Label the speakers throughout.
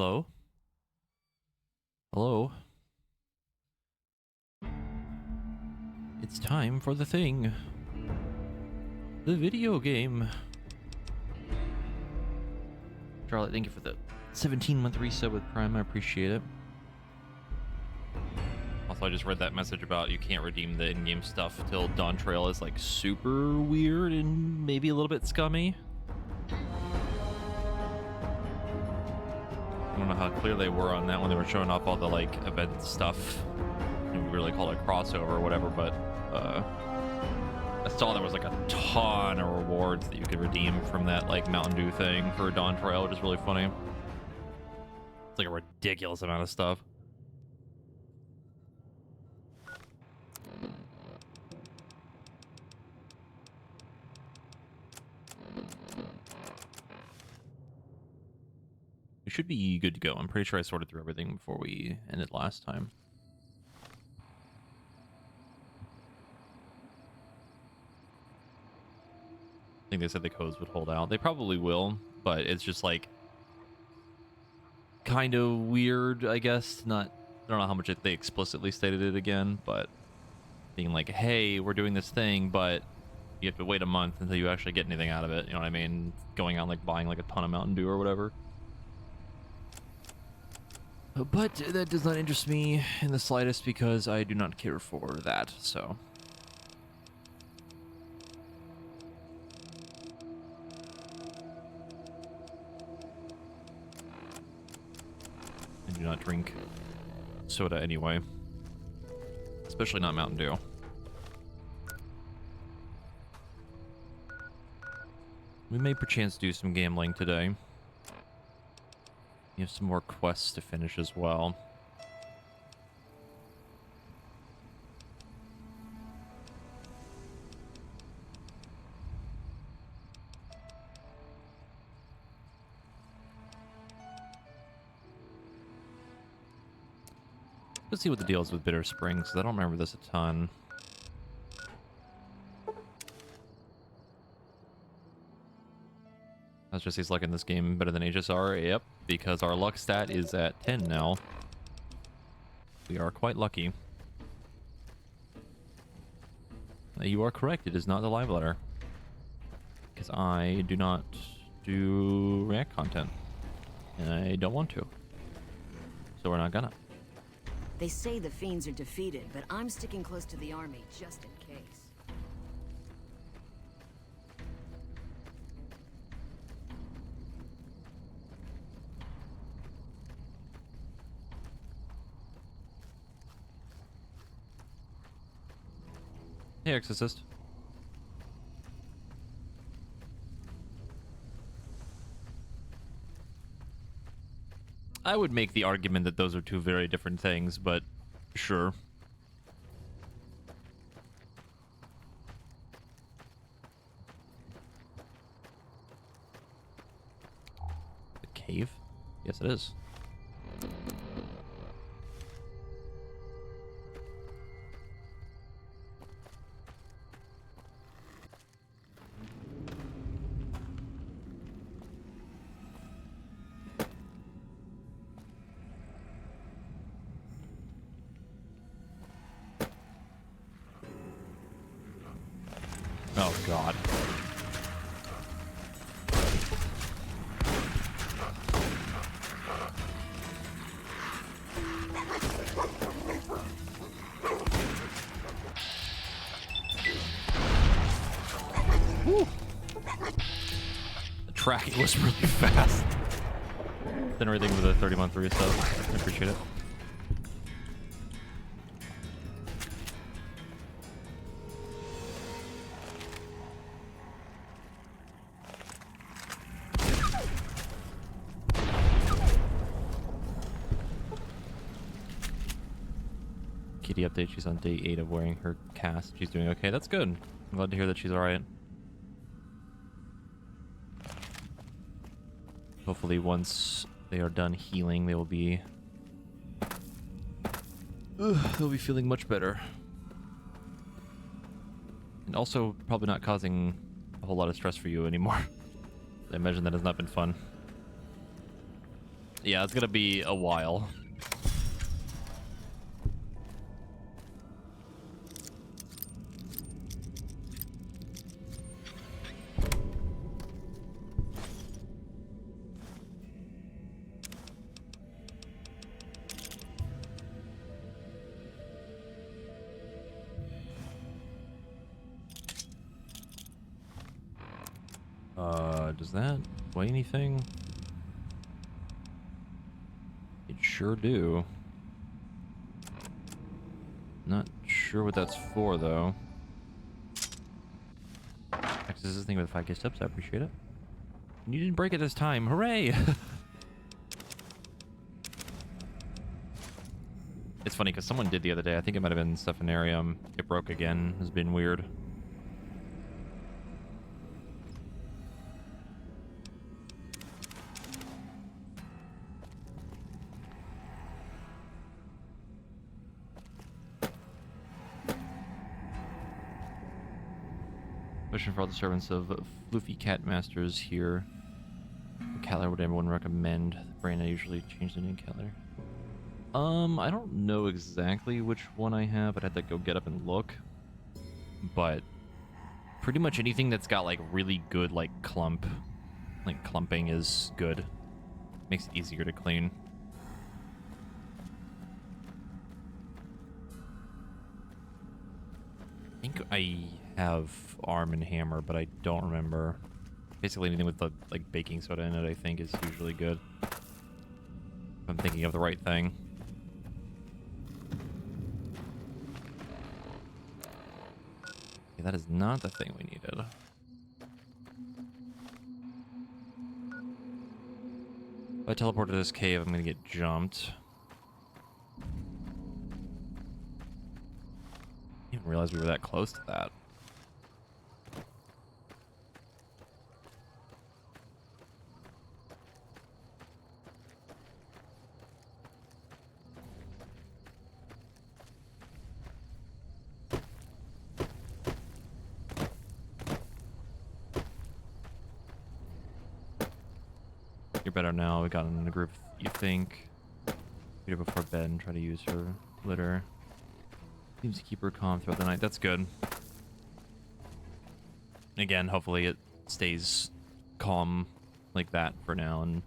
Speaker 1: Hello? Hello? It's time for the thing. The video game. Charlotte, thank you for the 17-month resub with Prime. I appreciate it. Also, I just read that message about you can't redeem the in-game stuff till Dawn Trail is like super weird and maybe a little bit scummy. I don't know how clear they were on that when they were showing off all the like event stuff. We really call it a crossover or whatever, but I saw there was like a ton of rewards that you could redeem from that like Mountain Dew thing for Dawn Trail, which is really funny. It's like a ridiculous amount of stuff. We should be good to go. I'm pretty sure I sorted through everything before we ended last time. I think they said the codes would hold out. They probably will, but it's just like kind of weird, I guess. I don't know how much they explicitly stated it again, but being like, hey, we're doing this thing, but you have to wait a month until you actually get anything out of it. You know what I mean? Going out like buying like a ton of Mountain Dew or whatever. But that does not interest me in the slightest because I do not care for that, so. I do not drink soda anyway. Especially not Mountain Dew. We may perchance do some gambling today. We have some more quests to finish as well. Let's see what the deal is with Bitter Springs, because I don't remember this a ton. That's just he's luck in this game better than HSR. Yep, because our luck stat is at 10 now. We are quite lucky. You are correct, it is not the live letter. Because I do not do React content. And I don't want to. So we're not gonna.
Speaker 2: They say the fiends are defeated, but I'm sticking close to the army just in case.
Speaker 1: Hey, Exorcist. I would make the argument that those are two very different things, but sure. The cave? Yes, it is. Oh, God. Woo. The tracking was really fast. Than everything with a 30-month resub. I appreciate it. Kitty update, she's on day 8 of wearing her cast. She's doing okay. That's good. I'm glad to hear that she's alright. Hopefully once they are done healing, they will be... they'll be feeling much better. And also probably not causing a whole lot of stress for you anymore. I imagine that has not been fun. Yeah, it's gonna be a while. Does that weigh anything? It sure do. Not sure what that's for, though. This is the thing with 5K steps. I appreciate it. You didn't break it this time. Hooray! It's funny because someone did the other day. I think it might have been Stephanarium. It broke again. It's been weird. Mission for all the servants of Floofy Cat Masters here. Caller would everyone recommend? Brand I usually change the name Caller. I don't know exactly which one I have. I'd have to go get up and look. But pretty much anything that's got like really good like clumping is good. Makes it easier to clean. I think I have Arm and Hammer, but I don't remember. Basically anything with the like baking soda in it I think is usually good. If I'm thinking of the right thing. Okay, that is not the thing we needed. If I teleport to this cave, I'm gonna get jumped. I didn't realize we were that close to that. You're better now. We got in a group. You think? Beat her before bed and try to use her litter. Seems to keep her calm throughout the night. That's good. Again, hopefully it stays calm like that for now and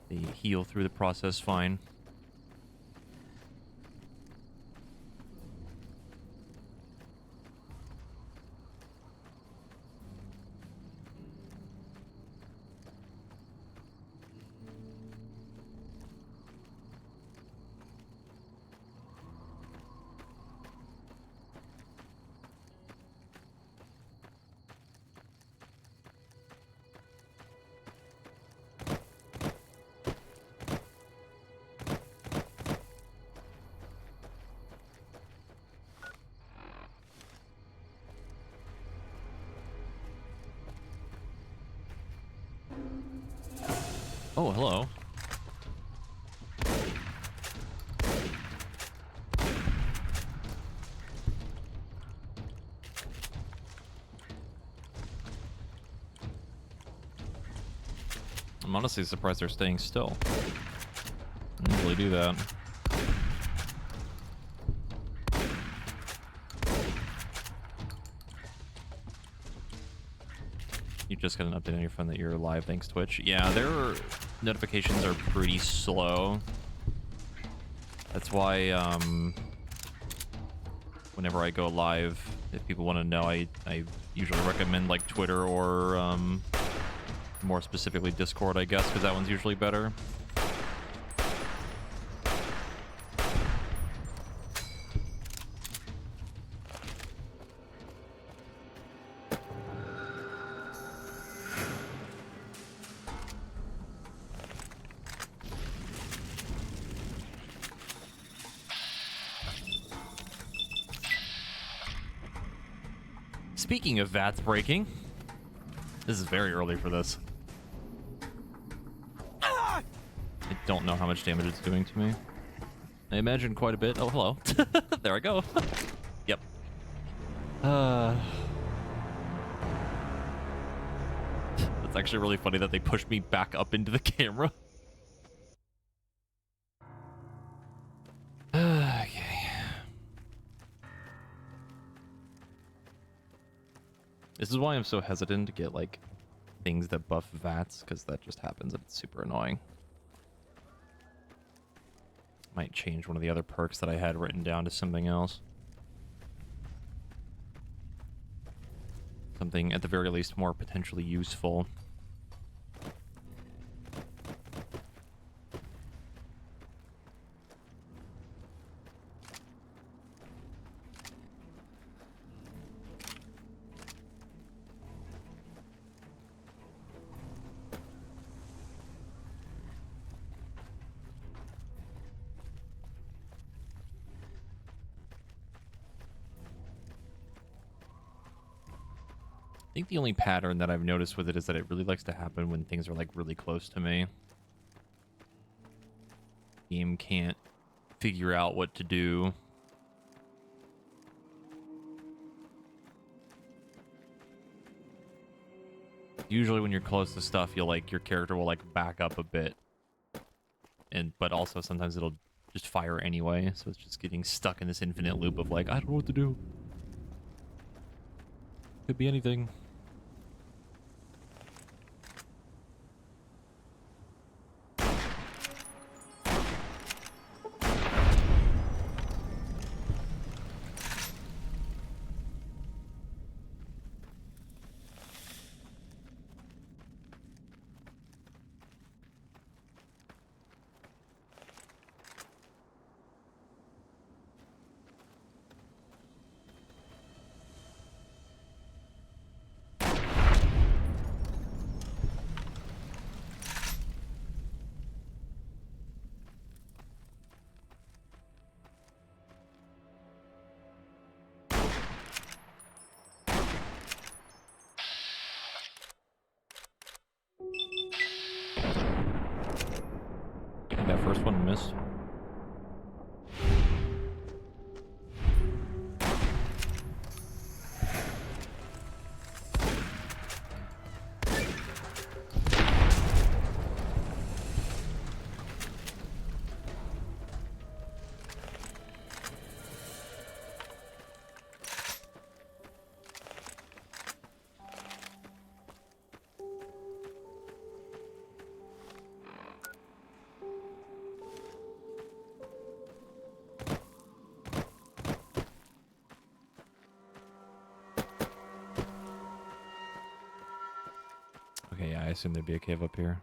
Speaker 1: they heal through the process fine. Oh, hello. I'm honestly surprised they're staying still. I don't really do that. You just got an update on your phone that you're live, thanks Twitch. Yeah, their notifications are pretty slow. That's why whenever I go live, if people want to know, I usually recommend like Twitter or more specifically Discord, I guess, because that one's usually better. Speaking of VATs breaking, this is very early for this. I don't know how much damage it's doing to me. I imagine quite a bit. Oh, hello. There I go. Yep. It's actually really funny that they pushed me back up into the camera. This is why I'm so hesitant to get like things that buff VATS, because that just happens and it's super annoying. Might change one of the other perks that I had written down to something else. Something at the very least more potentially useful. I think the only pattern that I've noticed with it is that it really likes to happen when things are like really close to me. Game can't figure out what to do. Usually when you're close to stuff, you'll like your character will like back up a bit. But also sometimes it'll just fire anyway, so it's just getting stuck in this infinite loop of like, I don't know what to do. Could be anything. That first one missed. Okay, yeah, I assume there'd be a cave up here.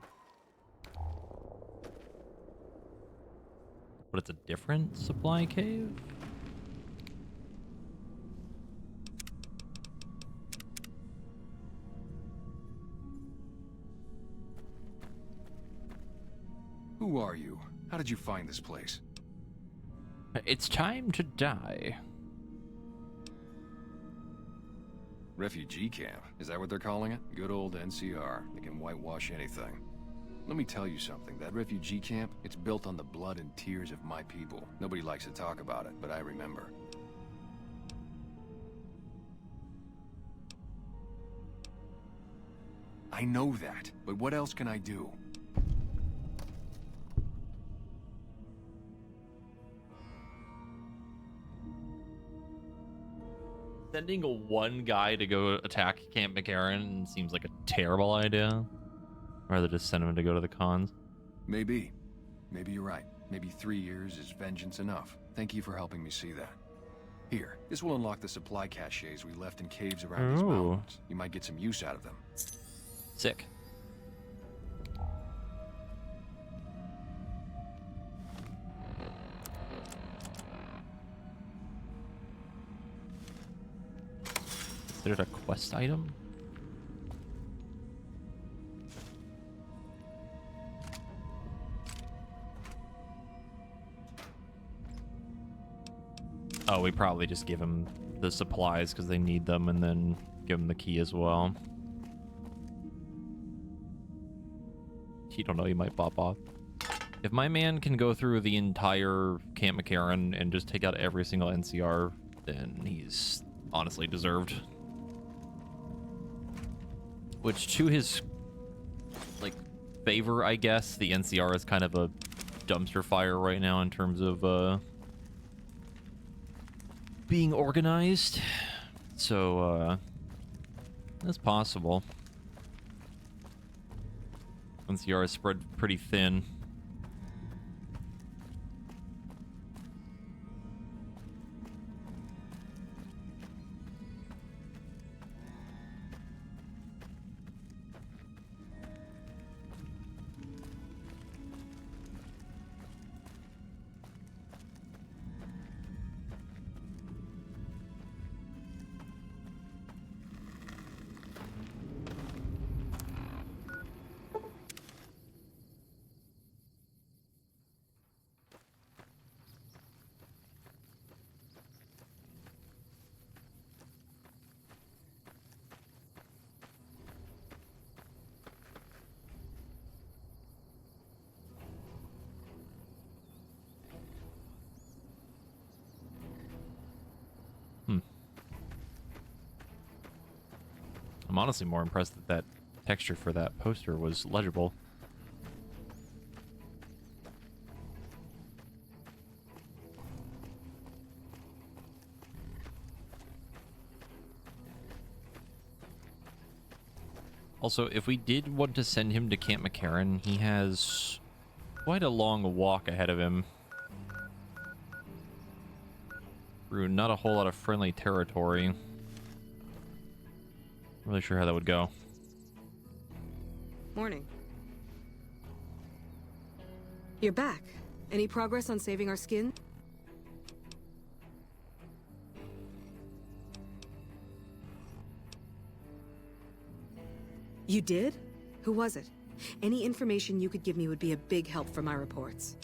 Speaker 1: But it's a different supply cave?
Speaker 3: Who are you? How did you find this place?
Speaker 1: It's time to die.
Speaker 3: Refugee camp? Is that what they're calling it? Good old NCR. They can whitewash anything. Let me tell you something. That refugee camp, it's built on the blood and tears of my people. Nobody likes to talk about it, but I remember. I know that, but what else can I do?
Speaker 1: Sending one guy to go attack Camp McCarran seems like a terrible idea. Rather just send him to go to the cons.
Speaker 3: Maybe. Maybe you're right. Maybe 3 years is vengeance enough. Thank you for helping me see that. Here, this will unlock the supply caches we left in caves around these mountains. You might get some use out of them.
Speaker 1: Sick. Considered a quest item? Oh, we probably just give him the supplies because they need them, and then give him the key as well. You don't know, he might pop off. If my man can go through the entire Camp McCarran and just take out every single NCR, then he's honestly deserved. Which, to his, like, favor, I guess, the NCR is kind of a dumpster fire right now in terms of, being organized. So, That's possible. NCR is spread pretty thin. I'm honestly more impressed that that texture for that poster was legible. Also, if we did want to send him to Camp McCarran, he has quite a long walk ahead of him through not a whole lot of friendly territory. Really sure how that would go.
Speaker 4: Morning. You're back. Any progress on saving our skin? You did? Who was it? Any information you could give me would be a big help for my reports.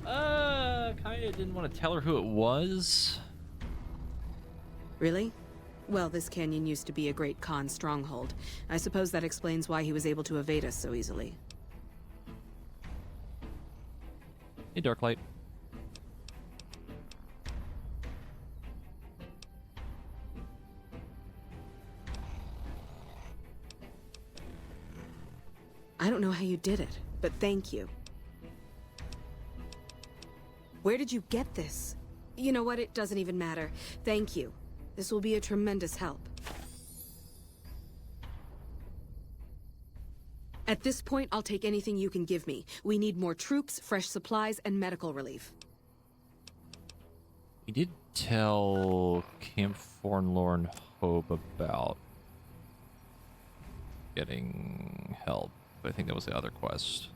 Speaker 1: Kinda didn't want to tell her who it was.
Speaker 4: Really? Well, this canyon used to be a great Khan stronghold. I suppose that explains why he was able to evade us so easily.
Speaker 1: Hey, Darklight.
Speaker 4: I don't know how you did it, but thank you. Where did you get this? You know what? It doesn't even matter. Thank you. This will be a tremendous help. At this point, I'll take anything you can give me. We need more troops, fresh supplies, and medical relief.
Speaker 1: We did tell Camp Forlorn Hope about getting help. I think that was the other quest.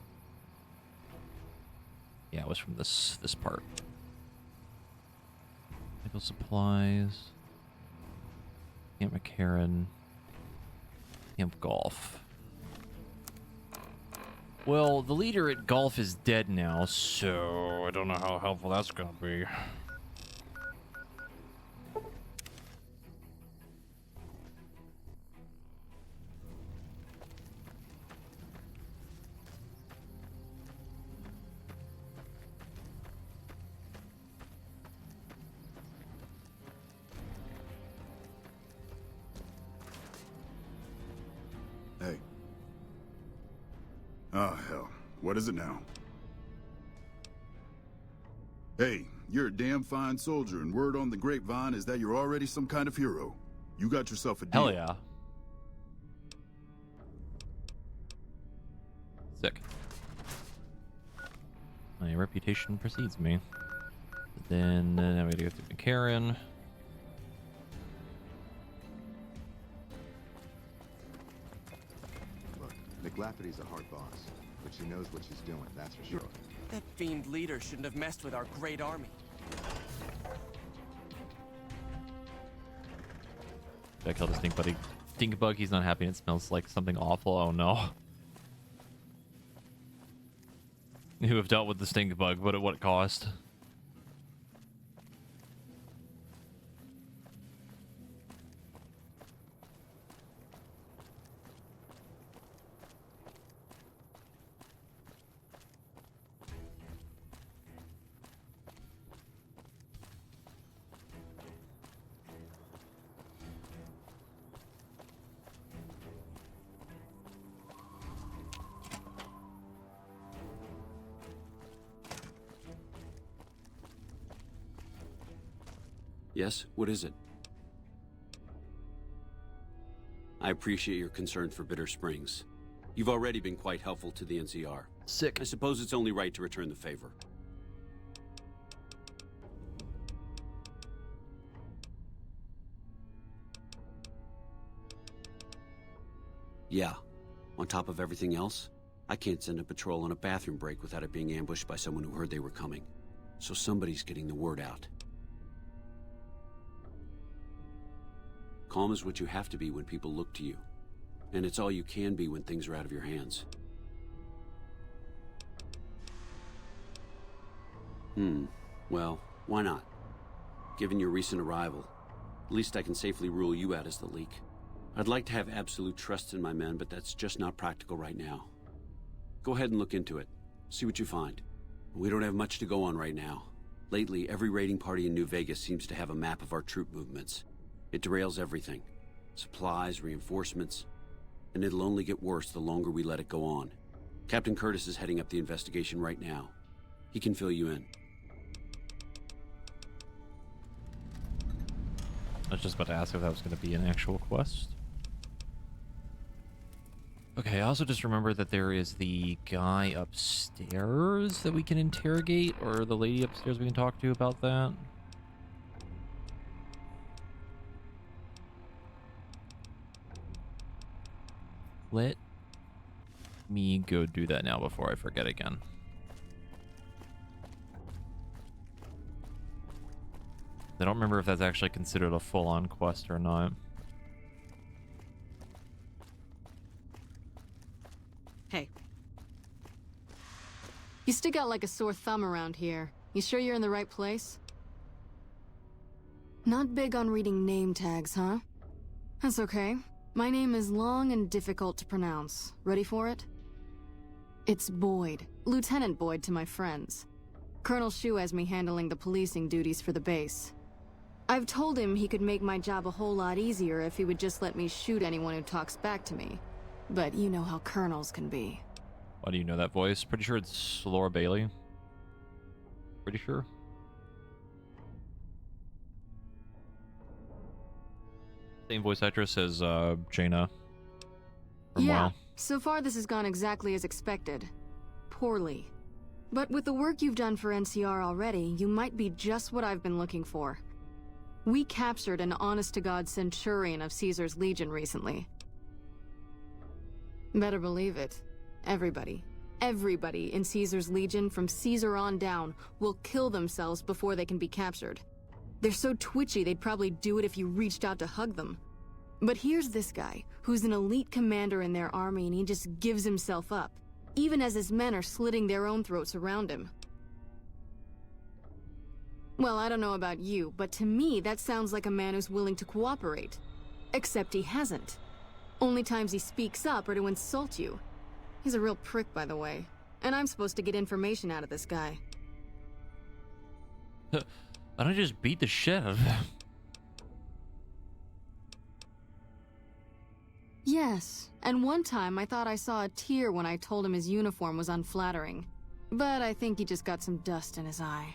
Speaker 1: Yeah, it was from this part. Medical supplies. Camp McCarran. Camp Golf. Well, the leader at Golf is dead now, so I don't know how helpful that's gonna be.
Speaker 5: Hey. Oh, hell. What is it now? Hey, you're a damn fine soldier, and word on the grapevine is that you're already some kind of hero. You got yourself a deal.
Speaker 1: Hell yeah. Sick. My reputation precedes me. Then now we gotta go through McCarran.
Speaker 6: Look, McLafferty's a hard boss, but she knows what she's doing, that's for sure.
Speaker 7: That fiend leader shouldn't have messed with our great army.
Speaker 1: I killed a stink buddy. Stink bug, he's not happy and it smells like something awful. Oh no. You have dealt with the stink bug, but at what cost?
Speaker 8: Yes, what is it? I appreciate your concern for Bitter Springs. You've already been quite helpful to the NCR.
Speaker 1: Sick.
Speaker 8: I suppose it's only right to return the favor. Yeah. On top of everything else, I can't send a patrol on a bathroom break without it being ambushed by someone who heard they were coming. So somebody's getting the word out. Calm is what you have to be when people look to you. And it's all you can be when things are out of your hands. Well, why not? Given your recent arrival, at least I can safely rule you out as the leak. I'd like to have absolute trust in my men, but that's just not practical right now. Go ahead and look into it. See what you find. We don't have much to go on right now. Lately, every raiding party in New Vegas seems to have a map of our troop movements. It derails everything. Supplies, reinforcements. And it'll only get worse the longer we let it go on. Captain Curtis is heading up the investigation right now. He can fill you in.
Speaker 1: I was just about to ask if that was going to be an actual quest. Okay, I also just remember that there is the guy upstairs that we can interrogate, or the lady upstairs we can talk to about that. Let me go do that now before I forget again. I don't remember if that's actually considered a full-on quest or not.
Speaker 4: Hey.
Speaker 9: You stick out like a sore thumb around here. You sure you're in the right place? Not big on reading name tags, huh? That's okay. My name is long and difficult to pronounce. Ready for it? It's Boyd. Lieutenant Boyd to my friends. Colonel Shu has me handling the policing duties for the base. I've told him he could make my job a whole lot easier if he would just let me shoot anyone who talks back to me. But you know how colonels can be.
Speaker 1: Why do you know that voice? Pretty sure it's Laura Bailey. Pretty sure. Same voice actress as Jaina from
Speaker 9: Yeah,
Speaker 1: WoW.
Speaker 9: so far this has gone exactly as expected. Poorly. But with the work you've done for NCR already, you might be just what I've been looking for. We captured an honest-to-God Centurion of Caesar's Legion recently. Better believe it. Everybody in Caesar's Legion from Caesar on down will kill themselves before they can be captured. They're so twitchy they'd probably do it if you reached out to hug them. But here's this guy, who's an elite commander in their army, and he just gives himself up, even as his men are slitting their own throats around him. Well, I don't know about you, but to me that sounds like a man who's willing to cooperate. Except he hasn't. Only times he speaks up are to insult you. He's a real prick, by the way. And I'm supposed to get information out of this guy.
Speaker 1: Why don't you just beat the shit out of him?
Speaker 9: Yes, and one time I thought I saw a tear when I told him his uniform was unflattering. But I think he just got some dust in his eye.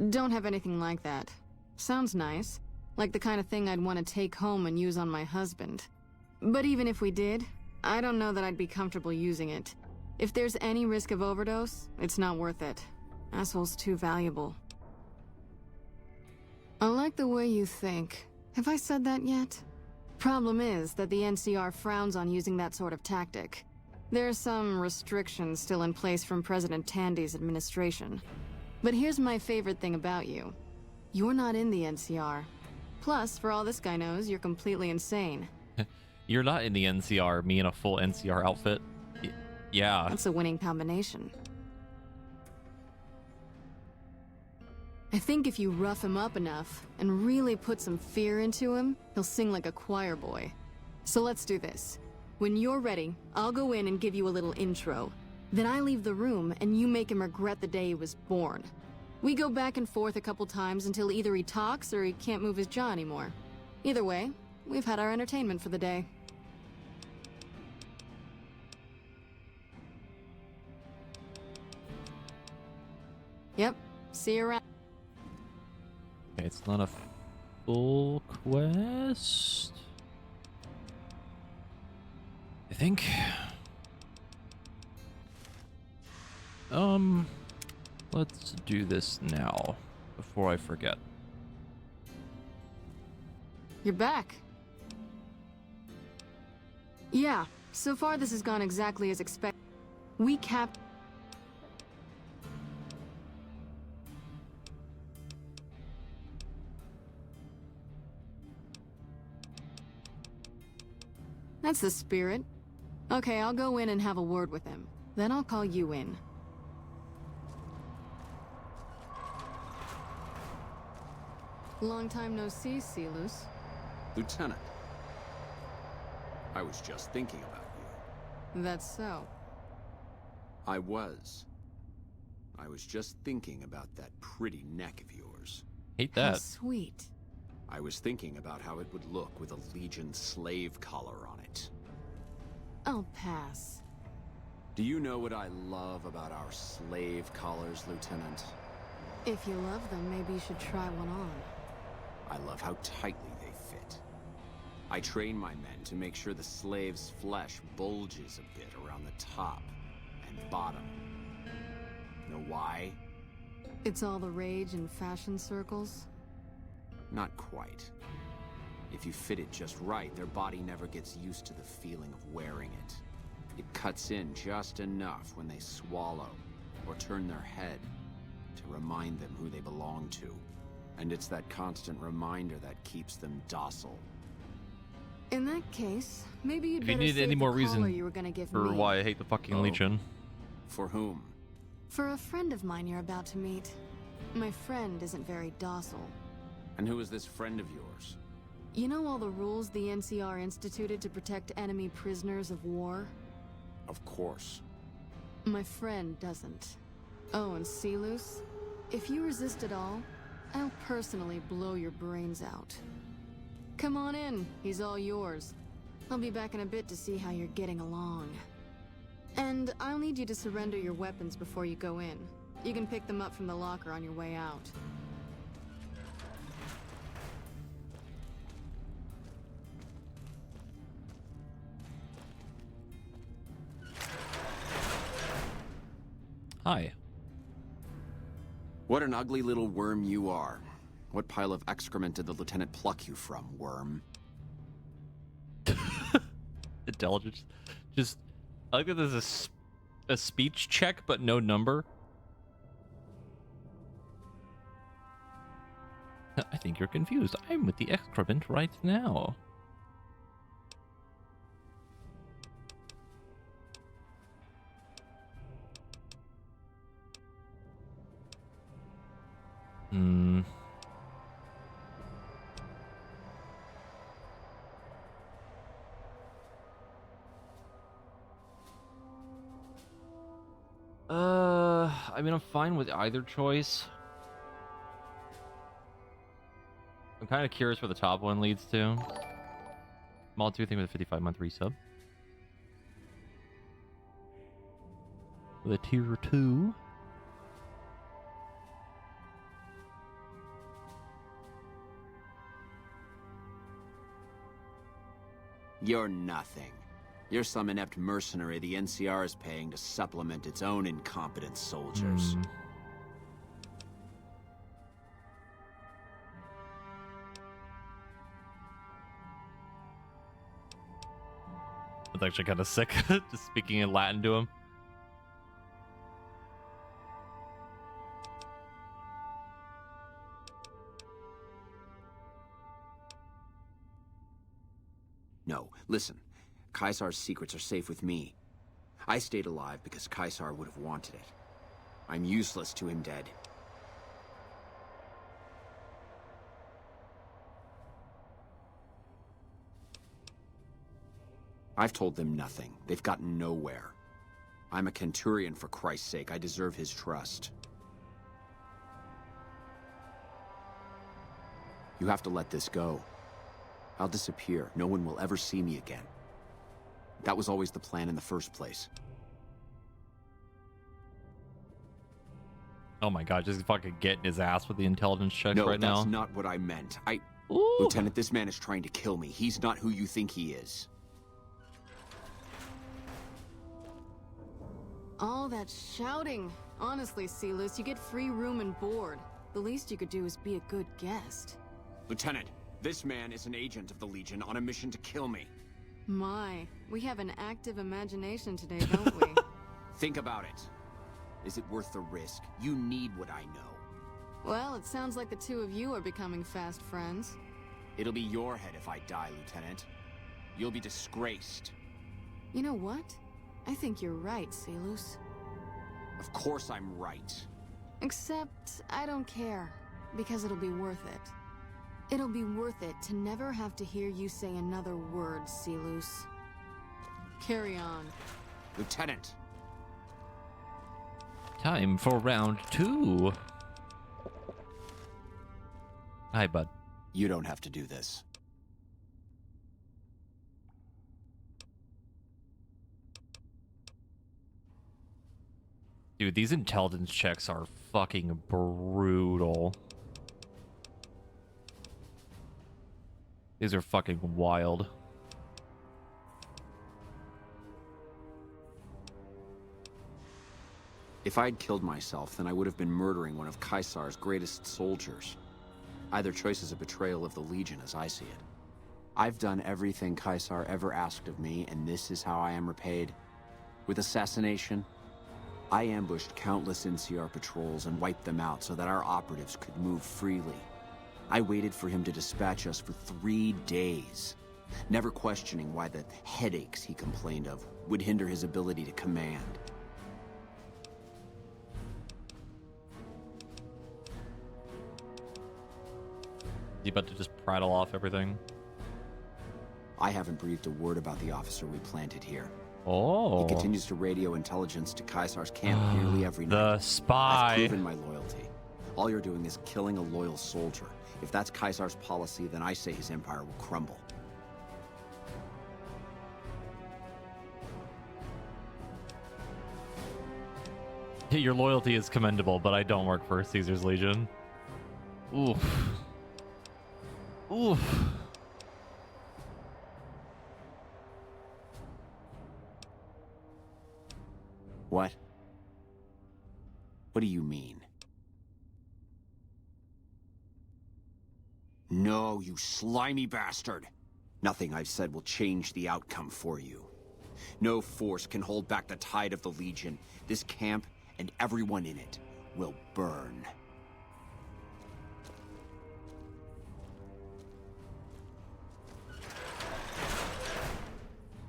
Speaker 9: Don't have anything like that. Sounds nice. Like the kind of thing I'd want to take home and use on my husband. But even if we did, I don't know that I'd be comfortable using it. If there's any risk of overdose, it's not worth it. Asshole's too valuable. I like the way you think. Have I said that yet? Problem is that the NCR frowns on using that sort of tactic. There are some restrictions still in place from President Tandy's administration. But here's my favorite thing about you. You're not in the NCR. Plus, for all this guy knows, you're completely insane.
Speaker 1: You're not in the NCR, me in a full NCR outfit. Yeah.
Speaker 9: That's a winning combination. I think if you rough him up enough and really put some fear into him, he'll sing like a choir boy. So let's do this. When you're ready, I'll go in and give you a little intro. Then I leave the room and you make him regret the day he was born. We go back and forth a couple times until either he talks or he can't move his jaw anymore. Either way, we've had our entertainment for the day. Yep, see you around.
Speaker 1: It's not a full quest, I think. Let's do this now before I forget.
Speaker 9: You're back. Yeah, so far this has gone exactly as expected. We capped. That's the spirit. Okay, I'll go in and have a word with him. Then I'll call you in. Long time no see, Silus.
Speaker 8: Lieutenant. I was just thinking about you.
Speaker 9: That's so.
Speaker 8: I was just thinking about that pretty neck of yours.
Speaker 1: Hate
Speaker 9: How
Speaker 1: that.
Speaker 9: sweet.
Speaker 8: I was thinking about how it would look with a Legion slave collar on it.
Speaker 9: I'll pass.
Speaker 8: Do you know what I love about our slave collars, Lieutenant?
Speaker 9: If you love them, maybe you should try one on.
Speaker 8: I love how tightly they fit. I train my men to make sure the slave's flesh bulges a bit around the top and bottom. Know why?
Speaker 9: It's all the rage in fashion circles.
Speaker 8: Not quite. If you fit it just right, their body never gets used to the feeling of wearing it. It cuts in just enough when they swallow or turn their head to remind them who they belong to. And it's that constant reminder that keeps them docile.
Speaker 9: In that case, maybe you'd
Speaker 1: If you
Speaker 9: better
Speaker 1: need
Speaker 9: save
Speaker 1: any
Speaker 9: the
Speaker 1: more
Speaker 9: collar
Speaker 1: reason
Speaker 9: you were gonna give
Speaker 1: for
Speaker 9: me.
Speaker 1: why I hate the fucking
Speaker 8: Oh.
Speaker 1: Legion.
Speaker 8: For whom?
Speaker 9: For a friend of mine you're about to meet. My friend isn't very docile.
Speaker 8: And who is this friend of yours?
Speaker 9: You know all the rules the NCR instituted to protect enemy prisoners of war?
Speaker 8: Of course.
Speaker 9: My friend doesn't. Oh, and Silus? If you resist at all, I'll personally blow your brains out. Come on in, he's all yours. I'll be back in a bit to see how you're getting along. And I'll need you to surrender your weapons before you go in. You can pick them up from the locker on your way out.
Speaker 1: Hi.
Speaker 8: What an ugly little worm you are. What pile of excrement did the lieutenant pluck you from, worm?
Speaker 1: Intelligence. Just, I like that there's a speech check, but no number. I think you're confused. I'm with the excrement right now. Hmm. I mean, I'm fine with either choice. I'm kind of curious where the top one leads to. Mall 2 thing with a 55-month resub. With a tier 2.
Speaker 8: You're nothing. You're some inept mercenary the NCR is paying to supplement its own incompetent soldiers.
Speaker 1: It's actually kind of sick, just speaking in Latin to him.
Speaker 8: No, listen. Caesar's secrets are safe with me. I stayed alive because Caesar would have wanted it. I'm useless to him dead. I've told them nothing. They've gotten nowhere. I'm a Centurion, for Christ's sake. I deserve his trust. You have to let this go. I'll disappear. No one will ever see me again. That was always the plan in the first place.
Speaker 1: Oh my god, just fucking getting his ass with the intelligence checks
Speaker 10: No,
Speaker 1: right
Speaker 10: that's
Speaker 1: now.
Speaker 10: not what I meant.
Speaker 1: Ooh.
Speaker 10: Lieutenant, this man is trying to kill me. He's not who you think he is.
Speaker 9: All that shouting. Honestly, Celus, you get free room and board. The least you could do is be a good guest.
Speaker 10: Lieutenant, this man is an agent of the Legion on a mission to kill me.
Speaker 9: My, we have an active imagination today, don't we?
Speaker 10: Think about it. Is it worth the risk? You need what I know.
Speaker 9: Well, it sounds like the two of you are becoming fast friends.
Speaker 10: It'll be your head if I die, Lieutenant. You'll be disgraced.
Speaker 9: You know what? I think you're right, Celus.
Speaker 10: Of course I'm right.
Speaker 9: Except, I don't care, because it'll be worth it. It'll be worth it to never have to hear you say another word, Celus. Carry on.
Speaker 10: Lieutenant!
Speaker 1: Time for round 2. Hi, bud.
Speaker 10: You don't have to do this.
Speaker 1: Dude, these intelligence checks are fucking brutal. These are fucking wild.
Speaker 10: If I'd killed myself, then I would have been murdering one of Caesar's greatest soldiers. Either choice is a betrayal of the Legion as I see it. I've done everything Caesar ever asked of me, and this is how I am repaid. With assassination, I ambushed countless NCR patrols and wiped them out so that our operatives could move freely. I waited for him to dispatch us for 3 days, never questioning why the headaches he complained of would hinder his ability to command.
Speaker 1: You about to just prattle off everything?
Speaker 10: I haven't breathed a word about the officer we planted here.
Speaker 1: Oh.
Speaker 10: He continues to radio intelligence to Caesar's camp nearly every night.
Speaker 1: The spy.
Speaker 10: I've proven my loyalty. All you're doing is killing a loyal soldier. If that's Caesar's policy, then I say his empire will crumble.
Speaker 1: Your loyalty is commendable, but I don't work for Caesar's Legion. Oof. Oof.
Speaker 10: What? What do you mean? No, you slimy bastard! Nothing I've said will change the outcome for you. No force can hold back the tide of the Legion. This camp and everyone in it will burn.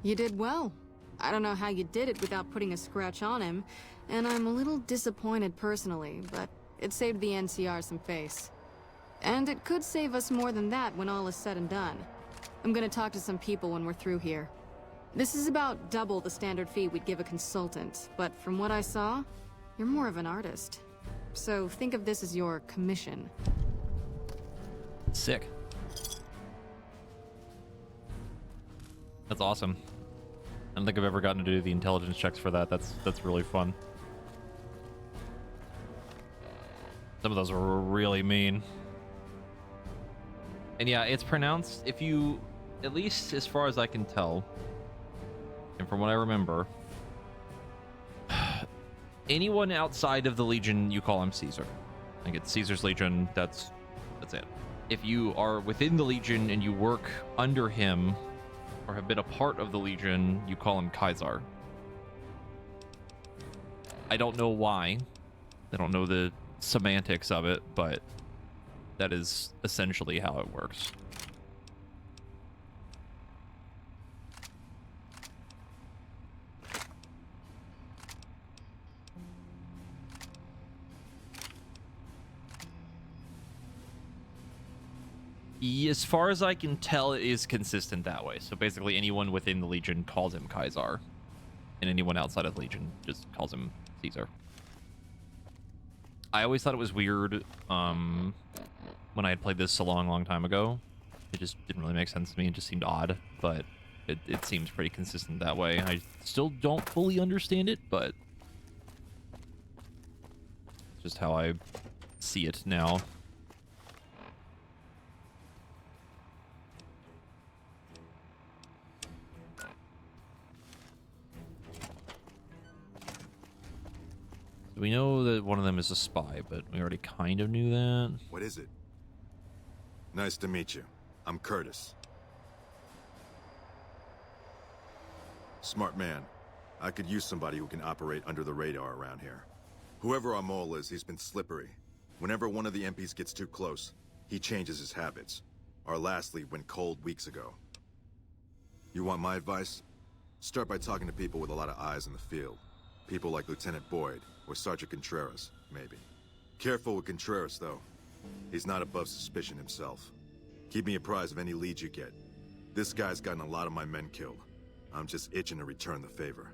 Speaker 9: You did well. I don't know how you did it without putting a scratch on him, and I'm a little disappointed personally, but it saved the NCR some face. And it could save us more than that when all is said and done. I'm gonna talk to some people when we're through here. This is about double the standard fee we'd give a consultant, but from what I saw, you're more of an artist. So think of this as your commission.
Speaker 1: Sick. That's awesome. I don't think I've ever gotten to do the intelligence checks for that. That's really fun. Some of those were really mean. And yeah, it's pronounced, if you, at least as far as I can tell, and from what I remember, anyone outside of the Legion, you call him Caesar. Like it's Caesar's Legion, that's it. If you are within the Legion and you work under him, or have been a part of the Legion, you call him Caesar. I don't know why. I don't know the semantics of it, but that is essentially how it works. As far as I can tell, it is consistent that way. So basically anyone within the Legion calls him Caesar, and anyone outside of the Legion just calls him Caesar. I always thought it was weird when I had played this a long time ago. It just didn't really make sense to me. It just seemed odd, but it seems pretty consistent that way. I still don't fully understand it, but Just how I see it now. We know that one of them is a spy, but we already kind of knew that.
Speaker 6: What is it? Nice to meet you. I'm Curtis. Smart man. I could use somebody who can operate under the radar around here. Whoever our mole is, he's been slippery. Whenever one of the MPs gets too close, he changes his habits. Our last lead went cold weeks ago. You want my advice? Start by talking to people with a lot of eyes in the field. People like Lieutenant Boyd, or Sergeant Contreras, maybe. Careful with Contreras, though. He's not above suspicion himself. Keep me apprised of any leads you get. This guy's gotten a lot of my men killed. I'm just itching to return the favor.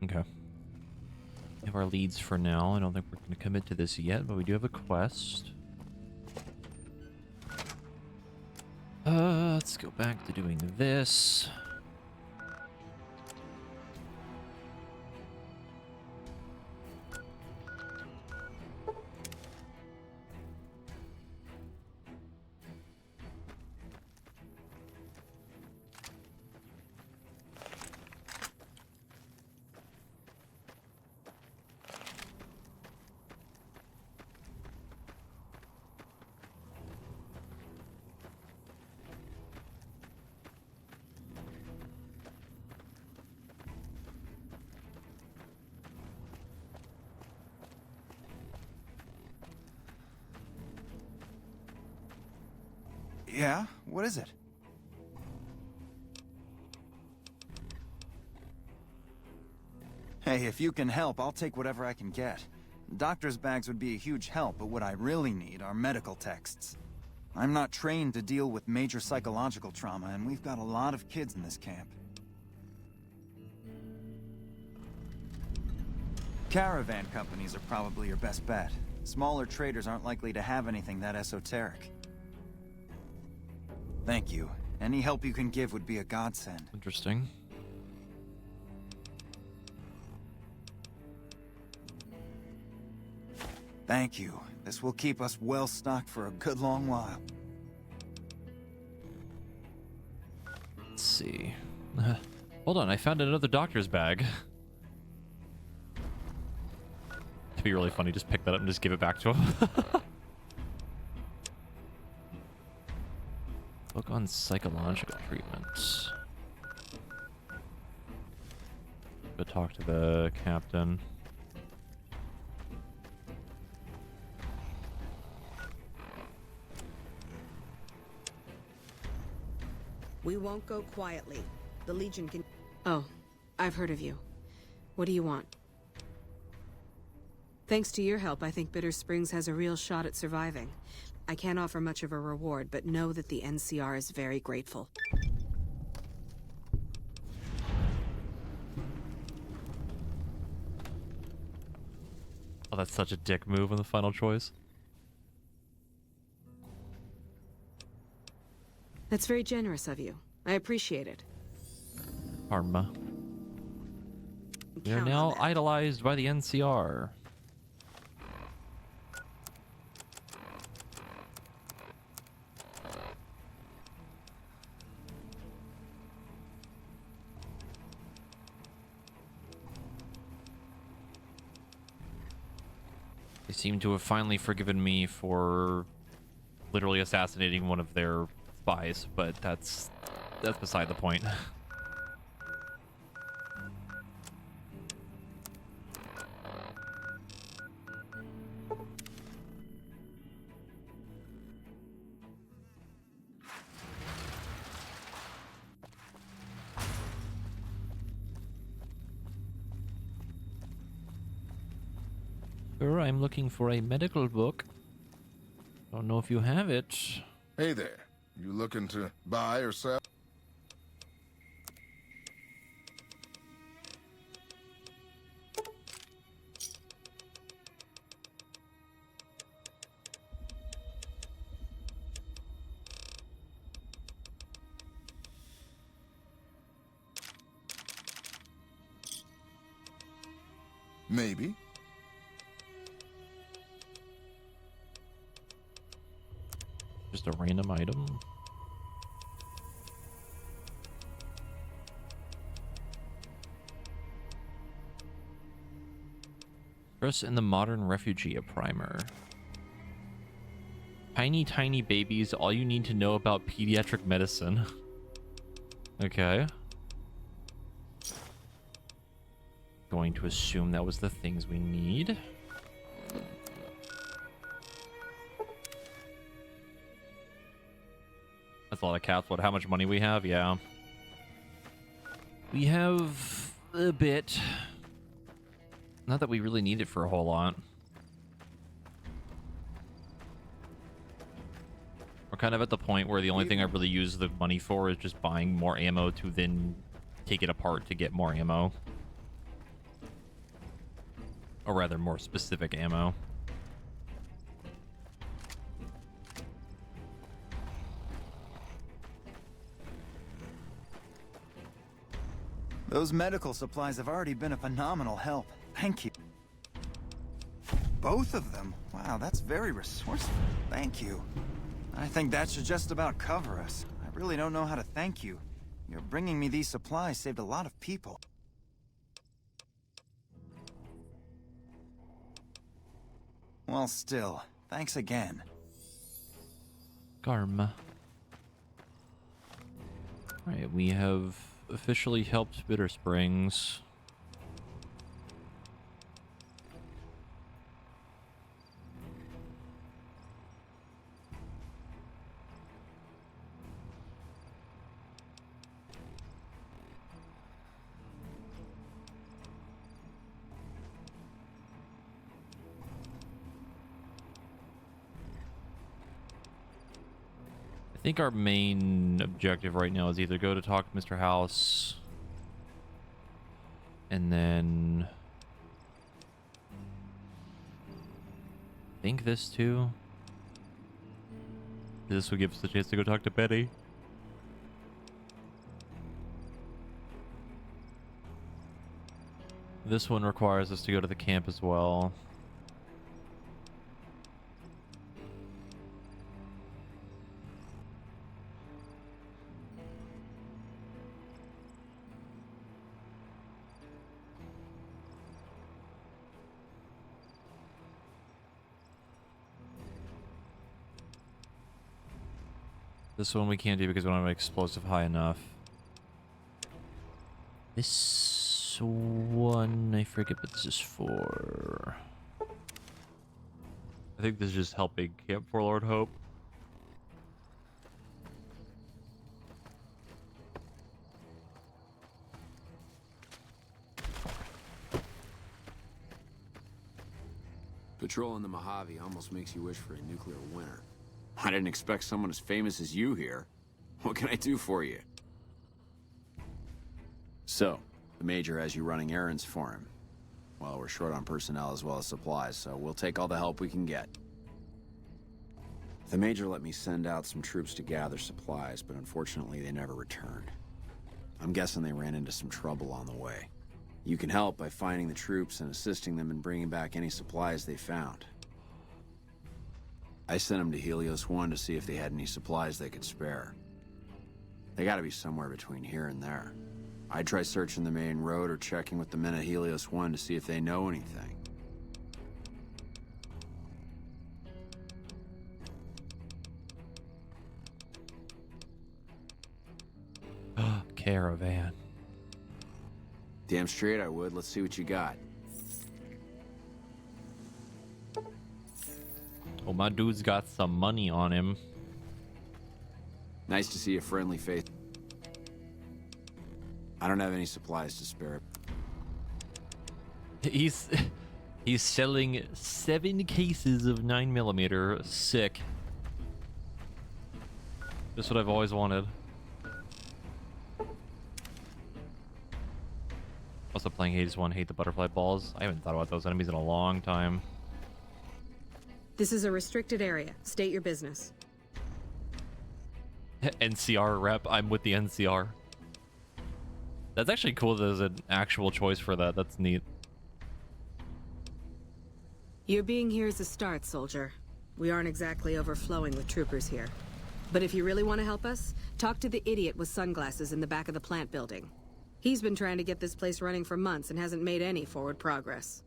Speaker 1: Okay. We have our leads for now. I don't think we're going to commit to this yet, but we do have a quest. Let's go back to doing this.
Speaker 11: Yeah? What is it? Hey, if you can help, I'll take whatever I can get. Doctor's bags would be a huge help, but what I really need are medical texts. I'm not trained to deal with major psychological trauma, and we've got a lot of kids in this camp. Caravan companies are probably your best bet. Smaller traders aren't likely to have anything that esoteric. Thank you. Any help you can give would be a godsend.
Speaker 1: Interesting.
Speaker 11: Thank you. This will keep us well stocked for a good long while.
Speaker 1: Let's see. Hold on, I found another doctor's bag. It'd be really funny, just pick that up and just give it back to him. Book on psychological treatment. Go talk to the captain.
Speaker 4: We won't go quietly. The Legion can... Oh, I've heard of you. What do you want? Thanks to your help, I think Bitter Springs has a real shot at surviving. I can't offer much of a reward, but know that the NCR is very grateful.
Speaker 1: Oh, that's such a dick move on the final choice.
Speaker 4: That's very generous of you. I appreciate it.
Speaker 1: Karma. We are now idolized by the NCR. They seem to have finally forgiven me for literally assassinating one of their spies, but that's beside the point. Sir, I'm looking for a medical book. Don't know if you have it.
Speaker 12: Hey there. You looking to buy or sell? Maybe.
Speaker 1: Just a random item. Dress in the modern refugee, a primer. Tiny, tiny babies, all you need to know about pediatric medicine. Okay. Going to assume that was the things we need. That's a lot of cat food. How much money we have? Yeah. We have a bit. Not that we really need it for a whole lot. We're kind of at the point where the only thing I really use the money for is just buying more ammo to then take it apart to get more ammo. Or rather, more specific ammo.
Speaker 11: Those medical supplies have already been a phenomenal help. Thank you. Both of them? Wow, that's very resourceful. Thank you. I think that should just about cover us. I really don't know how to thank you. Your bringing me these supplies saved a lot of people. Well, still, thanks again.
Speaker 1: Garm. Alright, we have officially helped Bitter Springs. I think our main objective right now is either go to talk to Mr. House and then I think this too. This will give us a chance to go talk to Betty. This one requires us to go to the camp as well. This one we can't do because we don't have an explosive high enough. This one, I forget what this is for. I think this is just helping Camp Forlorn Hope.
Speaker 10: Patrolling the Mojave almost makes you wish for a nuclear winter. I didn't expect someone as famous as you here. What can I do for you? So, the Major has you running errands for him. Well, we're short on personnel as well as supplies, so we'll take all the help we can get. The Major let me send out some troops to gather supplies, but unfortunately they never returned. I'm guessing they ran into some trouble on the way. You can help by finding the troops and assisting them in bringing back any supplies they found. I sent them to Helios 1 to see if they had any supplies they could spare. They gotta be somewhere between here and there. I'd try searching the main road or checking with the men at Helios 1 to see if they know anything.
Speaker 1: Caravan.
Speaker 10: Damn straight I would. Let's see what you got.
Speaker 1: Oh, my dude's got some money on him.
Speaker 10: Nice to see a friendly face. I don't have any supplies to spare.
Speaker 1: He's selling 7 cases of 9mm. Sick. Just what I've always wanted. Also playing Hades 1, hate the butterfly balls. I haven't thought about those enemies in a long time.
Speaker 4: This is a restricted area. State your business.
Speaker 1: NCR rep. I'm with the NCR. That's actually cool that there's an actual choice for that. That's neat.
Speaker 4: Your being here is a start, soldier. We aren't exactly overflowing with troopers here. But if you really want to help us, talk to the idiot with sunglasses in the back of the plant building. He's been trying to get this place running for months and hasn't made any forward progress.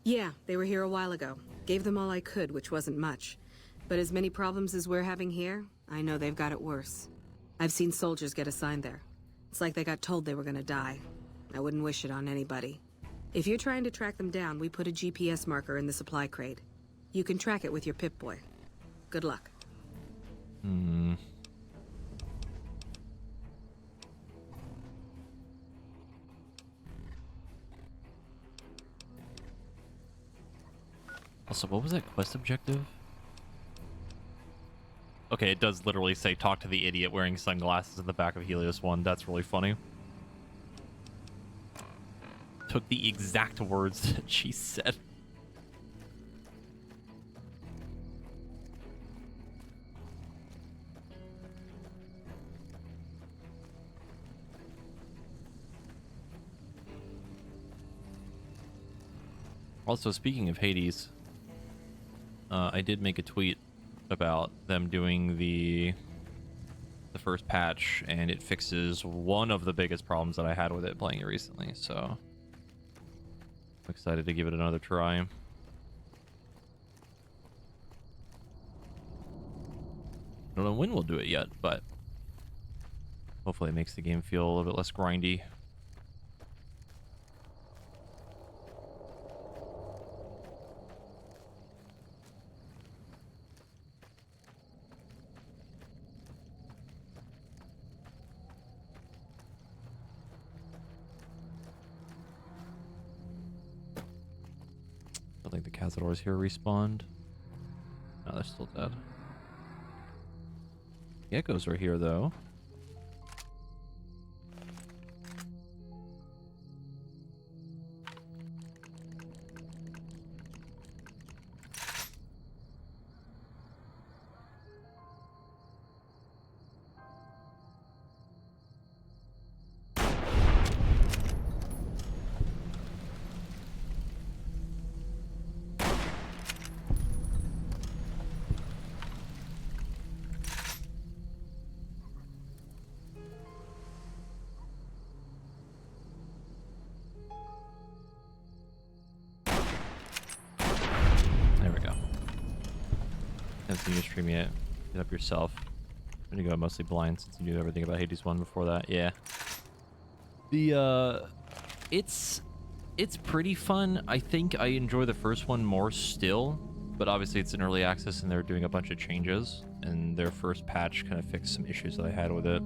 Speaker 4: Yeah, they were here a while ago. Gave them all I could, which wasn't much. But as many problems as we're having here, I know they've got it worse. I've seen soldiers get assigned there. It's like they got told they were gonna die. I wouldn't wish it on anybody. If you're trying to track them down, we put a GPS marker in the supply crate. You can track it with your Pip-Boy. Good luck.
Speaker 1: Also, what was that quest objective? Okay, it does literally say talk to the idiot wearing sunglasses in the back of Helios 1. That's really funny. Took the exact words that she said. Also, speaking of Hades, I did make a tweet about them doing the first patch, and it fixes one of the biggest problems that I had with it playing it recently, so I'm excited to give it another try. I don't know when we'll do it yet, but hopefully it makes the game feel a little bit less grindy. I think the Cazadors here respawned. No, they're still dead. Geckos are here, though. Haven't seen you stream yet. Get up yourself. I'm gonna go mostly blind since you knew everything about Hades 1 before that. Yeah. It's pretty fun. I think I enjoy the first one more still, but obviously it's in early access and they're doing a bunch of changes, and their first patch kind of fixed some issues that I had with it.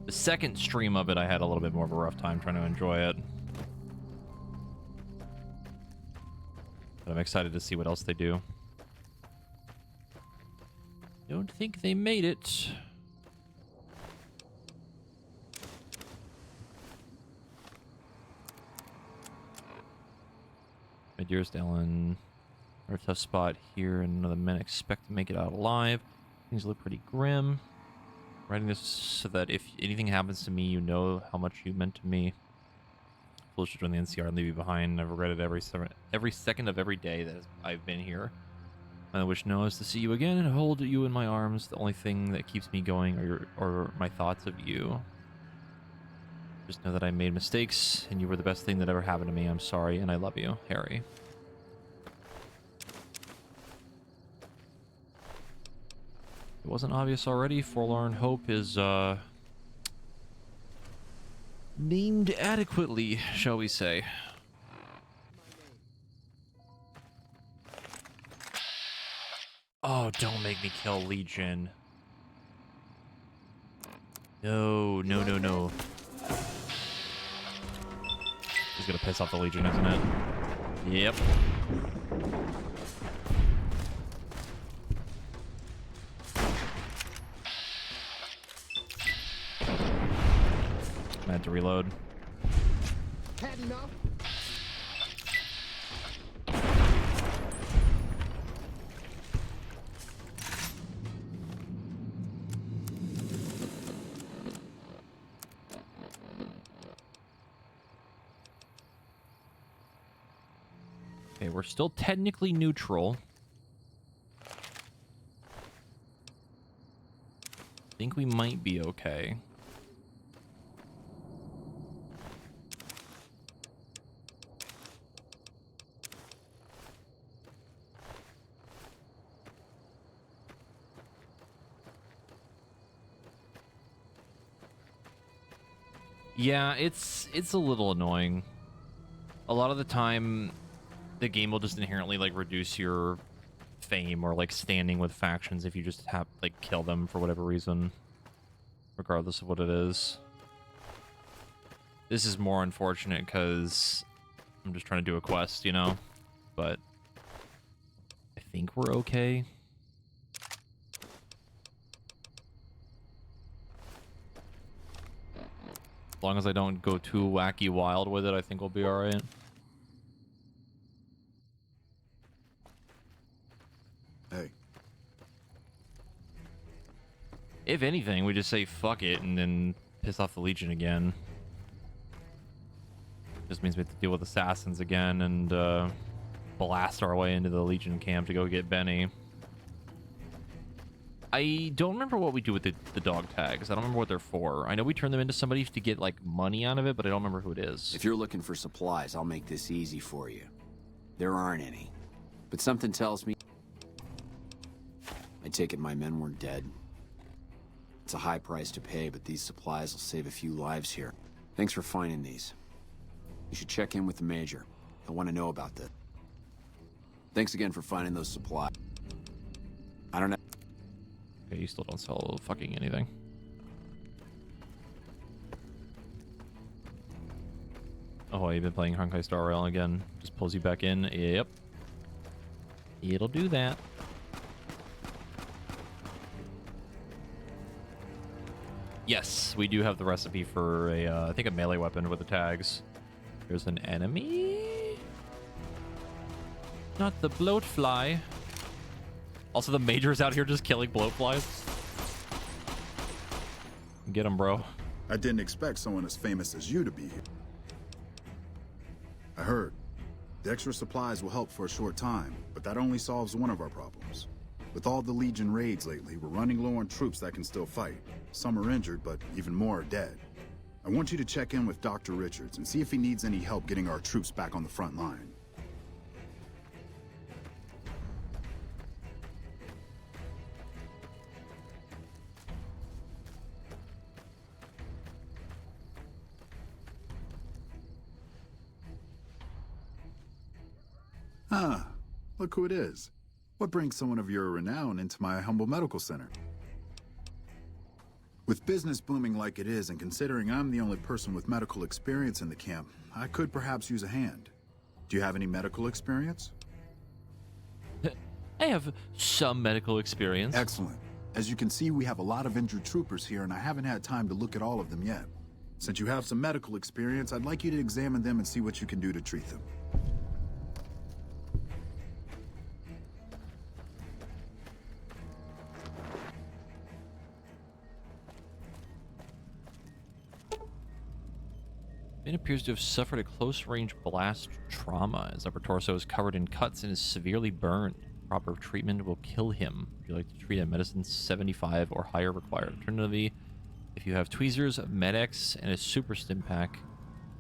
Speaker 1: The second stream of it, I had a little bit more of a rough time trying to enjoy it. But I'm excited to see what else they do. Don't think they made it. My dearest Ellen, we're a tough spot here, and none of the men expect to make it out alive. Things look pretty grim. Writing this so that if anything happens to me, you know how much you meant to me. Foolish to join the NCR and leave you behind. I've regretted every second of every day that I've been here. My wish now is to see you again and hold you in my arms. The only thing that keeps me going are my thoughts of you. Just know that I made mistakes, and you were the best thing that ever happened to me. I'm sorry, and I love you, Harry. It wasn't obvious already. Forlorn Hope is, named adequately, shall we say. Oh, don't make me kill Legion. No, no, no, no. He's gonna piss off the Legion, isn't it? Yep. I had to reload.
Speaker 12: Had enough?
Speaker 1: Okay, we're still technically neutral. I think we might be okay. Yeah, it's a little annoying. A lot of the time, the game will just inherently like reduce your fame or like standing with factions if you just have like kill them for whatever reason, regardless of what it is. This is more unfortunate because I'm just trying to do a quest, you know, but I think we're okay. As long as I don't go too wacky wild with it, I think we'll be alright.
Speaker 5: Hey.
Speaker 1: If anything, we just say fuck it and then piss off the Legion again. Just means we have to deal with assassins again and blast our way into the Legion camp to go get Benny. I don't remember what we do with the dog tags. I don't remember what they're for. I know we turn them into somebody to get like money out of it, but I don't remember who it is.
Speaker 10: If you're looking for supplies, I'll make this easy for you. There aren't any. But something tells me I take it my men weren't dead. It's a high price to pay, but these supplies will save a few lives here. Thanks for finding these. You should check in with the Major. He'll want to know about this. Thanks again for finding those supplies. I don't know.
Speaker 1: Okay, you still don't sell fucking anything. Oh, you've been playing Honkai Star Rail again. Just pulls you back in. Yep. It'll do that. Yes, we do have the recipe for a, I think a melee weapon with the tags. There's an enemy. Not the bloatfly. Also, the Major's out here just killing bloatflies. Get him, bro.
Speaker 5: I didn't expect someone as famous as you to be here. I heard. The extra supplies will help for a short time, but that only solves one of our problems. With all the Legion raids lately, we're running low on troops that can still fight. Some are injured, but even more are dead. I want you to check in with Dr. Richards and see if he needs any help getting our troops back on the front line. Ah, look who it is. What brings someone of your renown into my humble medical center? With business booming like it is, and considering I'm the only person with medical experience in the camp, I could perhaps use a hand. Do you have any medical experience?
Speaker 1: I have some medical experience.
Speaker 5: Excellent. As you can see, we have a lot of injured troopers here, and I haven't had time to look at all of them yet. Since you have some medical experience, I'd like you to examine them and see what you can do to treat them.
Speaker 1: Man appears to have suffered a close-range blast trauma. His upper torso is covered in cuts and is severely burned. Proper treatment will kill him. If you like to treat him, medicine 75 or higher required. Alternatively, if you have tweezers, Med-X, and a super stim pack,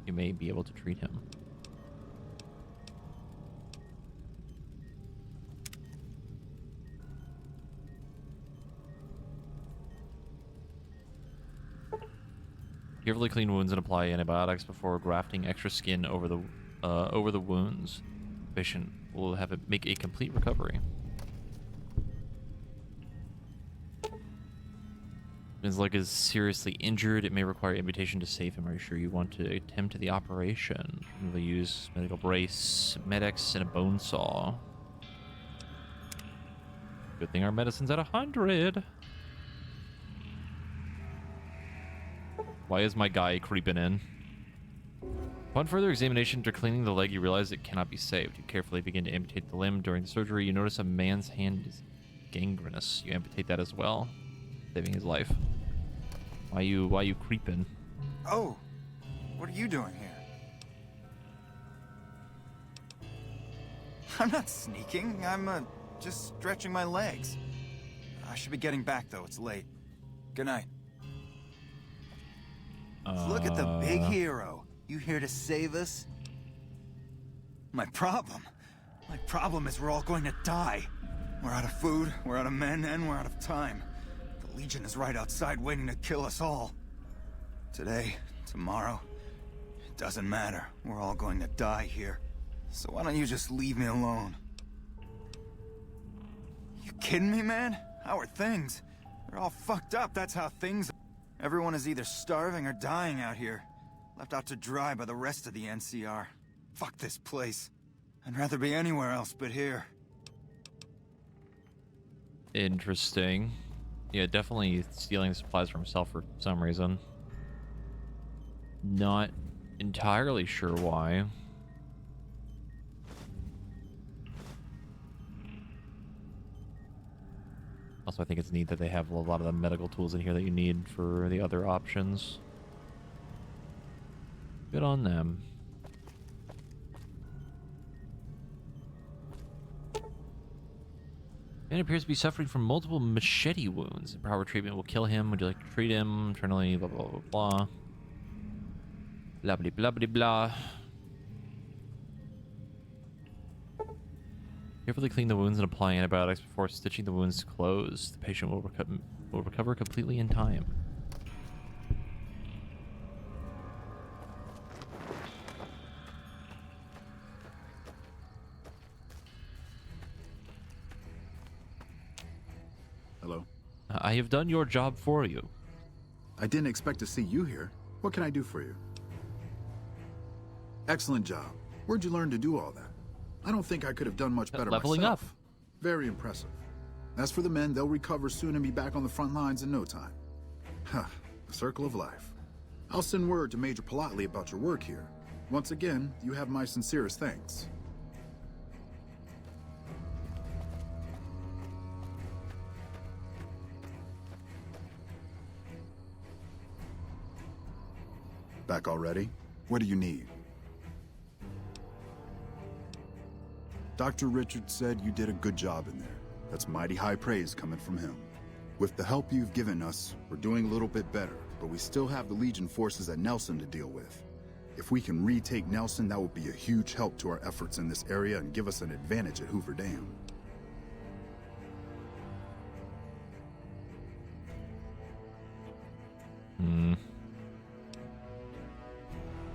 Speaker 1: you may be able to treat him. Carefully clean wounds and apply antibiotics before grafting extra skin over the wounds. Patient will have it make a complete recovery. His leg is seriously injured. It may require amputation to save him. Are you sure you want to attempt the operation? We'll use medical brace, Med-X, and a bone saw. Good thing our medicine's at 100. Why is my guy creeping in? Upon further examination after cleaning the leg, you realize it cannot be saved. You carefully begin to amputate the limb. During the surgery, you notice a man's hand is gangrenous. You amputate that as well, saving his life. Why you creeping?
Speaker 11: Oh, what are you doing here? I'm not sneaking. I'm, just stretching my legs. I should be getting back, though. It's late. Good night. Look at the big hero. You here to save us? My problem is we're all going to die. We're out of food, we're out of men, and we're out of time. The Legion is right outside waiting to kill us all. Today, tomorrow, it doesn't matter. We're all going to die here. So why don't you just leave me alone? You kidding me, man? How are things? They're all fucked up, that's how things are. Everyone is either starving or dying out here. Left out to dry by the rest of the NCR. Fuck this place. I'd rather be anywhere else but here.
Speaker 1: Interesting. Yeah, definitely stealing supplies from himself for some reason. Not entirely sure why. Also, I think it's neat that they have a lot of the medical tools in here that you need for the other options. Good on them. Man appears to be suffering from multiple machete wounds. Proper treatment will kill him. Would you like to treat him? Internally, blah, blah, blah, blah. Blah, blah, blah, blah, blah. Carefully clean the wounds and apply antibiotics before stitching the wounds closed. The patient will recover completely in time.
Speaker 5: Hello?
Speaker 1: I have done your job for you.
Speaker 5: I didn't expect to see you here. What can I do for you? Excellent job. Where'd you learn to do all that? I don't think I could have done much better
Speaker 1: Leveling
Speaker 5: myself.
Speaker 1: up.
Speaker 5: Very impressive. As for the men, they'll recover soon and be back on the front lines in no time. Huh, the circle of life. I'll send word to Major Palatley about your work here. Once again, you have my sincerest thanks. Back already? What do you need? Dr. Richards said you did a good job in there. That's mighty high praise coming from him. With the help you've given us, we're doing a little bit better, but we still have the Legion forces at Nelson to deal with. If we can retake Nelson, that will be a huge help to our efforts in this area and give us an advantage at Hoover Dam.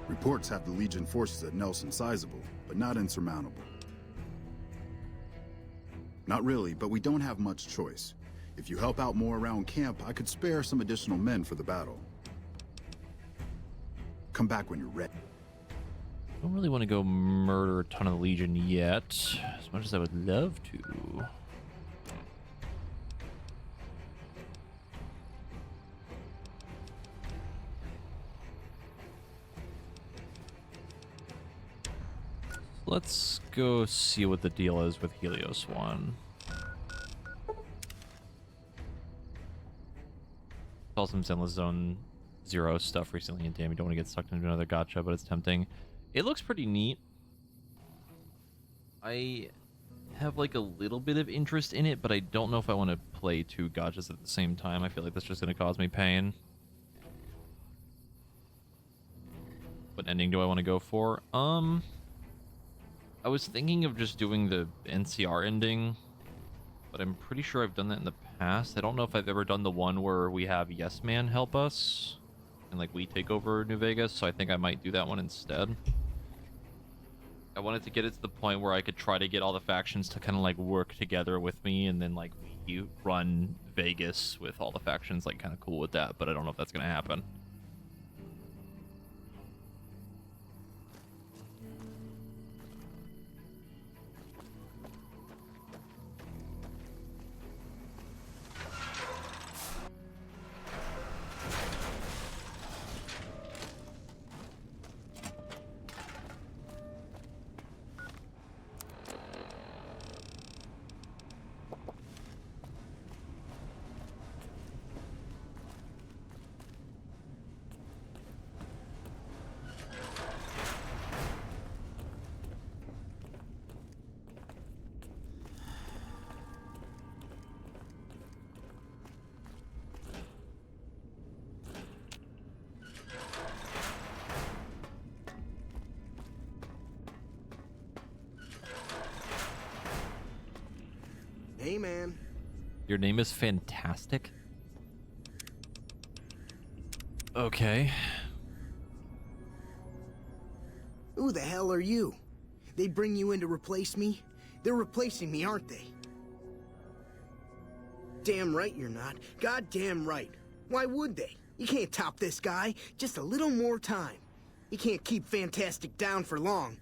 Speaker 5: Reports have the Legion forces at Nelson sizable, but not insurmountable. Not really, but we don't have much choice. If you help out more around camp, I could spare some additional men for the battle. Come back when you're ready.
Speaker 1: Don't really want to go murder a ton of the Legion yet, as much as I would love to. Let's go see what the deal is with Helios 1. Saw some Zenless Zone 0 stuff recently, and damn, you don't want to get sucked into another gacha, but it's tempting. It looks pretty neat. I have like a little bit of interest in it, but I don't know if I want to play 2 gachas at the same time. I feel like that's just going to cause me pain. What ending do I want to go for? I was thinking of just doing the NCR ending, but I'm pretty sure I've done that in the past. I don't know if I've ever done the one where we have Yes Man help us, and like we take over New Vegas, so I think I might do that one instead. I wanted to get it to the point where I could try to get all the factions to kind of like work together with me, and then like we run Vegas with all the factions like kind of cool with that, but I don't know if that's going to happen.
Speaker 12: Hey, man.
Speaker 1: Your name is Fantastic? Okay.
Speaker 12: Who the hell are you? They'd bring you in to replace me? They're replacing me, aren't they? Damn right you're not. Goddamn right. Why would they? You can't top this guy. Just a little more time. You can't keep Fantastic down for long.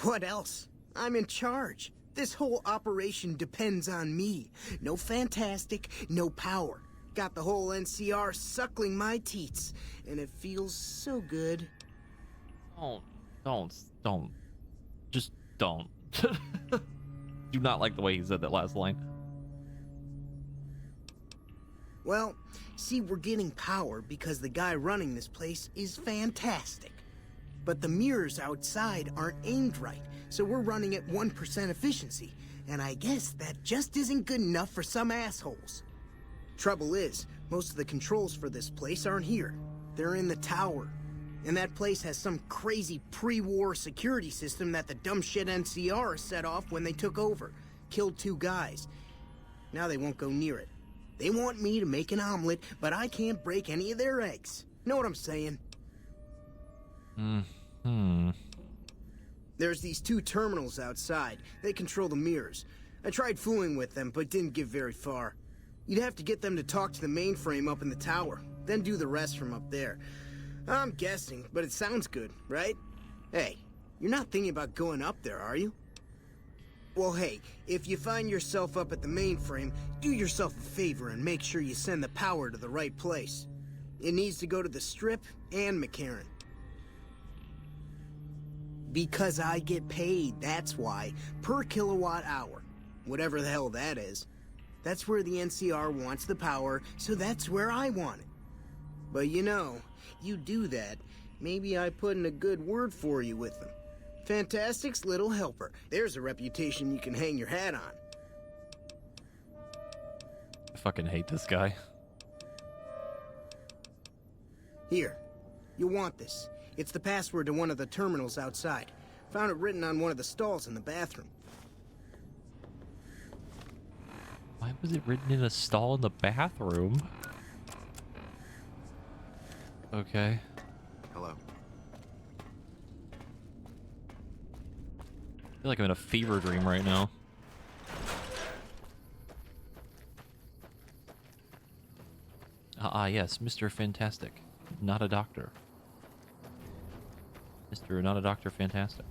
Speaker 12: What else? I'm in charge. This whole operation depends on me. No Fantastic, no power. Got the whole NCR suckling my teats, and it feels so good.
Speaker 1: Don't. Just don't. Do not like the way he said that last line.
Speaker 12: Well, see, we're getting power because the guy running this place is fantastic. But the mirrors outside aren't aimed right, so we're running at 1% efficiency, and I guess that just isn't good enough for some assholes. Trouble is, most of the controls for this place aren't here. They're in the tower. And that place has some crazy pre-war security system that the dumb shit NCR set off when they took over. Killed 2 guys. Now they won't go near it. They want me to make an omelet, but I can't break any of their eggs. Know what I'm saying? There's these 2 terminals outside. They control the mirrors. I tried fooling with them, but didn't get very far. You'd have to get them to talk to the mainframe up in the tower, then do the rest from up there. I'm guessing, but it sounds good, right? Hey, you're not thinking about going up there, are you? Well, hey, if you find yourself up at the mainframe, do yourself a favor and make sure you send the power to the right place. It needs to go to the Strip and McCarran. Because I get paid, that's why. Per kilowatt hour. Whatever the hell that is. That's where the NCR wants the power, so that's where I want it. But you know, you do that, maybe I put in a good word for you with them. Fantastic's little helper. There's a reputation you can hang your hat on.
Speaker 1: I fucking hate this guy.
Speaker 12: Here, you'll want this. It's the password to one of the terminals outside. Found it written on one of the stalls in the bathroom.
Speaker 1: Why was it written in a stall in the bathroom? Okay.
Speaker 6: Hello.
Speaker 1: I feel like I'm in a fever dream right now. Yes, Mr. Fantastic. Not a doctor. Mr. Not a Doctor Fantastic.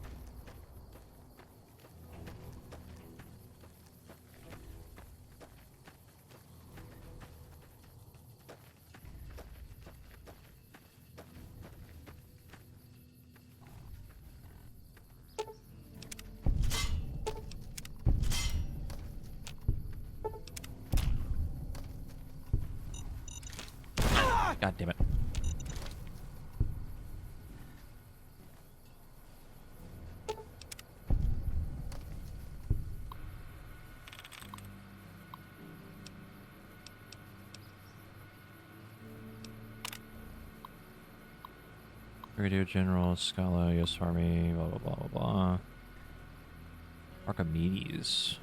Speaker 1: God damn it. Brigadier General Scala, U.S. Army, blah, blah, blah, blah, blah. Archimedes.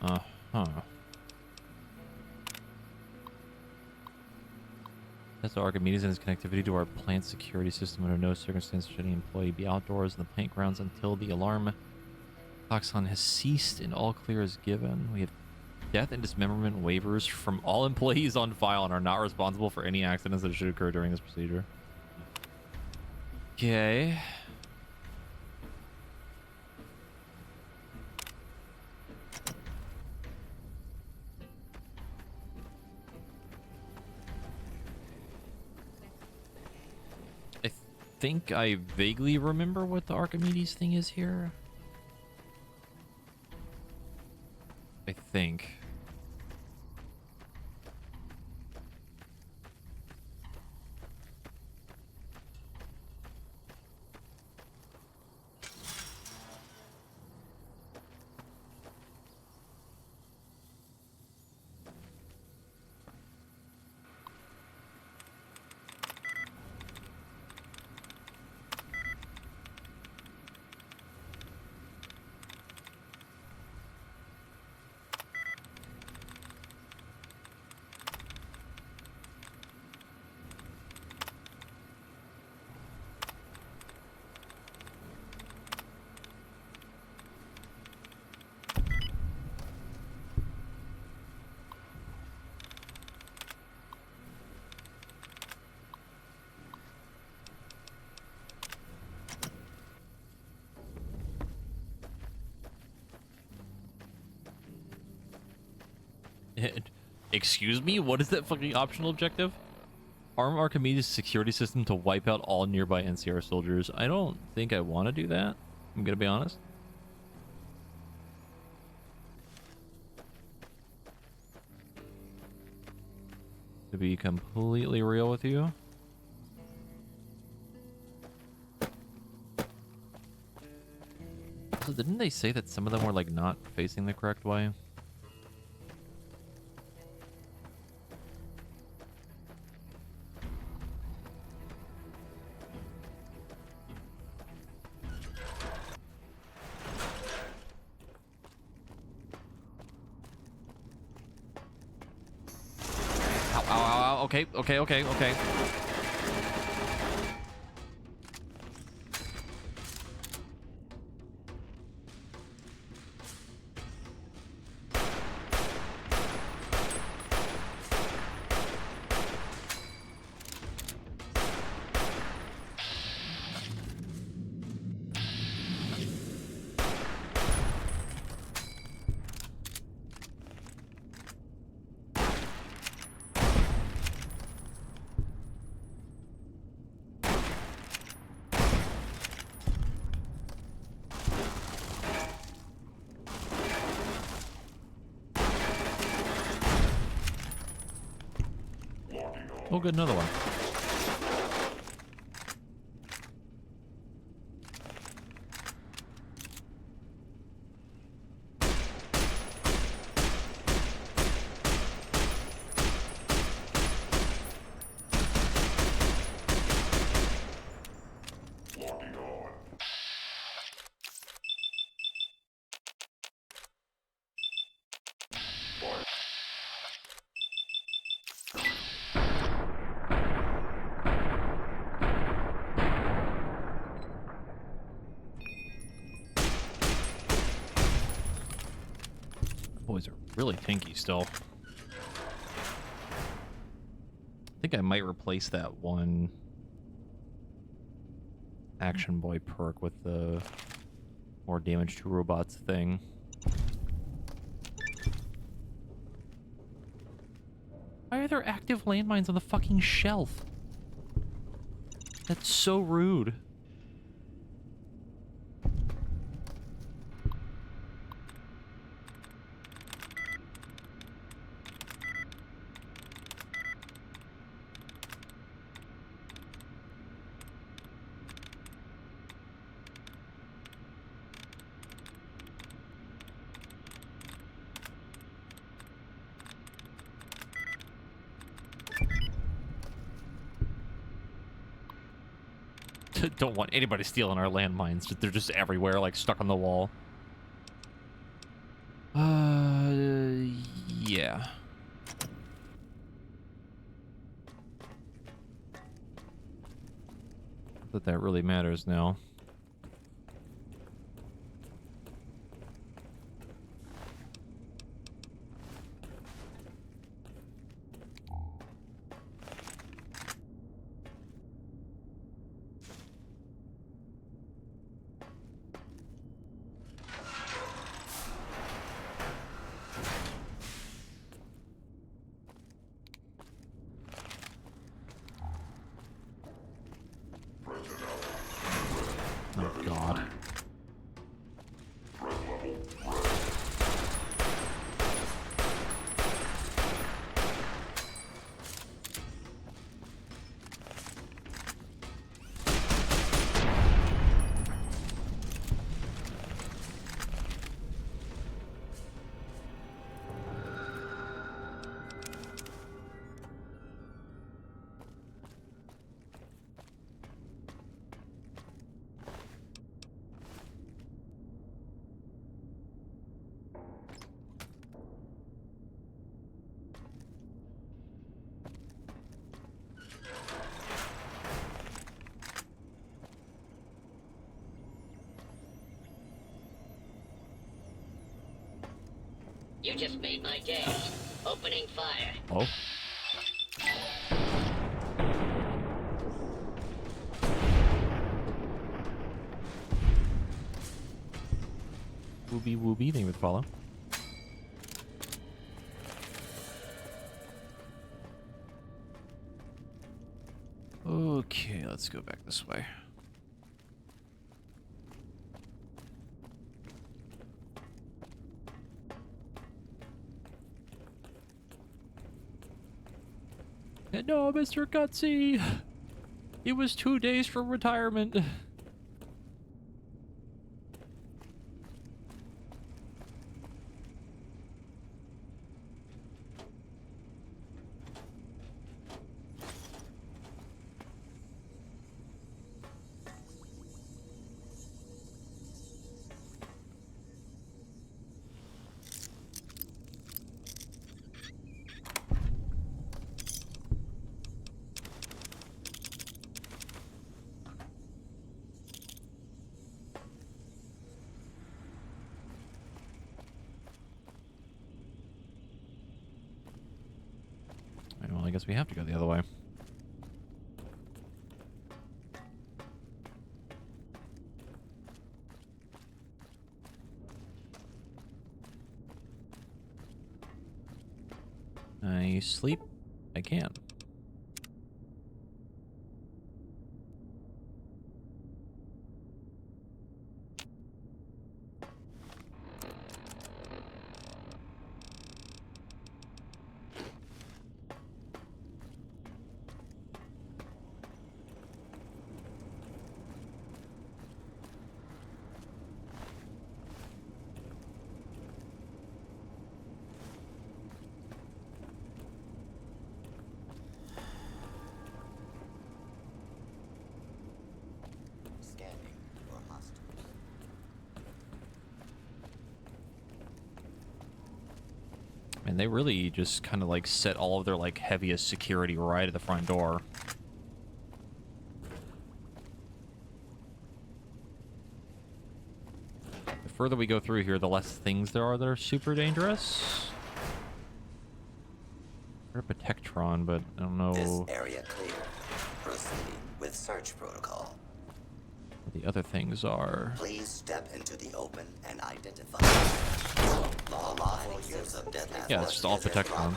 Speaker 1: Uh-huh. That's Archimedes and his connectivity to our plant security system. Under no circumstance should any employee be outdoors in the plant grounds until the alarm klaxon has ceased and all clear is given. We have death and dismemberment waivers from all employees on file and are not responsible for any accidents that should occur during this procedure. Okay. I think I vaguely remember what the Archimedes thing is here. I think. Excuse me? What is that fucking optional objective? Arm Archimedes' security system to wipe out all nearby NCR soldiers. I don't think I want to do that. I'm gonna be honest. To be completely real with you. So didn't they say that some of them were like not facing the correct way? Ow, ow, ow, ow. Okay, okay, okay, okay. Oh, good, another one. Boys are really tanky still. I think I might replace that one Action Boy perk with the more damage to robots thing. Why are there active landmines on the fucking shelf? That's so rude. Don't want anybody stealing our landmines. They're just everywhere, like stuck on the wall. Yeah. Not that really matters now. Oh, God.
Speaker 13: You just made my day. Opening fire.
Speaker 1: Oh. Wooby wooby, thank you for the follow. Okay, let's go back this way. And no, Mr. Gutsy! It was 2 days from retirement. Well, I guess we have to go the other way. I sleep? I can. And they really just kind of like set all of their like heaviest security right at the front door. The further we go through here, the less things there are that are super dangerous. We're a Protectron, but I don't know.
Speaker 14: This area clear. Proceeding with search protocol.
Speaker 1: What the other things are.
Speaker 14: Please step into the open and identify. Lawful use of deadly force.
Speaker 1: Yeah, it's just all Protectrons.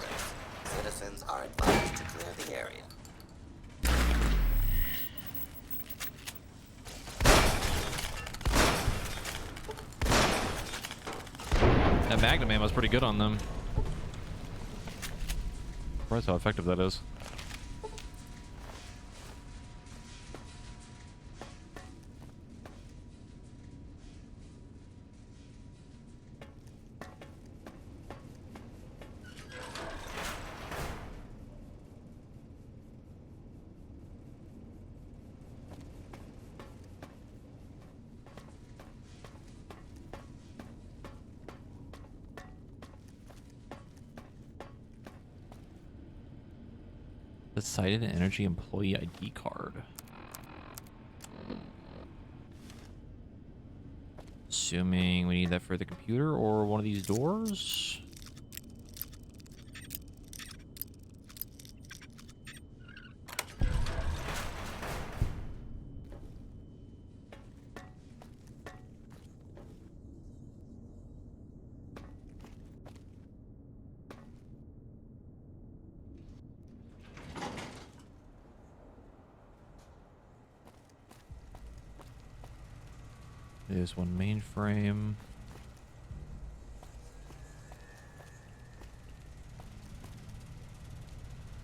Speaker 14: Citizens are advised to clear the area.
Speaker 1: That Magnum ammo was pretty good on them. Surprised how effective that is. Decided Energy Employee ID card. Assuming we need that for the computer or one of these doors. There's one mainframe.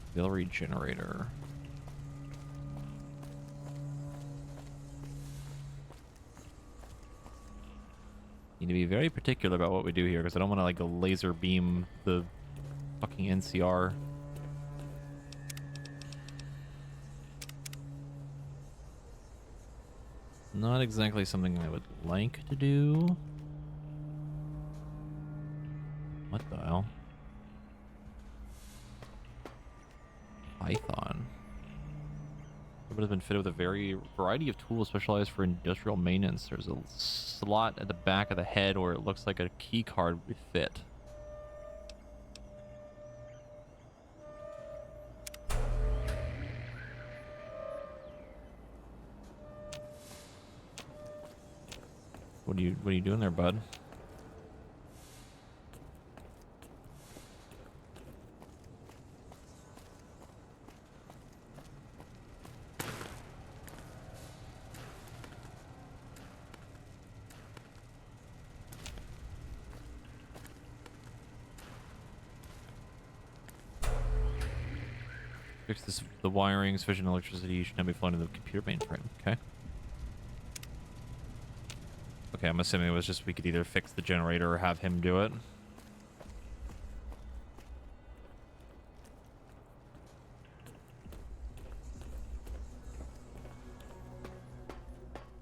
Speaker 1: Auxiliary generator. Need to be very particular about what we do here because I don't want to like laser beam the fucking NCR. Not exactly something I would like to do. What the hell? Python. It would have been fitted with a variety of tools specialized for industrial maintenance. There's a slot at the back of the head where it looks like a key card would fit. What are you doing there, bud? Fix this, the wiring, sufficient electricity should now be flowing to the computer mainframe. Okay. Okay, I'm assuming it was just we could either fix the generator or have him do it.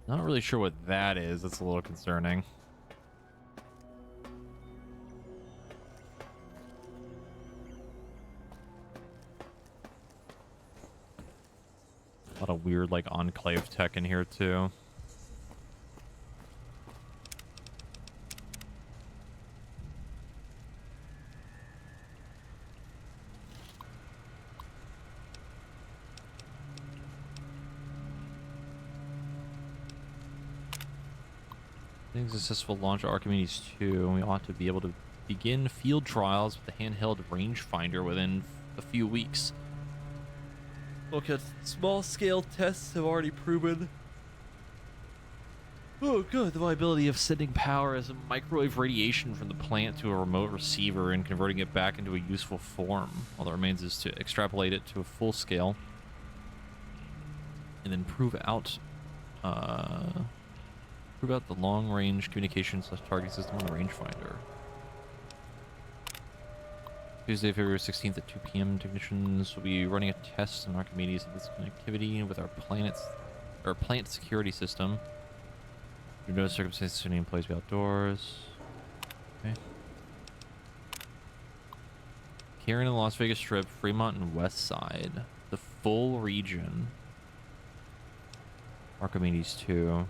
Speaker 1: Not really sure what that is. That's a little concerning. A lot of weird, like, enclave tech in here, too. Successful launch of Archimedes 2, and we ought to be able to begin field trials with the handheld rangefinder within a few weeks. Okay, small-scale tests have already proven the viability of sending power as a microwave radiation from the plant to a remote receiver and converting it back into a useful form. All that remains is to extrapolate it to a full scale and then prove out the long-range communication/target system on the rangefinder. Tuesday, February 16th at 2 p.m. Technicians will be running a test on Archimedes of this connectivity with our plant security system. Under no circumstances should any employees be outdoors. Okay. Carrying the Las Vegas Strip, Fremont, and West Side. The full region. Archimedes 2.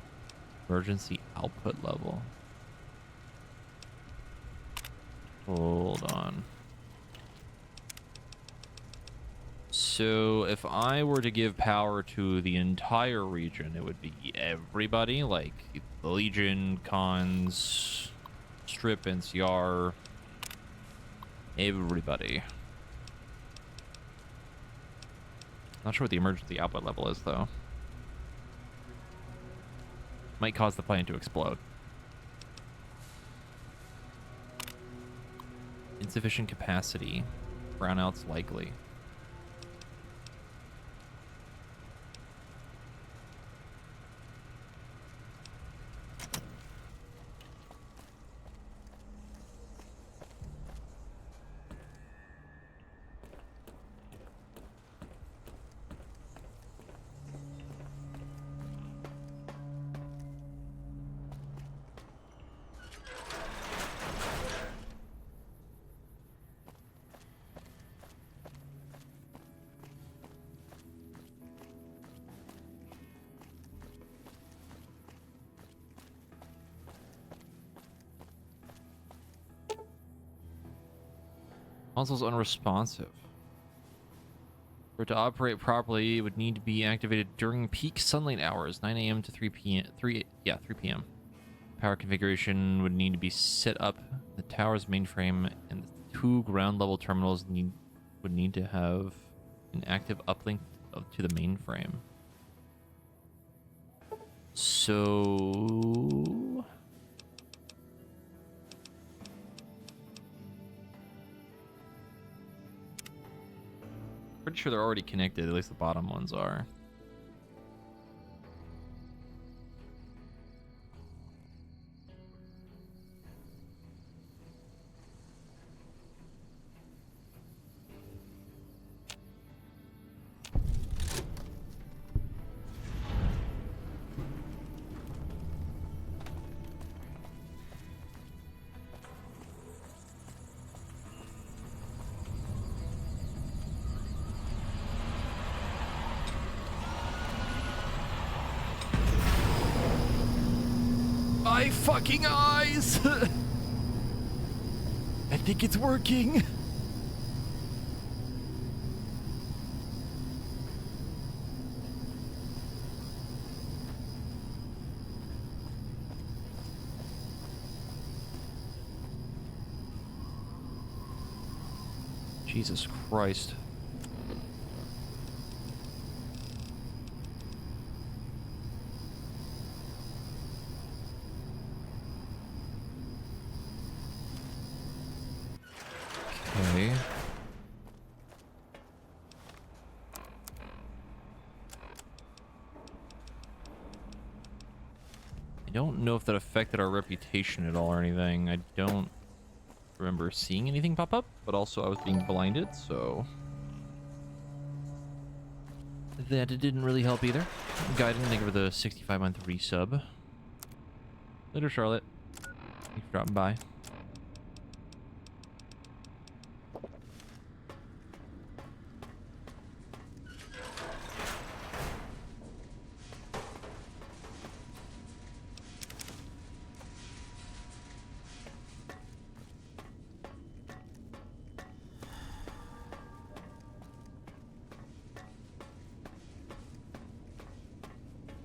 Speaker 1: Emergency output level. Hold on. So if I were to give power to the entire region, it would be everybody, like the Legion, Cons, Strip, NCR, everybody. Not sure what the emergency output level is, though. Might cause the plane to explode. Insufficient capacity. Brownouts likely. Console's unresponsive. For it to operate properly, it would need to be activated during peak sunlight hours, 9 a.m. to 3 p.m. 3 p.m. Power configuration would need to be set up. The tower's mainframe and the 2 ground-level terminals would need to have an active uplink to the mainframe. So... pretty sure they're already connected, at least the bottom ones are. My fucking eyes! I think it's working. Jesus Christ. Okay. don't know if that affected our reputation at all or anything. I don't remember seeing anything pop up, but also I was being blinded, so that it didn't really help either. Gaiden, thank you for the 65-month resub. Later, Charlotte. Thanks for dropping by.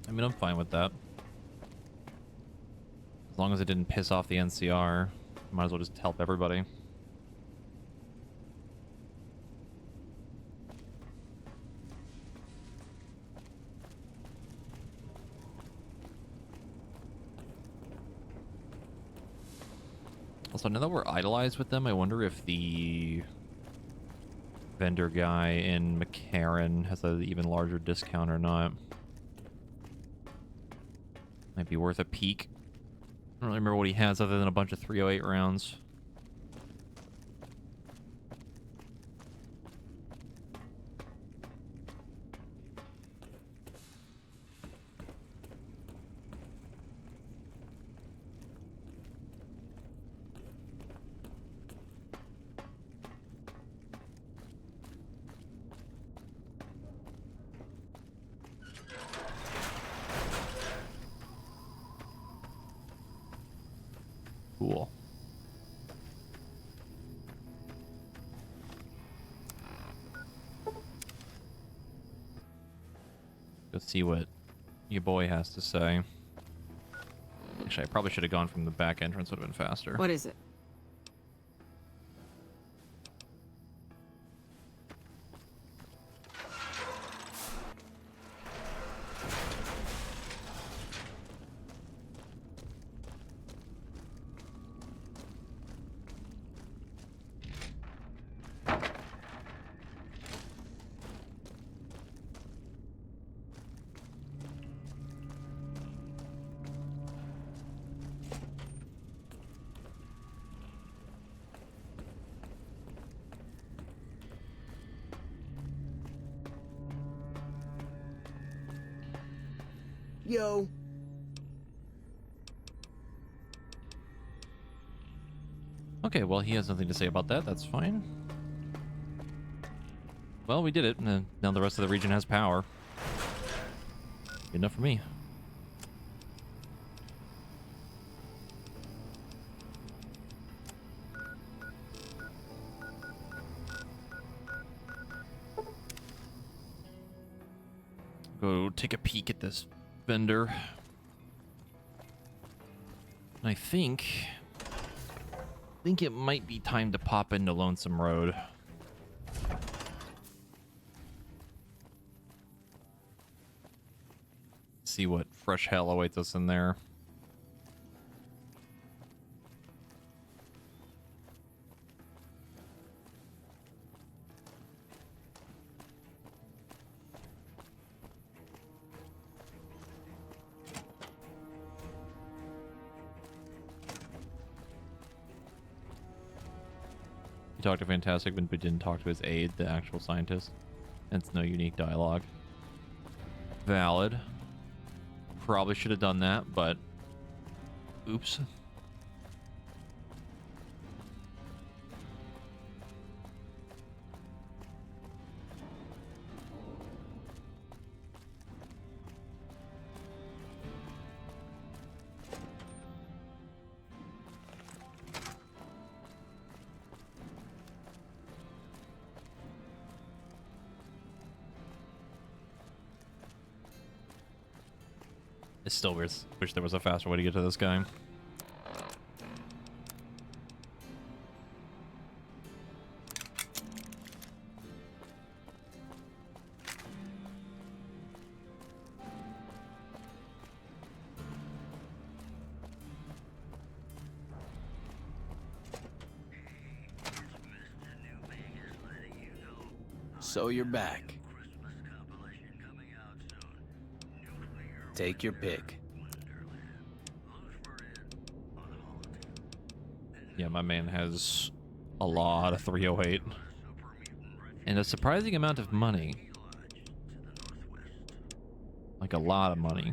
Speaker 1: I mean, I'm fine with that. As long as it didn't piss off the NCR, might as well just help everybody. Also, now that we're idolized with them, I wonder if the vendor guy in McCarran has an even larger discount or not. Might be worth a peek. I don't really remember what he has other than a bunch of 308 rounds. Cool. Let's see what your boy has to say. Actually, I probably should have gone from the back entrance, would have been faster.
Speaker 4: What is it?
Speaker 12: Yo.
Speaker 1: Okay, well, he has nothing to say about that. That's fine. Well, we did it. Now the rest of the region has power. Good enough for me. Go take a peek at this vendor. I think it might be time to pop into Lonesome Road. See what fresh hell awaits us in there. He talked to Fantastic, but didn't talk to his aide, the actual scientist. It's no unique dialogue. Valid. Probably should have done that, but oops. I still wish there was a faster way to get to this guy.
Speaker 15: So you're back. Take your pick.
Speaker 1: Yeah, my man has a lot of 308. And a surprising amount of money. Like a lot of money.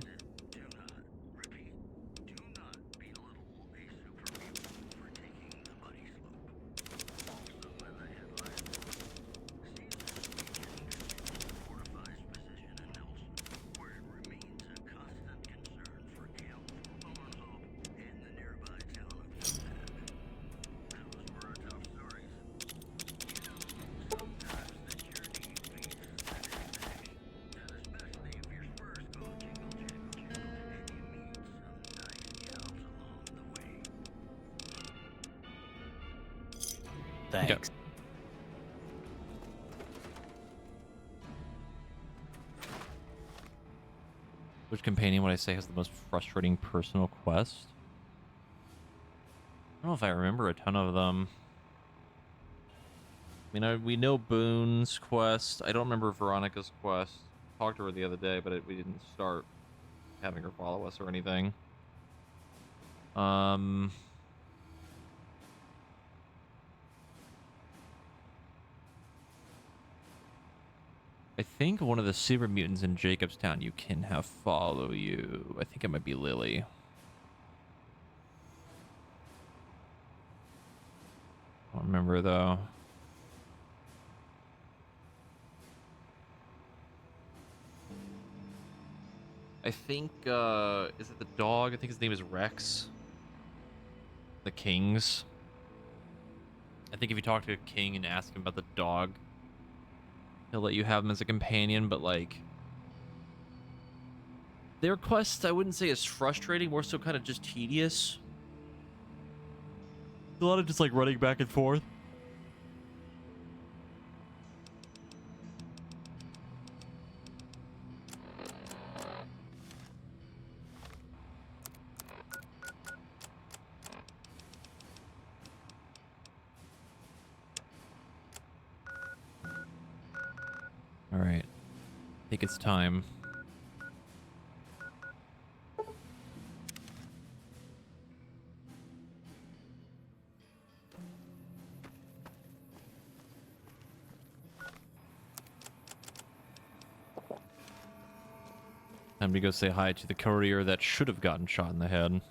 Speaker 15: Thanks.
Speaker 1: Which companion would I say has the most frustrating personal quest? I don't know if I remember a ton of them. I mean, we know Boone's quest. I don't remember Veronica's quest. Talked to her the other day, but we didn't start having her follow us or anything. I think one of the super mutants in Jacobstown you can have follow you. I think it might be Lily. I don't remember though. I think, is it the dog? I think his name is Rex. The Kings. I think if you talk to a king and ask him about the dog, he'll let you have him as a companion, but like... their quest, I wouldn't say is frustrating, more so kind of just tedious. A lot of just like running back and forth. All right, I think it's time. Time to go say hi to the courier that should have gotten shot in the head.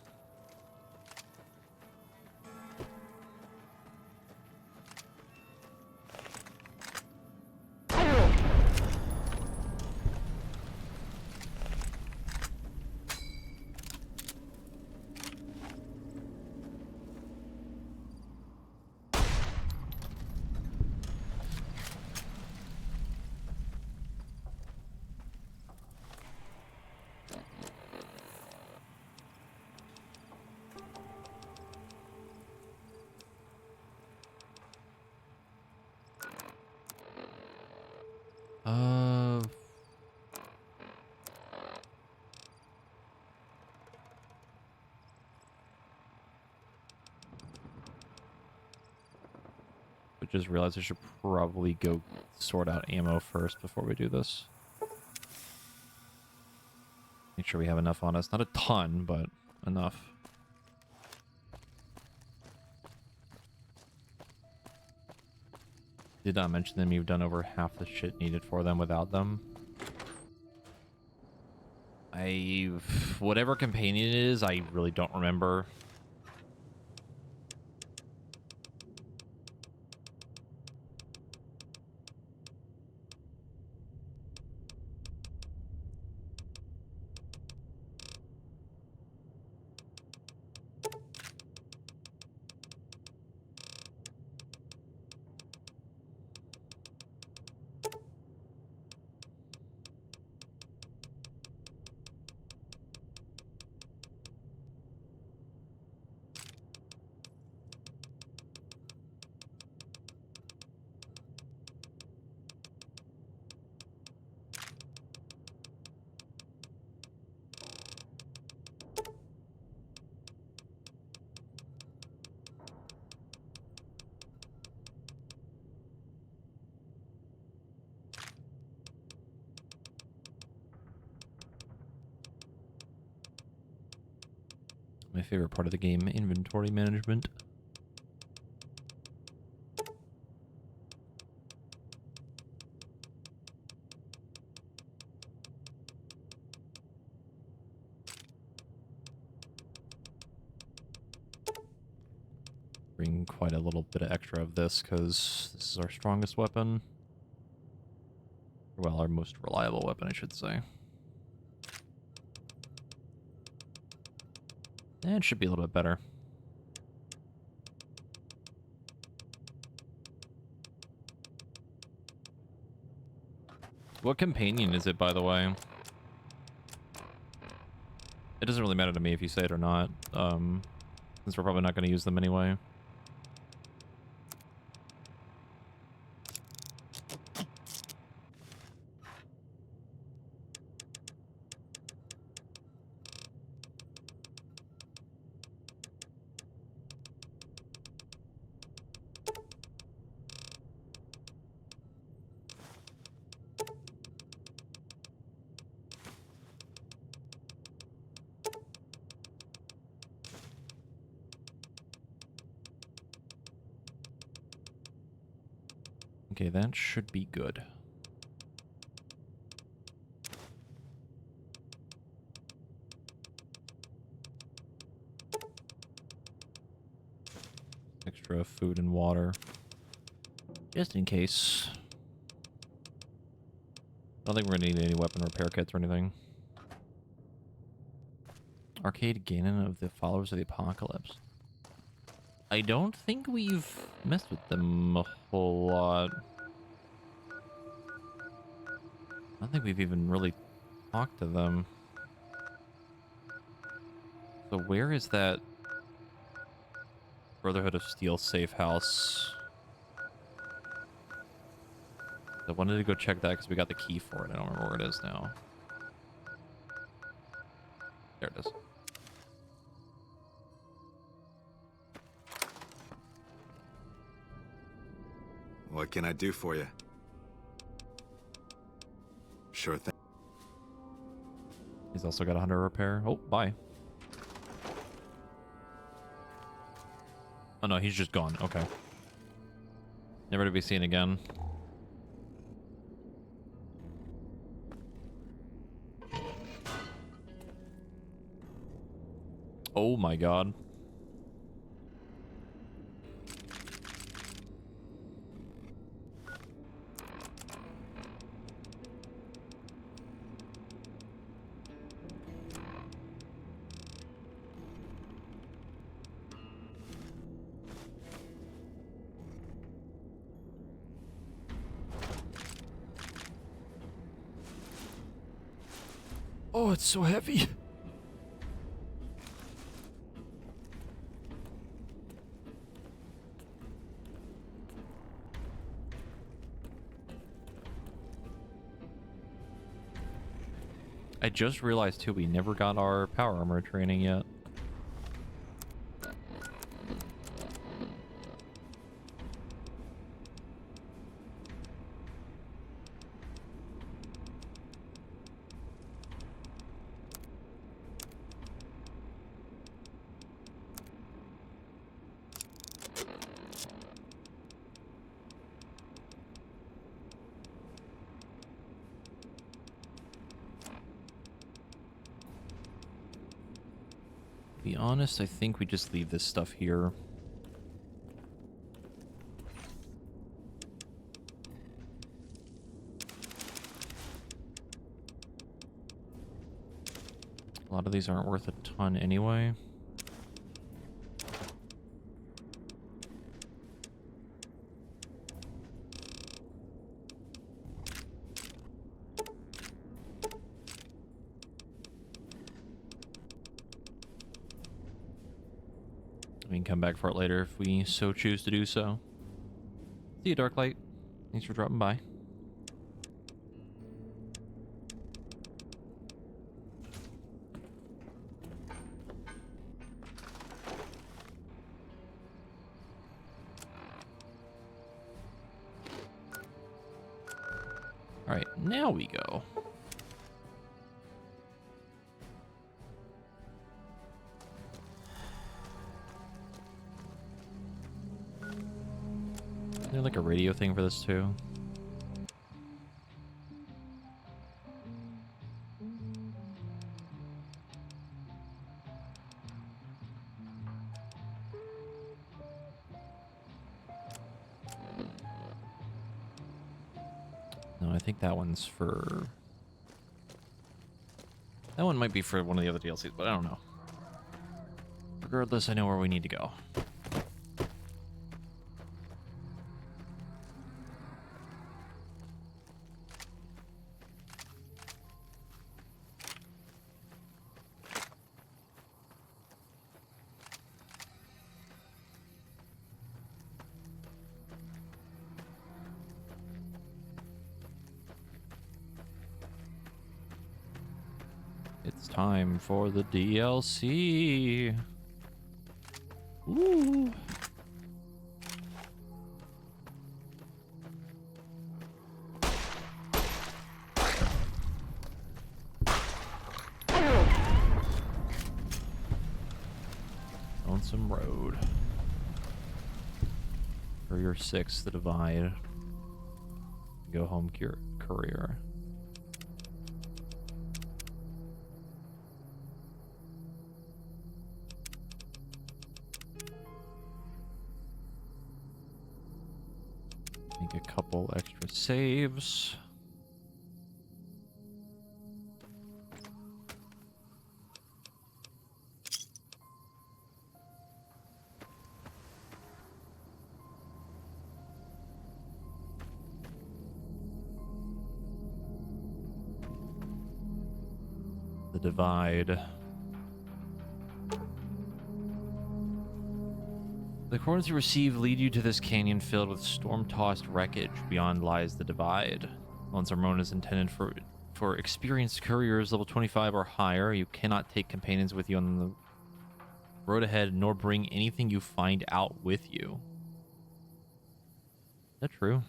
Speaker 1: But just realized I should probably go sort out ammo first before we do this. Make sure we have enough on us. Not a ton, but enough. Did not mention them. You've done over half the shit needed for them without them. Whatever companion it is, I really don't remember. My favorite part of the game, inventory management. bring quite a little bit of extra of this because this is our strongest weapon. Well, our most reliable weapon, I should say. And it should be a little bit better. What companion is it, by the way? It doesn't really matter to me if you say it or not, since we're probably not going to use them anyway. Okay, that should be good. Extra food and water. Just in case. I don't think we're gonna need any weapon repair kits or anything. Arcade Ganon of the Followers of the Apocalypse. I don't think we've messed with them a whole lot. I don't think we've even really talked to them. So where is that Brotherhood of Steel safe house? I wanted to go check that because we got the key for it. I don't remember where it is now. There it is.
Speaker 6: What can I do for you? Sure thing.
Speaker 1: He's also got 100 repair. Oh, bye. Oh no, he's just gone. Okay. Never to be seen again. Oh my god. Oh, it's so heavy. I just realized too, we never got our power armor training yet. To be honest, I think we just leave this stuff here. A lot of these aren't worth a ton anyway. We can come back for it later if we so choose to do so. See you, Darklight. Thanks for dropping by. All right, now we go. Is there like a radio thing for this too? I think that one's for... That one might be for one of the other DLCs, but I don't know. Regardless, I know where we need to go. It's time for the DLC. Ooh. On some road. Courier 6, the Divide. Go home, courier. Make a couple extra saves. The Divide. The coordinates you receive lead you to this canyon filled with storm-tossed wreckage. Beyond lies the Divide. Lone Ramon is intended for experienced couriers level 25 or higher. You cannot take companions with you on the road ahead, nor bring anything you find out with you. Is that true?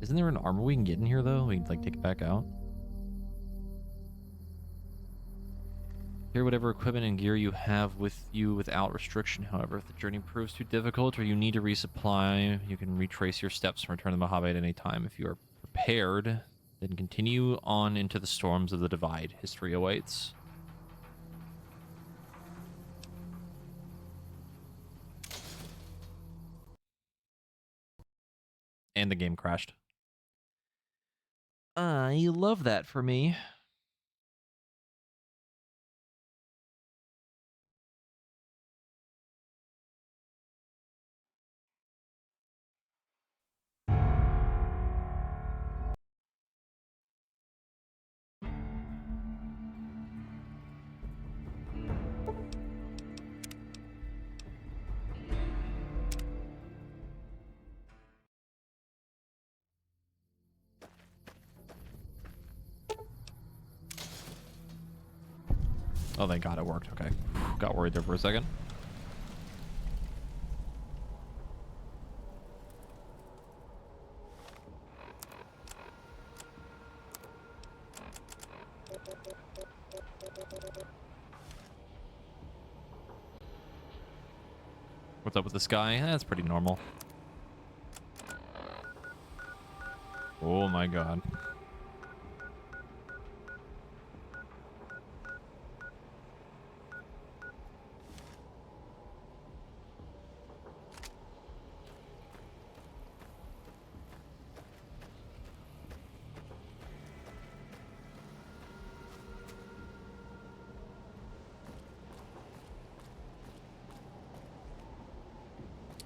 Speaker 1: Isn't there an armor we can get in here, though? We can, like, take it back out. Carry whatever equipment and gear you have with you without restriction. However, if the journey proves too difficult or you need to resupply, you can retrace your steps and return to Mojave at any time. If you are prepared, then continue on into the storms of the Divide. History awaits. And the game crashed. You love that for me. Oh, thank God it worked. Okay. Got worried there for a second. What's up with this guy? That's pretty normal. Oh my God.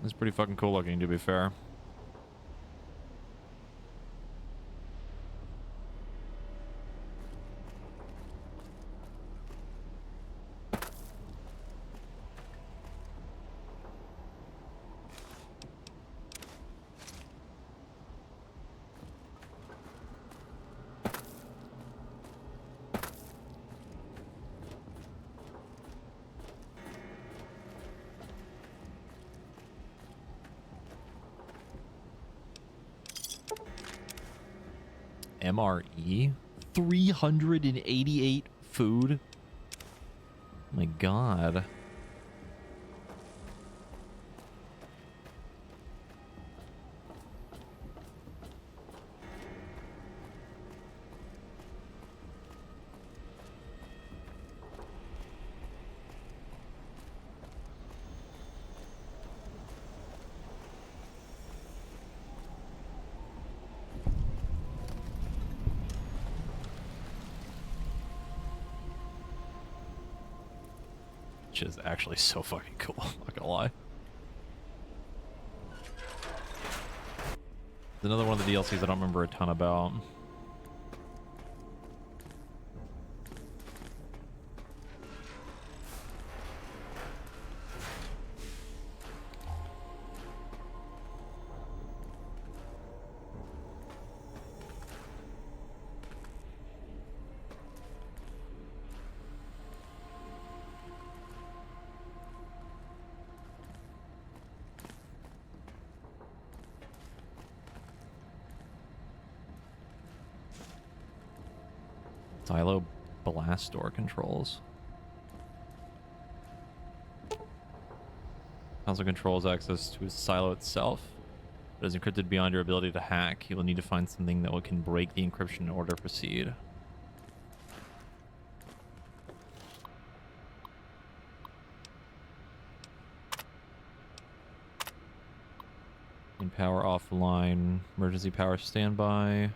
Speaker 1: It's pretty fucking cool looking, to be fair. MRE? 388 food? Oh my God. which is actually so fucking cool. Not gonna lie. It's another one of the DLCs I don't remember a ton about. Silo blast door controls. Console controls access to his silo itself. It is encrypted beyond your ability to hack. You will need to find something that can break the encryption in order to proceed. In power offline, emergency power standby.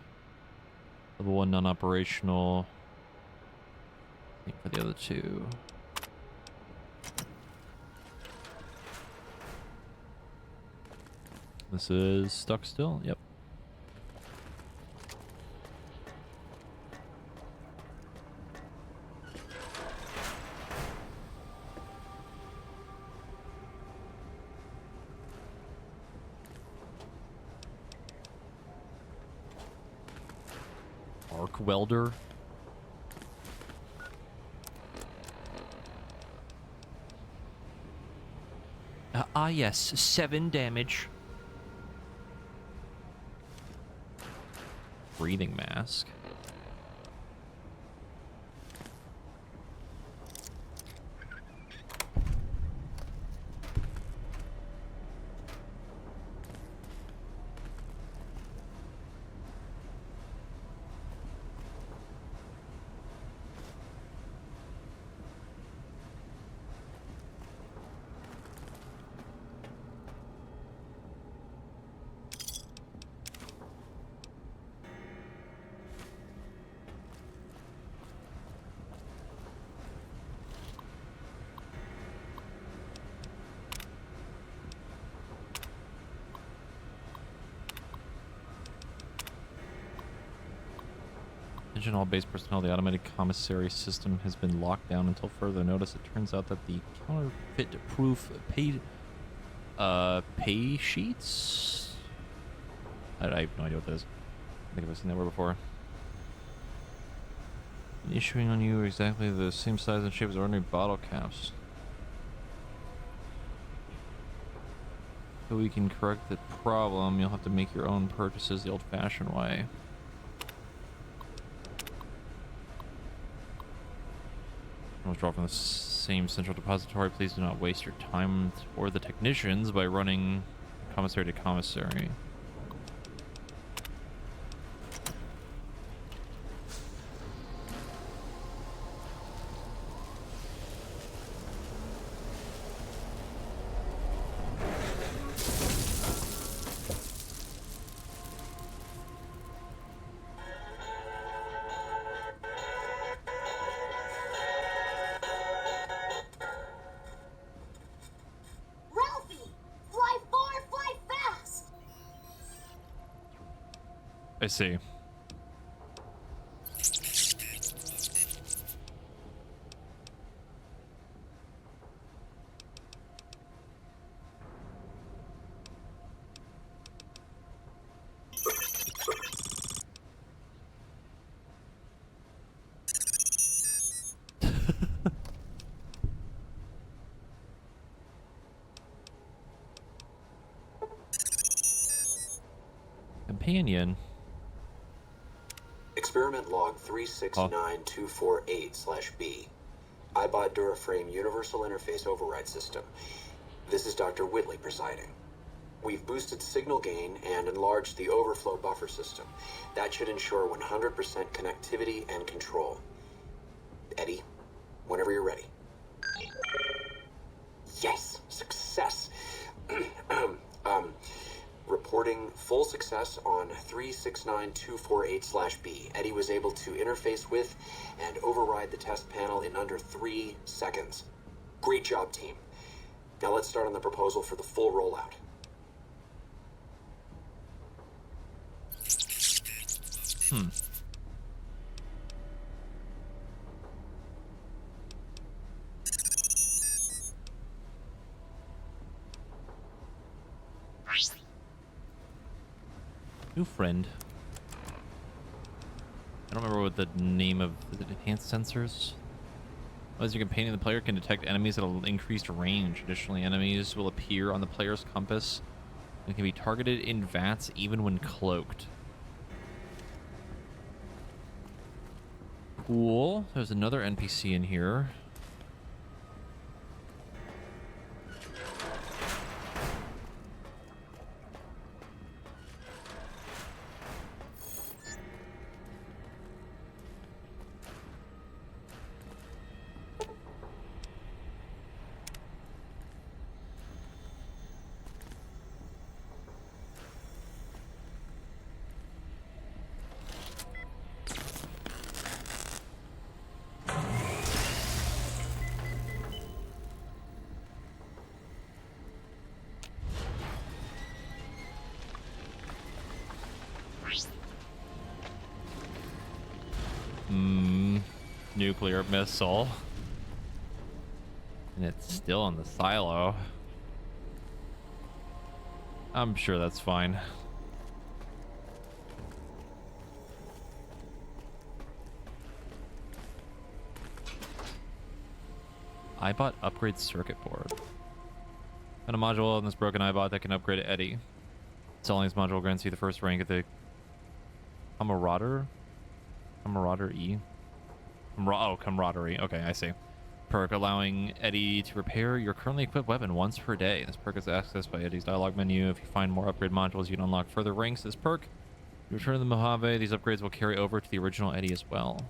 Speaker 1: Level 1 non-operational. I think for the other two. This is stuck still? Yep. Arc welder. Yes, 7 damage. Breathing mask. All base personnel, the automated commissary system has been locked down until further notice. It turns out that the counterfeit proof pay sheets. I have no idea what that is. I think I've seen that word before. Issuing on you exactly the same size and shape as ordinary bottle caps. So we can correct the problem, you'll have to make your own purchases the old-fashioned way. Withdraw from the same central depository. Please do not waste your time or the technicians by running commissary to commissary. I see. Companion.
Speaker 16: Experiment log 369248/B. iBot Duraframe Universal Interface Override System. This is Dr. Whitley presiding. We've boosted signal gain and enlarged the overflow buffer system. That should ensure 100% connectivity and control. Eddie, whenever you're ready. Yes! Success! Reporting full success on 369248/B. Eddie was able to interface with and override the test panel in under 3 seconds. Great job, team. Now let's start on the proposal for the full rollout.
Speaker 1: New friend. I don't remember what the name of the enhanced sensors. As your companion, the player can detect enemies at an increased range. Additionally, enemies will appear on the player's compass and can be targeted in VATS even when cloaked. Cool. There's another NPC in here. Nuclear missile. And it's still on the silo. I'm sure that's fine. iBot upgrade circuit board. And a module on this broken iBot that can upgrade Eddie. Selling this module grants you the first rank at the Camaraderie? Camaraderie. Okay, I see. Perk allowing Eddie to repair your currently equipped weapon once per day. This perk is accessed by Eddie's dialog menu. If you find more upgrade modules, you can unlock further ranks. This perk, you return to the Mojave. These upgrades will carry over to the original Eddie as well.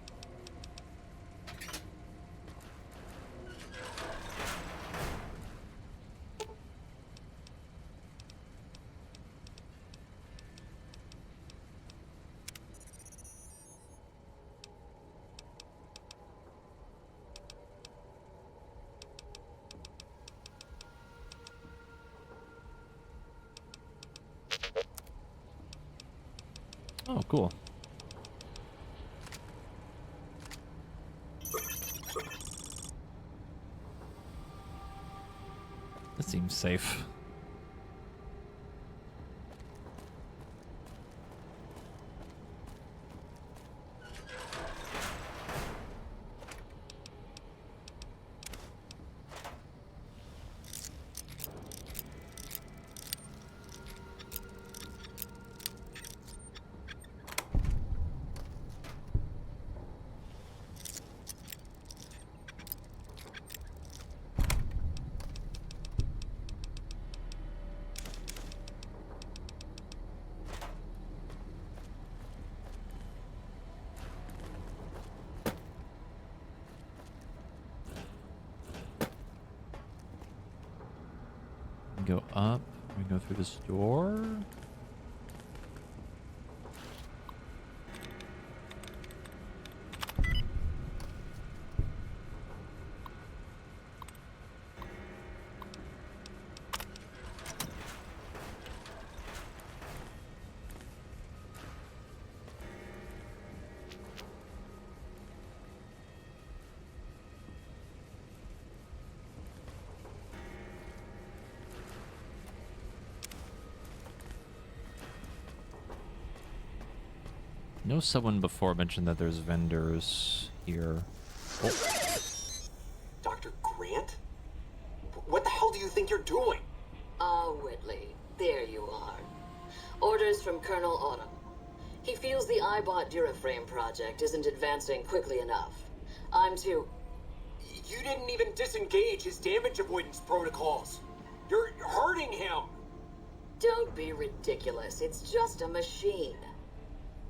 Speaker 1: Oh, cool. This seems safe. Go up. We go through this door. I know someone before mentioned that there's vendors here. Oh.
Speaker 16: Dr. Grant? What the hell do you think you're doing?
Speaker 2: Whitley, there you are. Orders from Colonel Autumn. He feels the iBot Duraframe project isn't advancing quickly enough. I'm to...
Speaker 16: You didn't even disengage his damage avoidance protocols. You're hurting him.
Speaker 2: Don't be ridiculous. It's just a machine.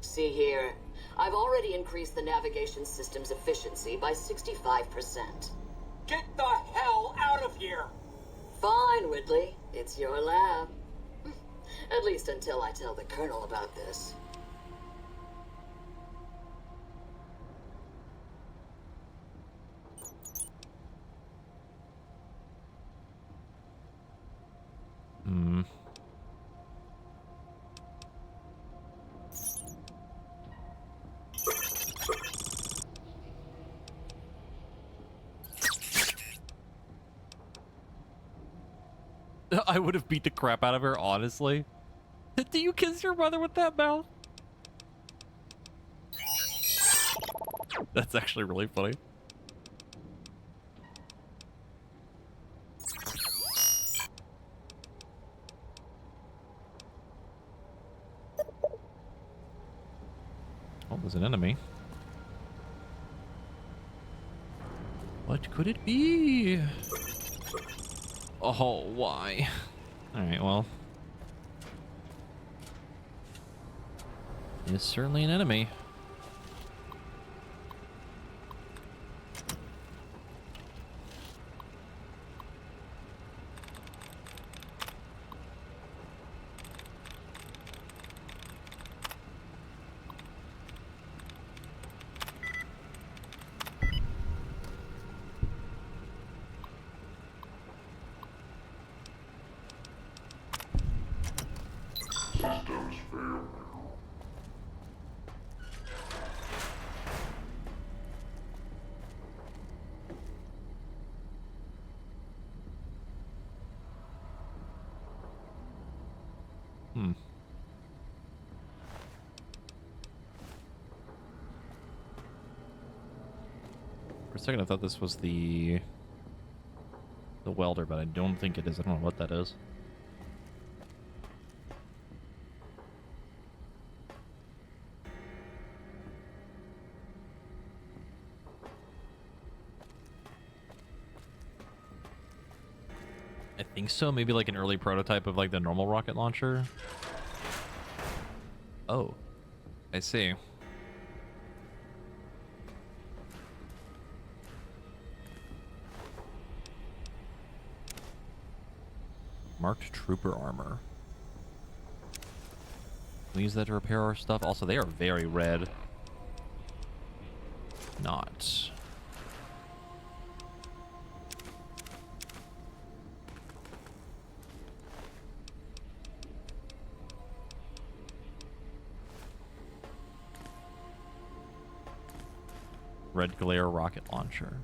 Speaker 2: See here, I've already increased the navigation system's efficiency by 65%.
Speaker 16: Get the hell out of here!
Speaker 2: Fine, Whitley. It's your lab. At least until I tell the Colonel about this.
Speaker 1: I would have beat the crap out of her, honestly. Do you kiss your mother with that mouth? That's actually really funny. Oh, there's an enemy. What could it be? Oh, why? Alright, well. It's certainly an enemy.
Speaker 17: Systems failure.
Speaker 1: For a second I thought this was the welder, but I don't think it is. I don't know what that is. I think so. Maybe like an early prototype of like the normal rocket launcher. Oh, I see. Marked trooper armor. We use that to repair our stuff. Also, they are very red. Not. Red glare rocket launcher.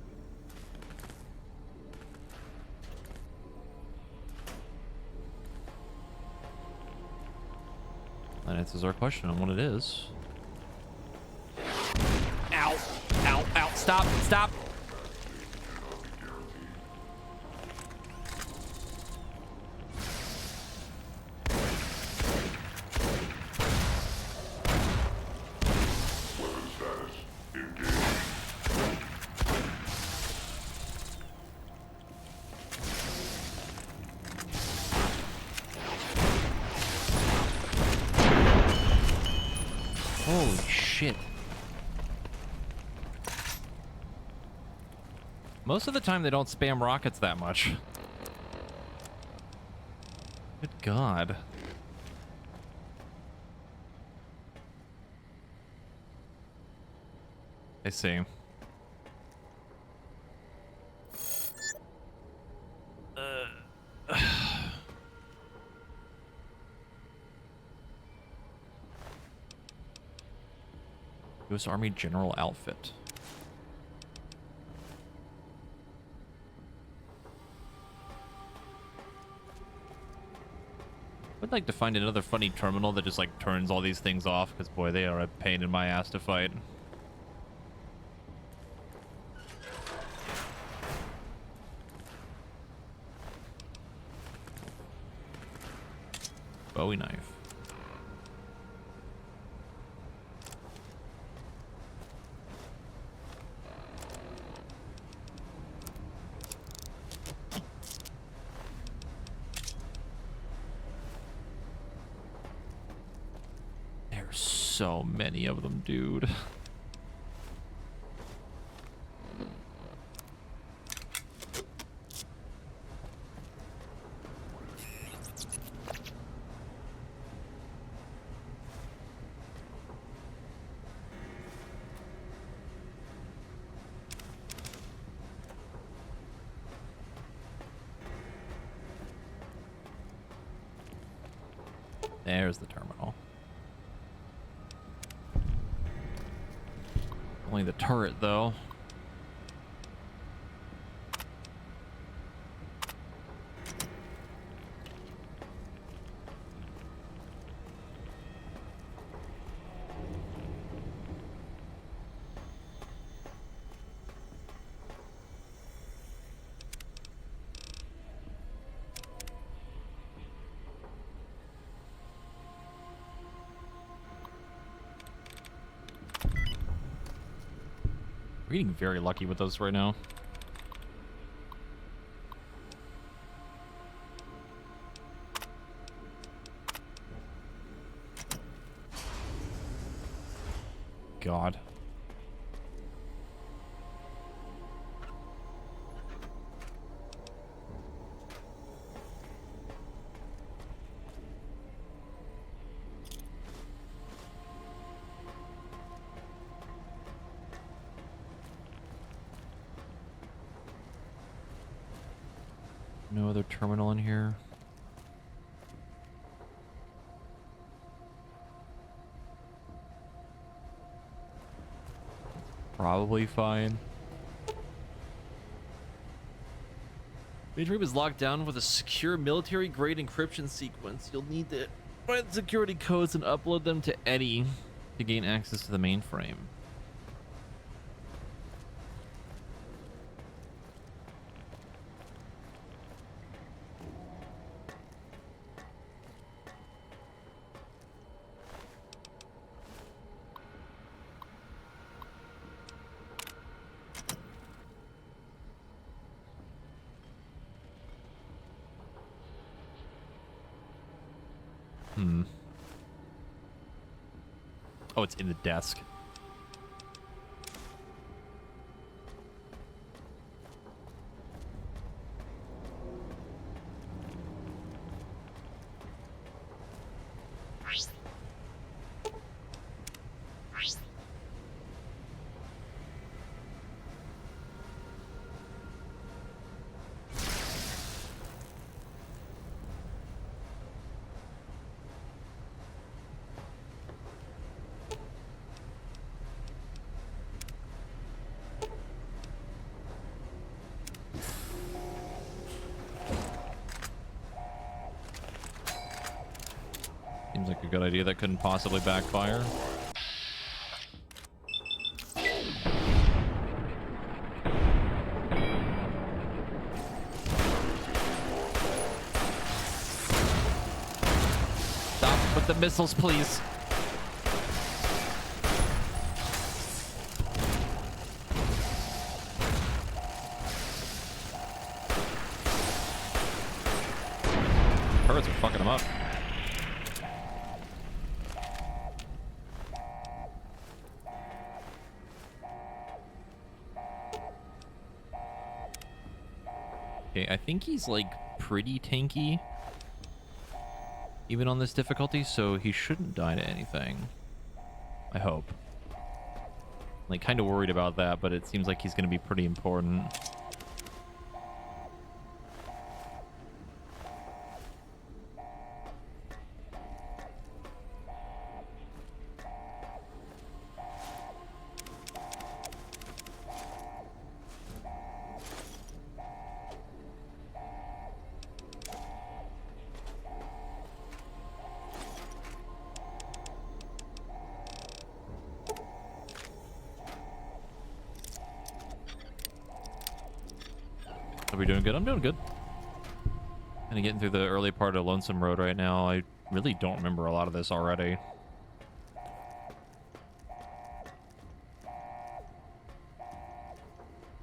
Speaker 1: That answers our question on what it is. Ow! Ow! Ow! Stop! Stop! Holy shit. Most of the time they don't spam rockets that much. Good God. I see. U.S. Army General outfit. I'd like to find another funny terminal that just like turns all these things off, because boy, they are a pain in my ass to fight. Bowie knife. So many of them, dude. There's the terminal. Only the turret, though. We're getting very lucky with those right now. God. No other terminal in here. Probably fine. Mainframe is locked down with a secure military-grade encryption sequence. You'll need to find the security codes and upload them to Eddie to gain access to the mainframe. Oh, it's in the desk. Seems like a good idea that couldn't possibly backfire. Stop with the missiles, please. Turrets are fucking them up. Okay, I think he's like pretty tanky even on this difficulty, so he shouldn't die to anything. I hope. Like, kind of worried about that, but it seems like he's going to be pretty important. Are we doing good? I'm doing good. Kind of getting through the early part of Lonesome Road right now. I really don't remember a lot of this already.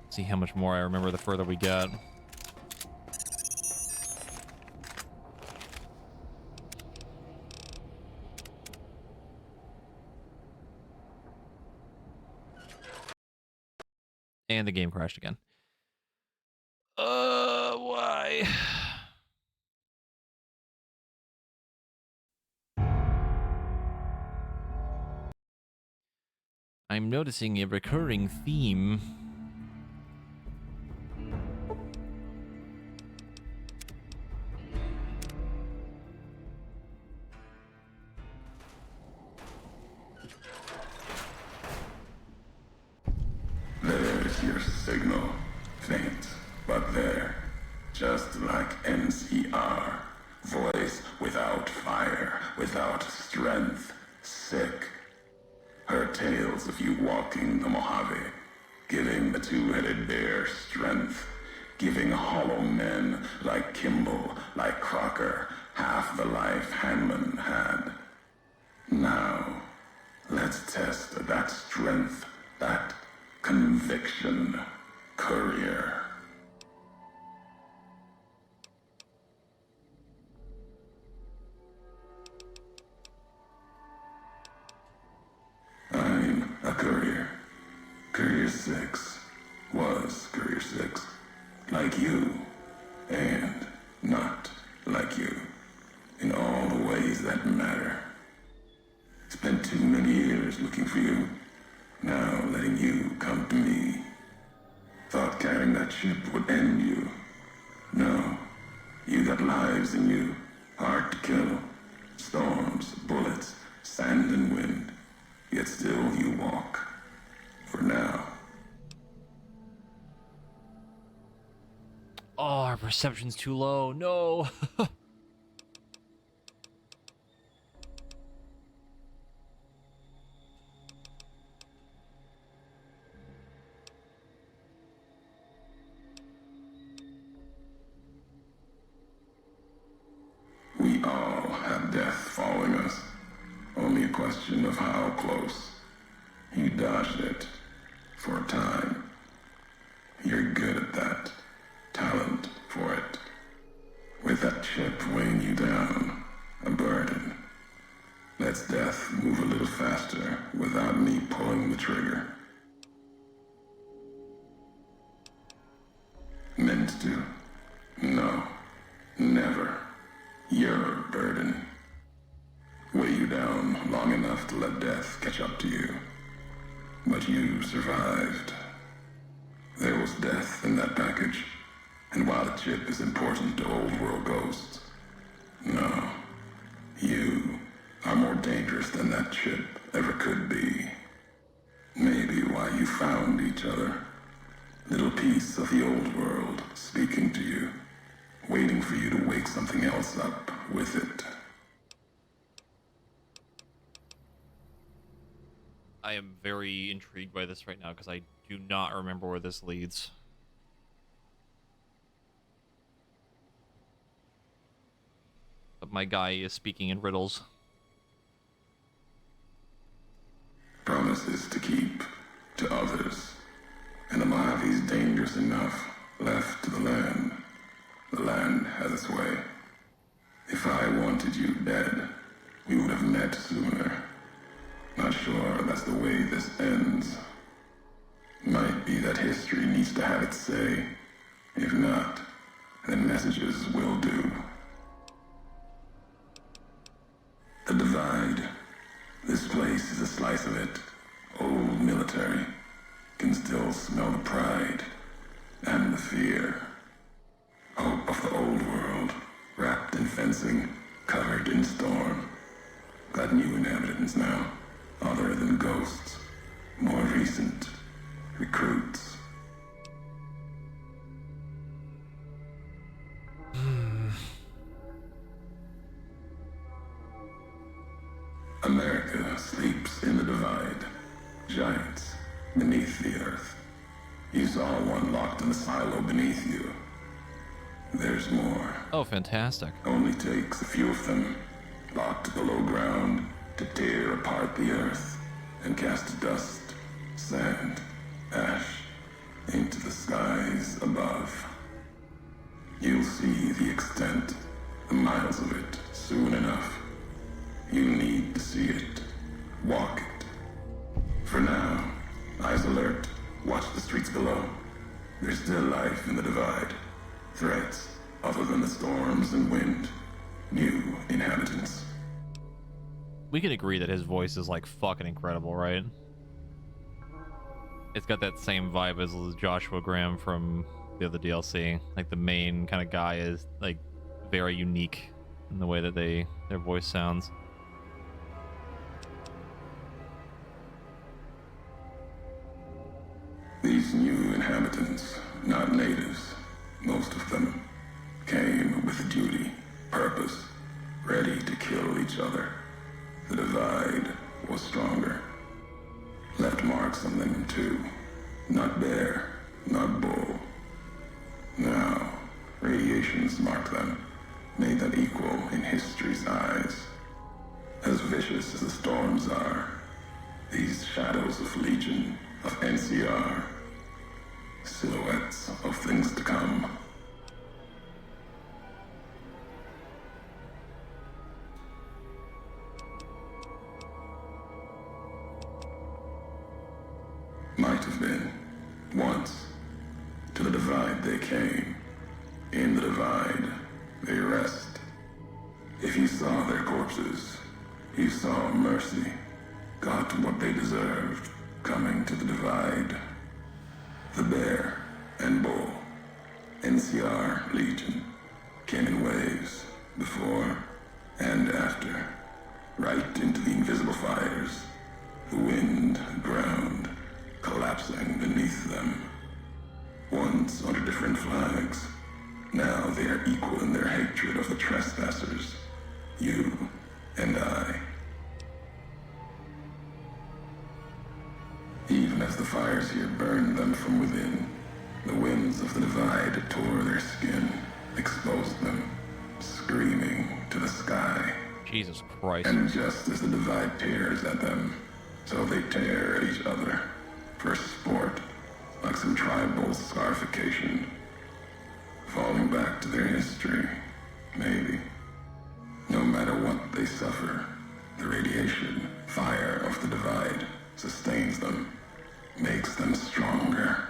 Speaker 1: See how much more I remember the further we get. And the game crashed again. Why? I'm noticing a recurring theme.
Speaker 18: There's your signal. Faint, but there. Just like NCR. Voice without fire, without strength. Sick. Her tales of you walking the Mojave, giving the two-headed bear strength, giving hollow men like Kimball, like Crocker, half the life Hanman had. Now, let's test that strength, that conviction. Courier 6 was Courier 6. Like you, and not like you. In all the ways that matter. Spent too many years looking for you. Now letting you come to me. Thought carrying that ship would end you. No. You got lives in you. Hard to kill. Storms, bullets, sand and wind. Yet still you walk. For now.
Speaker 1: Oh, our perception's too low. No.
Speaker 18: We all have death following us. Only a question of how close. You dodged it. For a time. You're good at that. Talent for it. With that chip weighing you down. A burden. Lets death move a little faster without me pulling the trigger. Meant to. No. Never. Your burden. Weigh you down long enough to let death catch up to you. But you survived. There was death in that package. And while the chip is important to old world ghosts, no. You are more dangerous than that chip ever could be. Maybe why you found each other. Little piece of the old world speaking to you. Waiting for you to wake something else up with it.
Speaker 1: I am very intrigued by this right now because I do not remember where this leads. But my guy is speaking in riddles.
Speaker 18: Promises to keep to others. And the Mojave's dangerous enough left to the land. The land has its way. If I wanted you dead, we would have met sooner. Not sure that's the way this ends. Might be that history needs to have its say. If not, then messages will do. The Divide. This place is a slice of it. Old military. Can still smell the pride. And the fear. Hope of the old world. Wrapped in fencing. Covered in storm. Got new inhabitants now. Other than ghosts. More recent. Recruits. America sleeps in the Divide. Giants beneath the earth. You saw one locked in the silo beneath you. There's more.
Speaker 1: Oh, fantastic.
Speaker 18: Only takes a few of them, locked below ground, to tear apart the earth and cast dust, sand, ash into the skies above. You'll see the extent, the miles of it, soon enough. You need to see it. Walk it. For now, eyes alert. Watch the streets below. There's still life in the Divide. Threats, other than the storms and wind. New inhabitants.
Speaker 1: We can agree that his voice is like fucking incredible, right? It's got that same vibe as Joshua Graham from the other DLC. Like the main kind of guy is like very unique in the way that their voice sounds.
Speaker 18: These new inhabitants, not natives, most of them, came with duty, purpose, ready to kill each other. The Divide was stronger. Left marks on them too. Not bear, not bull. Now, radiations mark them, made them equal in history's eyes. As vicious as the storms are, these shadows of Legion, of NCR, silhouettes of things to come. Might have been. Once. To the Divide they came. In the Divide, they rest. If you saw their corpses, you saw mercy. Got what they deserved, coming to the Divide. The Bear and Bull, NCR Legion, came in waves, before and after, right into the invisible fires, the wind, ground, collapsing beneath them. Once under different flags, now they are equal in their hatred of the trespassers, you and I. Even as the fires here burned them from within, the winds of the Divide tore their skin, exposed them, screaming to the sky.
Speaker 1: Jesus Christ.
Speaker 18: And just as the Divide tears at them, so they tear at each other, for sport, like some tribal scarification. Falling back to their history, maybe. No matter what they suffer, the radiation, fire of the Divide sustains them, makes them stronger.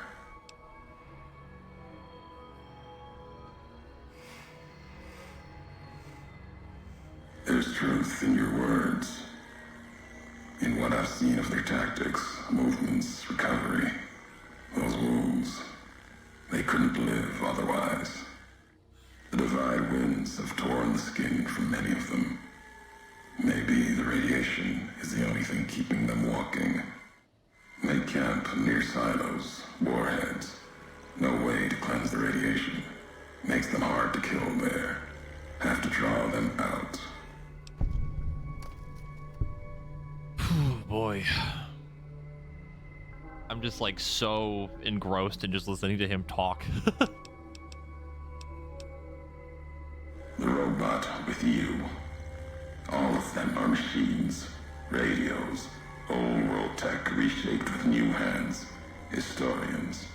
Speaker 18: There's truth in your words, in what I've seen of their tactics, movements, recovery, those wounds. They couldn't live otherwise. The Divide winds have torn the skin from many of them. Maybe the radiation is the only thing keeping them walking. They camp near silos, warheads. No way to cleanse the radiation. Makes them hard to kill there. Have to draw them out.
Speaker 1: Boy. I'm just like so engrossed in just listening to him talk.
Speaker 18: The robot with you. All of them are machines, radios, old world tech reshaped with new hands, historians,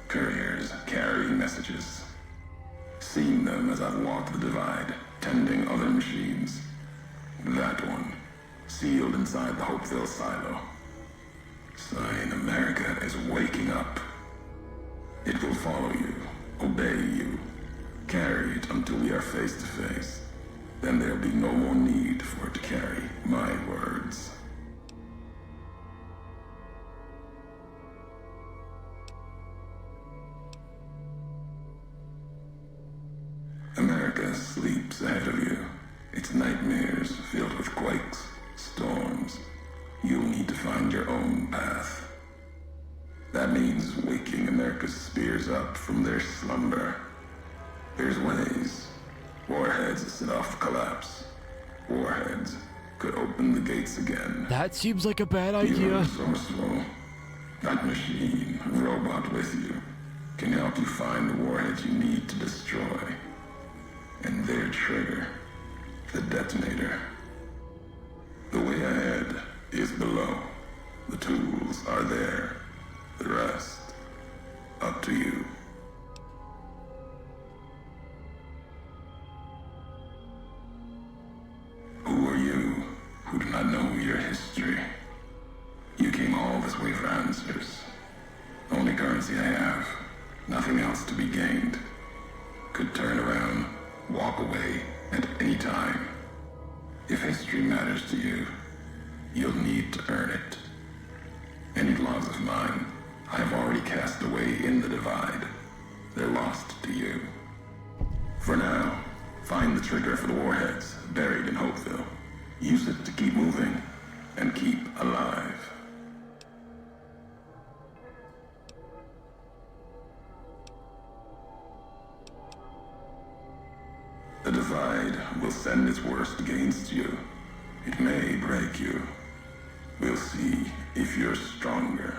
Speaker 18: couriers carrying messages. Seen them as I've walked the Divide, tending other machines. That one, sealed inside the Hopeville silo. Sign America is waking up. It will follow you, obey you, carry it until we are face to face. Then there'll be no more need for it to carry my words. America sleeps ahead of you. Its nightmares filled with quakes, storms. You'll need to find your own path. That means waking America's spears up from their slumber. There's ways. Warheads set off collapse. Warheads could open the gates again.
Speaker 1: That seems like a bad idea.
Speaker 18: You're resourceful. That machine, robot with you, can help you find the warheads you need to destroy. And their trigger, the detonator. The way ahead is below. The tools are there. The rest, up to you. Who are you who do not know your history? You came all this way for answers. Only currency I have. Nothing else to be gained. Could turn around, walk away at any time. If history matters to you, you'll need to earn it. Any logs of mine, I have already cast away in the Divide. They're lost to you. For now, find the trigger for the warheads buried in Hopeville. Use it to keep moving and keep alive. The Divide will send its worst against you. It may break you. We'll see if you're stronger.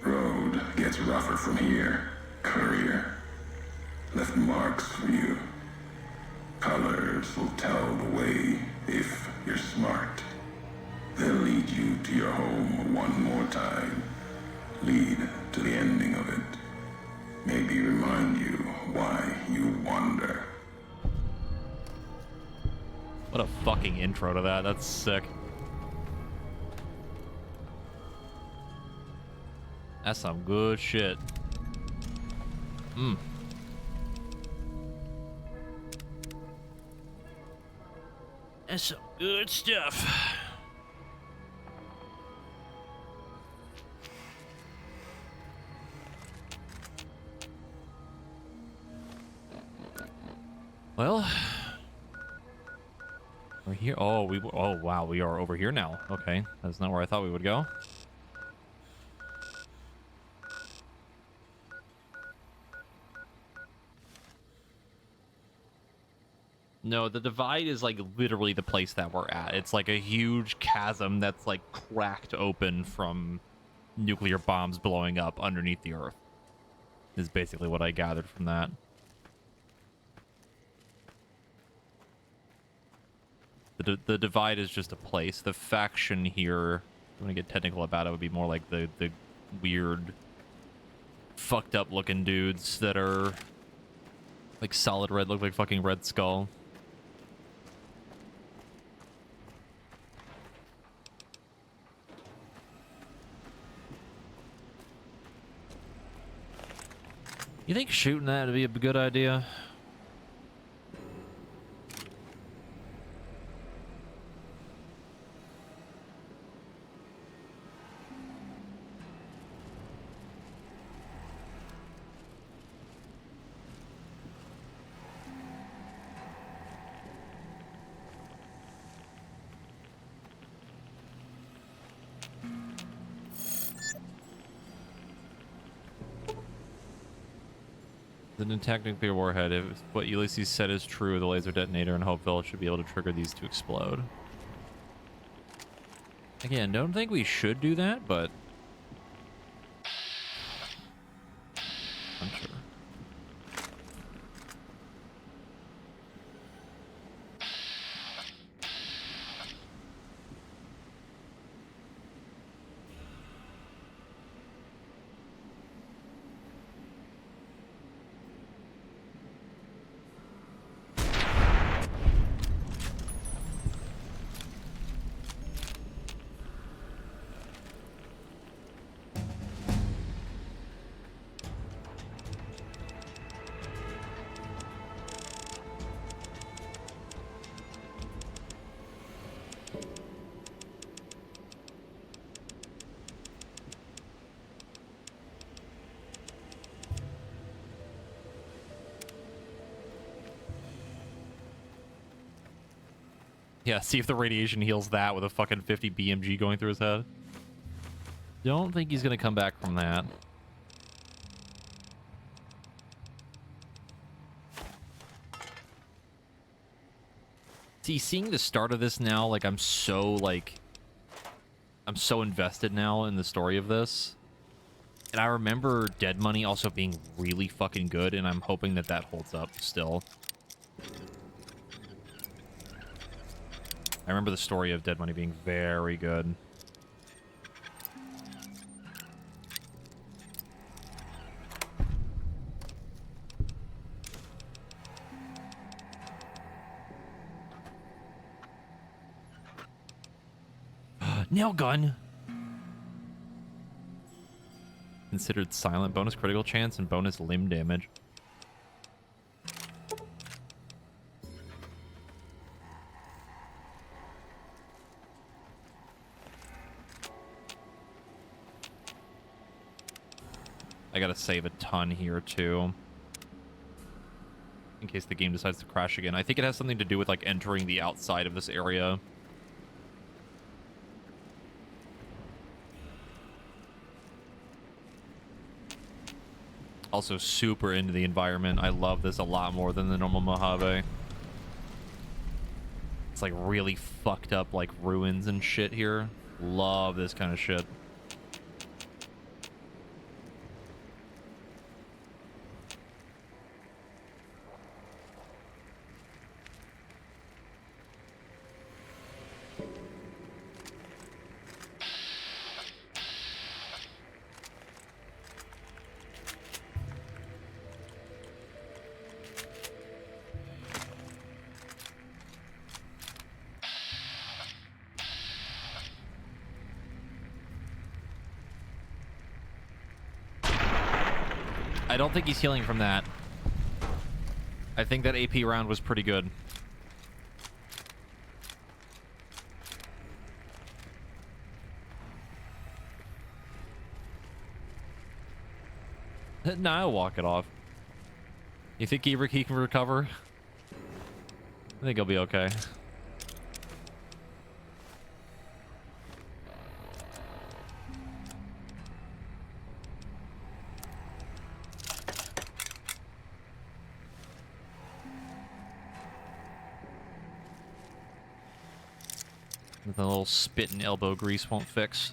Speaker 18: Road gets rougher from here. Courier left marks for you. Colors will tell the way if you're smart. They'll lead you to your home one more time. Lead to the ending of it. Maybe remind you why you wander.
Speaker 1: What a fucking intro to that. That's sick. That's some good shit. That's some good stuff. Well, we're here. Oh, oh wow, we are over here now. Okay, that's not where I thought we would go. No, the divide is like literally the place that we're at. It's like a huge chasm that's like cracked open from nuclear bombs blowing up underneath the earth. Is basically what I gathered from that. The divide is just a place. The faction here, if you want to get technical about it, would be more like the weird, fucked up looking dudes that are like solid red, look like fucking Red Skull. You think shooting that would be a good idea? The intact nuclear warhead, if what Ulysses said is true, the laser detonator in Hopeville should be able to trigger these to explode. Again, don't think we should do that, but I'm sure. Yeah, see if the radiation heals that with a fucking 50 BMG going through his head. Don't think he's gonna come back from that. See, seeing the start of this now, like I'm so invested now in the story of this. And I remember Dead Money also being really fucking good, and I'm hoping that that holds up still. I remember the story of Dead Money being very good. Nail gun! Considered silent, bonus critical chance and bonus limb damage. I gotta save a ton here too, in case the game decides to crash again. I think it has something to do with like entering the outside of this area. Also super into the environment. I love this a lot more than the normal Mojave. It's like really fucked up like ruins and shit here. Love this kind of shit. I don't think he's healing from that. I think that AP round was pretty good. Nah, I'll walk it off. You think he can recover? I think he'll be okay. The little spit and elbow grease won't fix.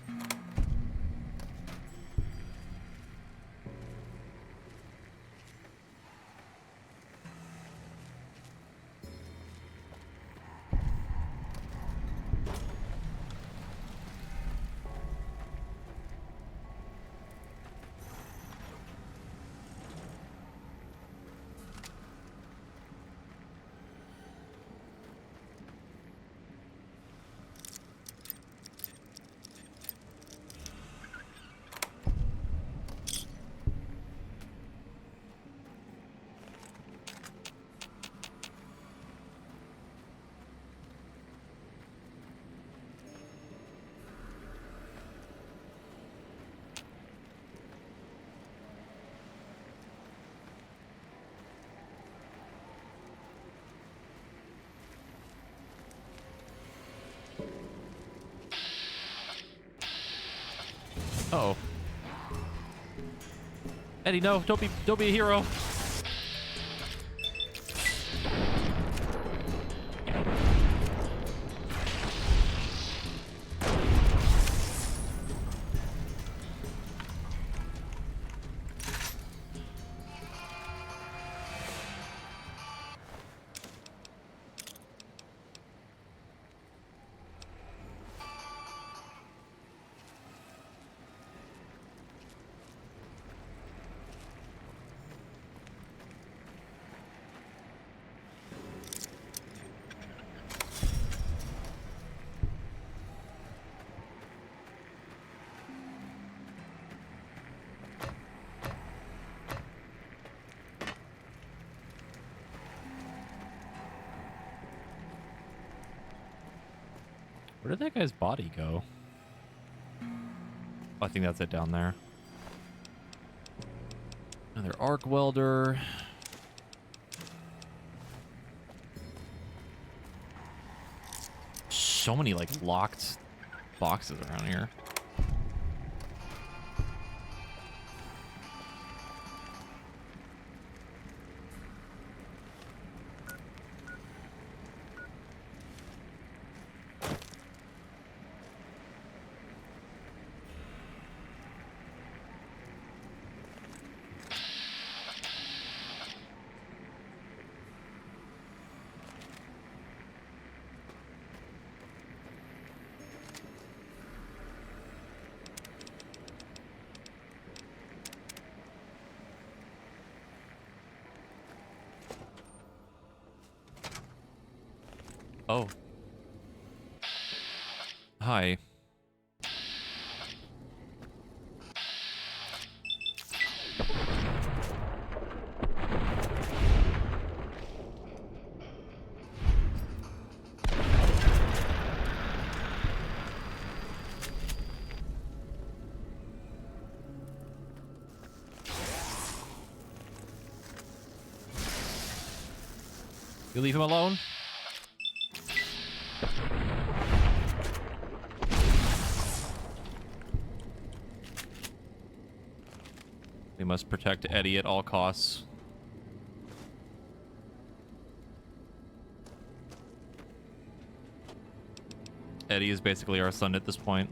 Speaker 1: Uh-oh. Eddie, no, don't be a hero. Where did that guy's body go? I think that's it down there. Another arc welder. So many like locked boxes around here. Oh. Hi. You leave him alone? We must protect Eddie at all costs. Eddie is basically our son at this point.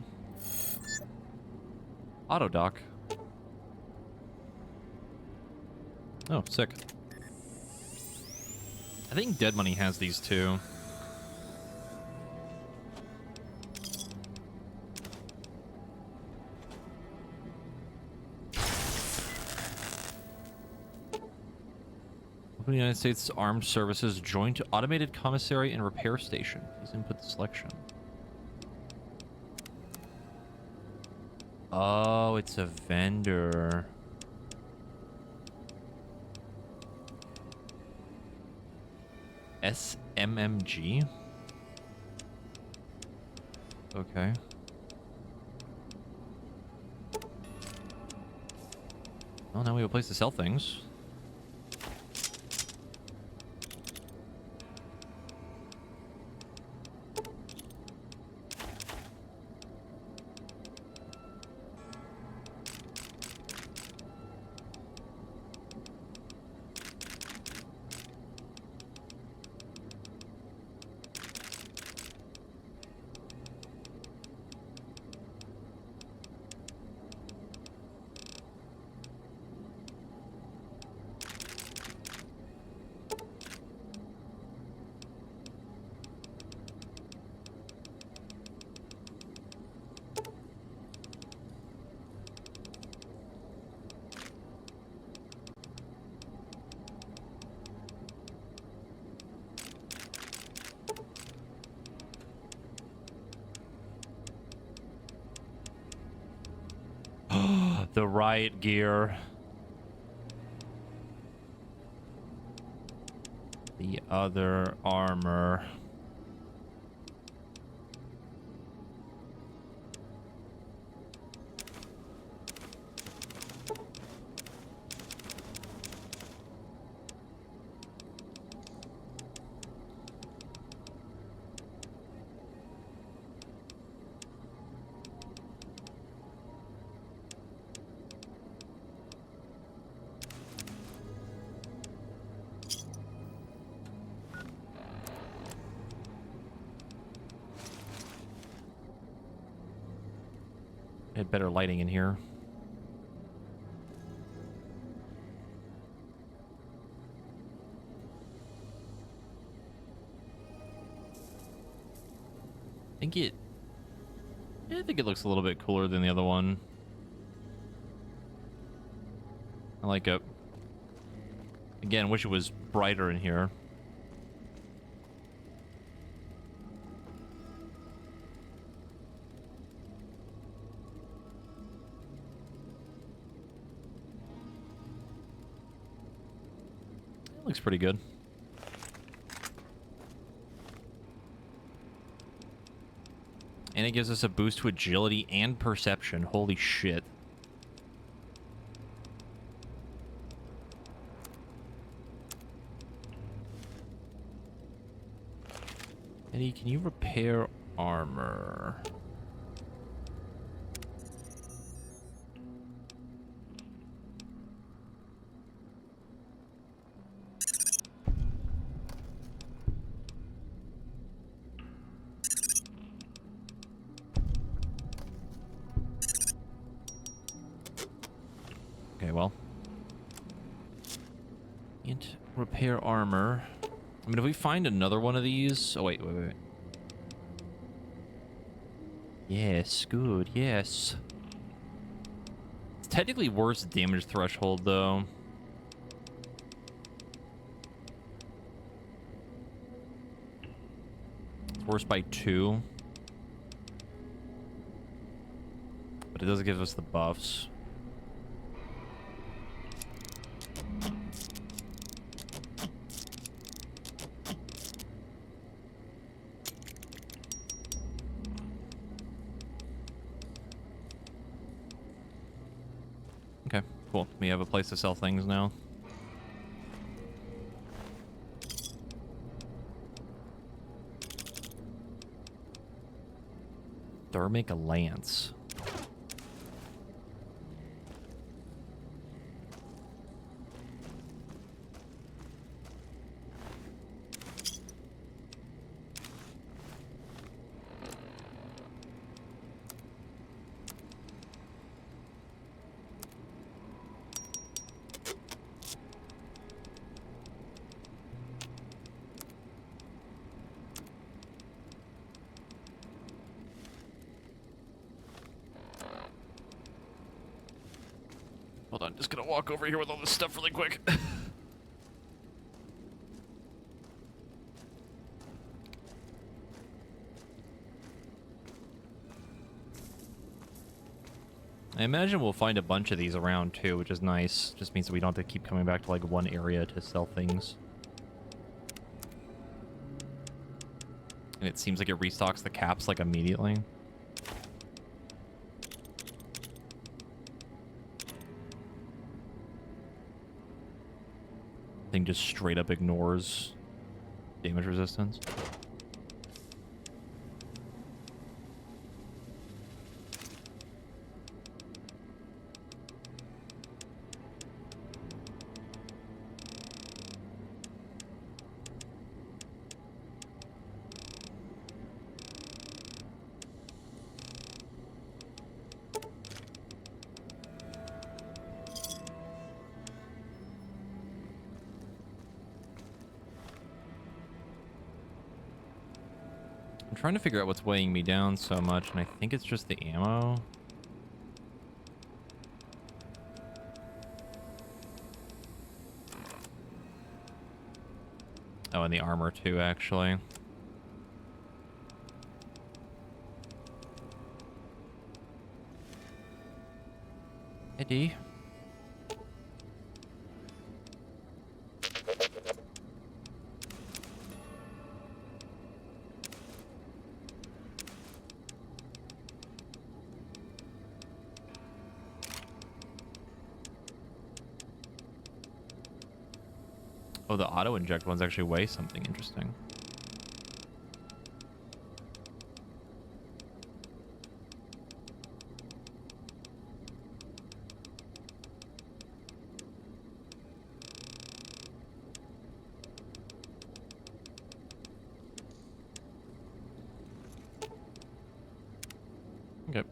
Speaker 1: Auto dock. Oh, sick. I think Dead Money has these too. Open United States Armed Services Joint Automated Commissary and Repair Station. Please input the selection. Oh, it's a vendor. SMMG? Okay. Well, now we have a place to sell things. The riot gear. The other armor. Had better lighting in here. I think it looks a little bit cooler than the other one. I like it. Again, wish it was brighter in here. Looks pretty good. And it gives us a boost to agility and perception. Holy shit. Eddie, can you repair armor? Okay, well. Can't repair armor. I mean, if we find another one of these... Oh, wait. Yes, good, yes. It's technically worse damage threshold, though. It's worse by 2. But it does give us the buffs. Okay, cool. We have a place to sell things now. Thermic Lance. Hold on, just gonna walk over here with all this stuff really quick. I imagine we'll find a bunch of these around too, which is nice. Just means that we don't have to keep coming back to like one area to sell things. And it seems like it restocks the caps like immediately. Thing just straight up ignores damage resistance. I'm trying to figure out what's weighing me down so much, and I think it's just the ammo. Oh, and the armor too, actually. Eddie. Oh, the auto-inject ones actually weigh something interesting. Okay.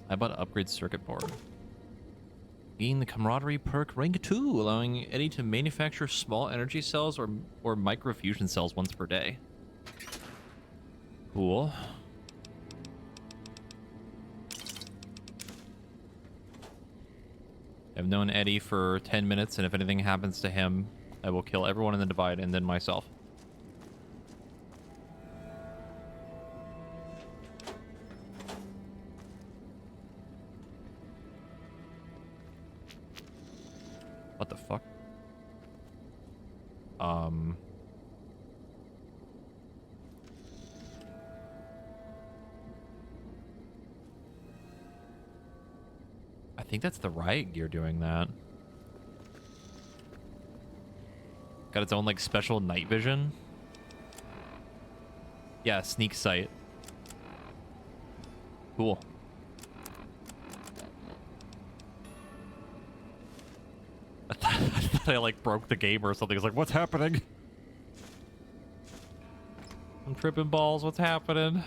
Speaker 1: How about upgrade circuit board? Gain the camaraderie perk rank 2, allowing Eddie to manufacture small energy cells or microfusion cells once per day. Cool. I've known Eddie for 10 minutes, and if anything happens to him, I will kill everyone in the Divide and then myself. What the fuck? I think that's the riot gear doing that. Got its own like special night vision. Yeah, sneak sight. Cool. I thought I like broke the game or something. It's like, what's happening? I'm tripping balls. What's happening?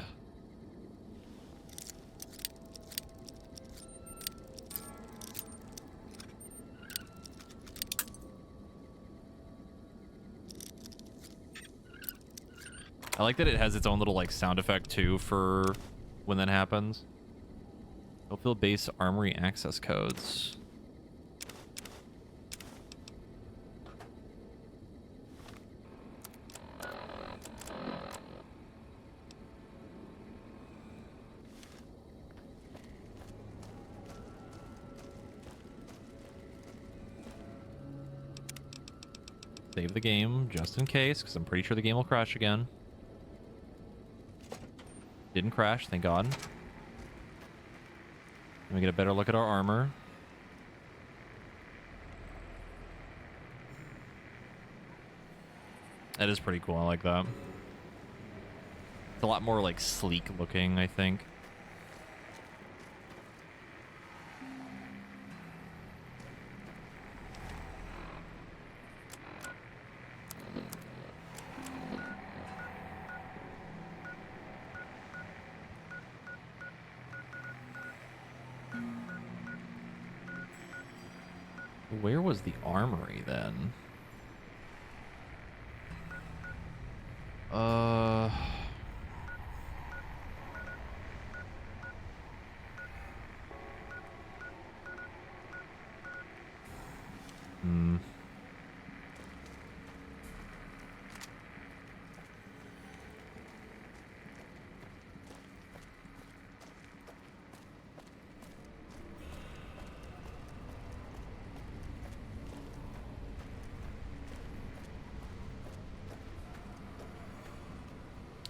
Speaker 1: I like that it has its own little like sound effect too for when that happens. Oakville base armory access codes. Save the game just in case, because I'm pretty sure the game will crash again. Didn't crash, thank God. Let me get a better look at our armor. That is pretty cool, I like that. It's a lot more like sleek looking, I think. Where was the armory then?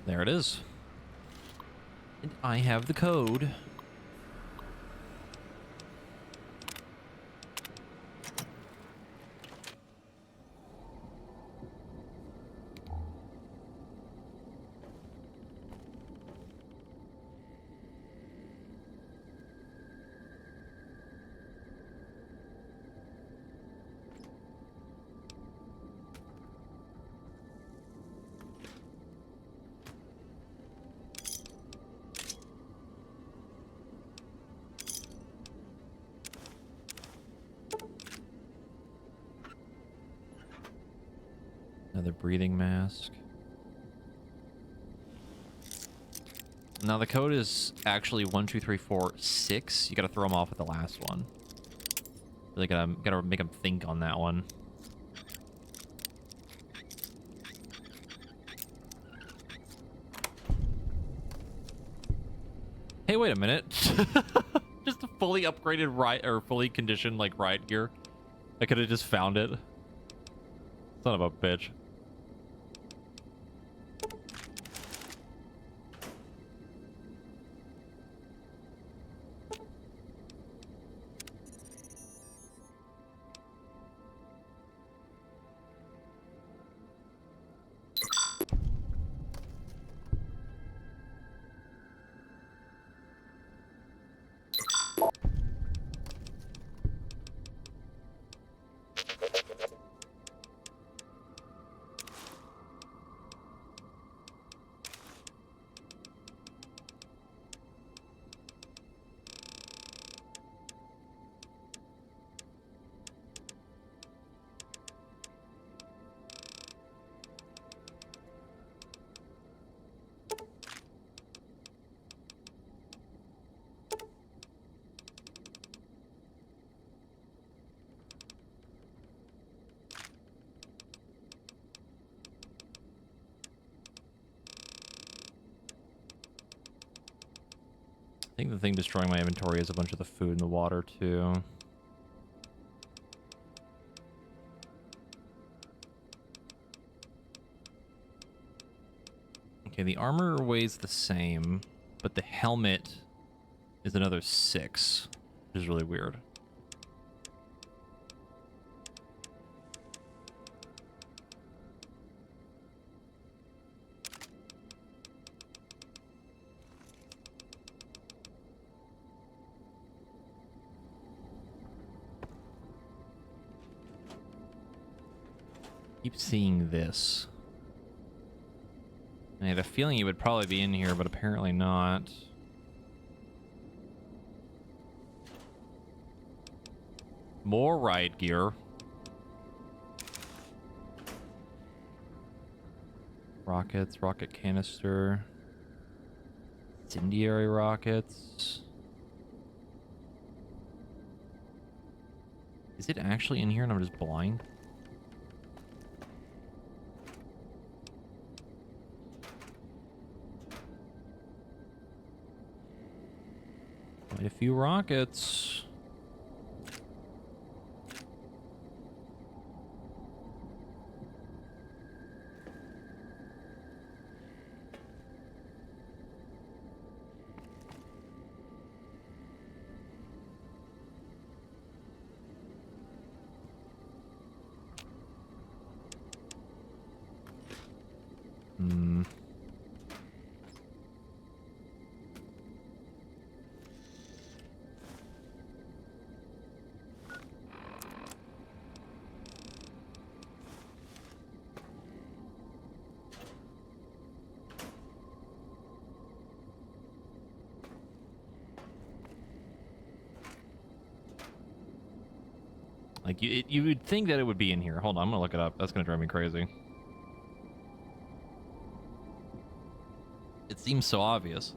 Speaker 1: There it is. And I have the code. Another breathing mask. Now the code is actually 1, 2, 3, 4, 6. You gotta throw them off with the last one. Really gotta make them think on that one. Hey, wait a minute. Just a fully upgraded riot, or fully conditioned like riot gear. I could have just found it. Son of a bitch. I think the thing destroying my inventory is a bunch of the food and the water, too. Okay, the armor weighs the same, but the helmet is another 6, which is really weird. Keep seeing this. I had a feeling it would probably be in here, but apparently not. More riot gear. Rockets, rocket canister. Incendiary rockets. Is it actually in here and I'm just blind? Quite a few rockets. Like, you would think that it would be in here. Hold on, I'm gonna look it up. That's gonna drive me crazy. It seems so obvious.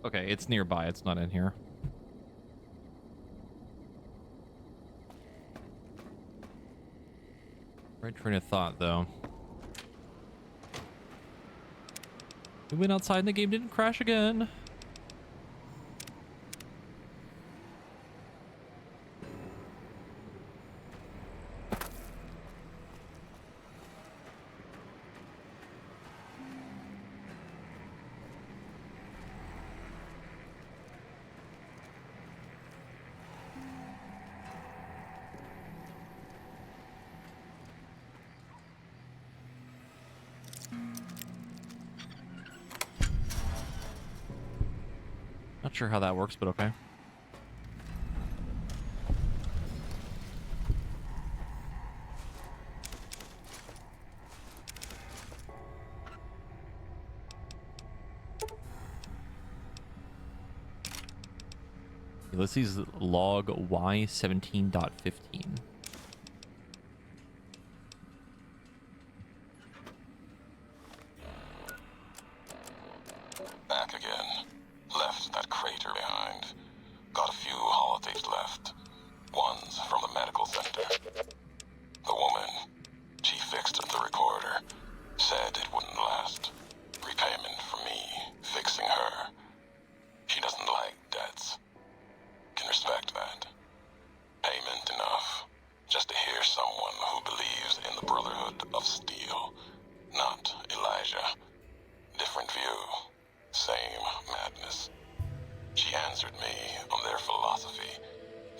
Speaker 1: Okay, it's nearby. It's not in here. Right train of thought, though. We went outside and the game didn't crash again. Not sure how that works, but okay. Ulysses log Y17.15.
Speaker 18: Back again. Left that crater behind. Got a few holotapes left. One's from the medical center. The woman, she fixed the recorder. Said it wouldn't last. Repayment for me, fixing her. She doesn't like debts. Can respect that. Payment enough. Just to hear someone who believes in the Brotherhood of Steel. Not Elijah. Different view. Same madness. She answered me on their philosophy,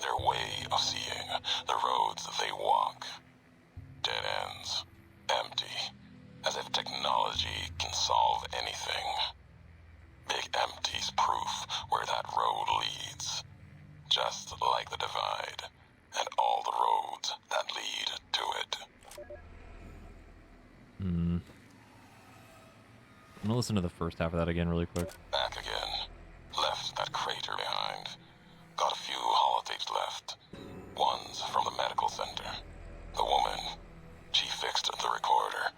Speaker 18: their way of seeing, the roads they walk. Dead ends. Empty. As if technology can solve anything. Big Empty's proof where that road leads. Just like the Divide, and all the roads that lead to it.
Speaker 1: I'm gonna listen to the first half of that again really quick.
Speaker 18: Back again. Left that crater behind. Got a few holotapes left. One's from the medical center. The woman, she fixed the recorder.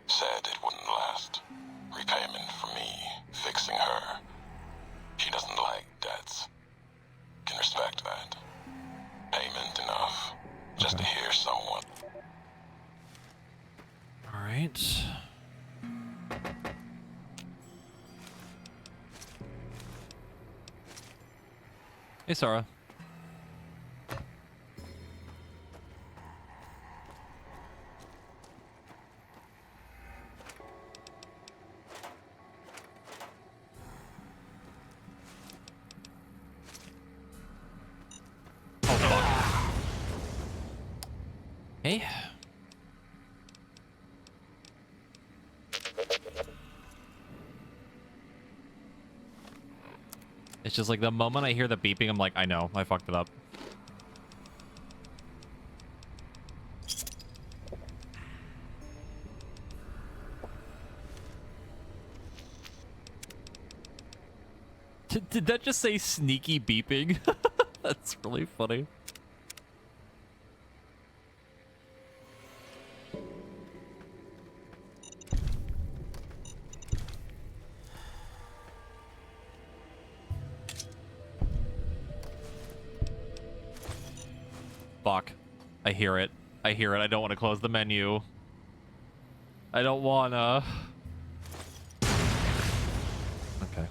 Speaker 18: Said it wouldn't last. Repayment for me, fixing her. She doesn't like debts. Can respect that. Payment enough. Just to hear someone.
Speaker 1: All right. Hey, Sarah. Oh, fuck. Hey. It's just like the moment I hear the beeping, I'm like, I know, I fucked it up. Did that just say sneaky beeping? That's really funny. Fuck. I hear it. I hear it. I don't want to close the menu. I don't wanna. Okay.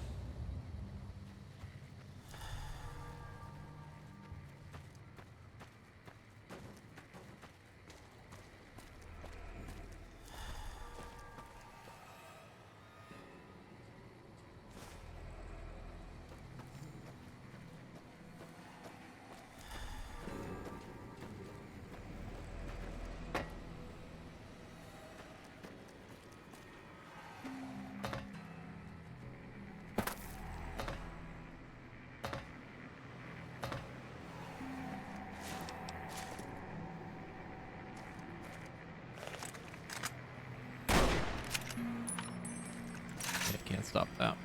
Speaker 1: Can't stop that.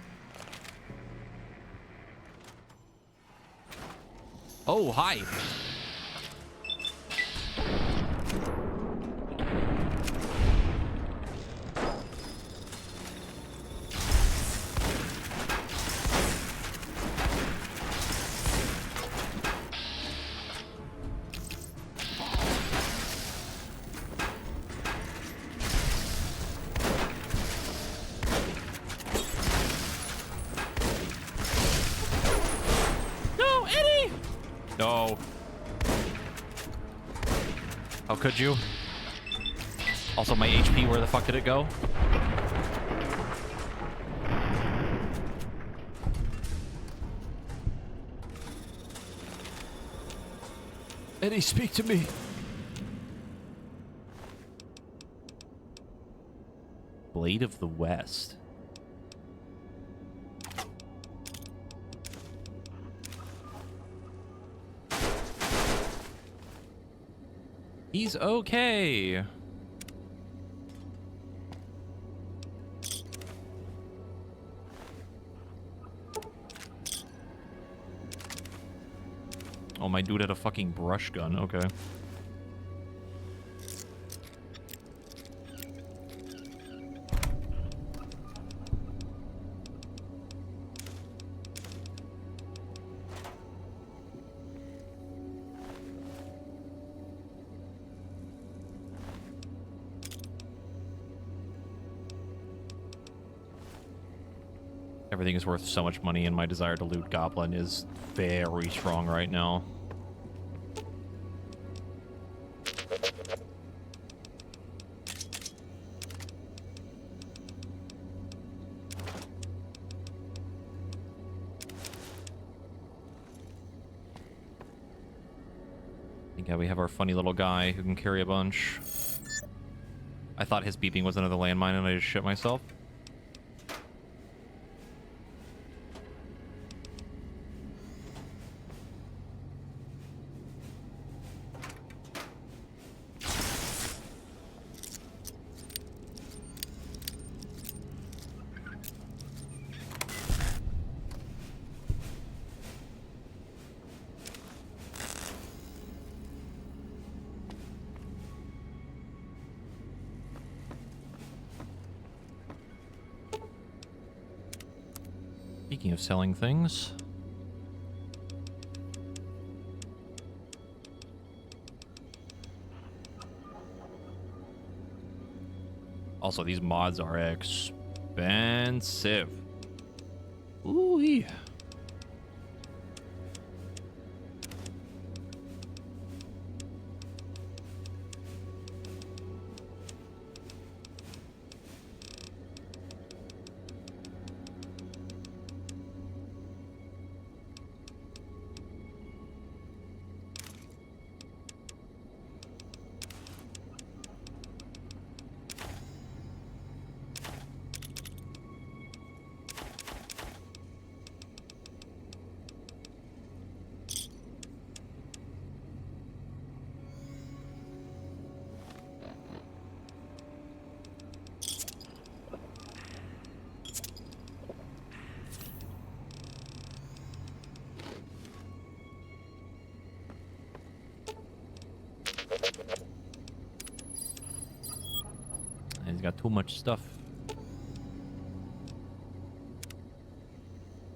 Speaker 1: Oh, hi. How could you? Also, my HP, where the fuck did it go? Eddie, speak to me. Blade of the West. He's okay. Oh, my dude had a fucking brush gun. Okay. Everything is worth so much money, and my desire to loot Goblin is very strong right now. Yeah, we have our funny little guy who can carry a bunch. I thought his beeping was another landmine, and I just shit myself. Speaking of selling things. Also, these mods are expensive. Ooh-wee. He's got too much stuff.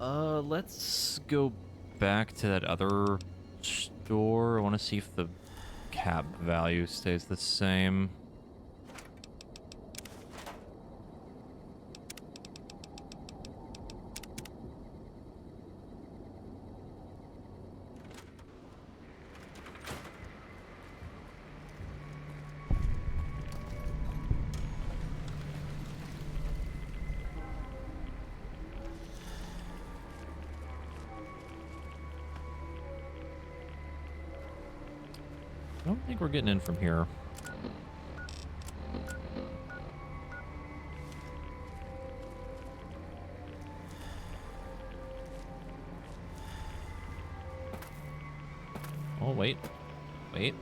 Speaker 1: Let's go back to that other store. I want to see if the cap value stays the same. I don't think we're getting in from here. Oh, wait. Wait.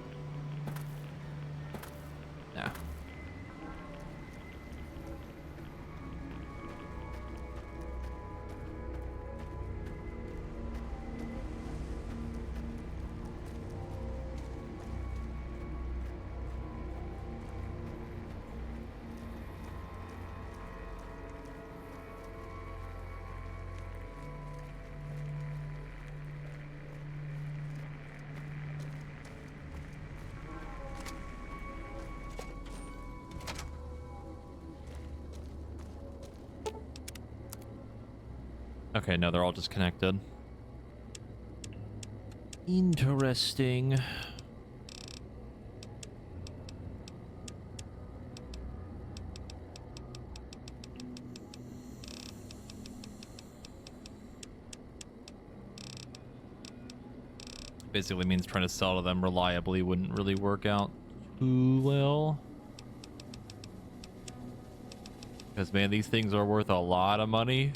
Speaker 1: Nah. Okay, no, they're all disconnected. Interesting. basically means trying to sell to them reliably wouldn't really work out too well. Because, man, these things are worth a lot of money.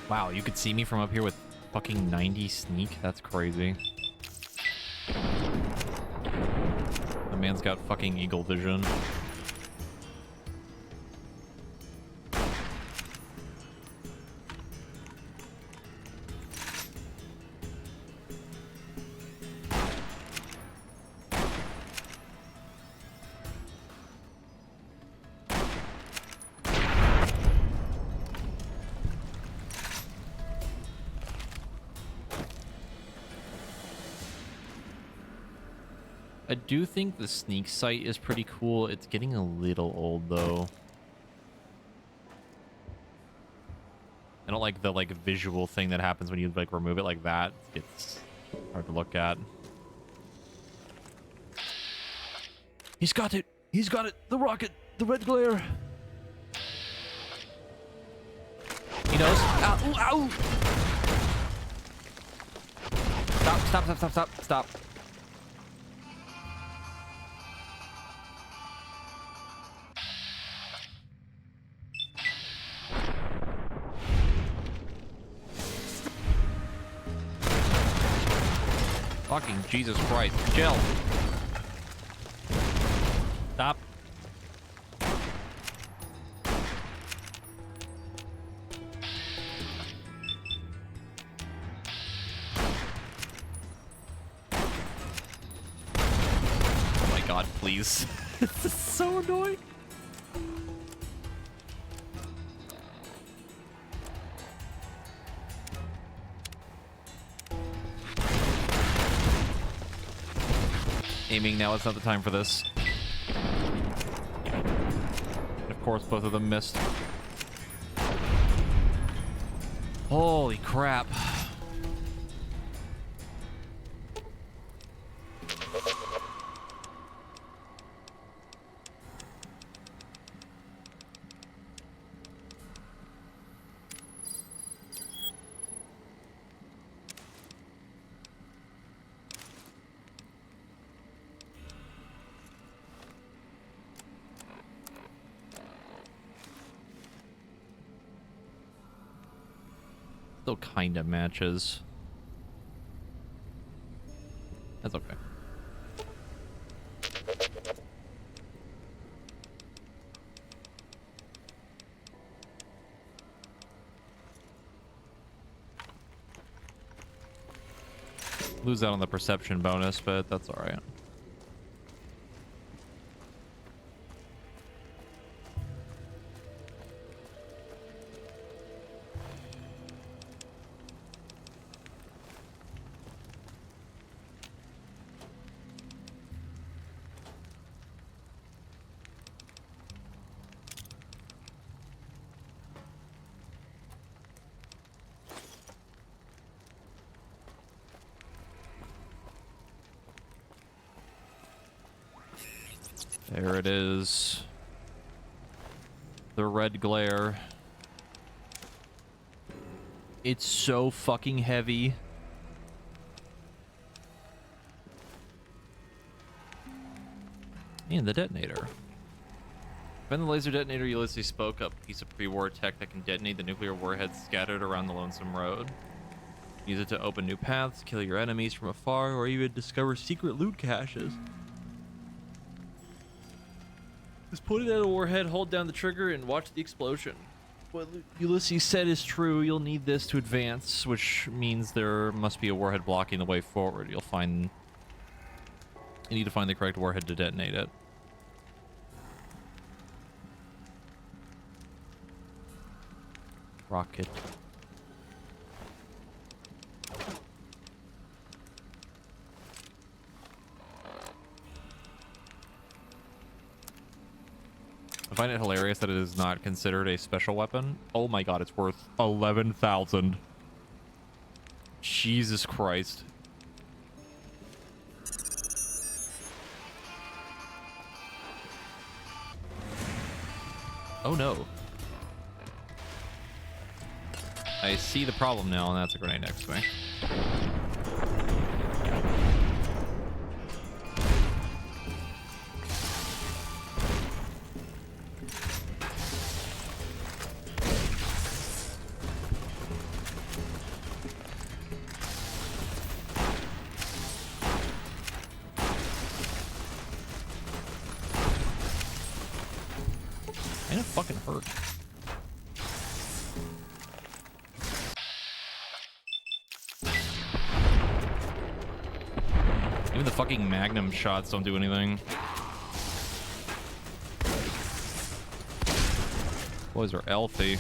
Speaker 1: Wow, you could see me from up here with fucking 90 sneak? That's crazy. The man's got fucking eagle vision. I do think the sneak sight is pretty cool. It's getting a little old though. I don't like the visual thing that happens when you remove it like that. It's hard to look at. He's got it. He's got it. The rocket. The red glare. He knows. Ow! Ow! Stop! Stop! Stop! Stop! Stop! Stop! Fucking Jesus Christ. Chill. Stop. Oh my god, please. This is so annoying. Aiming now, it's not the time for this. And of course, both of them missed. Holy crap. Still kind of matches. That's okay. Lose out on the perception bonus, but that's all right. There it is. The red glare. It's so fucking heavy. And the detonator. Find the laser detonator Ulysses spoke up. Piece of pre-war tech that can detonate the nuclear warheads scattered around the Lonesome Road. Use it to open new paths, kill your enemies from afar, or even discover secret loot caches. Just put it at a warhead, hold down the trigger, and watch the explosion. What Ulysses said is true. You'll need this to advance, which means there must be a warhead blocking the way forward. You need to find the correct warhead to detonate it. Rocket. I find it hilarious that it is not considered a special weapon. Oh my god, it's worth 11,000. Jesus Christ. Oh no. I see the problem now, and that's a grenade next to me. And it fucking hurt. Even the fucking Magnum shots don't do anything. Boys are healthy.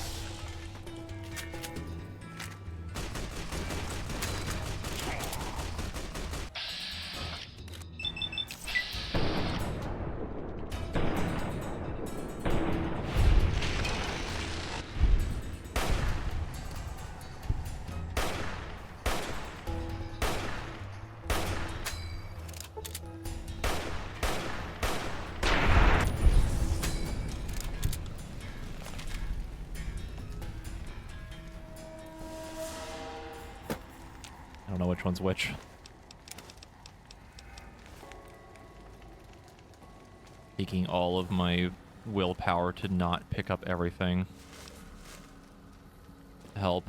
Speaker 1: I don't know which one's which. Taking all of my willpower to not pick up everything. Help.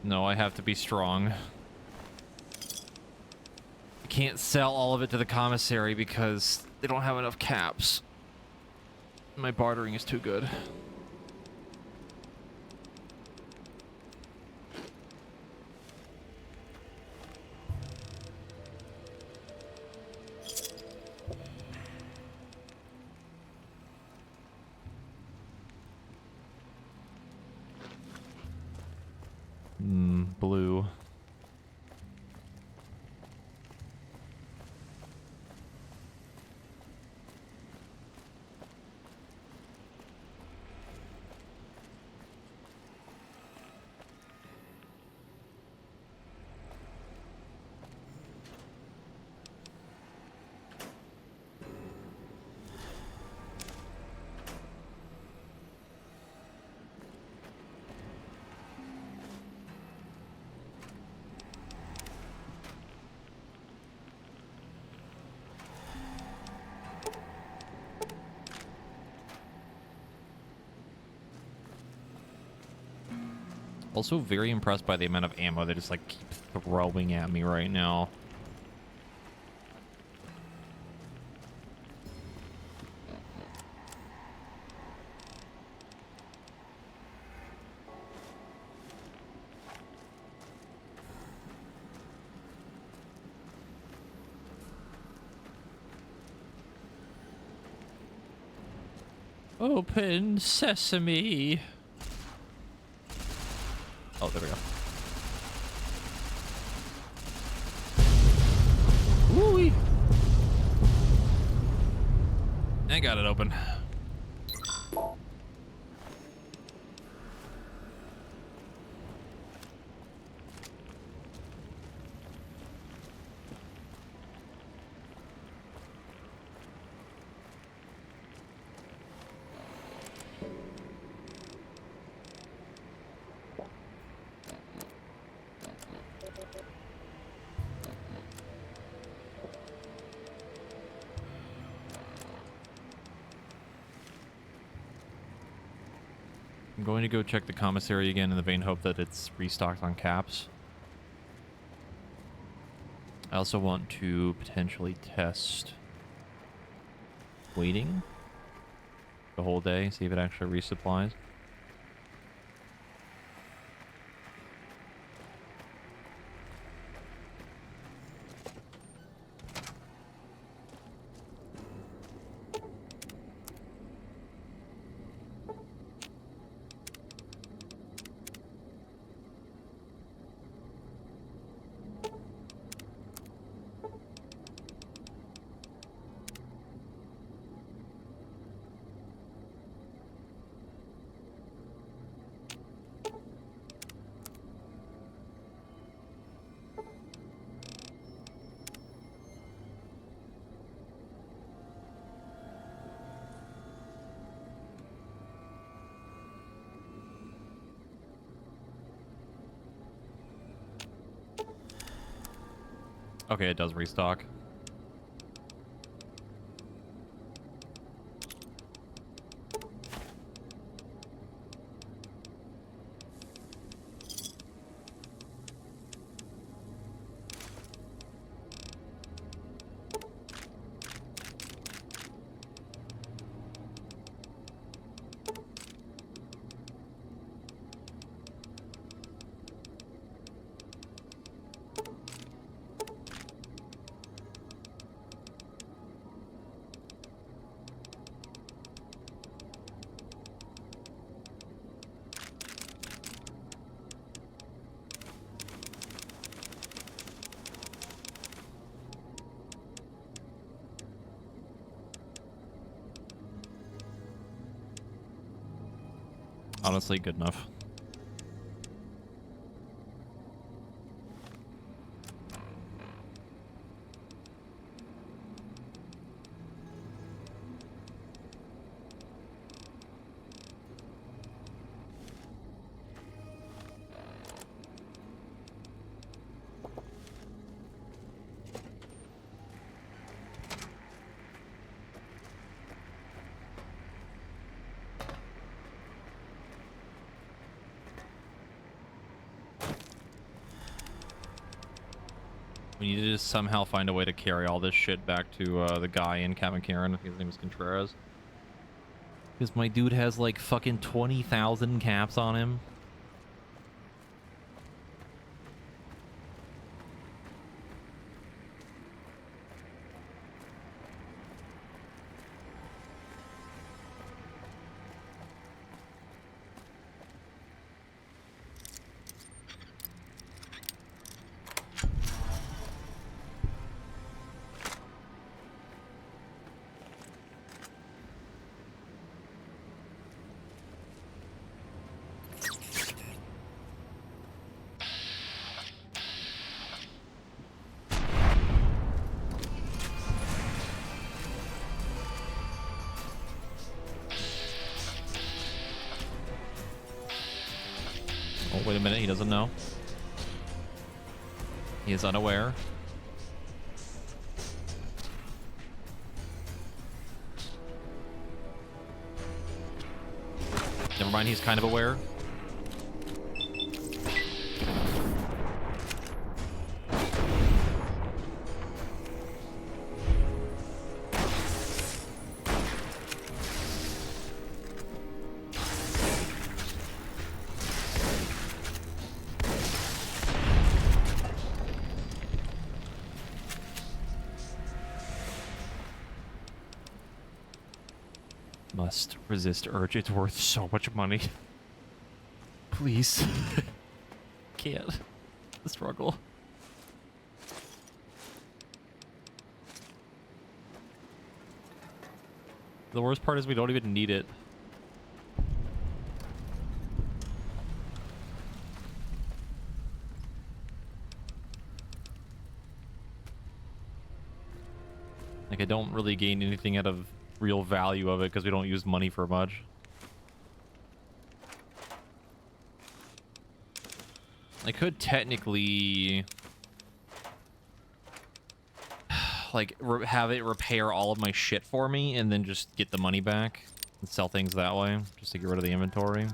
Speaker 1: No, I have to be strong. I can't sell all of it to the commissary because they don't have enough caps. My bartering is too good. Blue. Also very impressed by the amount of ammo they just like keep throwing at me right now. Open sesame. Oh, there we go. Woo-wee. I got it open. I'm going to go check the commissary again in the vain hope that it's restocked on caps. I also want to potentially test waiting the whole day, see if it actually resupplies. Okay, it does restock. Honestly, good enough. We need to just somehow find a way to carry all this shit back to the guy in Kamakaren. I think his name is Contreras. Because my dude has like fucking 20,000 caps on him. Oh, wait a minute, he doesn't know. He is unaware. Never mind, he's kind of aware. Must resist urge. It's worth so much money. Please. Can't. The struggle. The worst part is we don't even need it. Like, I don't really gain anything out of real value of it because we don't use money for much. I could technically like have it repair all of my shit for me and then just get the money back and sell things that way just to get rid of the inventory.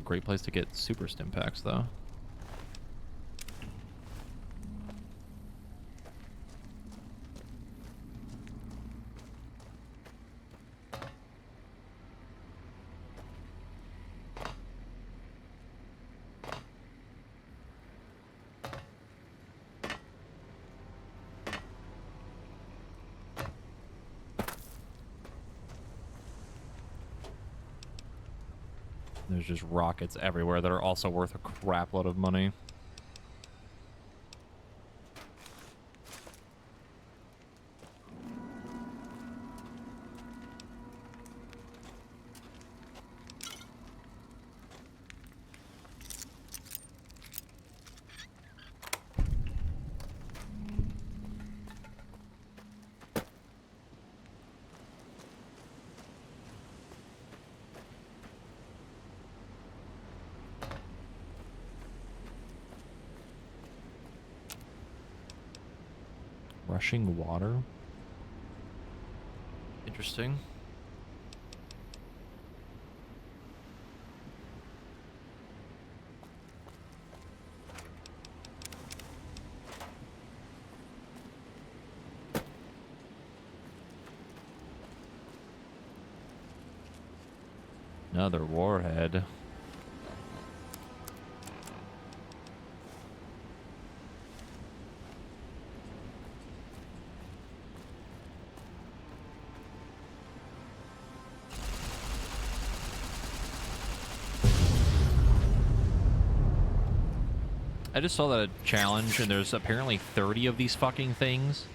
Speaker 1: great place to get super stim packs, though. There's just rockets everywhere that are also worth a crap load of money. Rushing water? Interesting. Another warhead. I just saw that challenge, and there's apparently 30 of these fucking things.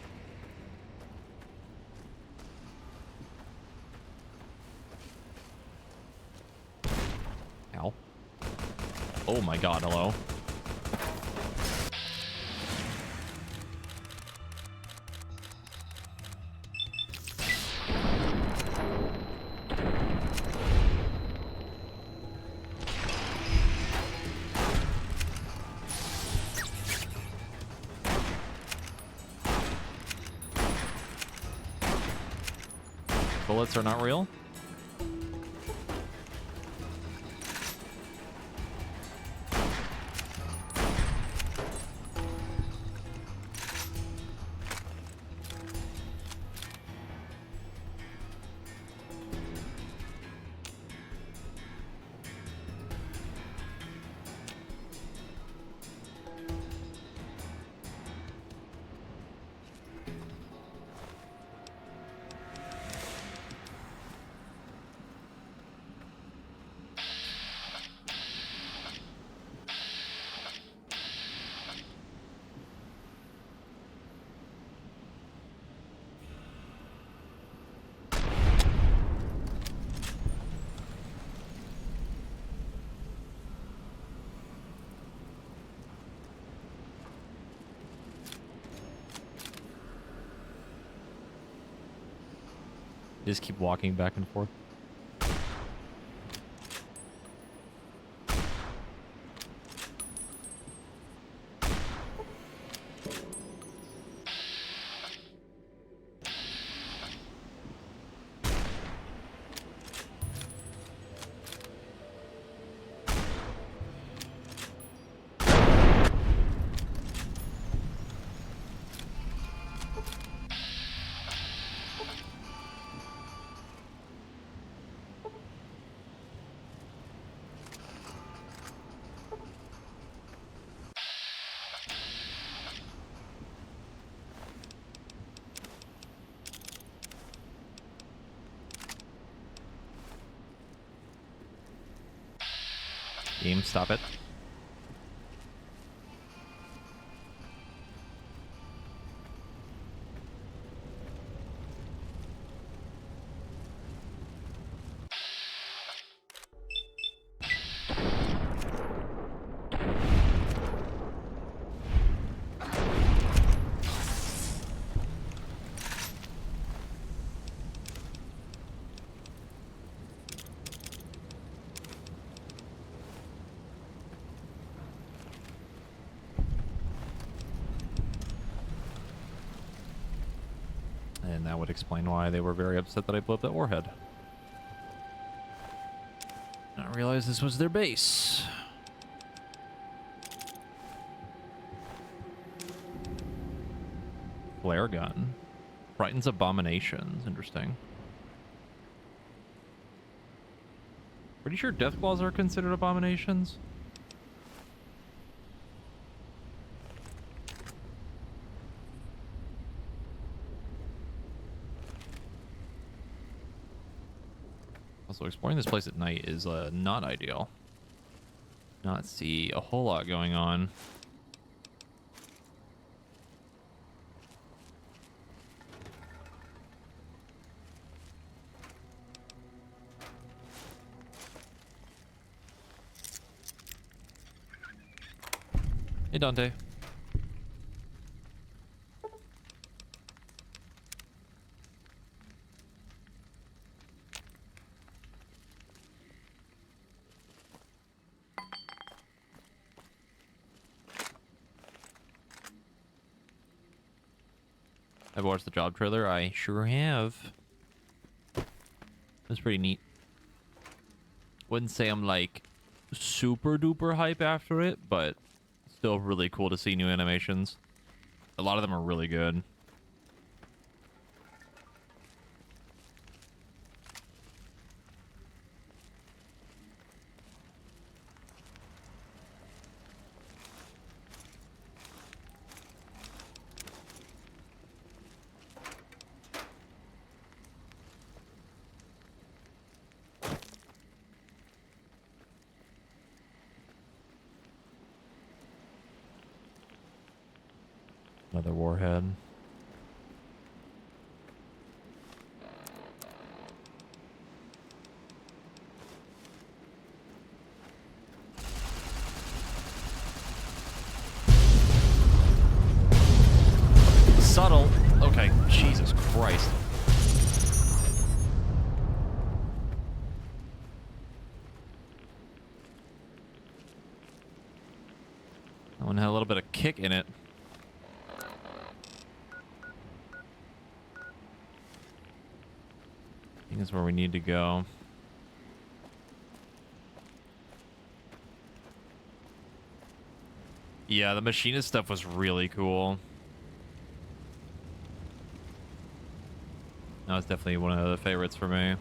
Speaker 1: Ow. Oh my god, hello. Bullets are not real? Just keep walking back and forth. Game, stop it. And that would explain why they were very upset that I blew up that warhead. I realized this was their base. Flare gun. Frightens abominations. Interesting. Pretty sure Deathclaws are considered abominations. Also, exploring this place at night is not ideal. Not see a whole lot going on. Hey, Dante. I've watched the Job trailer. I sure have. That's pretty neat. Wouldn't say I'm like super duper hype after it, but still really cool to see new animations. A lot of them are really good. Another warhead. Subtle. Okay, Jesus Christ. That one had a little bit of kick in it. I think that's where we need to go. Yeah, the machinist stuff was really cool. That was definitely one of the favorites for me.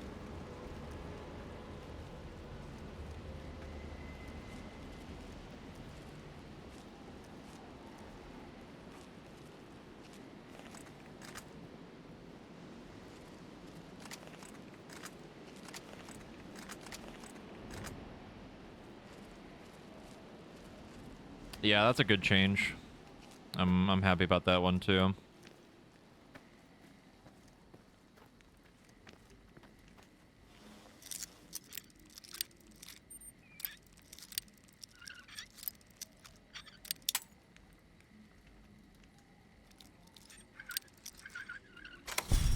Speaker 1: Yeah, that's a good change. I'm happy about that one too.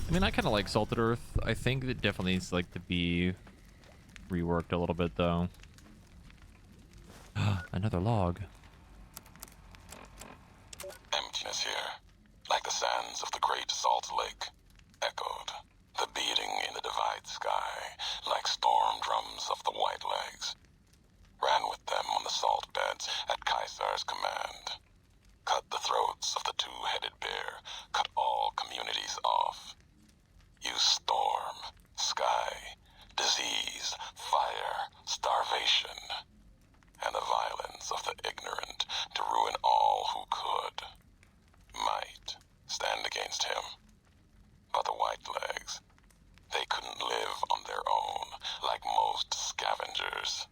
Speaker 1: I mean, I kind of like Salted Earth. I think it definitely needs like to be reworked a little bit though. Another log.
Speaker 18: Emptiness here, like the sands of the Great Salt Lake, echoed. The beating in the Divide sky, like storm drums of the White Legs, ran with them on the salt beds at Caesar's command. Cut the throats of the two-headed bear, cut all communities off. Use storm, sky, disease, fire, starvation, and the violence of the ignorant to ruin all who could. Might stand against him. But the Whitelegs, they couldn't live on their own like most scavengers.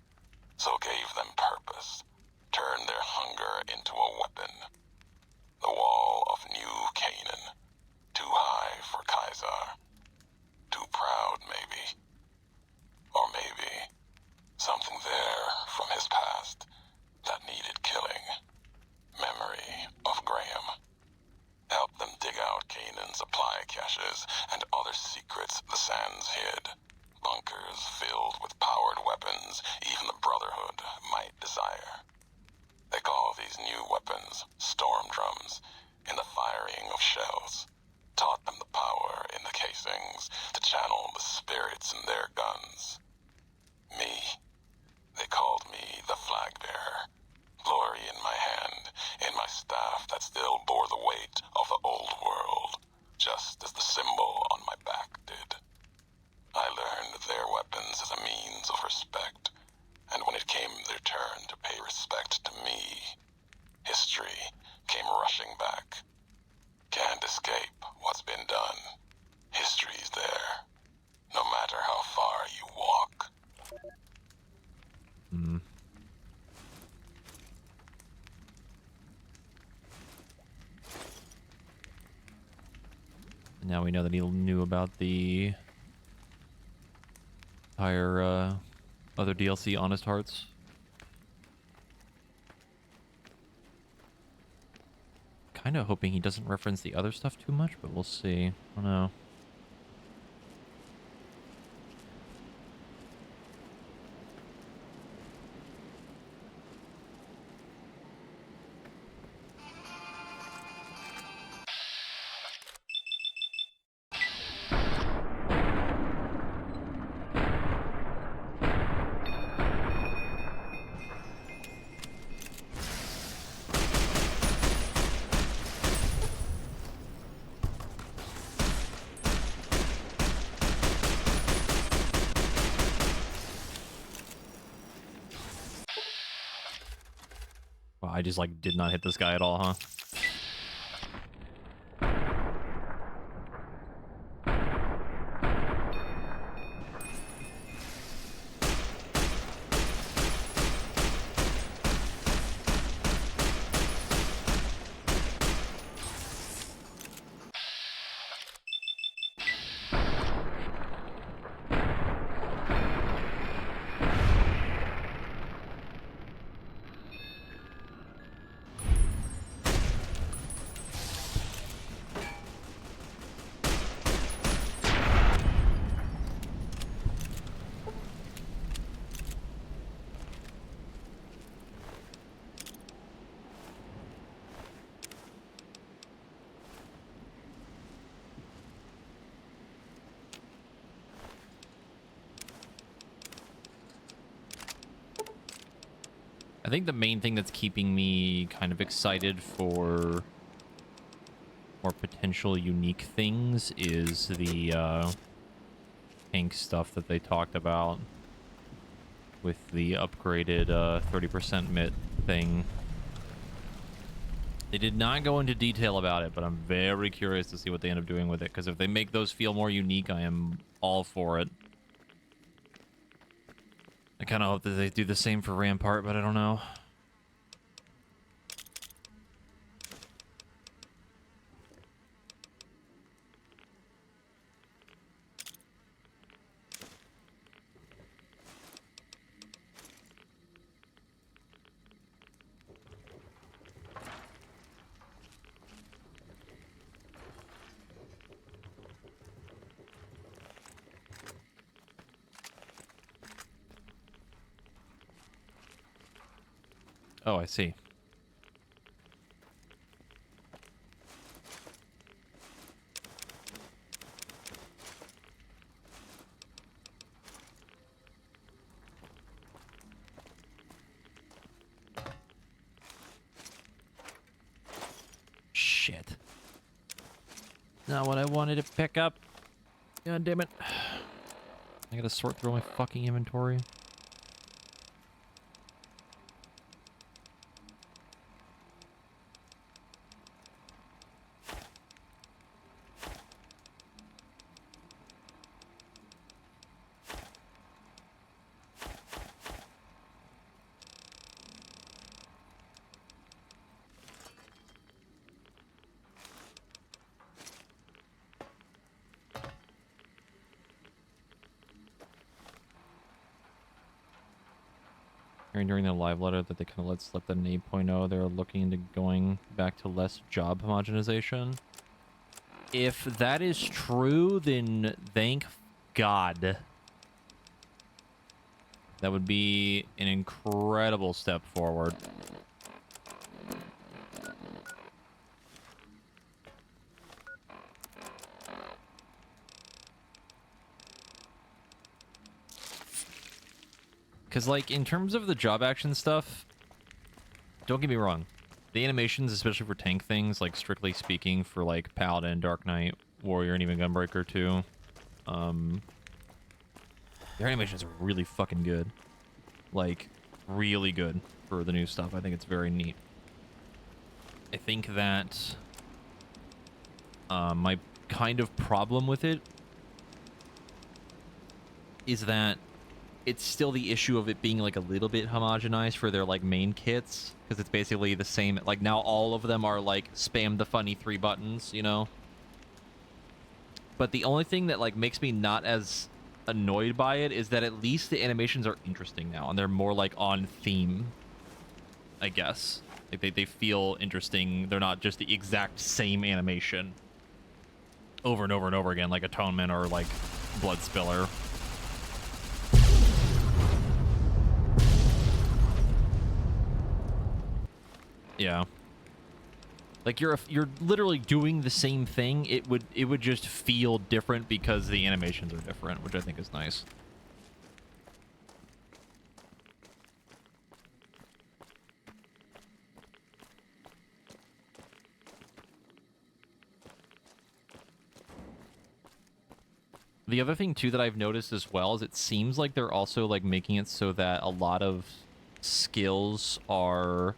Speaker 18: So gave them purpose, turned their hunger into a weapon. The wall of New Canaan, too high for Caesar. Too proud, maybe. Or maybe something there from his past that needed killing. Memory of Graham. Help them dig out Canaan's supply caches and other secrets the sands hid. Bunkers filled with powered weapons even the Brotherhood might desire. They call these new weapons storm drums in the firing of shells. Taught them the power in the casings to channel the spirits in their guns. Me, They called me the flag bearer. Glory in my hand, in my staff that still bore the weight of the old world, just as the symbol on my back did. I learned their weapons as a means of respect, and when it came their turn to pay respect to me, history came rushing back. Can't escape what's been done. History's there, no matter how far you walk.
Speaker 1: Now we know that he knew about the entire other DLC, Honest Hearts. Kind of hoping he doesn't reference the other stuff too much, but we'll see. I don't know. Wow, I just like did not hit this guy at all, huh? I think the main thing that's keeping me kind of excited for more potential unique things is the pink stuff that they talked about with the upgraded 30% MIT thing. They did not go into detail about it, but I'm very curious to see what they end up doing with it, because if they make those feel more unique, I am all for it. I kind of hope that they do the same for Rampart, but I don't know. Oh, I see. Shit. Not what I wanted to pick up. God damn it. I gotta sort through my fucking inventory. Hearing during the live letter that they kind of let slip that in 8.0 they're looking into going back to less job homogenization. If that is true, then thank God. That would be an incredible step forward. Because, like, in terms of the job action stuff, don't get me wrong. The animations, especially for tank things, like, strictly speaking, for, like, Paladin, Dark Knight, Warrior, and even Gunbreaker, too, their animations are really fucking good. Like, really good for the new stuff. I think it's very neat. I think that my kind of problem with it is that it's still the issue of it being like a little bit homogenized for their like main kits, because it's basically the same. Like now all of them are like spam the funny 3 buttons, you know. But the only thing that like makes me not as annoyed by it is that at least the animations are interesting now, and they're more like on theme, I guess. Like they feel interesting. They're not just the exact same animation over and over and over again, like Atonement or like Blood Spiller. Yeah. Like you're literally doing the same thing. It would just feel different because the animations are different, which I think is nice. The other thing too that I've noticed as well is it seems like they're also like making it so that a lot of skills are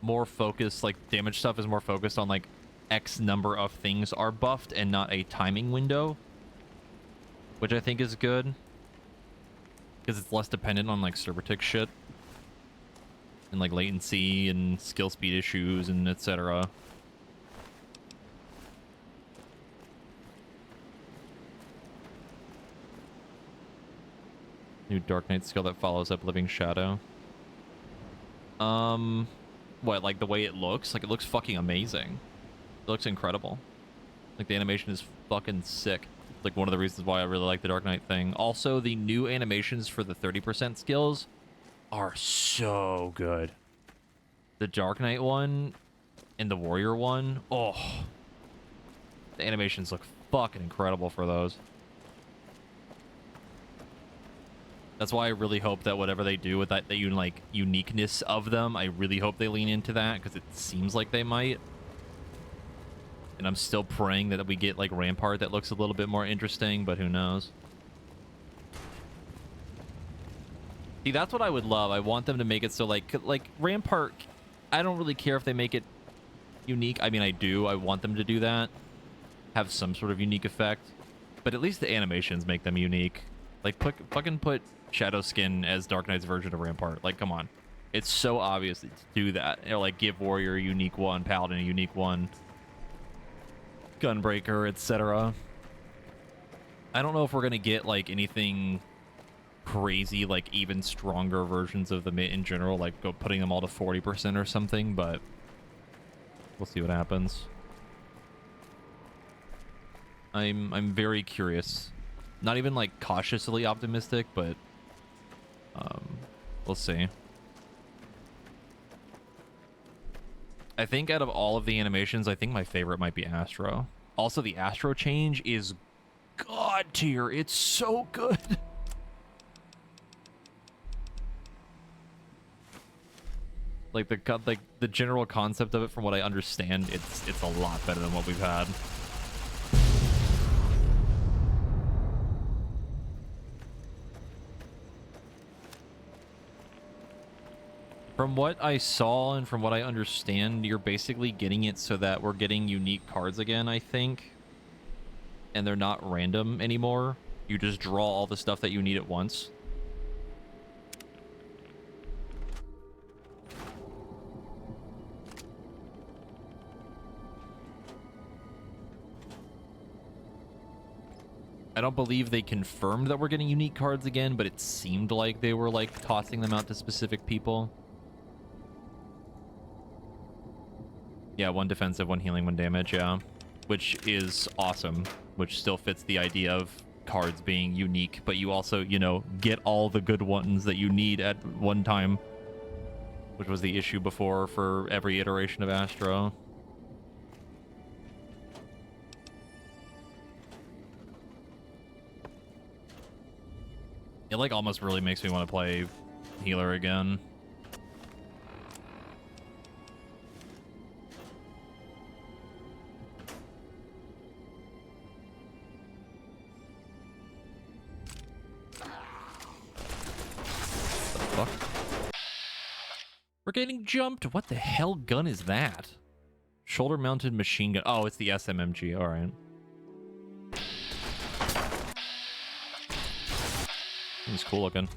Speaker 1: more focused, like damage stuff is more focused on like X number of things are buffed and not a timing window, which I think is good because it's less dependent on like server tick shit and like latency and skill speed issues and etc. New Dark Knight skill that follows up Living Shadow. What, like the way it looks? Like, it looks fucking amazing. It looks incredible. Like, the animation is fucking sick. Like, one of the reasons why I really like the Dark Knight thing. Also, the new animations for the 30% skills are so good. The Dark Knight one and the Warrior one, oh. The animations look fucking incredible for those. That's why I really hope that whatever they do with that like uniqueness of them, I really hope they lean into that, because it seems like they might. And I'm still praying that we get like Rampart that looks a little bit more interesting, but who knows? See, that's what I would love. I want them to make it so like Rampart, I don't really care if they make it unique. I mean, I do. I want them to do that. Have some sort of unique effect. But at least the animations make them unique. Like, fucking put Shadowskin as Dark Knight's version of Rampart. Like, come on. It's so obvious to do that. Or, like, give Warrior a unique one, Paladin a unique one, Gunbreaker, etc. I don't know if we're going to get, like, anything crazy, like, even stronger versions of the Mitt in general, like, go putting them all to 40% or something, but we'll see what happens. I'm very curious. Not even, like, cautiously optimistic, but we'll see. I think out of all of the animations, I think my favorite might be Astro. Also, the Astro change is god tier. It's so good. Like the general concept of it, from what I understand, it's a lot better than what we've had. From what I saw and from what I understand, you're basically getting it so that we're getting unique cards again, I think. And they're not random anymore. You just draw all the stuff that you need at once. I don't believe they confirmed that we're getting unique cards again, but it seemed like they were like tossing them out to specific people. Yeah, 1 defensive, 1 healing, 1 damage, yeah. Which is awesome. Which still fits the idea of cards being unique, but you also, you know, get all the good ones that you need at one time. Which was the issue before for every iteration of Astro. It like almost really makes me want to play healer again. Fuck. We're getting jumped. What the hell gun is that? Shoulder mounted machine gun. Oh, it's the SMMG. All right. It's cool looking.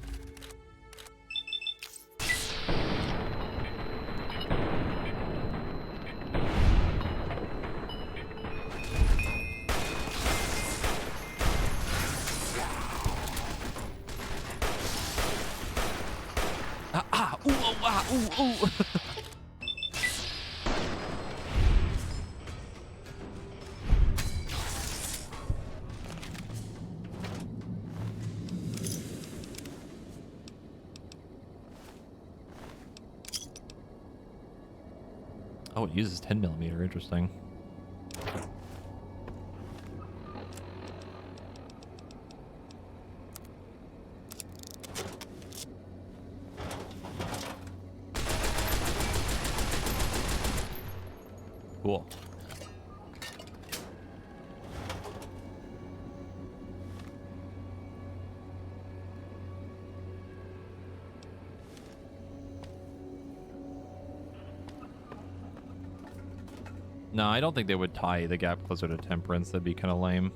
Speaker 1: Ooh, oh, ah, ooh, ooh. Oh, it uses 10mm. Interesting. Cool. No, I don't think they would tie the gap closer to Temperance. That'd be kind of lame.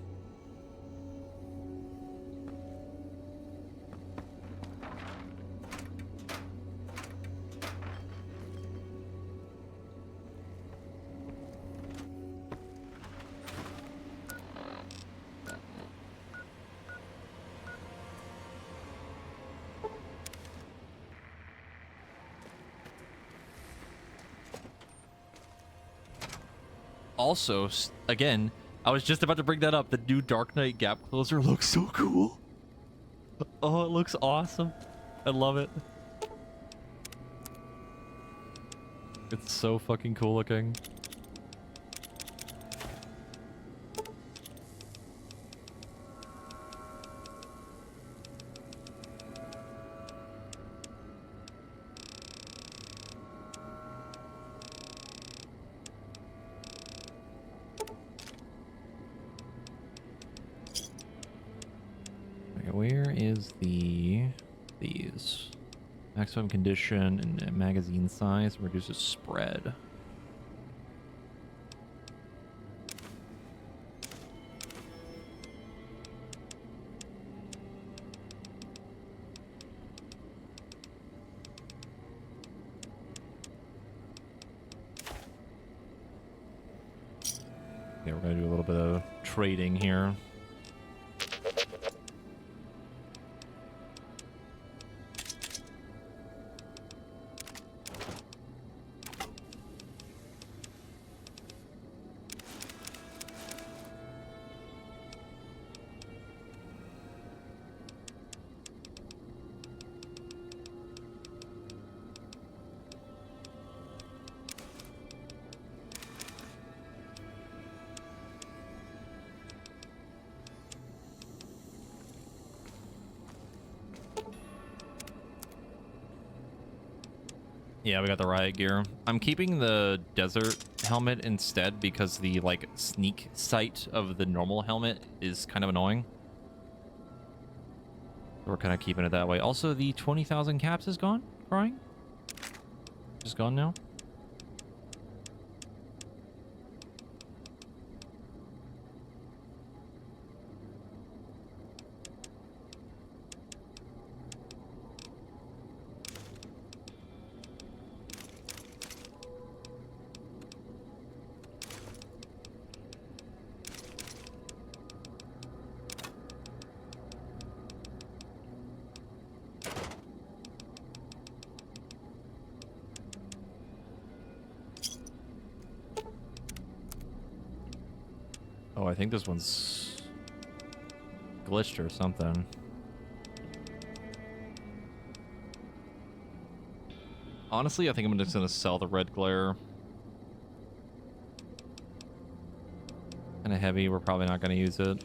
Speaker 1: Also, again, I was just about to bring that up. The new Dark Knight gap closer looks so cool. Oh, it looks awesome. I love it. It's so fucking cool looking. Where is these? Maximum condition and magazine size reduces spread. Okay, we're gonna do a little bit of trading here. Yeah, we got the riot gear. I'm keeping the desert helmet instead because the like sneak sight of the normal helmet is kind of annoying. We're kind of keeping it that way. Also, the 20,000 caps is gone. Crying. Just gone now. Oh, I think this one's glitched or something. Honestly, I think I'm just gonna sell the red glare. Kind of heavy. We're probably not gonna use it.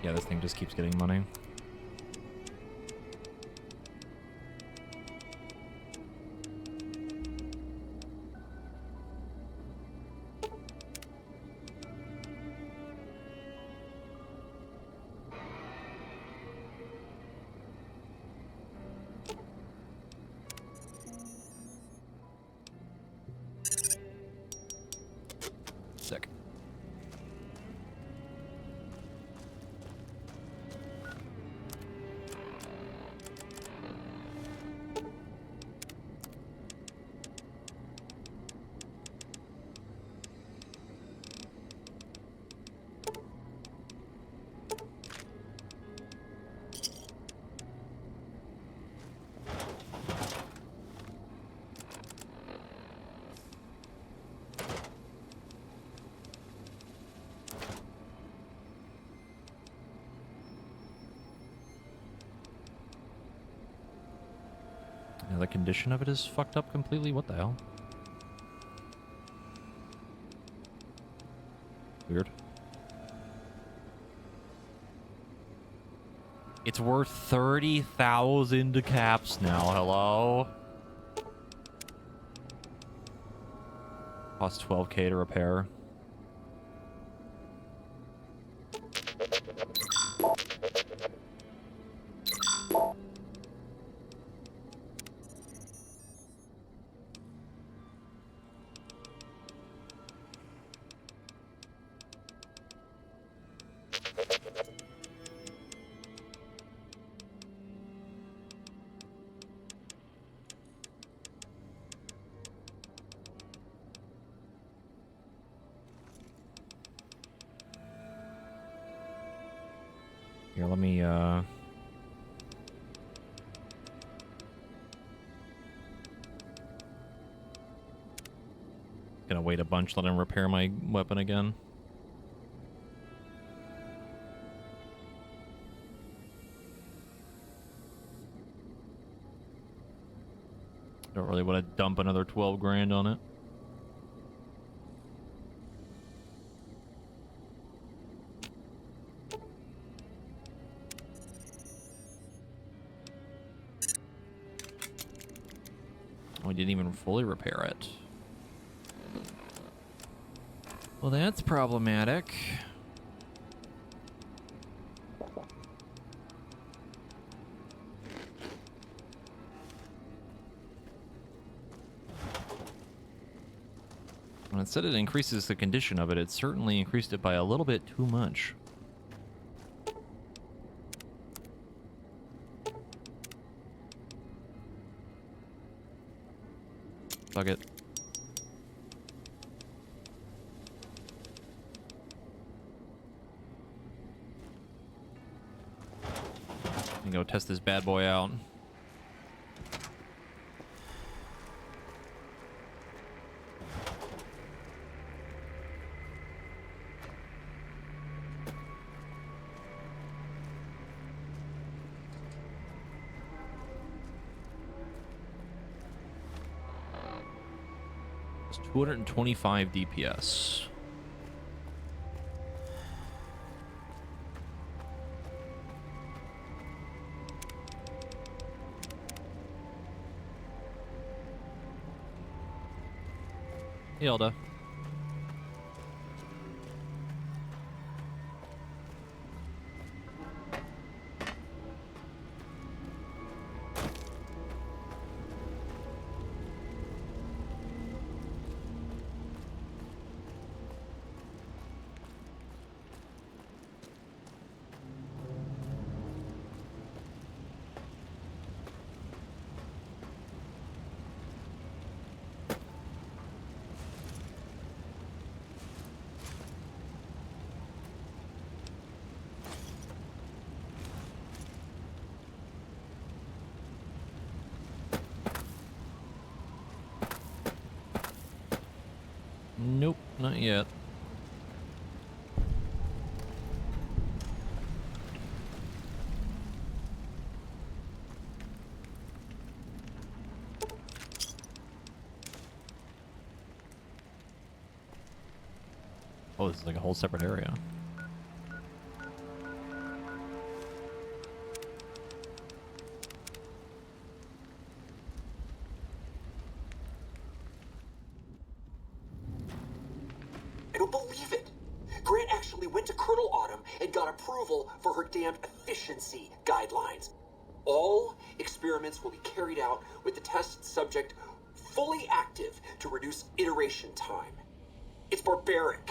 Speaker 1: Yeah, this thing just keeps getting money. Sick. Yeah, the condition of it is fucked up completely. What the hell? Weird. It's worth 30,000 caps now. Hello? Costs 12k to repair. Here, let me, gonna wait a bunch, let him repair my weapon again. Don't really want to dump another 12 grand on it. We didn't even fully repair it. Well, that's problematic. When it said it increases the condition of it, it certainly increased it by a little bit too much. Fuck it. And go test this bad boy out. It's 225 DPS. Hilda. Nope, not yet. Oh, this is like a whole separate area.
Speaker 16: approval for her damned efficiency guidelines. All experiments will be carried out with the test subject fully active to reduce iteration time. It's barbaric.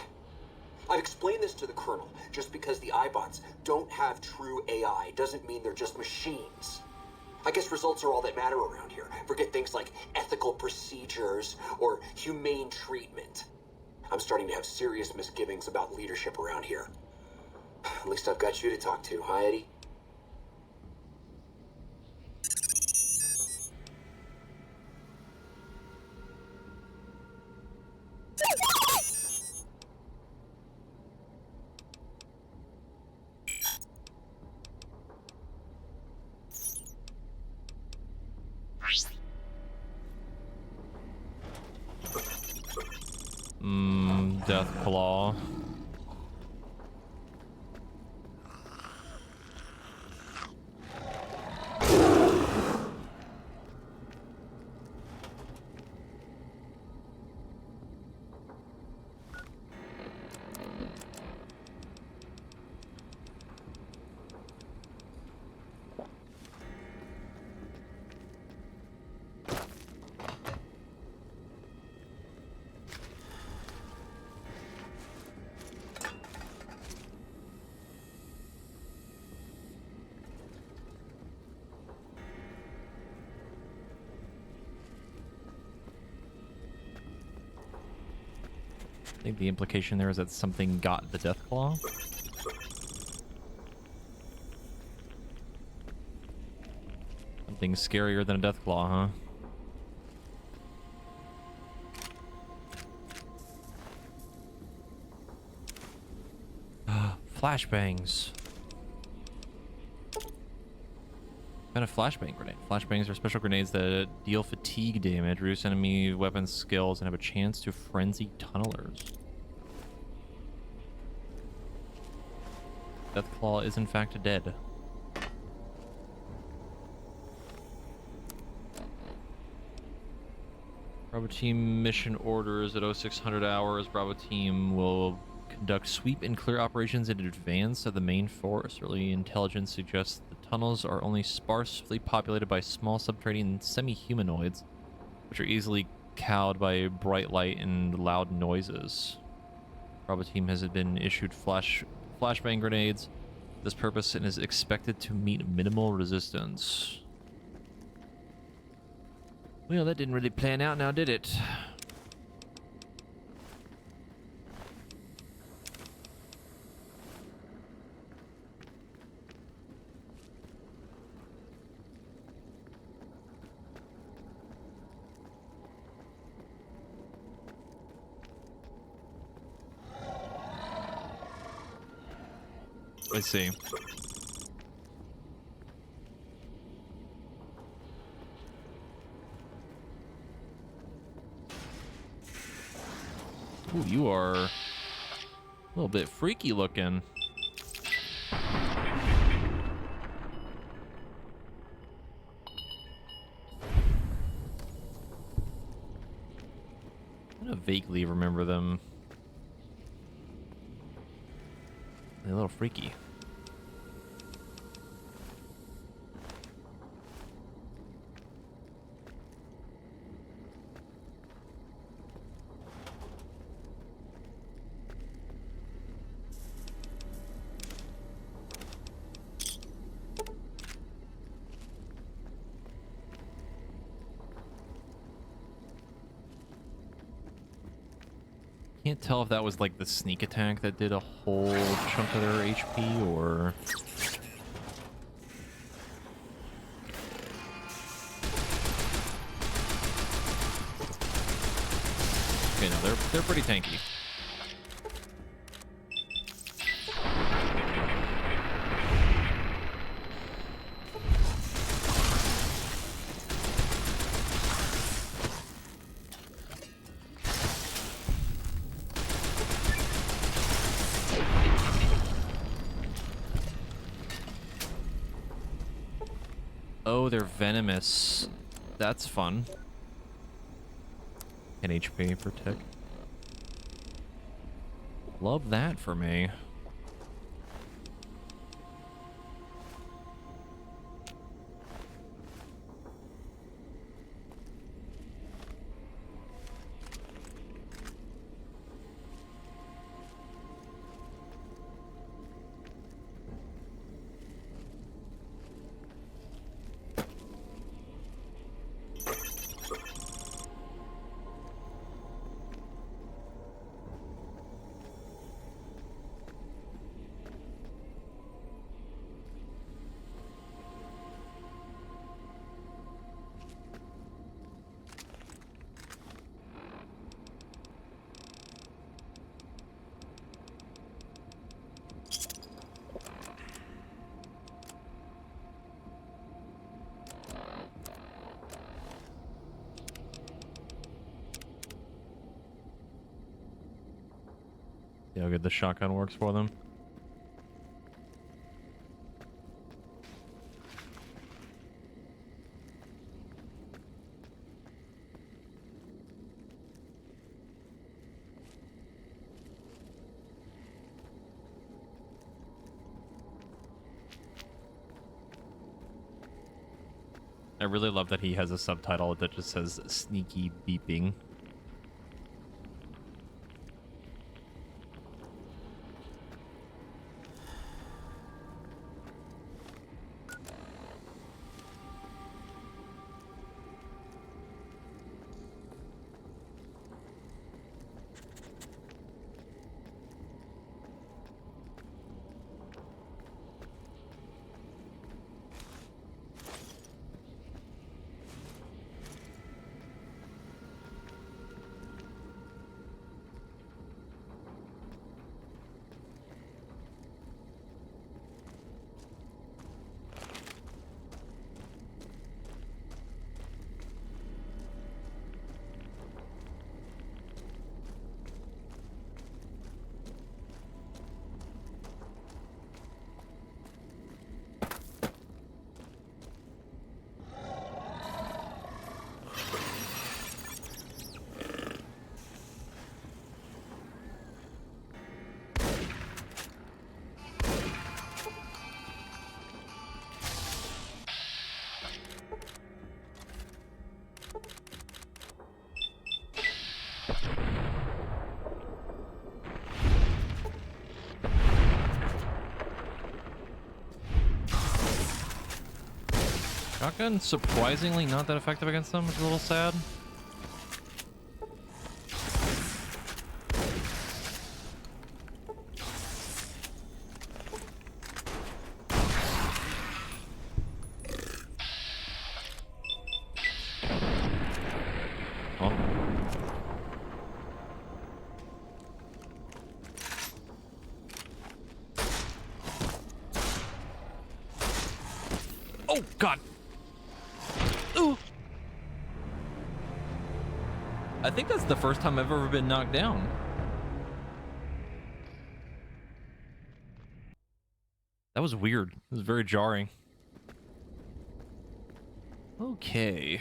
Speaker 16: I've explained this to the Colonel. Just because the iBots don't have true AI doesn't mean they're just machines. I guess results are all that matter around here. Forget things like ethical procedures or humane treatment. I'm starting to have serious misgivings about leadership around here. At least I've got you to talk to, huh, Eddie?
Speaker 1: Deathclaw. I think the implication there is that something got the Deathclaw. Something scarier than a Deathclaw, huh? Flashbangs. Kind of flashbang grenade. Flashbangs are special grenades that deal fatigue damage, reduce enemy weapon skills, and have a chance to frenzy tunnelers. Deathclaw is in fact dead. Bravo team mission orders at 0600 hours. Bravo team will conduct sweep and clear operations in advance of the main force. Early intelligence suggests the tunnels are only sparsely populated by small subterranean semi-humanoids, which are easily cowed by bright light and loud noises. Bravo team has been issued flashbang grenades for this purpose and is expected to meet minimal resistance. Well, that didn't really plan out now, did it? Let's see. Ooh, you are a little bit freaky looking. I vaguely remember them. They're a little freaky. Can't tell if that was like the sneak attack that did a whole chunk of their HP or... Okay, no, they're pretty tanky. Oh, they're venomous. That's fun. 10 HP per tick. Love that for me. See how good the shotgun works for them. I really love that he has a subtitle that just says sneaky beeping. Shotgun surprisingly not that effective against them. It's a little sad. Oh God. Ooh. I think that's the first time I've ever been knocked down. That was weird. It was very jarring. Okay.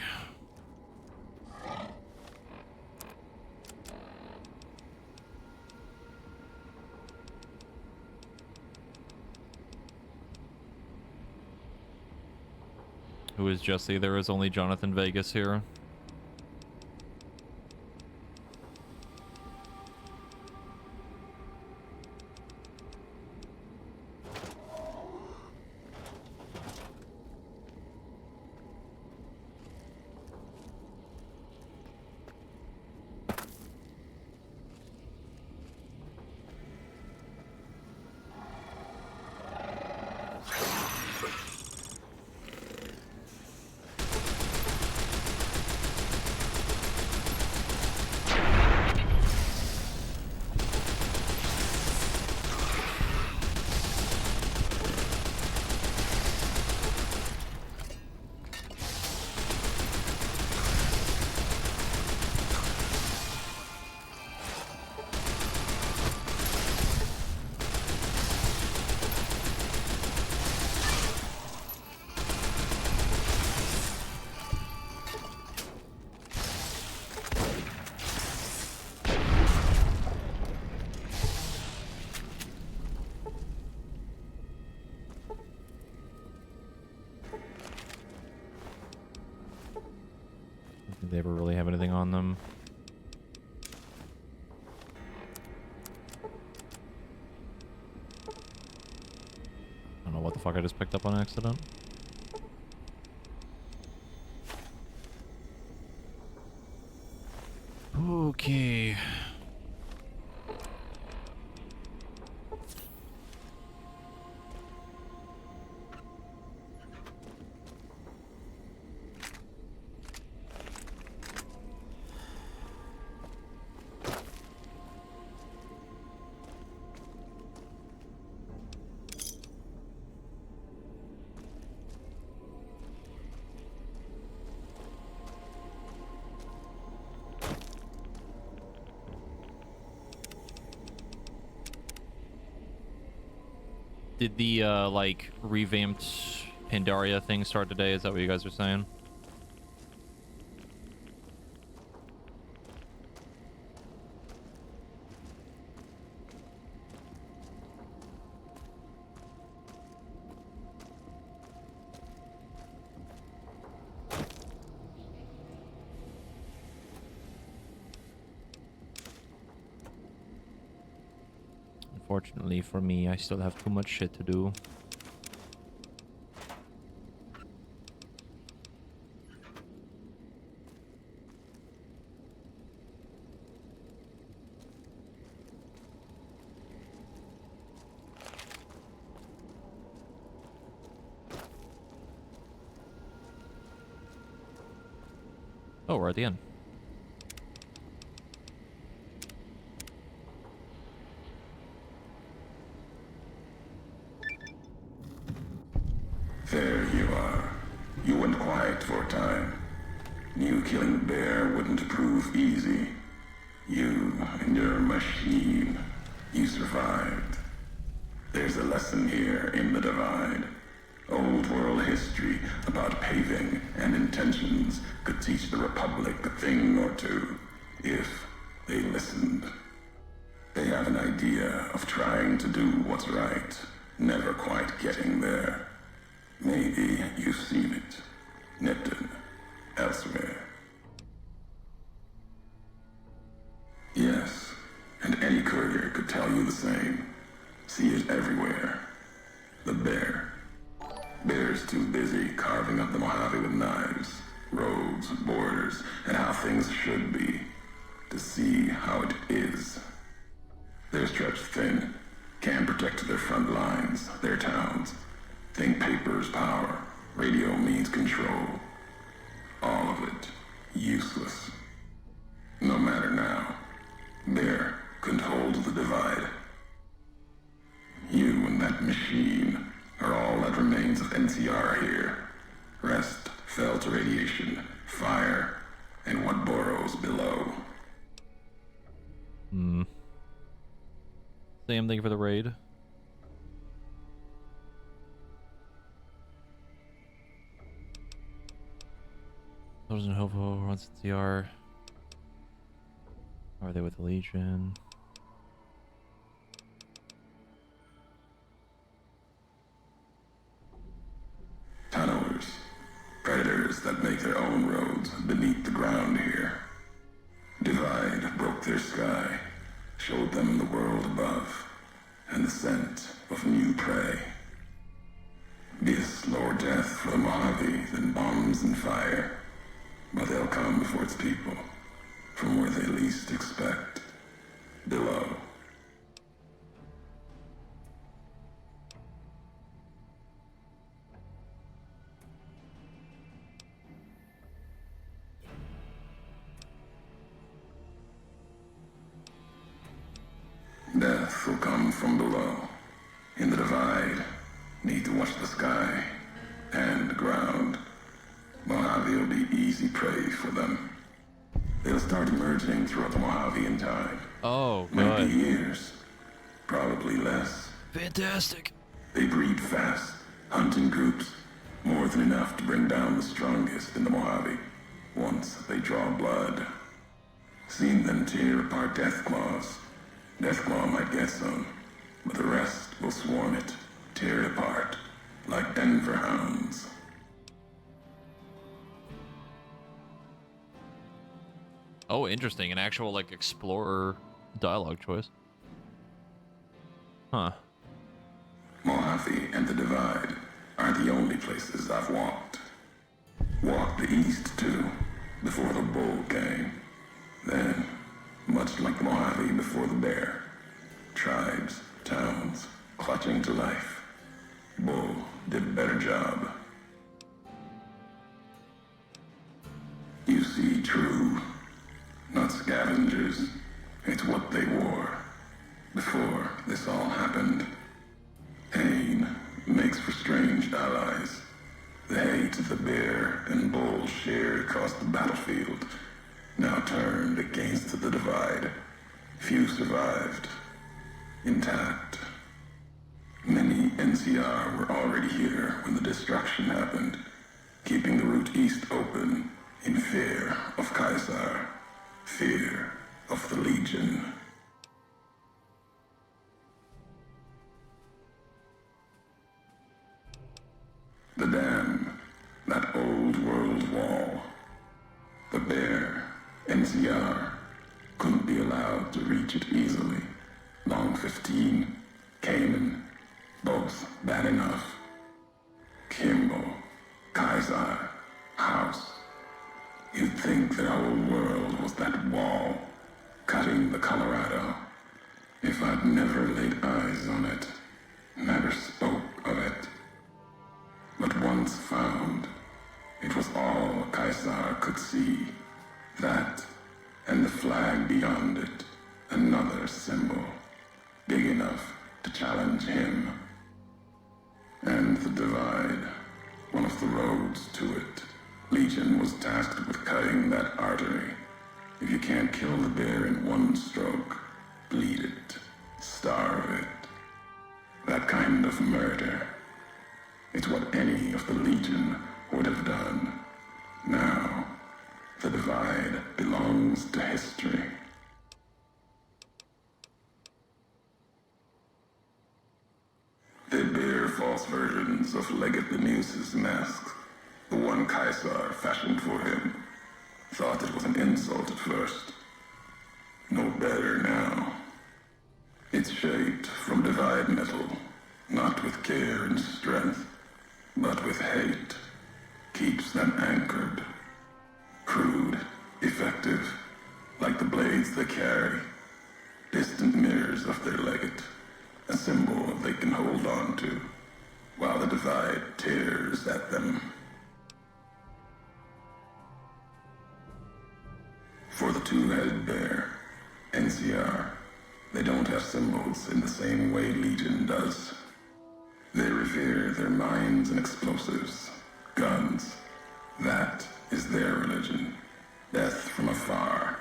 Speaker 1: Who is Jesse? There is only Jonathan Vegas here. Did they ever really have anything on them? I don't know what the fuck I just picked up on accident. Okay. Did the like revamped Pandaria thing start today? Is that what you guys are saying? Unfortunately for me, I still have too much shit to do. Oh, we're at the end.
Speaker 18: There you are. You went quiet for a time. Knew killing the bear wouldn't prove easy. You and your machine. You survived. There's a lesson here in the Divide. Old world history about paving and intentions could teach the Republic a thing or two, if they listened. They have an idea of trying to do what's right, never quite getting there. Maybe you've seen it. Nipton. Elsewhere. Yes, and any courier could tell you the same. See it everywhere. The bear. Bear's too busy carving up the Mojave with knives, roads, borders, and how things should be, to see how it is. They're stretched thin, can't protect their front lines, their towns. Think paper's power, radio means control. All of it, useless. No matter now, Bear couldn't hold the Divide. You and that machine are all that remains of NCR here. Rest fell to radiation, fire, and what burrows below.
Speaker 1: Same thing for the raid. Those in Hovo runs NCR. How are they with the Legion?
Speaker 18: Tunnelers. Predators that make their own roads beneath the ground here. Divide broke their sky, showed them the world above, and the scent of new prey. Be a slower death for the Mojave than bombs and fire, but they'll come before its people, from where they least expect, below. Death will come from below. In the Divide, need to watch the sky and the ground. Mojave will be easy prey for them. They'll start emerging throughout the Mojave in time.
Speaker 1: Oh,
Speaker 18: Might
Speaker 1: good.
Speaker 18: be years. Probably less.
Speaker 1: Fantastic.
Speaker 18: They breed fast, hunt in groups. More than enough to bring down the strongest in the Mojave. Once they draw blood. Seen them tear apart Deathclaws. Deathclaw might get some, but the rest will swarm it, tear it apart, like Denver hounds.
Speaker 1: Oh, interesting. An actual, like, explorer dialogue choice. Huh.
Speaker 18: Mojave and the Divide aren't the only places I've walked. Walked the east, too, before the bull came. Then, much like the Mojave before the bear, tribes, towns, clutching to life. Bull did a better job. You see, true, not scavengers. It's what they wore before this all happened. Pain makes for strange allies. The hate the bear and bull shared across the battlefield now turned against the Divide. Few survived, intact. Many NCR were already here when the destruction happened, keeping the route east open in fear of Caesar, fear of the Legion. The dam, that old world wall, the bear, NCR, couldn't be allowed to reach it easily. Long 15, Cayman, both bad enough. Kimbo, Caesar, House. You'd think their whole world was that wall, cutting the Colorado. If I'd never laid eyes on it, never spoke of it. But once found, it was all Caesar could see. That, and the flag beyond it, another symbol, big enough to challenge him. And the divide, one of the roads to it. Legion was tasked with cutting that artery. If you can't kill the bear in one stroke, bleed it, starve it. That kind of murder. It's what any of the Legion would have done. Now, the divide belongs to history. They bear false versions of Legate Linus's mask, the one Caesar fashioned for him. Thought it was an insult at first. No better now. It's shaped from divide metal, not with care and strength, but with hate. Keeps them anchored. Crude, effective, like the blades they carry. Distant mirrors of their legate, a symbol they can hold on to, while the divide tears at them. For the two-headed bear, NCR, they don't have symbols in the same way Legion does. They revere their mines and explosives, guns. That is their religion. Death from afar.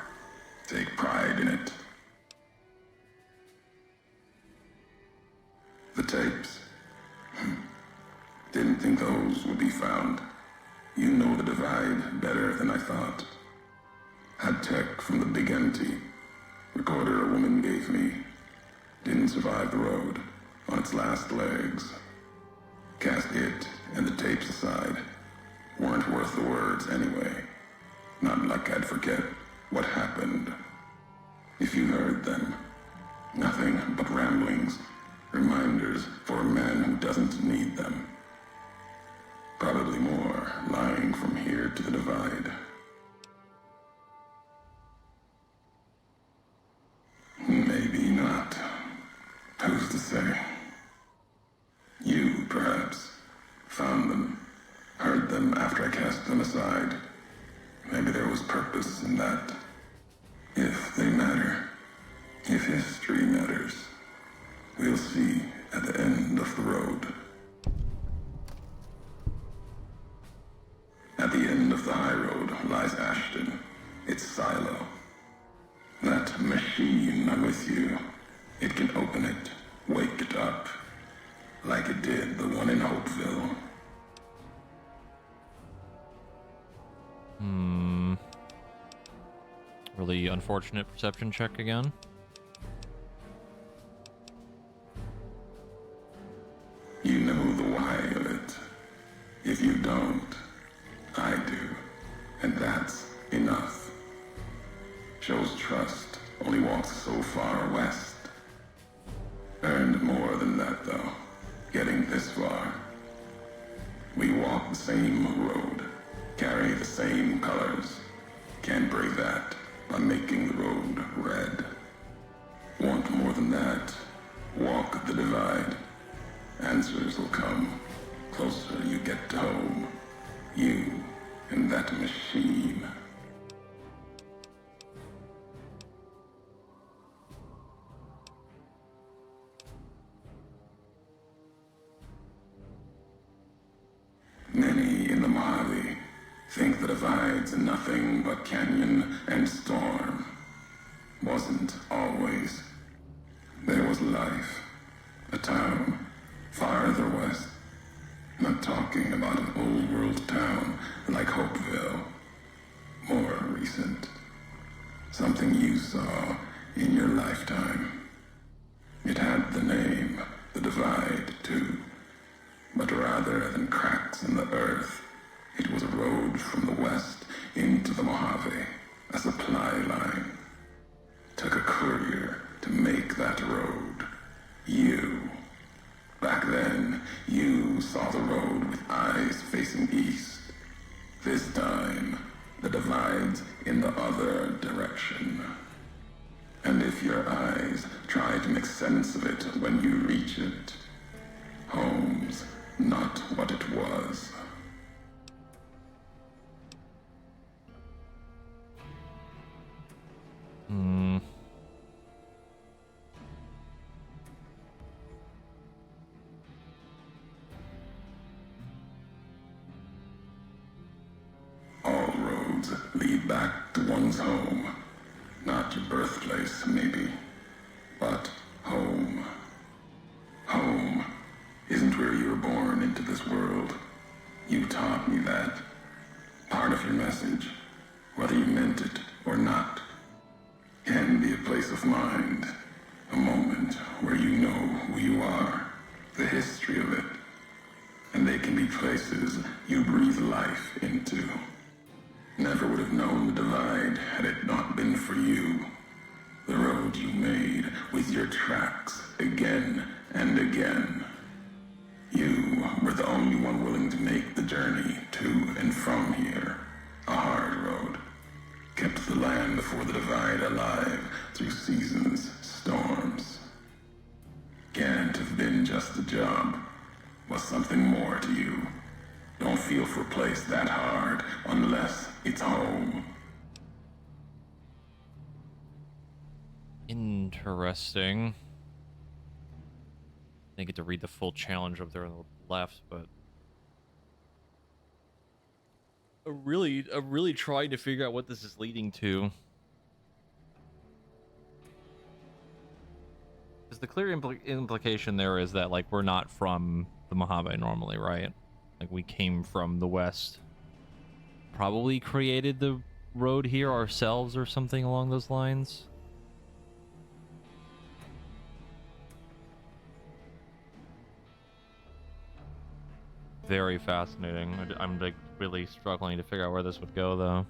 Speaker 18: Take pride in it. The tapes. Didn't think those would be found. You know the divide better than I thought. Had tech from the Big Empty. Recorder a woman gave me. Didn't survive the road. On its last legs. Cast it and the tapes aside. Weren't worth the words anyway. Not like I'd forget what happened. If you heard them. Nothing but ramblings. Reminders for a man who doesn't need them. Probably more lying from here to the divide. Maybe not. Who's to say? You, perhaps, found them, heard them after I cast them aside. Maybe there was purpose in that. If they matter, if history matters, we'll see at the end of the road. At the end of the high road lies Ashton, its silo. That machine I'm with you, it can open it, wake it up, like it did the one in Hopeville.
Speaker 1: Really unfortunate perception check again.
Speaker 18: You know the why of it. If you don't, I do. And that's enough. Shows trust, only walks so far west. Earned more than that, though, getting this far. We walk the same road, carry the same colors. Can't break that by making the road red. Want more than that? Walk the divide. Answers will come. Closer you get to home. You and that machine. Many in the Mojave think the divide's nothing but canyon and storm. Wasn't always. There was life, a town, farther west. Not talking about an old world town like Hopeville. More recent. Something you saw in your lifetime. It had the name, the Divide, too. But rather than cracks in the earth, it was a road from the west into the Mojave, a supply line. Took a courier to make that road. You. Back then, you saw the road with eyes facing east. This time, the Divide's in the other direction. And if your eyes try to make sense of it when you reach it, home's not what it was. All roads lead back to one's home. Not your birthplace, maybe, but home. Home isn't where you were born into this world. You taught me that. Part of your message, whether you meant it or not, can be a place of mind. A moment where you know who you are, the history of it. And they can be places you breathe life into. Never would have known the Divide had it not been for you. The road you made with your tracks again and again. You were the only one willing to make the journey to and from here. A hard road. Kept the land before the Divide alive through seasons, storms. Can't have been just a job. Was something more to you. Don't feel for a place that hard unless it's home.
Speaker 1: Interesting. I didn't get to read the full challenge up there on the left, but I'm really trying to figure out what this is leading to. Because the clear implication there is that, like, we're not from the Mojave normally, right? Like, we came from the west. Probably created the road here ourselves or something along those lines. Very fascinating. I'm like really struggling to figure out where this would go, though.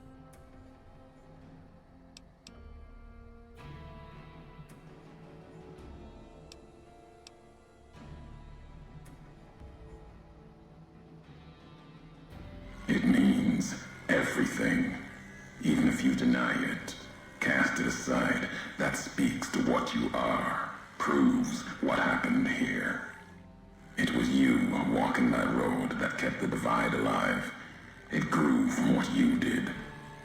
Speaker 18: It means everything. Even if you deny it, cast it aside, that speaks to what you are, proves what happened here. It was you walking that road that kept the Divide alive. It grew from what you did.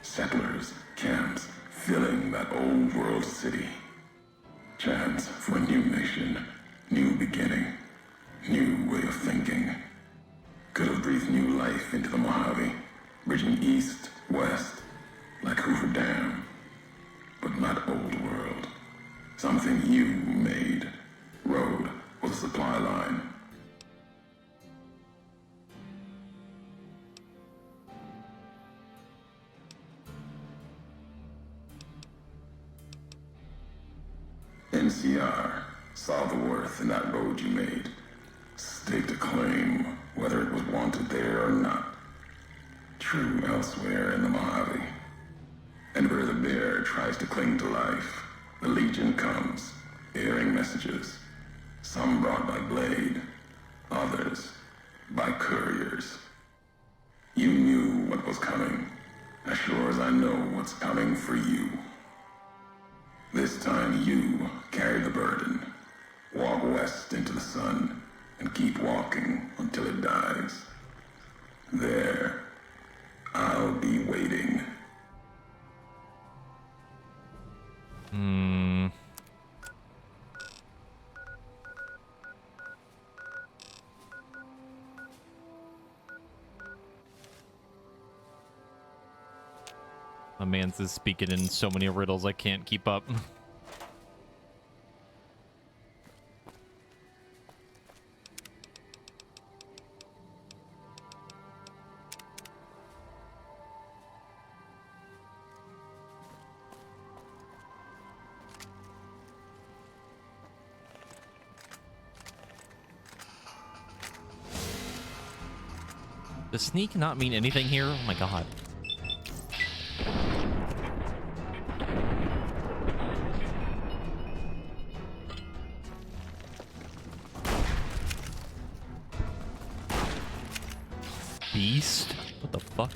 Speaker 18: Settlers, camps, filling that old world city. Chance for a new nation, new beginning, new way of thinking. Could have breathed new life into the Mojave, bridging east, west, like Hoover Dam. But not old world. Something you made. Road was a supply line. NCR saw the worth in that road you made. Staked a claim, whether it was wanted there or not. True elsewhere in the Mojave. And where the bear tries to cling to life, the Legion comes, bearing messages. Some brought by blade, others by couriers. You knew what was coming, as sure as I know what's coming for you. This time you carry the burden. Walk west into the sun and keep walking until it dies. There, I'll be waiting.
Speaker 1: My man's is speaking in so many riddles I can't keep up. Does sneak not mean anything here? Oh my god. Beast? What the fuck?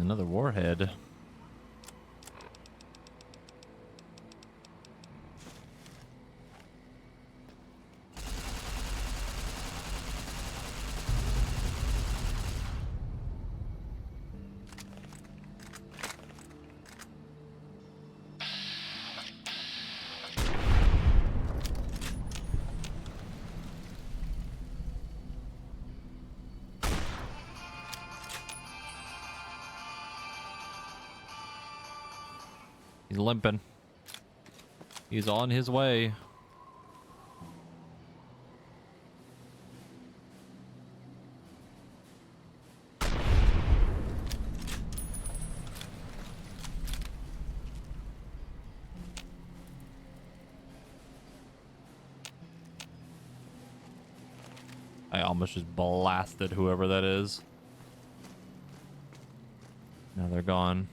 Speaker 1: Another warhead. He's limping. He's on his way. I almost just blasted whoever that is. Now they're gone.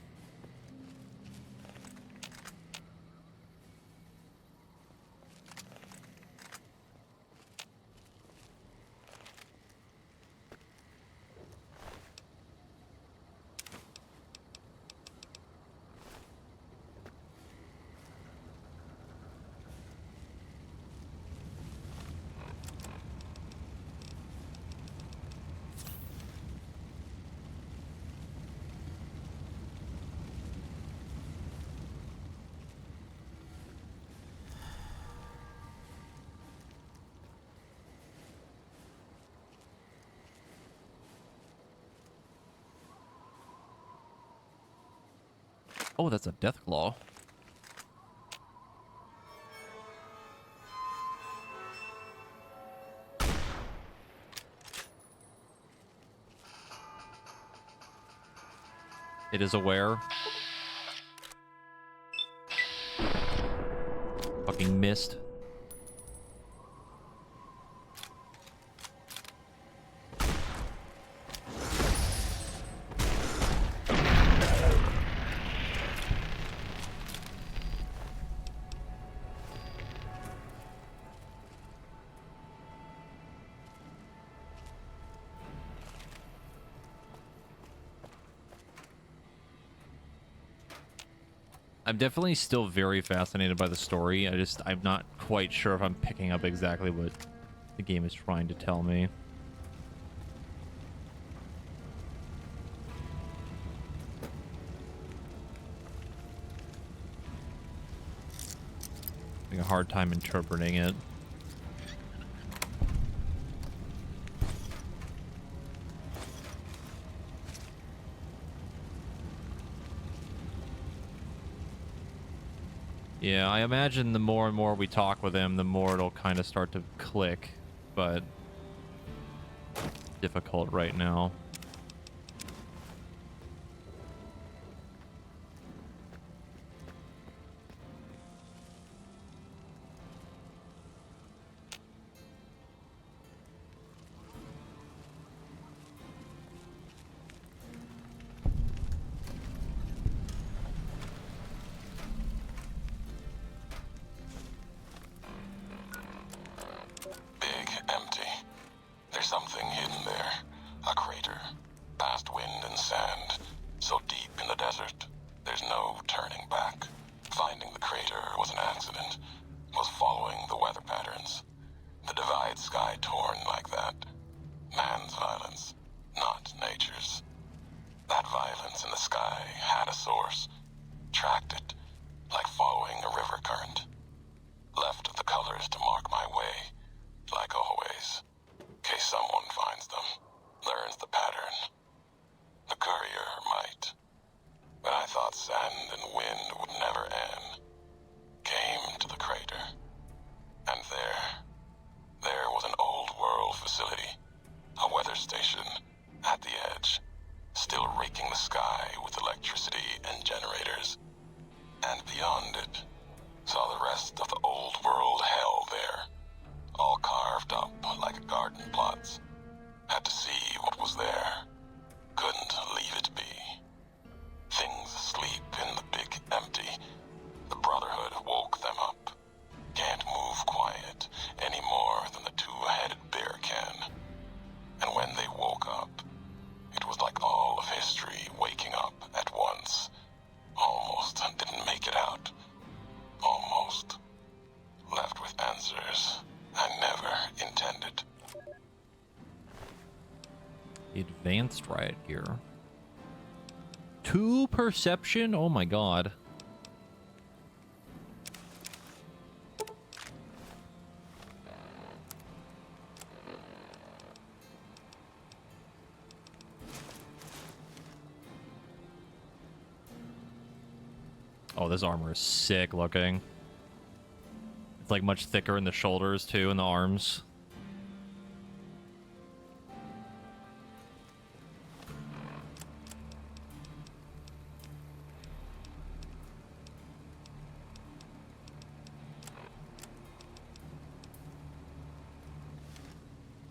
Speaker 1: Oh, that's a Deathclaw. It is aware. Fucking missed. I'm definitely still very fascinated by the story. I'm not quite sure if I'm picking up exactly what the game is trying to tell me. Having a hard time interpreting it. Yeah, I imagine the more and more we talk with him, the more it'll kind of start to click, but difficult right now.
Speaker 18: turning back. Finding the crater was an accident. Was following the weather patterns. The divide sky torn like that. Man's violence, not nature's. That violence in the sky had a source. Tracked it, like following a river current. Left the colors to mark my way, like always. Case someone finds them, learns the pattern. The courier might. But I thought sand and wind would never end. Came to the crater. And there was an old world facility. A weather station at the edge. Still raking the sky with electricity and generators. And beyond it, saw the rest of the old world hell there. All carved up like garden plots. Had to see what was there. Couldn't leave it be. Things asleep in the big empty. The Brotherhood woke them up. Can't move quiet any more than the two-headed bear can. And when they woke up, it was like all of history waking up at once. Almost didn't make it out. Almost. Left with answers I never intended.
Speaker 1: Advanced right here. 2 perception? Oh my god. Oh, this armor is sick looking. It's like much thicker in the shoulders too, and the arms.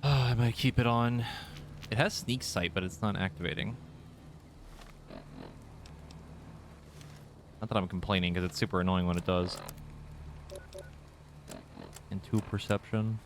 Speaker 1: I might keep it on. It has sneak sight, but it's not activating. Not that I'm complaining, because it's super annoying when it does. And 2 perception.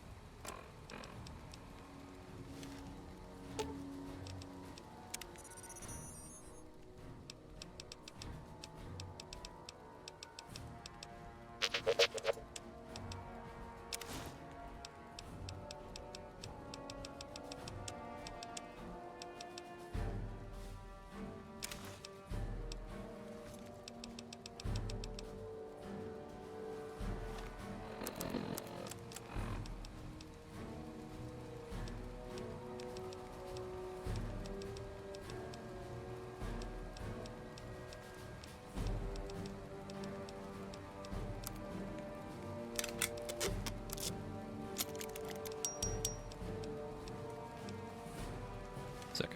Speaker 1: Sick.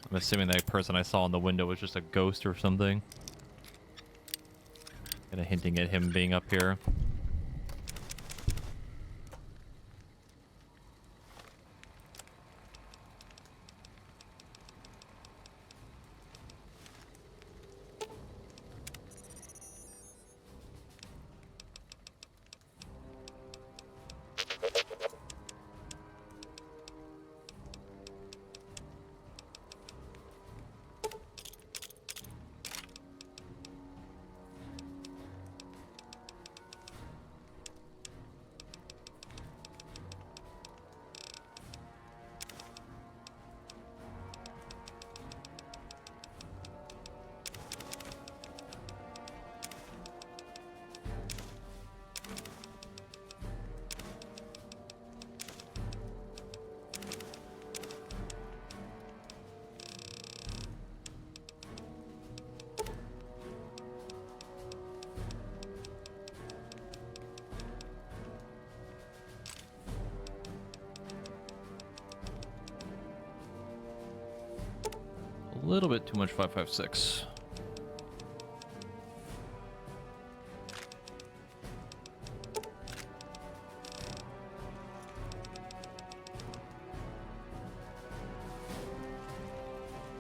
Speaker 1: I'm assuming that person I saw in the window was just a ghost or something. Kinda hinting at him being up here. A little bit too much 556.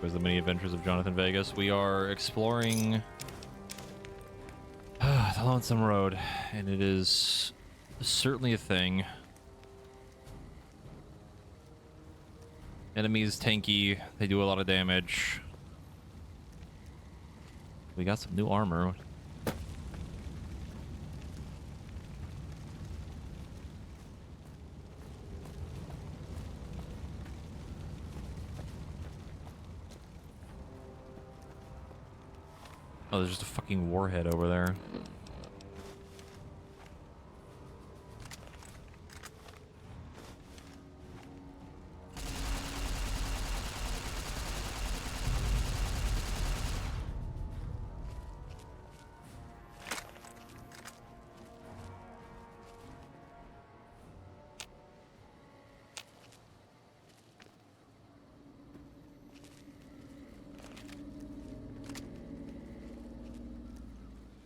Speaker 1: is the Many Adventures of Jonathan Vegas. We are exploring the Lonesome Road, and it is certainly a thing. Enemies tanky, they do a lot of damage. We got some new armor. Oh, there's just a fucking warhead over there.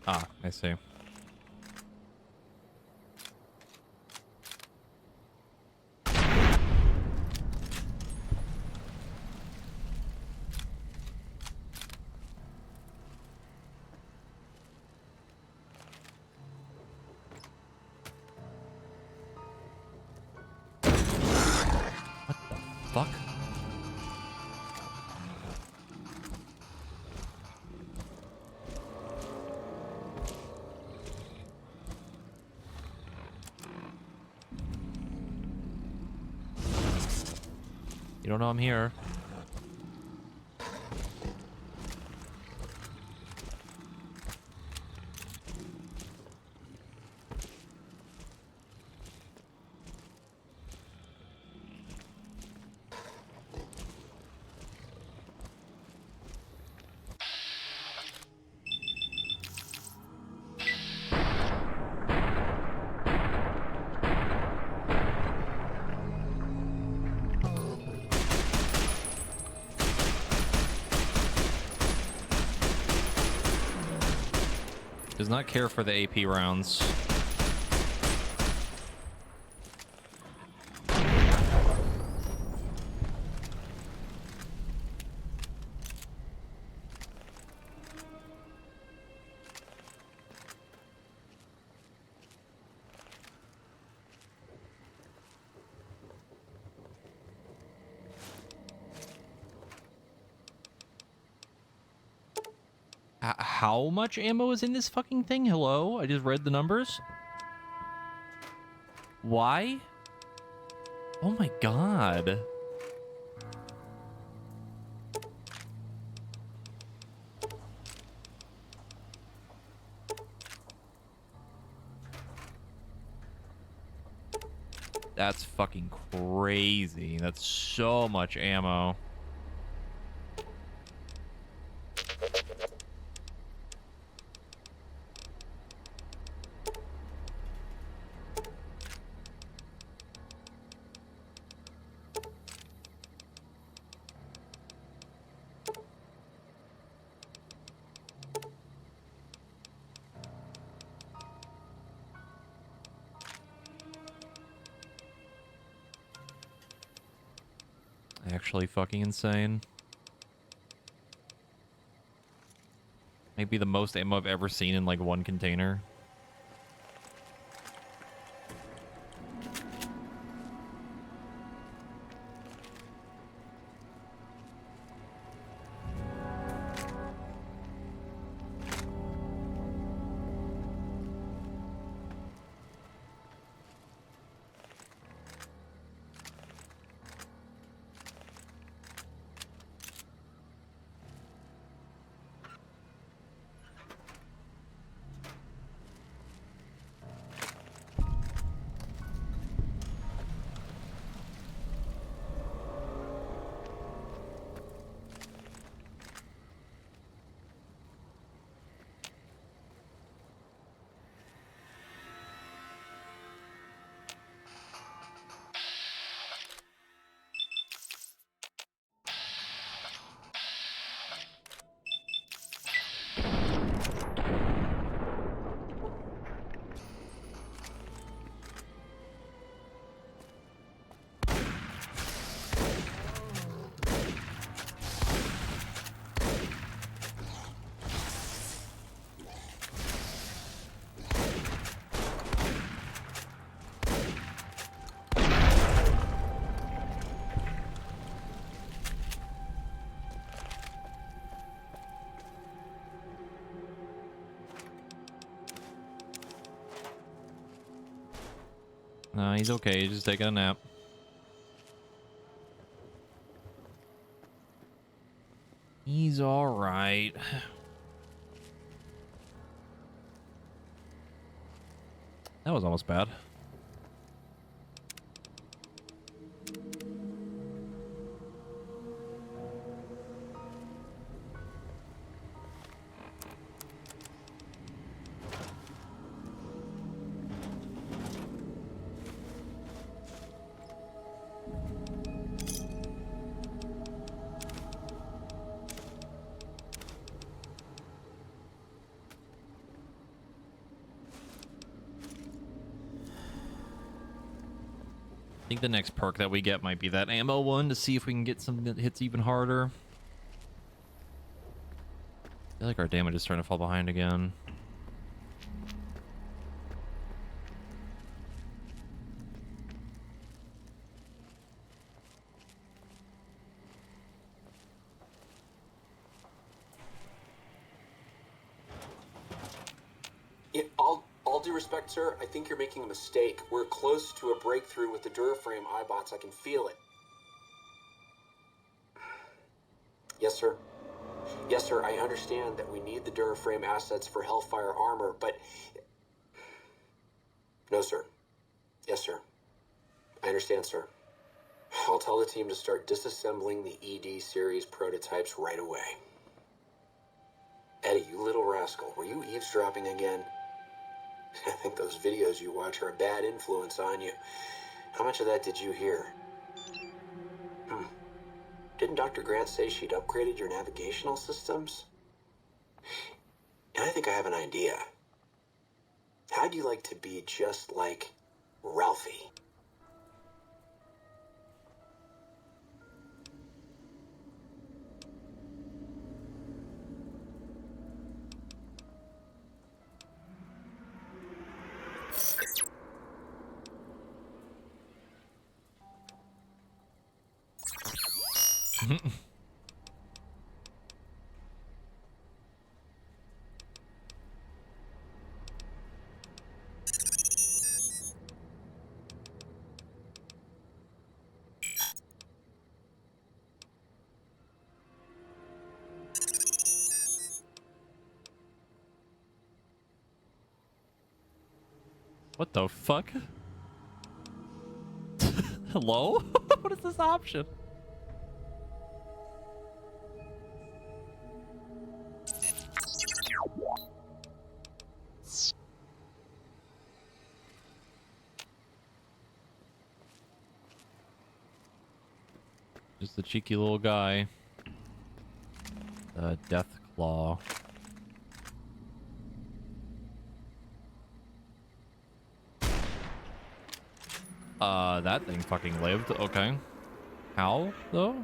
Speaker 1: Ah, I see. What the fuck? You don't know I'm here. Does not care for the AP rounds. How much ammo is in this fucking thing? Hello? I just read the numbers. Why? Oh my god. That's fucking crazy. That's so much ammo. Actually fucking insane. Maybe the most ammo I've ever seen in like one container. No, he's okay. He's just taking a nap. He's all right. That was almost bad. I think the next perk that we get might be that ammo one to see if we can get something that hits even harder. I feel like our damage is starting to fall behind again.
Speaker 16: All due respect, sir, I think you're making a mistake. We're close to a breakthrough with the Duraframe iBots. I can feel it. Yes, sir. Yes, sir, I understand that we need the Duraframe assets for Hellfire armor, but... No, sir. Yes, sir. I understand, sir. I'll tell the team to start disassembling the ED series prototypes right away. Eddie, you little rascal, were you eavesdropping again? I think those videos you watch are a bad influence on you. How much of that did you hear? Didn't Dr. Grant say she'd upgraded your navigational systems? And I think I have an idea. How'd you like to be just like Ralphie?
Speaker 1: What the fuck? Hello? What is this option? Just the cheeky little guy. The Death Claw. That thing fucking lived. Okay. How, though?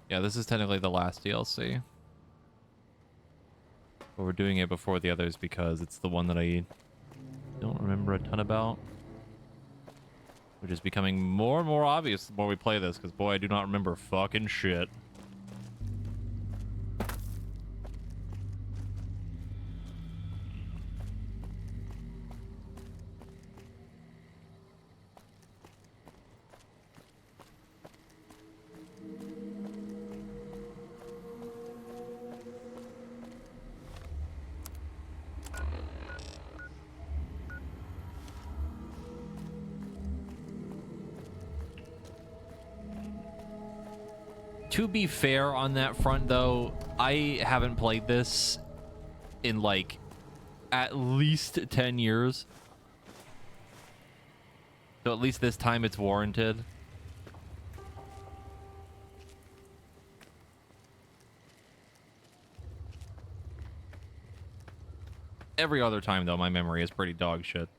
Speaker 1: Yeah, this is technically the last DLC. But we're doing it before the others because it's the one that I don't remember a ton about. Which is becoming more and more obvious the more we play this, because boy, I do not remember fucking shit. To be fair on that front, though, I haven't played this in, like, at least 10 years. So at least this time it's warranted. Every other time, though, my memory is pretty dog shit.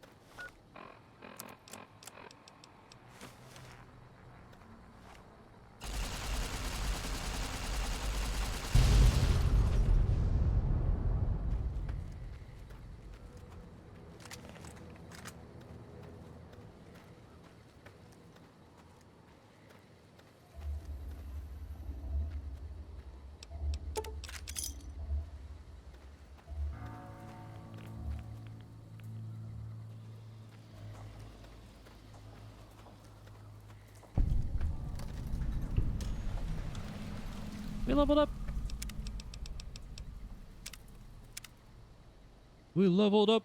Speaker 1: leveled up. We leveled up.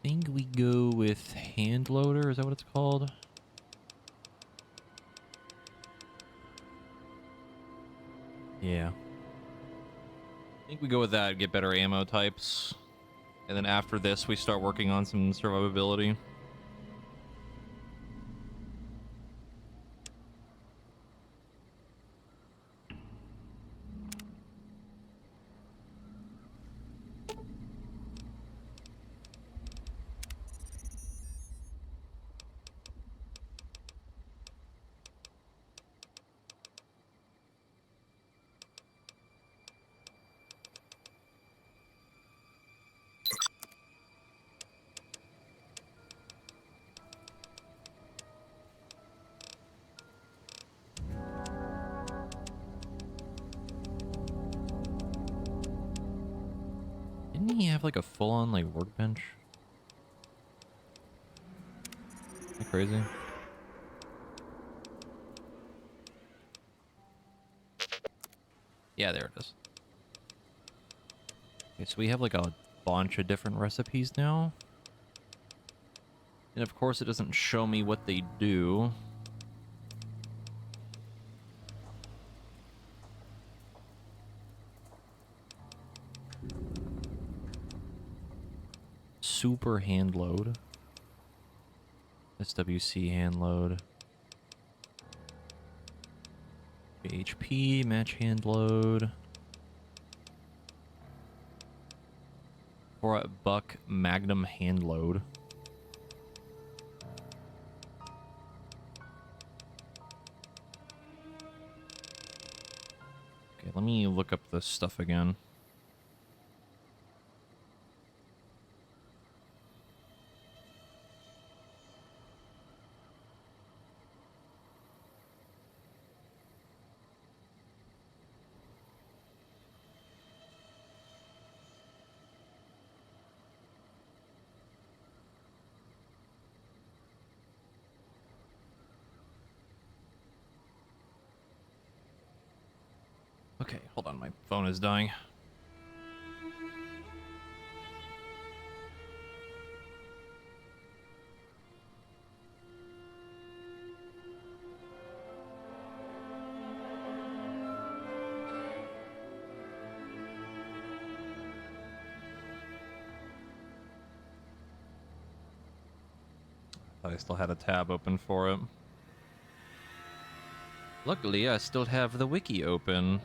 Speaker 1: I think we go with hand loader. Is that what it's called? Yeah. I think we go with that, get better ammo types. And then after this, we start working on some survivability. Didn't he have like a full-on like workbench? Isn't that crazy? Yeah, there it is. Okay, so we have like a bunch of different recipes now. And of course it doesn't show me what they do. Super hand load. SWC hand load. HP match hand load. For a buck magnum hand load. Okay, let me look up this stuff again. Okay, hold on, my phone is dying. I still had a tab open for it. Luckily, I still have the wiki open.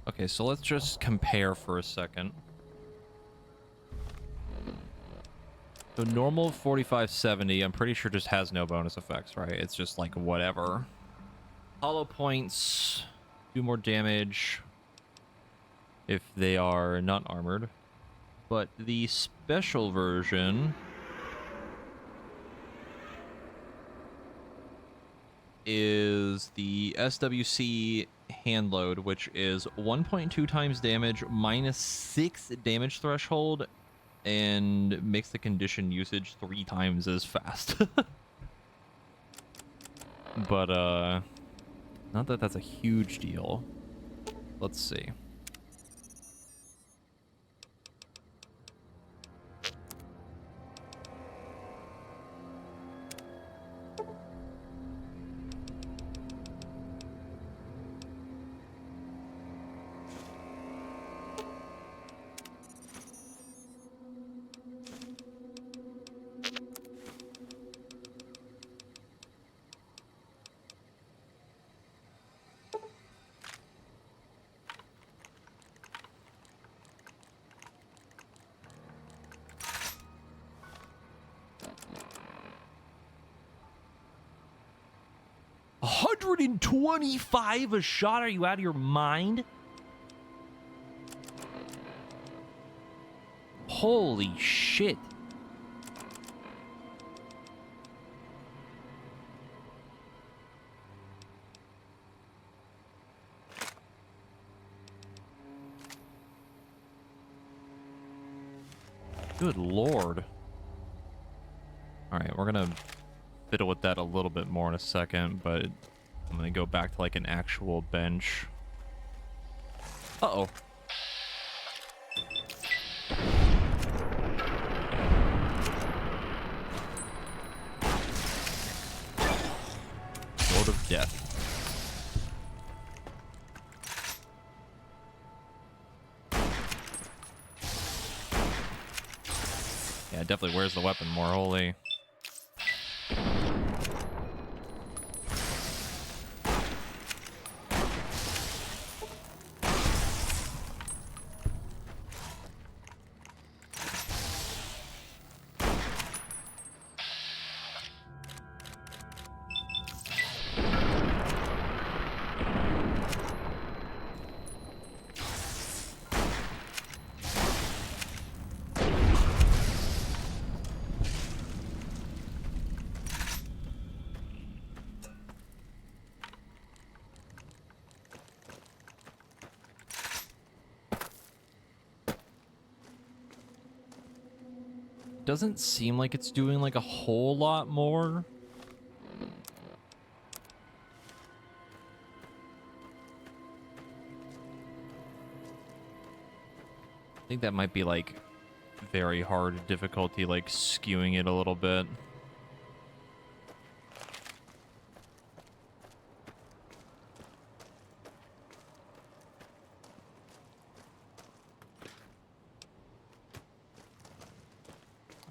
Speaker 1: Okay, so let's just compare for a second. So normal 4570, I'm pretty sure just has no bonus effects, right? It's just like whatever. Hollow points do more damage if they are not armored. But the special version is the SWC hand load, which is 1.2 times damage minus 6 damage threshold and makes the condition usage 3 times as fast. But not that that's a huge deal. Let's see. 125 a shot? Are you out of your mind? Holy shit. Good lord. Alright, we're gonna fiddle with that a little bit more in a second, but I'm gonna go back to like an actual bench. Uh-oh. Sword of Death. Yeah, it definitely wears the weapon more. Holy. Doesn't seem like it's doing like a whole lot more. I think that might be like very hard difficulty, like skewing it a little bit.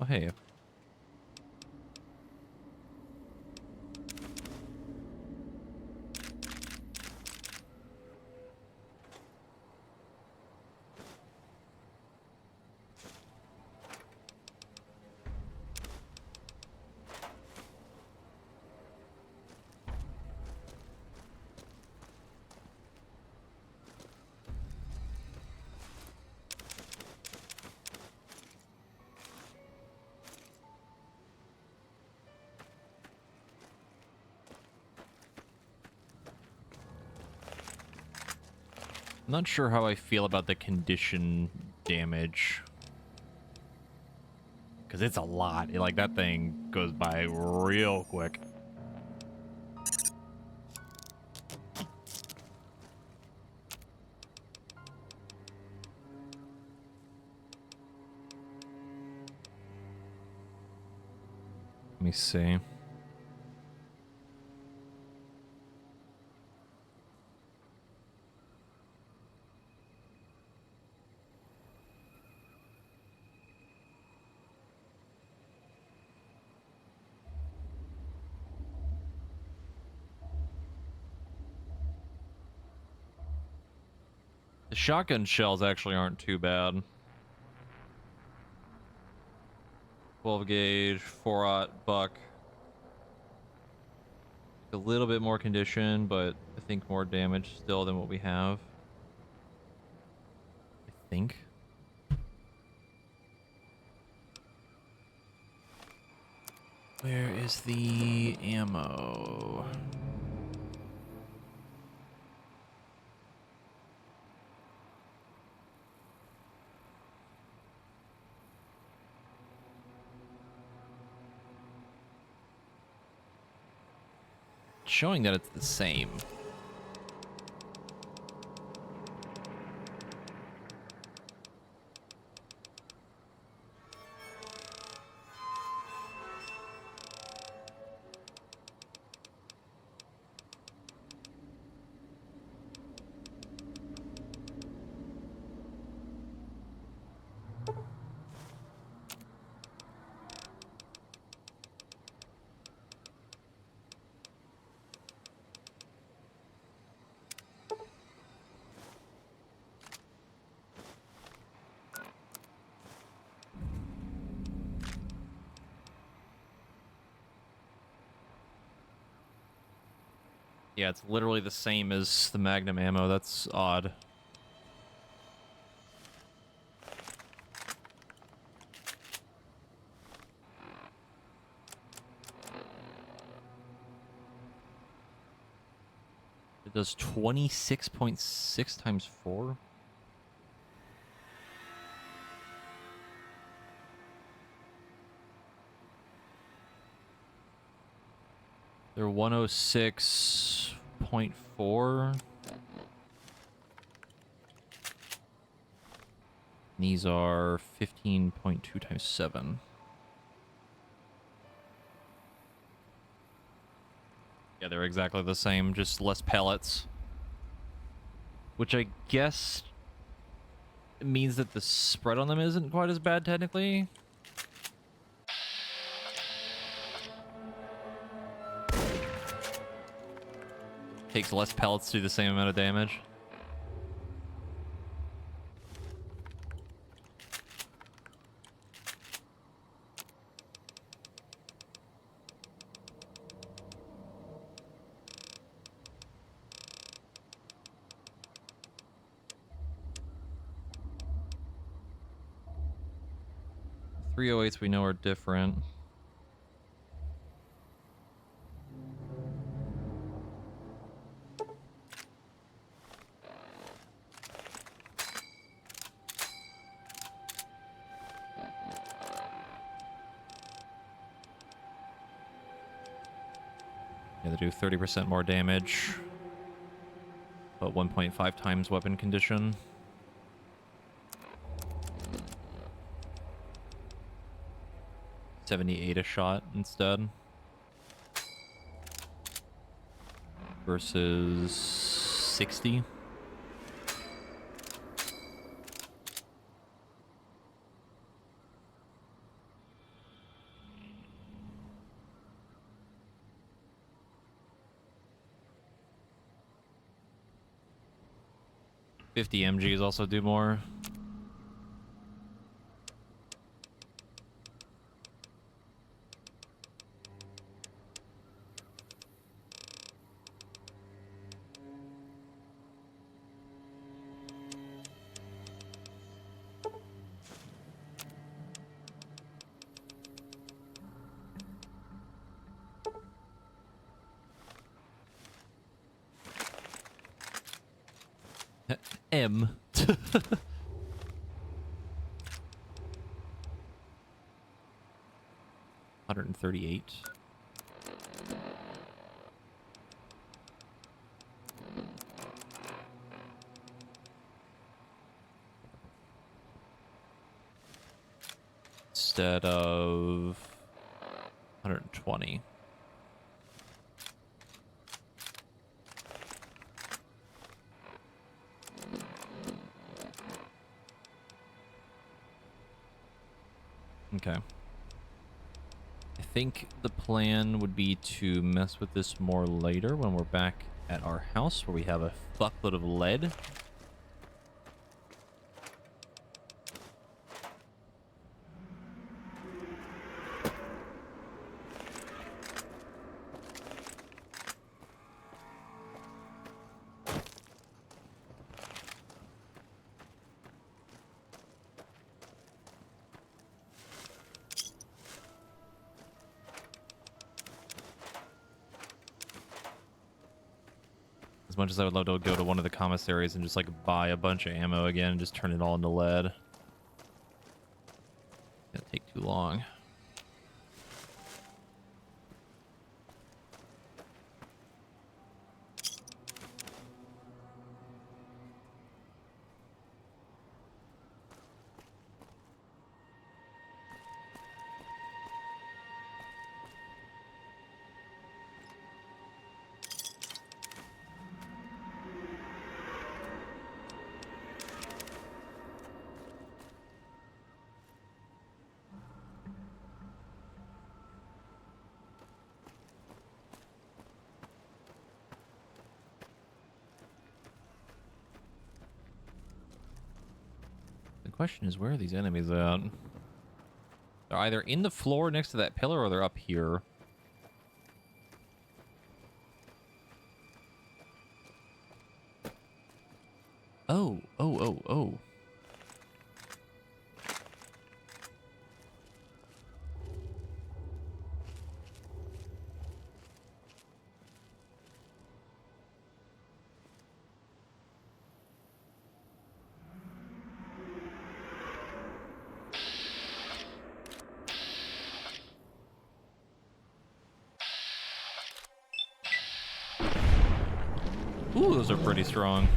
Speaker 1: Oh, hey. I'm not sure how I feel about the condition damage. Because it's a lot. Like, that thing goes by real quick. Let me see. The shotgun shells actually aren't too bad. 12 gauge, 4-aught buck. A little bit more condition, but I think more damage still than what we have. I think. Where is the ammo? Showing that it's the same. Yeah, it's literally the same as the Magnum ammo. That's odd. It does 26.6 times 4. They're 106.4. These are 15.2 times 7. Yeah, they're exactly the same, just less pellets. Which I guess means that the spread on them isn't quite as bad, technically. Takes less pellets to do the same amount of damage. .308s we know are different. Yeah, they do 30% more damage, but 1.5 times weapon condition. $78 a shot instead. Versus 60. .50 MGs also do more. M. 138. Instead of 120. Okay. I think the plan would be to mess with this more later when we're back at our house where we have a fuckload of lead. As much as I would love to go to one of the commissaries and just like buy a bunch of ammo again and just turn it all into lead. It's gonna take too long. The question is, where are these enemies at? They're either in the floor next to that pillar or they're up here. Oh. Ooh, those are pretty strong.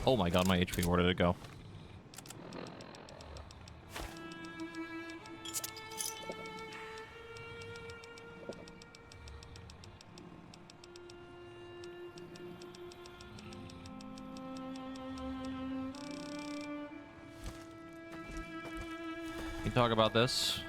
Speaker 1: Oh my god, my HP, where did it go? We can talk about this.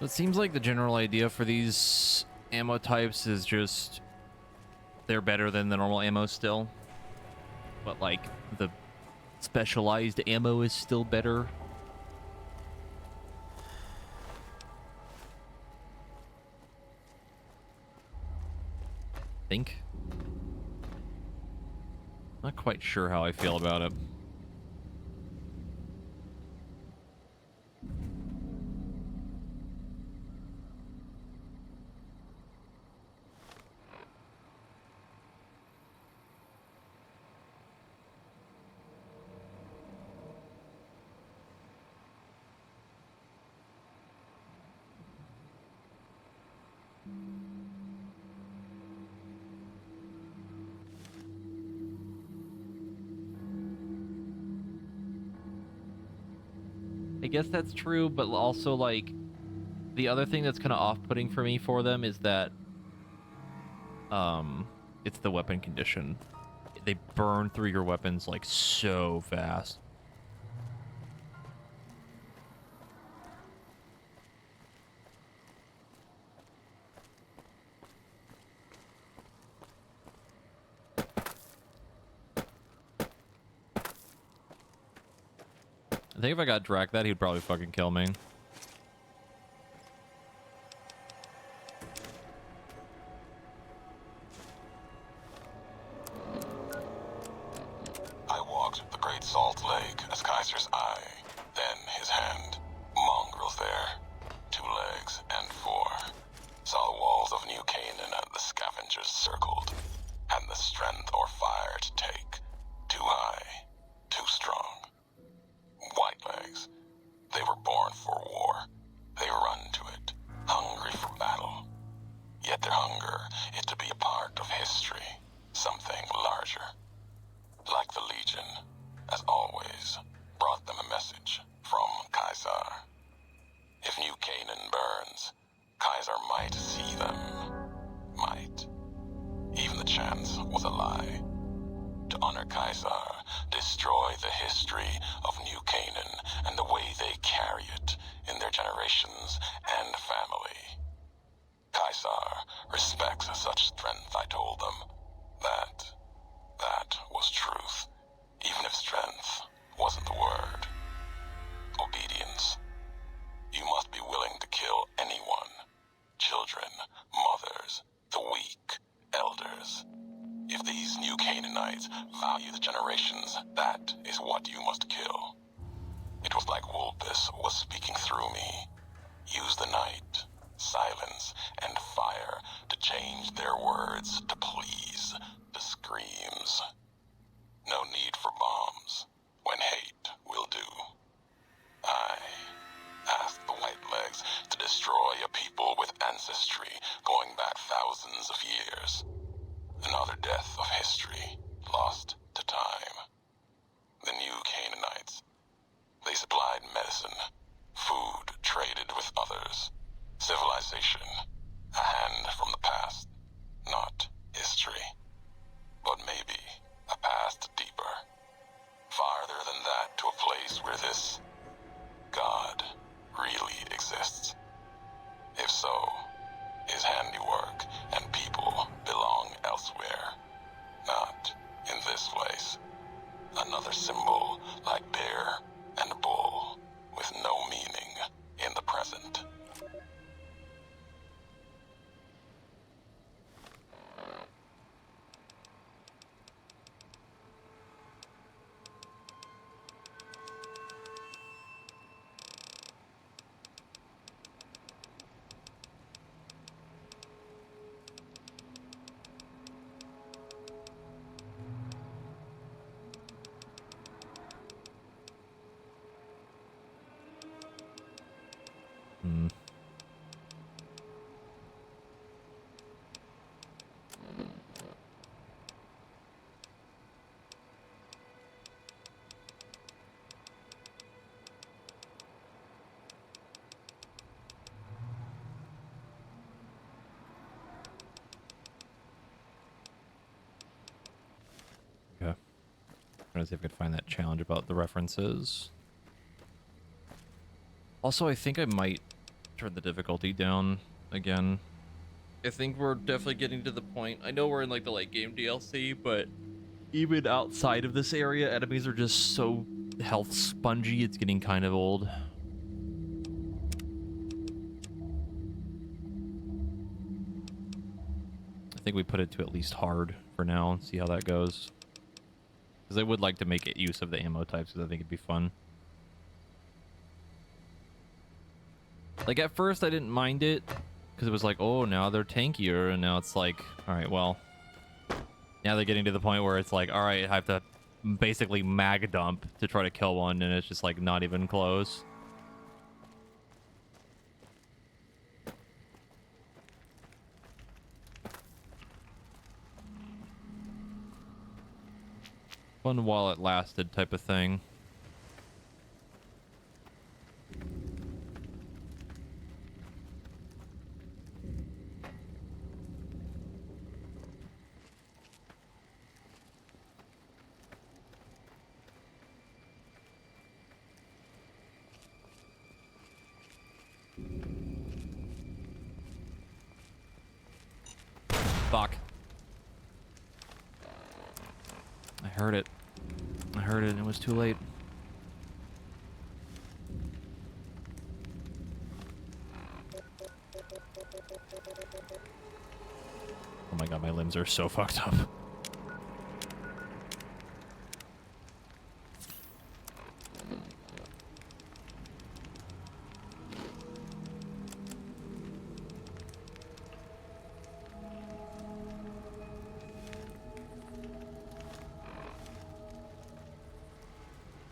Speaker 1: It seems like the general idea for these ammo types is just they're better than the normal ammo still, but like the specialized ammo is still better. Think. Not quite sure how I feel about it. I guess that's true, but also, like, the other thing that's kind of off-putting for me for them is that, it's the weapon condition. They burn through your weapons, like, so fast. I think if I got Drac that, he'd probably fucking kill me.
Speaker 18: I walked the Great Salt Lake as Kaiser's eye, then his hand. Mongrels there, 2 legs and 4. Saw the walls of New Canaan and the scavengers circled. Had the strength or fire to take. Too high, too strong. White legs. They were born for war. They run to it, hungry for battle. Yet their hunger is to be a part of history, something larger. Like the Legion, as always, brought them a message from Caesar. If New Canaan burns, Caesar might see them. Might. Even the chance was a lie. To honor Caesar, destroy the history of New Canaan and the way they carry it in their generations and family. Caesar respects such strength, I told them. That was truth, even if strength wasn't the word. Obedience. You must be willing to kill anyone. Children, mothers, the weak, elders. If these New Canaanites value the generations, that is what you must kill. It was like Wolpus was speaking through me. Use the night, silence, and fire to change their words to please, to screams. No need for bombs, when hate will do. I asked the White Legs to destroy a people with ancestry going back thousands of years. Another death of history, lost to time. The New Canaanites. They this God really exists? If so, his handiwork and people belong elsewhere, not in this place. Another symbol like bear and bull, with no meaning in the present.
Speaker 1: Okay. Trying to see if I could find that challenge about the references. Also, I think I might turn the difficulty down again. I think we're definitely getting to the point. I know we're in like the late game DLC, but even outside of this area, enemies are just so health spongy, it's getting kind of old. I think we put it to at least hard for now and see how that goes. Because I would like to make use of the ammo types because I think it'd be fun. Like at first I didn't mind it because it was like, oh, now they're tankier, and now it's like, all right, well, now they're getting to the point where it's like, all right, I have to basically mag dump to try to kill one, and it's just like not even close. Fun while it lasted type of thing. Fuck. I heard it. I heard it and it was too late. Oh my god, my limbs are so fucked up.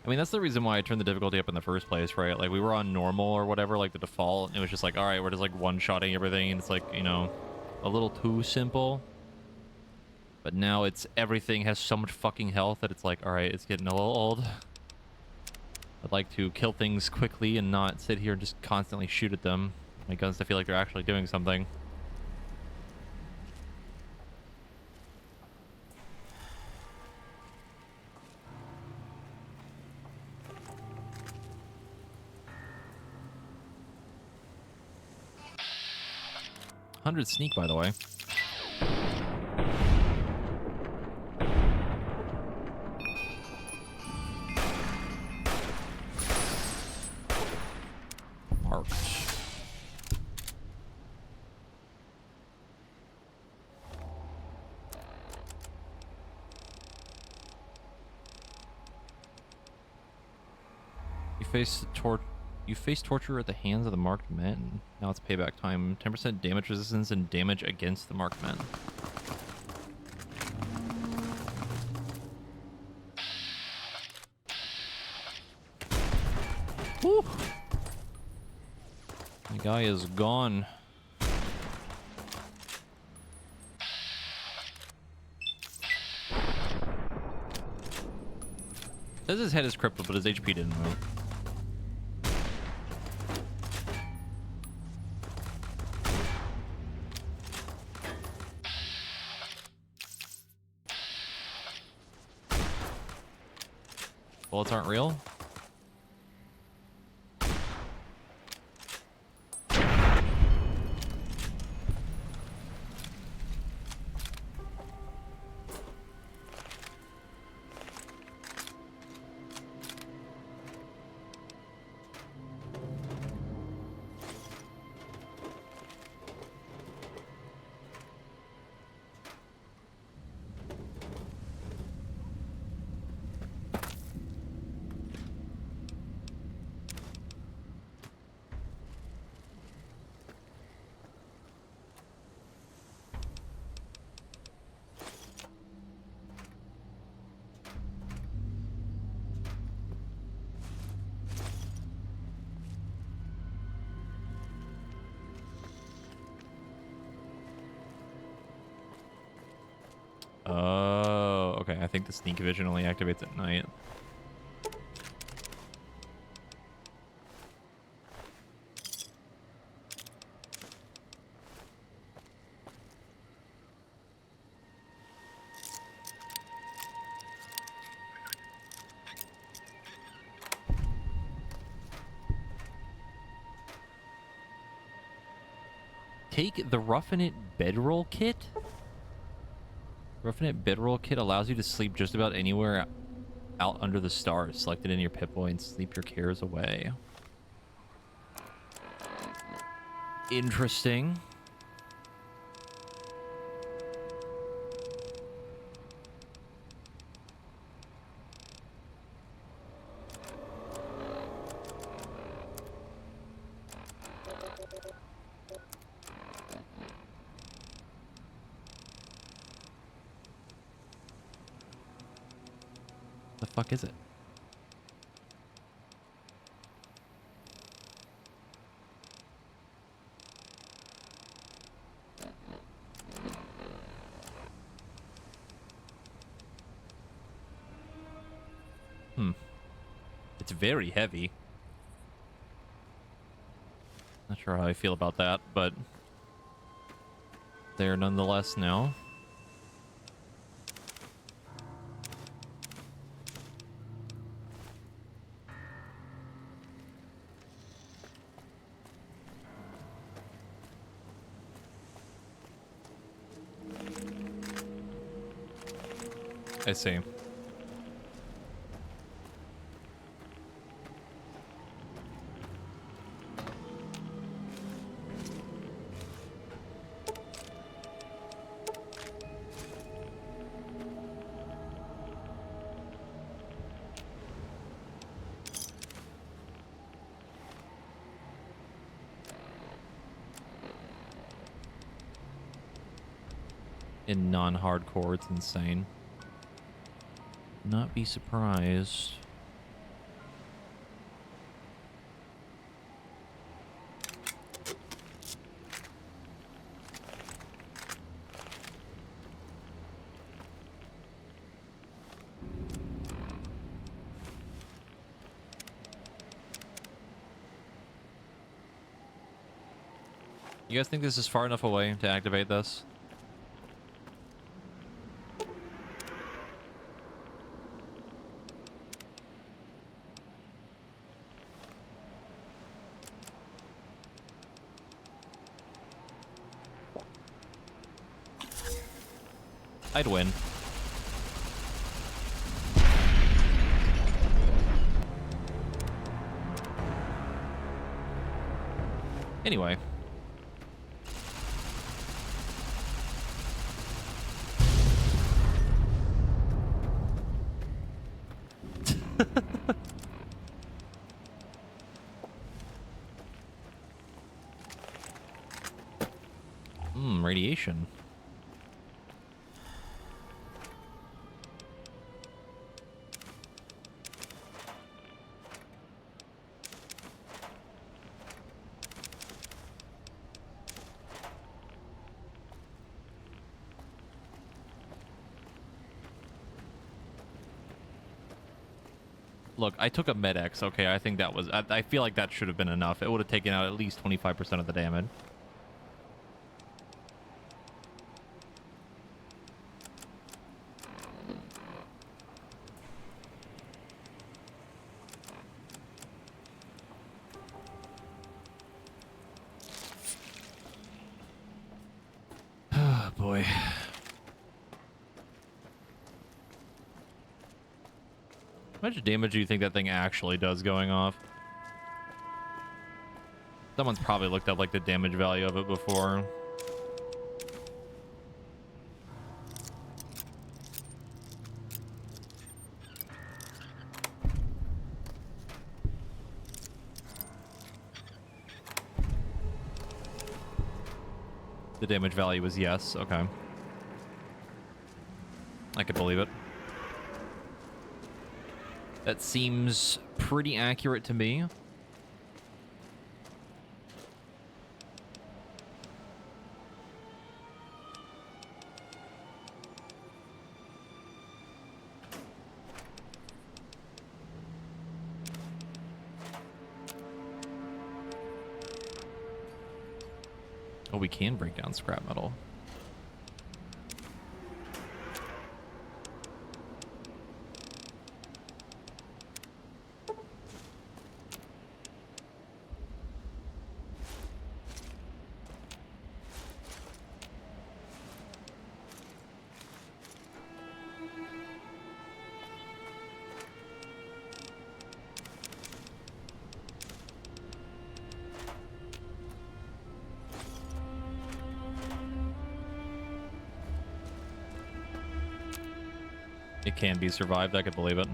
Speaker 1: I mean, that's the reason why I turned the difficulty up in the first place, right? Like, we were on normal or whatever, like the default, and it was just like, alright, we're just like one-shotting everything, and it's like, you know, a little too simple. But now it's, everything has so much fucking health that it's like, alright, it's getting a little old. I'd like to kill things quickly and not sit here and just constantly shoot at them. My guns to feel like they're actually doing something. $100 sneak, by the way. Marked. You face torture at the hands of the marked men. Now it's payback time. 10% damage resistance and damage against the marked men. Woo! The guy is gone. Says his head is crippled, but his HP didn't move. Bullets aren't real? Oh, okay. I think the sneak vision only activates at night. Take the Roughen It bedroll kit? Roughen It bedroll kit allows you to sleep just about anywhere out under the stars. Select it in your Pip-Boy and sleep your cares away. Interesting. The fuck is it? It's very heavy. Not sure how I feel about that, but there nonetheless now. I see. In non-hardcore, it's insane. Not be surprised. You guys think this is far enough away to activate this? I'd win. Anyway. Radiation. Look, I took a Med-X, okay? I think that was... I feel like that should have been enough. It would have taken out at least 25% of the damage. Oh, boy. How much damage do you think that thing actually does going off? Someone's probably looked up like the damage value of it before. The damage value was yes. Okay. I could believe it. That seems pretty accurate to me. Oh, we can break down scrap metal. It can be survived, I could believe it.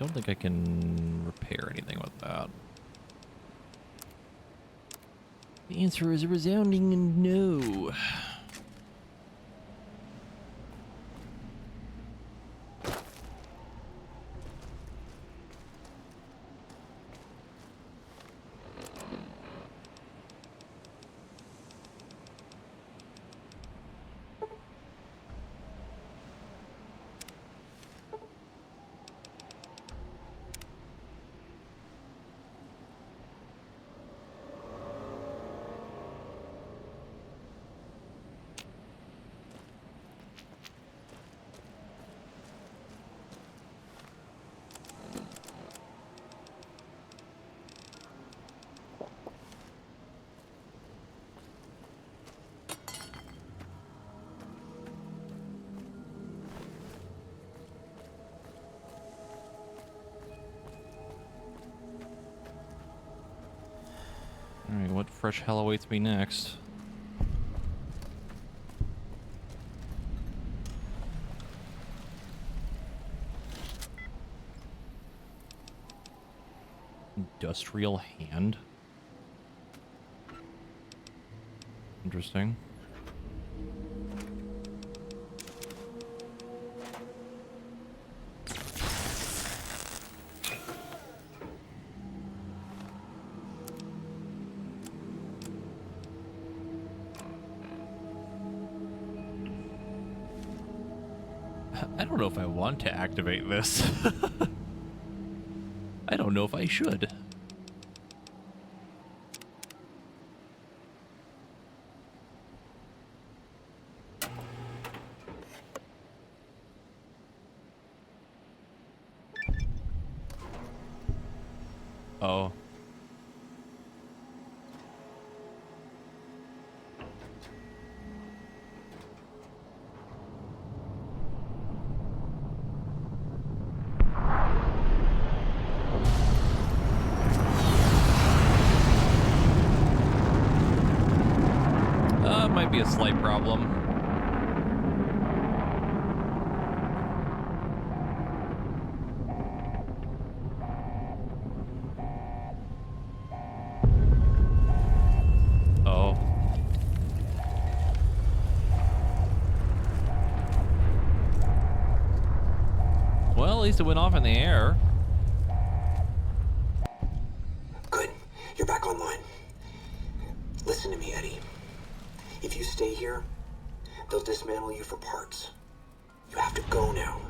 Speaker 1: Don't think I can repair anything with that. The answer is a resounding no. Alright, what fresh hell awaits me next? Industrial hand? Interesting. I don't know if I want to activate this. I don't know if I should. Oh. Might be a slight problem. Oh. Well, at least it went off in the air.
Speaker 16: Good. You're back online. Listen to me, Eddie. If you stay here, they'll dismantle you for parts. You have to go now.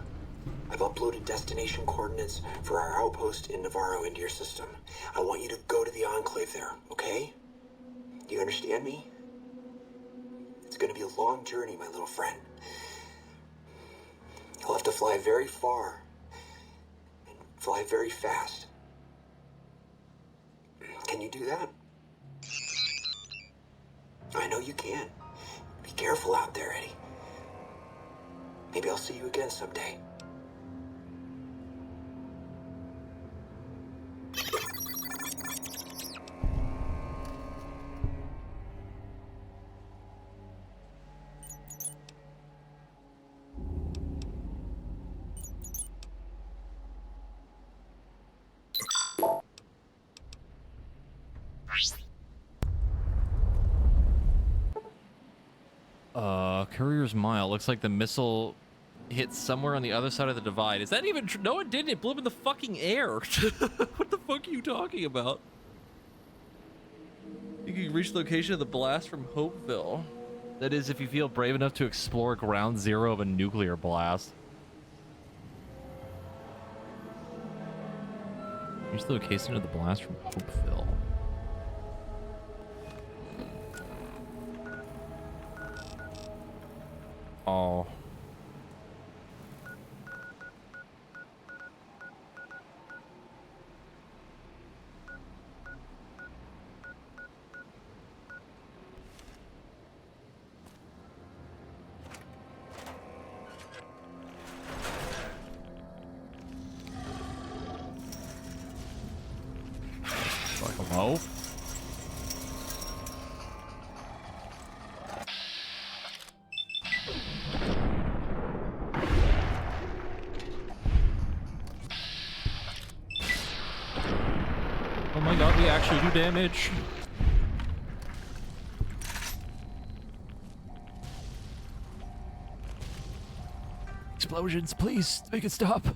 Speaker 16: I've uploaded destination coordinates for our outpost in Navarro into your system. I want you to go to the Enclave there, okay? Do you understand me? It's gonna be a long journey, my little friend. You'll have to fly very far and fly very fast. Can you do that? I know you can. Be careful out there, Eddie. Maybe I'll see you again someday.
Speaker 1: Courier's Mile. Looks like the missile hit somewhere on the other side of the divide. Is that even true? No, it didn't. It blew up in the fucking air. What the fuck are you talking about? You can reach the location of the blast from Hopeville. That is, if you feel brave enough to explore ground zero of a nuclear blast. Reach the location of the blast from Hopeville. Oh. Hello? Oh my god, we actually do damage. Explosions, please, make it stop.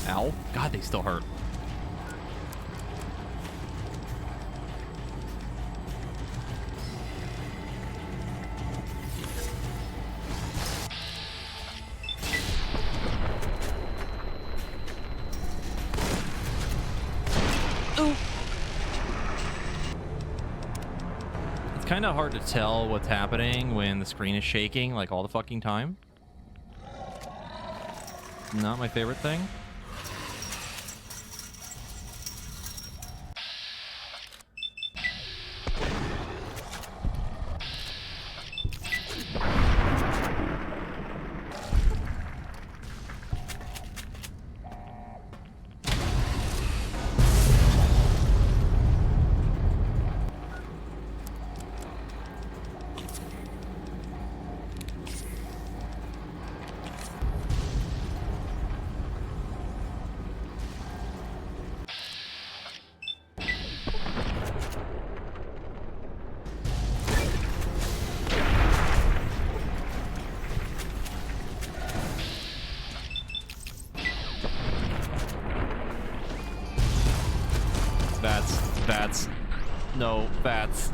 Speaker 1: Ow. God, they still hurt. Ooh. It's kind of hard to tell what's happening when the screen is shaking like all the fucking time. Not my favorite thing. bats. No, bats.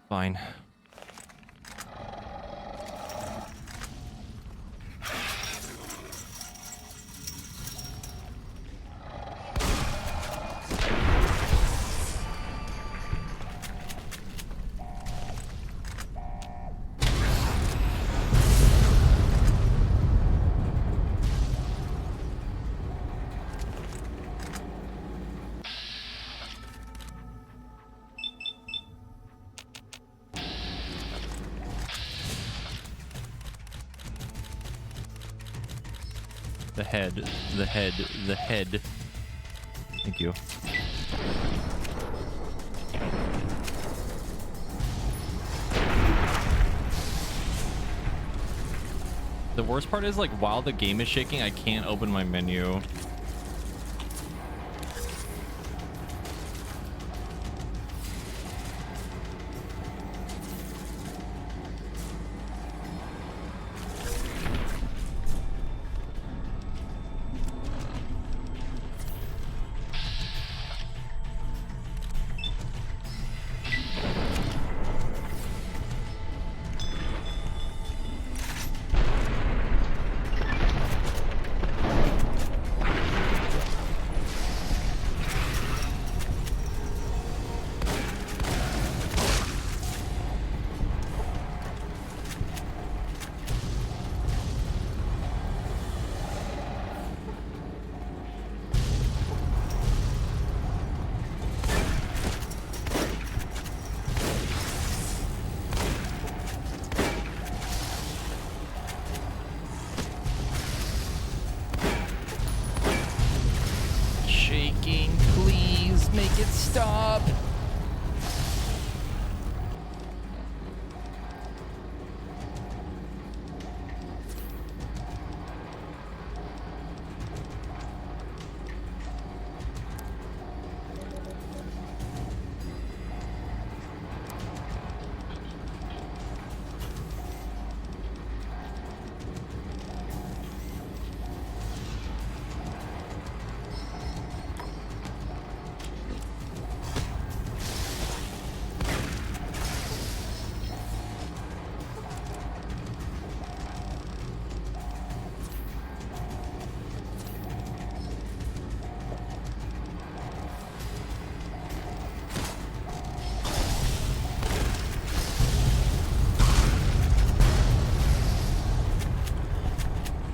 Speaker 1: Fine. The head. Thank you. The worst part is, like, while the game is shaking, I can't open my menu. Please make it stop.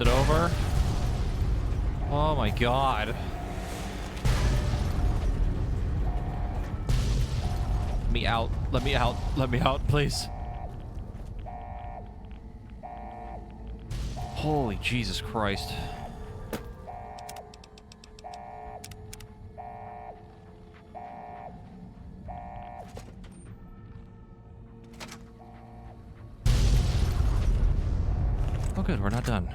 Speaker 1: Is it over? Oh my god. Let me out. Let me out. Let me out, please. Holy Jesus Christ. Oh good, we're not done.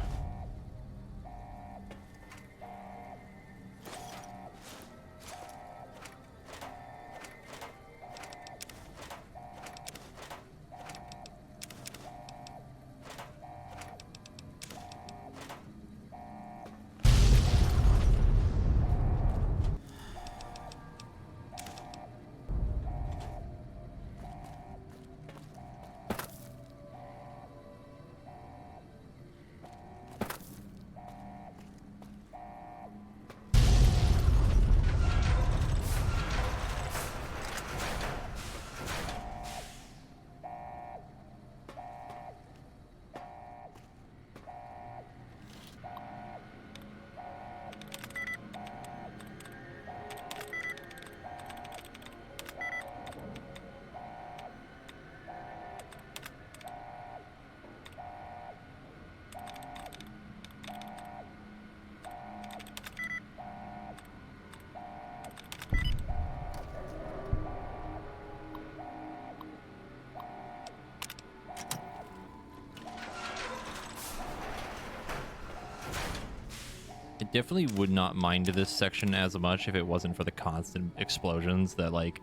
Speaker 1: I definitely would not mind this section as much if it wasn't for the constant explosions that, like,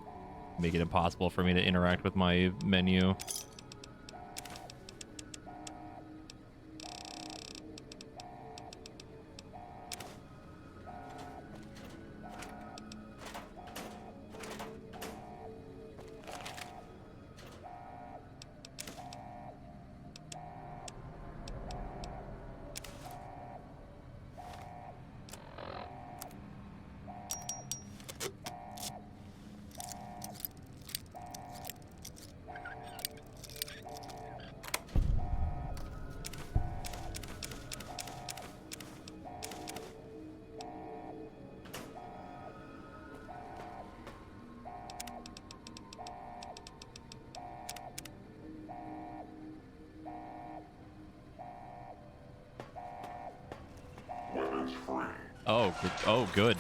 Speaker 1: make it impossible for me to interact with my menu. Oh, good. Oh, good.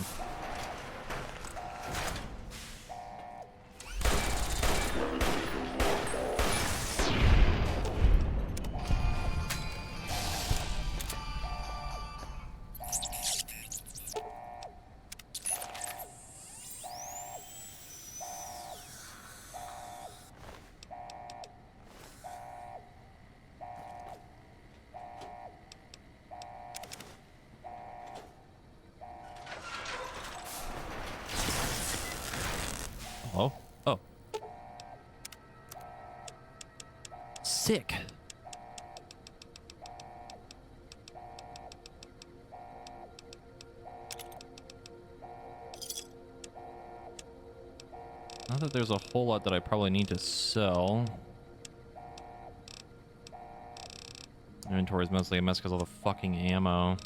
Speaker 1: Oh. Oh. Sick. Not that there's a whole lot that I probably need to sell. Inventory is mostly a mess because of all the fucking ammo.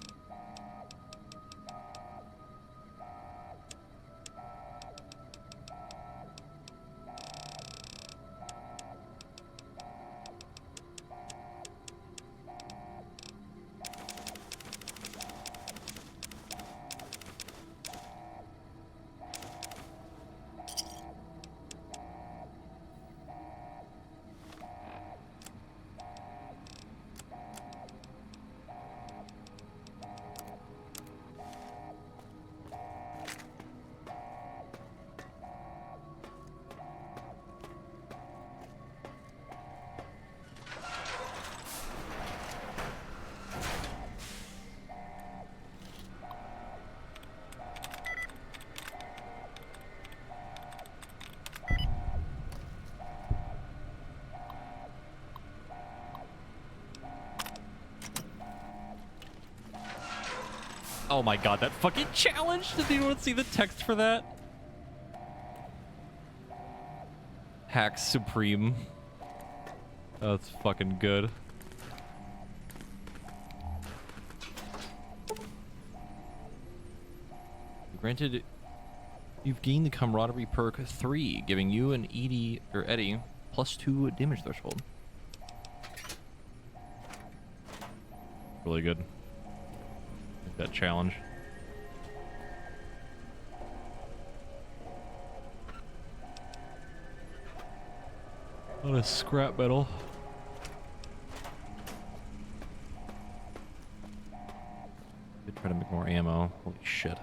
Speaker 1: Oh my god, that fucking challenge! Did anyone see the text for that? Hack Supreme. That's fucking good. Granted, you've gained the camaraderie perk 3, giving you and Eddie +2 damage threshold. Really good. That challenge. What a scrap metal. Could try to make more ammo. Holy shit.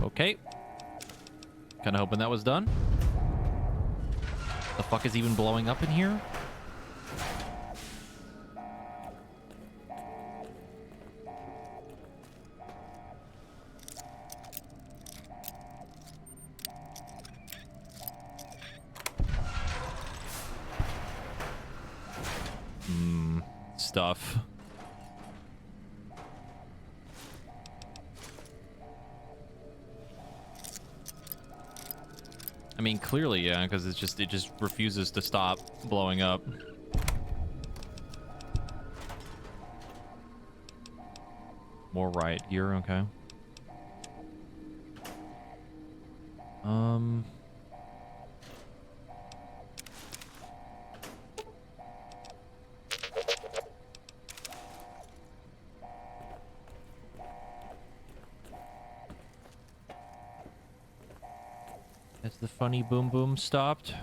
Speaker 1: Okay. Kind of hoping that was done. The fuck is even blowing up in here? Stuff. I mean, clearly, yeah, because it just refuses to stop blowing up. More riot gear, okay. Has the funny boom boom stopped?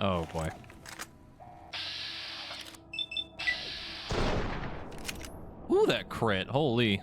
Speaker 1: Oh boy. Ooh, that crit. Holy.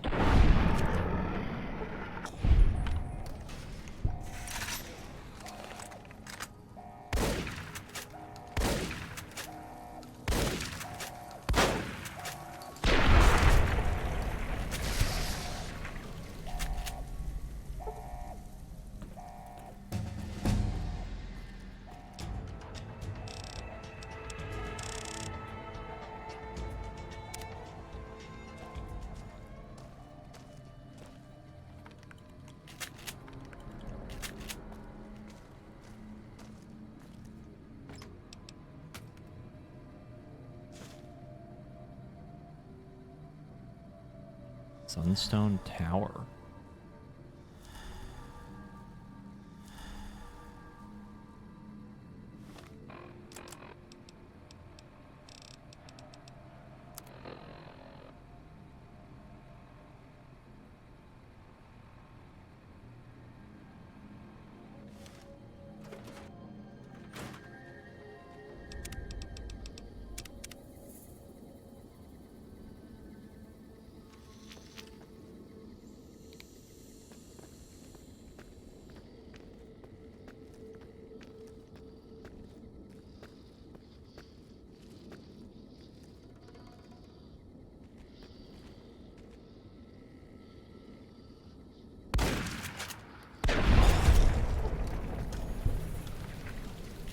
Speaker 1: Sunstone Tower.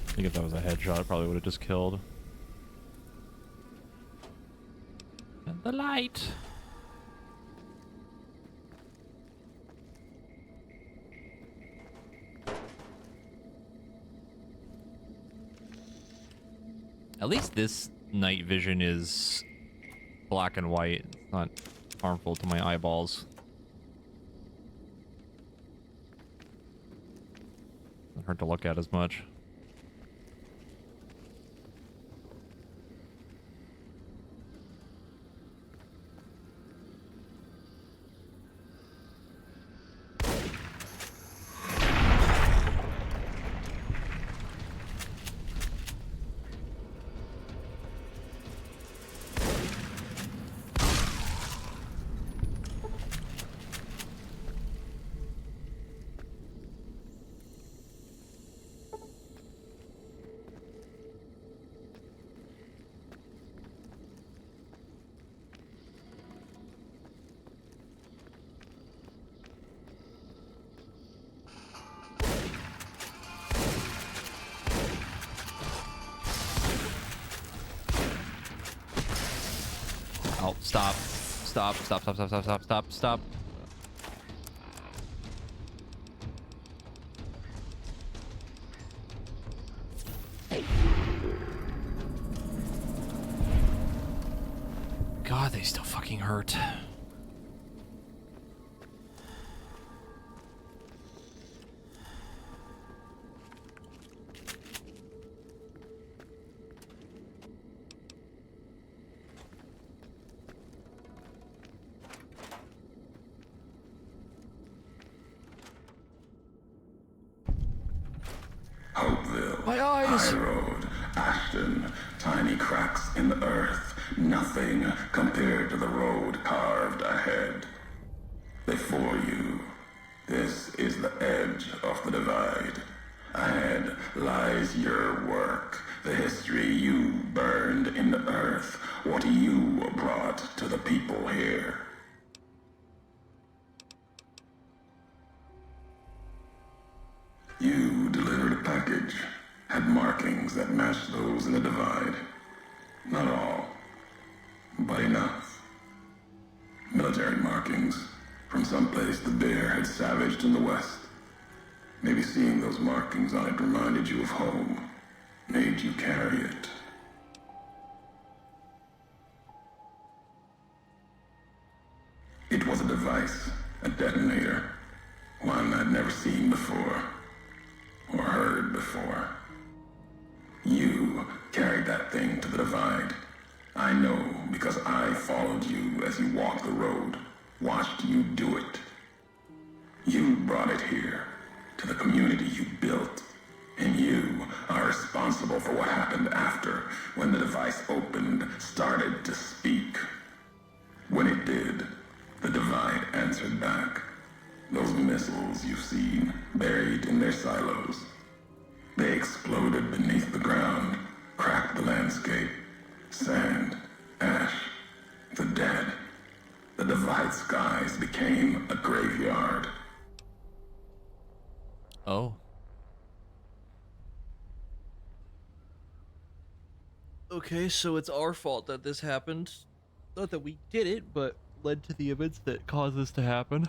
Speaker 1: I think if that was a headshot, it probably would have just killed. And the light. At least this night vision is black and white. It's not harmful to my eyeballs. Not hard to look at as much. Oh, stop. Stop, stop, stop, stop, stop, stop, stop, stop. God, they still fucking hurt.
Speaker 18: Hopeville,
Speaker 1: my eyes.
Speaker 18: High Road, Ashton, tiny cracks in the earth, nothing compared to the road carved ahead. Before you, this is the edge of the divide. Ahead lies your work, the history you burned in the earth, what you brought to the people here. You delivered a package, had markings that matched those in the divide. Not all, but enough. Military markings from someplace the bear had savaged in the west. Maybe seeing those markings on it reminded you of home, made you carry it. It was a device, a detonator, one I'd never seen before. Or heard before. You carried that thing to the divide. I know because I followed you as you walked the road, watched you do it. You brought it here, to the community you built, and you are responsible responsible for what happened after, when the device opened, started to speak. When it did, the Divide answered back. Those missiles you've seen, buried in their silos. They exploded beneath the ground, cracked the landscape. Sand, ash, the dead. The Divide skies became a graveyard.
Speaker 1: Oh. Okay, so it's our fault that this happened. Not that we did it, but led to the events that caused this to happen.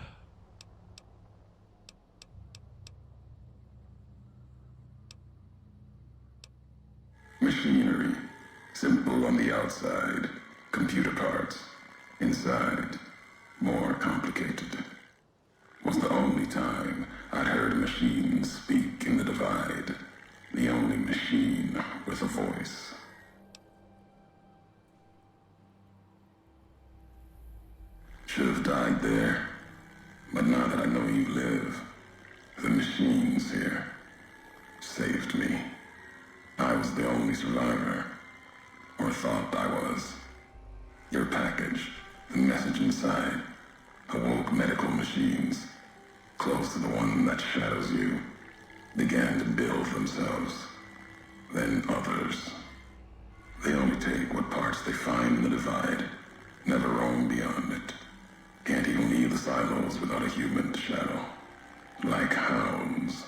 Speaker 18: Machinery. Simple on the outside. Computer parts. Inside. More complicated. Was the only time I'd heard a machine speak in the Divide. The only machine with a voice. Should have died there. But now that I know you live, the machines here saved me. I was the only survivor. Or thought I was. Your package, the message inside, awoke medical machines, close to the one that shadows you, began to build themselves. Then others. They only take what parts they find in the Divide, never roam beyond it. Can't even leave the silos without a human to shadow. Like hounds.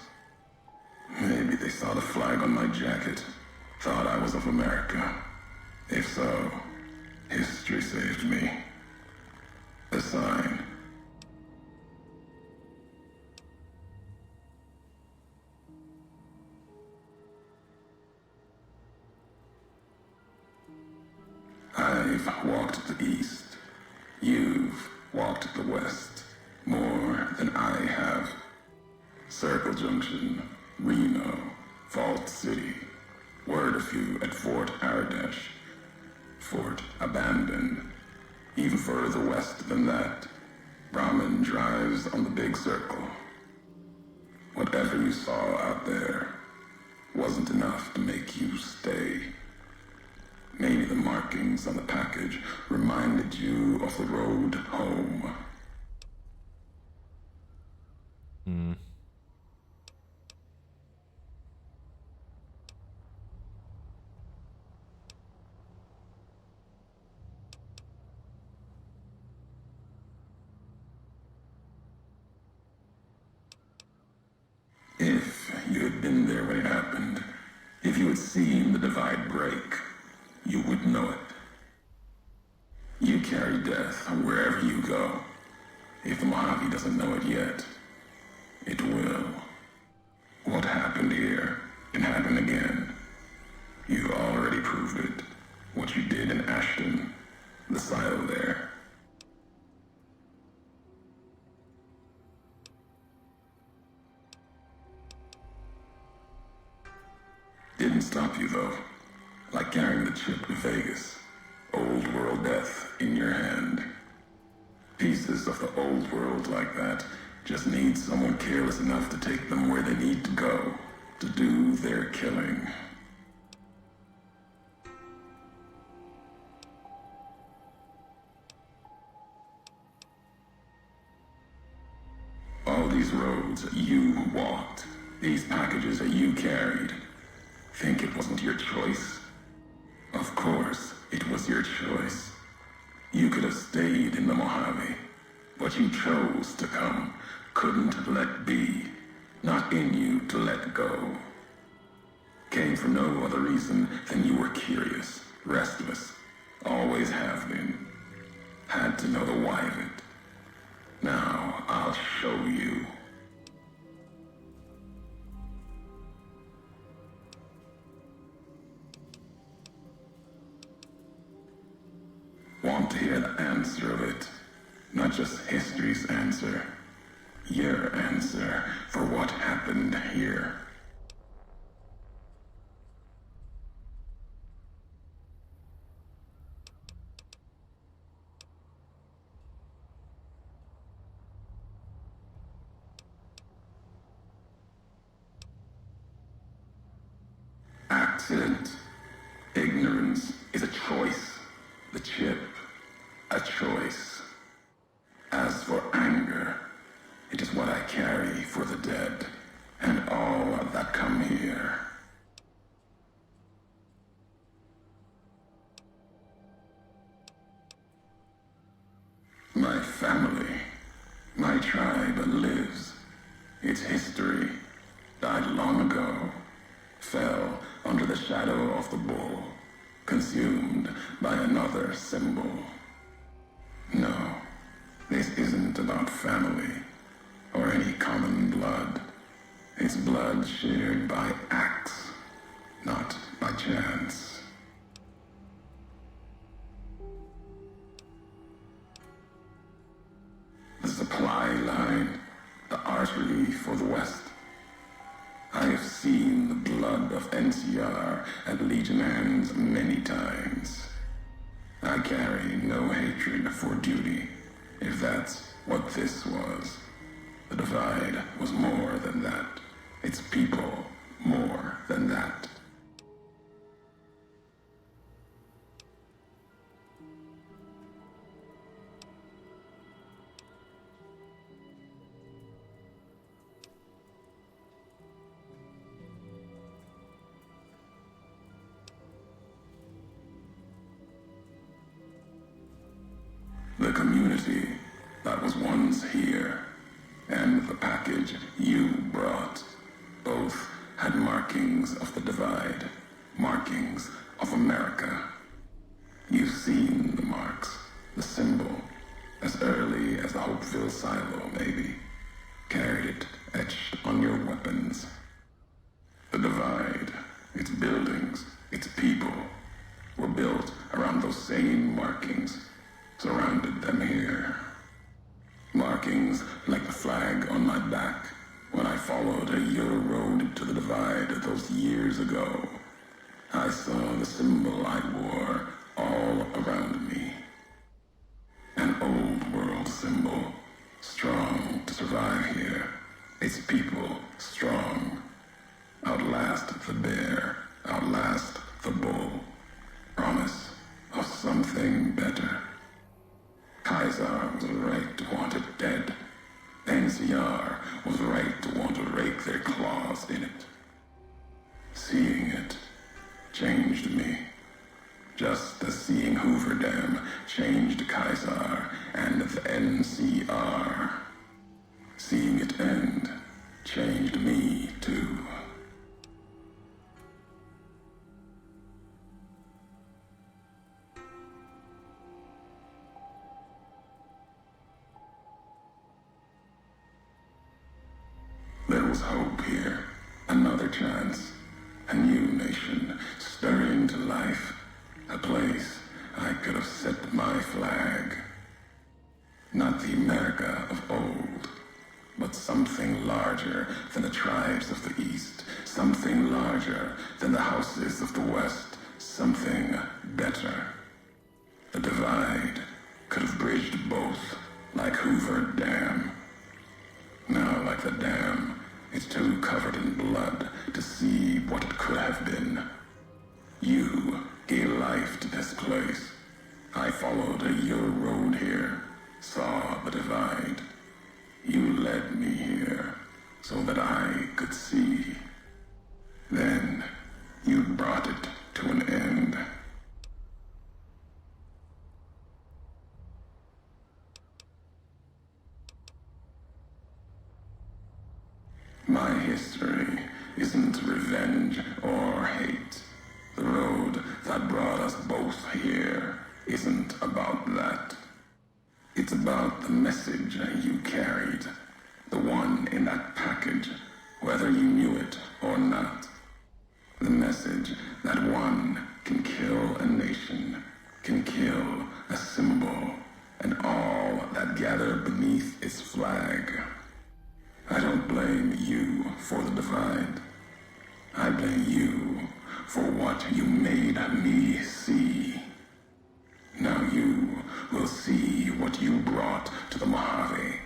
Speaker 18: Maybe they saw the flag on my jacket, thought I was of America. If so, history saved me. A sign. I've walked the east. You've walked the west. More than I have. Circle Junction, Reno, Vault City. Word a few at Fort Aradesh. Fort abandoned. Even further west than that, Brahmin drives on the big circle. Whatever you saw out there wasn't enough to make you stay. Maybe the markings on the package reminded you of the road home. If you had been there when it happened, if you had seen the Divide break, you would know it. You carry death wherever you go. If the Mojave doesn't know it yet, it will. What happened here can happen again. You already proved it. What you did in Ashton, the silo there. Didn't stop you though. Like carrying the chip to Vegas. Old world death in your hand. Pieces of the old world like that just need someone careless enough to take them where they need to go. To do their killing. All these roads that you walked, these packages that you carried, think it wasn't your choice? Of course, it was your choice. You could have stayed in the Mojave, but you chose to come, couldn't let be, not in you to let go. Came for no other reason than you were curious, restless, always have been. Had to know the why of it. Now, I'll show you. Want to hear the answer of it? Not just history's answer. Your answer for what happened here. Act accident. Ignorance is a choice. The chip, a choice. As for anger, it is what I carry for the dead and all that come here. My family, my tribe lives. Its history died long ago, fell under the shadow of the bull, consumed by another symbol. No, this isn't about family or any common blood. It's blood shared by acts, not by chance. The supply line, the artery for the West. I have seen the blood of NCR at Legion hands many times. I carry no hatred for duty, if that's what this was. The Divide was more than that. Its people more than that. The community that was once here, and the package you brought, both had markings of the Divide, markings of America. You've seen the marks, the symbol, as early as the Hopeville silo, maybe. Carried it etched on your weapons. The Divide, its buildings, its people, were built around those same markings. Surrounded them here. Markings like the flag on my back when I followed a Euro road to the Divide those years ago. I saw the symbol I wore all around me. An old world symbol, strong to survive here. Its people strong. Outlast the bear, outlast the bull. Promise of something better. Caesar was right to want it dead. NCR was right to want to rake their claws in it. Seeing it changed me. Just as seeing Hoover Dam changed Caesar and the NCR. Seeing it end changed me too. There was hope here, another chance, a new nation stirring to life, a place I could have set my flag. Not the America of old, but something larger than the tribes of the East, something larger than the houses of the West, something better. The Divide could have bridged both, like Hoover Dam. Now, like the dam, it's too covered in blood to see what it could have been. You gave life to this place. I followed your road here, saw the Divide. You led me here so that I could see. Then, you brought it to an end. My history isn't revenge or hate. The road that brought us both here isn't about that. It's about the message you carried. The one in that package, whether you knew it or not. The message that one can kill a nation, can kill a symbol, and all that gather beneath its flag. I don't blame you for the Divide. I blame you for what you made me see. Now you will see what you brought to the Mojave,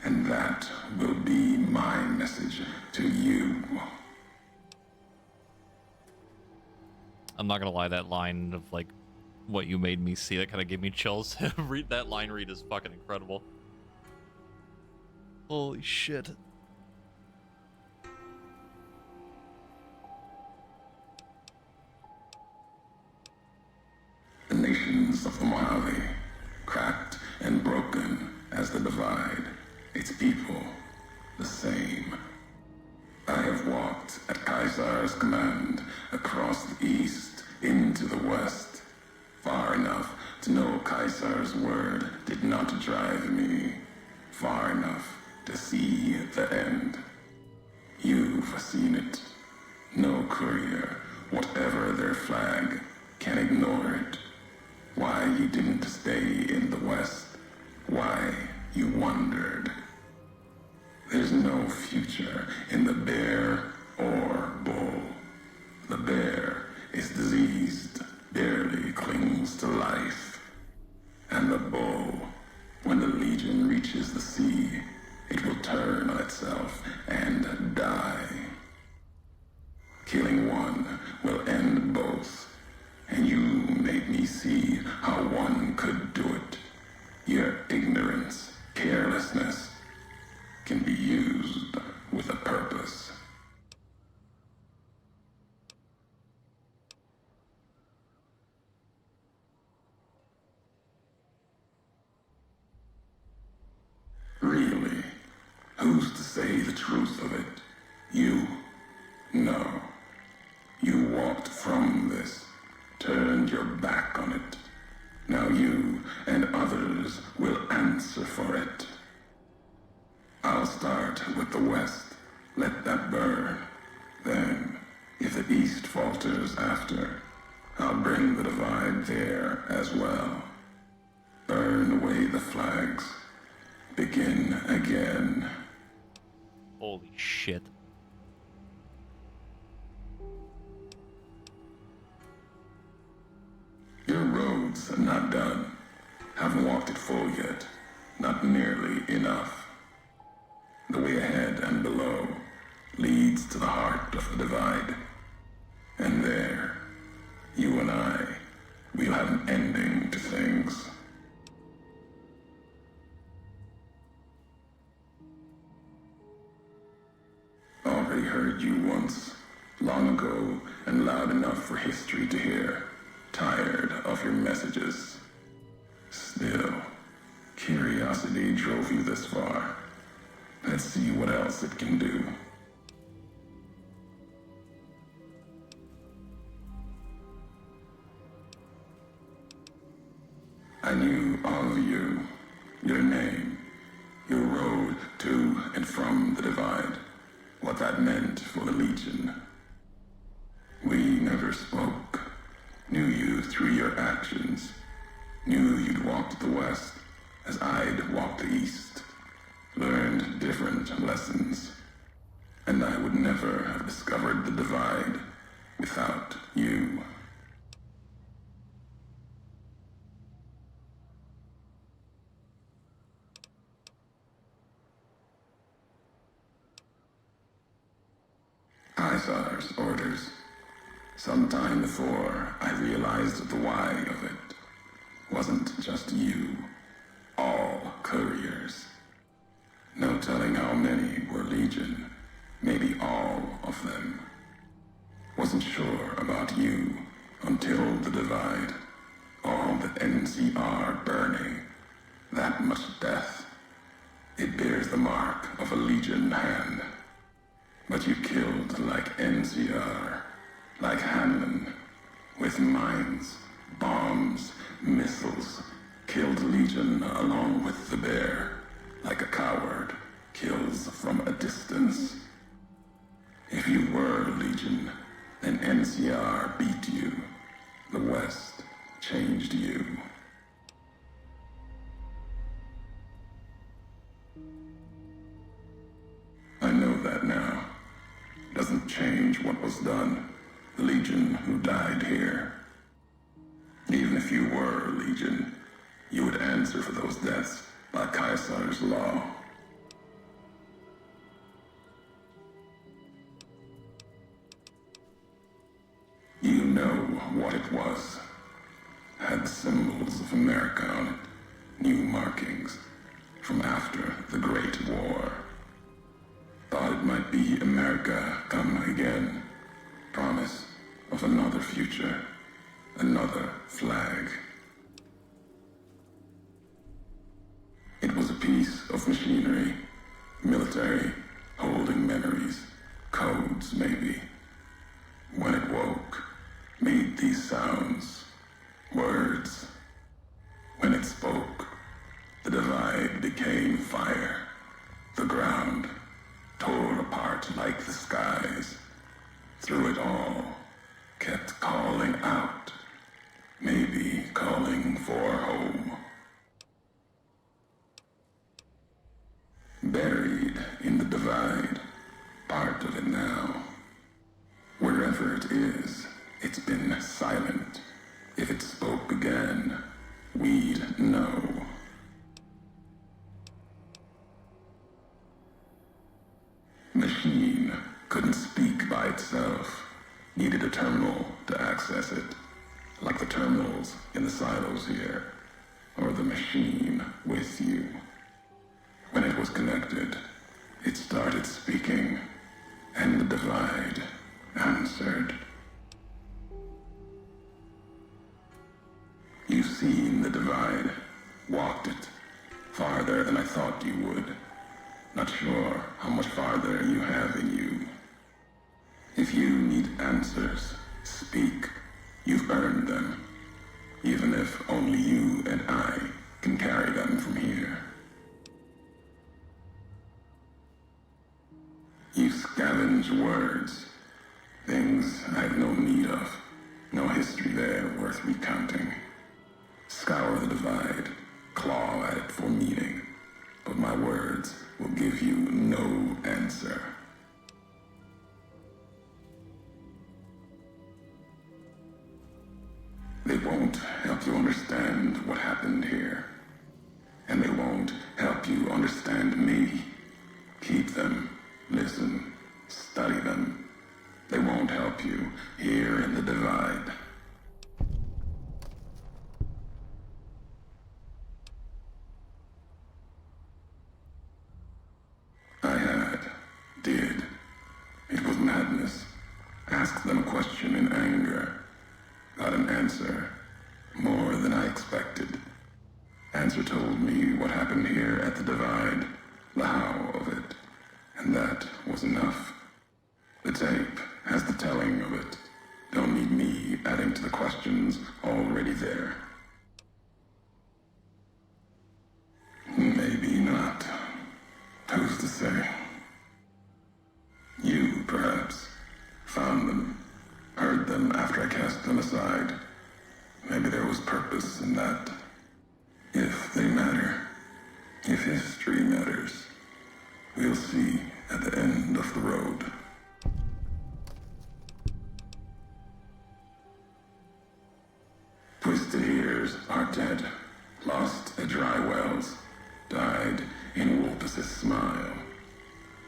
Speaker 18: and that will be my message to you.
Speaker 1: I'm not gonna lie, that line of like what you made me see, that kind of gave me chills. Read that line read is fucking incredible. Holy shit.
Speaker 18: The nations of the Mojave, cracked and broken as the divide, its people the same. I have walked at Caesar's command across the east into the west, far enough to know Caesar's word did not drive me, far enough to see the end. You've seen it. No courier, whatever their flag, can ignore it. Why you didn't stay in the west, why you wandered. There's no future in the bear or bull. The bear is diseased, barely clings to life. And the bull, when the Legion reaches the sea, it will turn on itself and die. Killing one will end both, and you made me see how one could do it. Your ignorance, carelessness, can be used with a purpose. Really? Who's to say the truth of it? You? No. You walked from this, turned your back on it. Now you and others will answer for it. I'll start with the west. Let that burn. Then, if the east falters after, I'll bring the divide there as well. Burn away the flags. Begin again.
Speaker 1: Holy shit.
Speaker 18: Your road's not done. Haven't walked it full yet. Not nearly enough. The way ahead and below leads to the heart of the divide. And there, you and I, we'll have an ending to things. Already heard you once, long ago and loud enough for history to hear. Tired of your messages. Still, curiosity drove you this far. Let's see what else it can do. I knew all of you, your name, your road to and from the divide, what that meant for the Legion. We never spoke. Knew you through your actions. Knew you'd walked the west as I'd walked the east. Learned different lessons. And I would never have discovered the divide without you. Caesar's orders. Sometime before I realized the why of it. Wasn't just you. All couriers. No telling how many were Legion. Maybe all of them. Wasn't sure about you until the divide. All the NCR burning. That much death. It bears the mark of a Legion hand. But you killed like NCR. Like Hanlon, with mines, bombs, missiles, killed Legion along with the bear, like a coward kills from a distance. If you were Legion, then NCR beat you. The West changed you. I know that now. Doesn't change what was done. The Legion who died here. Even if you were Legion, you would answer for those deaths by Caesar's law. You know what it was. Had symbols of America on it, new markings from after the Great War. Thought it might be America come again. Promise of another future, another flag. It was a piece of machinery, military, holding memories, codes maybe. When it woke, made these sounds, words. When it spoke, the divide became fire. The ground tore apart like the skies. Through it all, kept calling out, maybe calling for home. Buried in the divide, part of it now. Wherever it is, it's been silent. If it spoke again, we'd know. Machine couldn't speak by itself. Needed a terminal to access it. Like the terminals in the silos here. Or the machine with you. When it was connected, it started speaking. And the divide answered. You've seen the divide. Walked it. Farther than I thought you would. Not sure how much farther you have in you. If you need answers, speak. You've earned them. Even if only you and I can carry them from here. You scavenge words. Things I have no need of. No history there worth recounting. Scour the divide. Claw at it for meaning. But my words will give you no answer. They won't help you understand what happened here. And they won't help you understand me. Keep them, listen, study them. They won't help you here in the divide. Did. It was madness. Asked them a question in anger. Got an answer. More than I expected. Answer told me what happened here at the divide. The how of it. And that was enough. The tape has the telling of it. Don't need me adding to the questions already there. Maybe not. Who's to say? You, perhaps, found them, heard them after I cast them aside. Maybe there was purpose in that. If they matter, if history matters, we'll see at the end of the road. Twisted ears are dead, lost at dry wells, died in Wolpus's smile.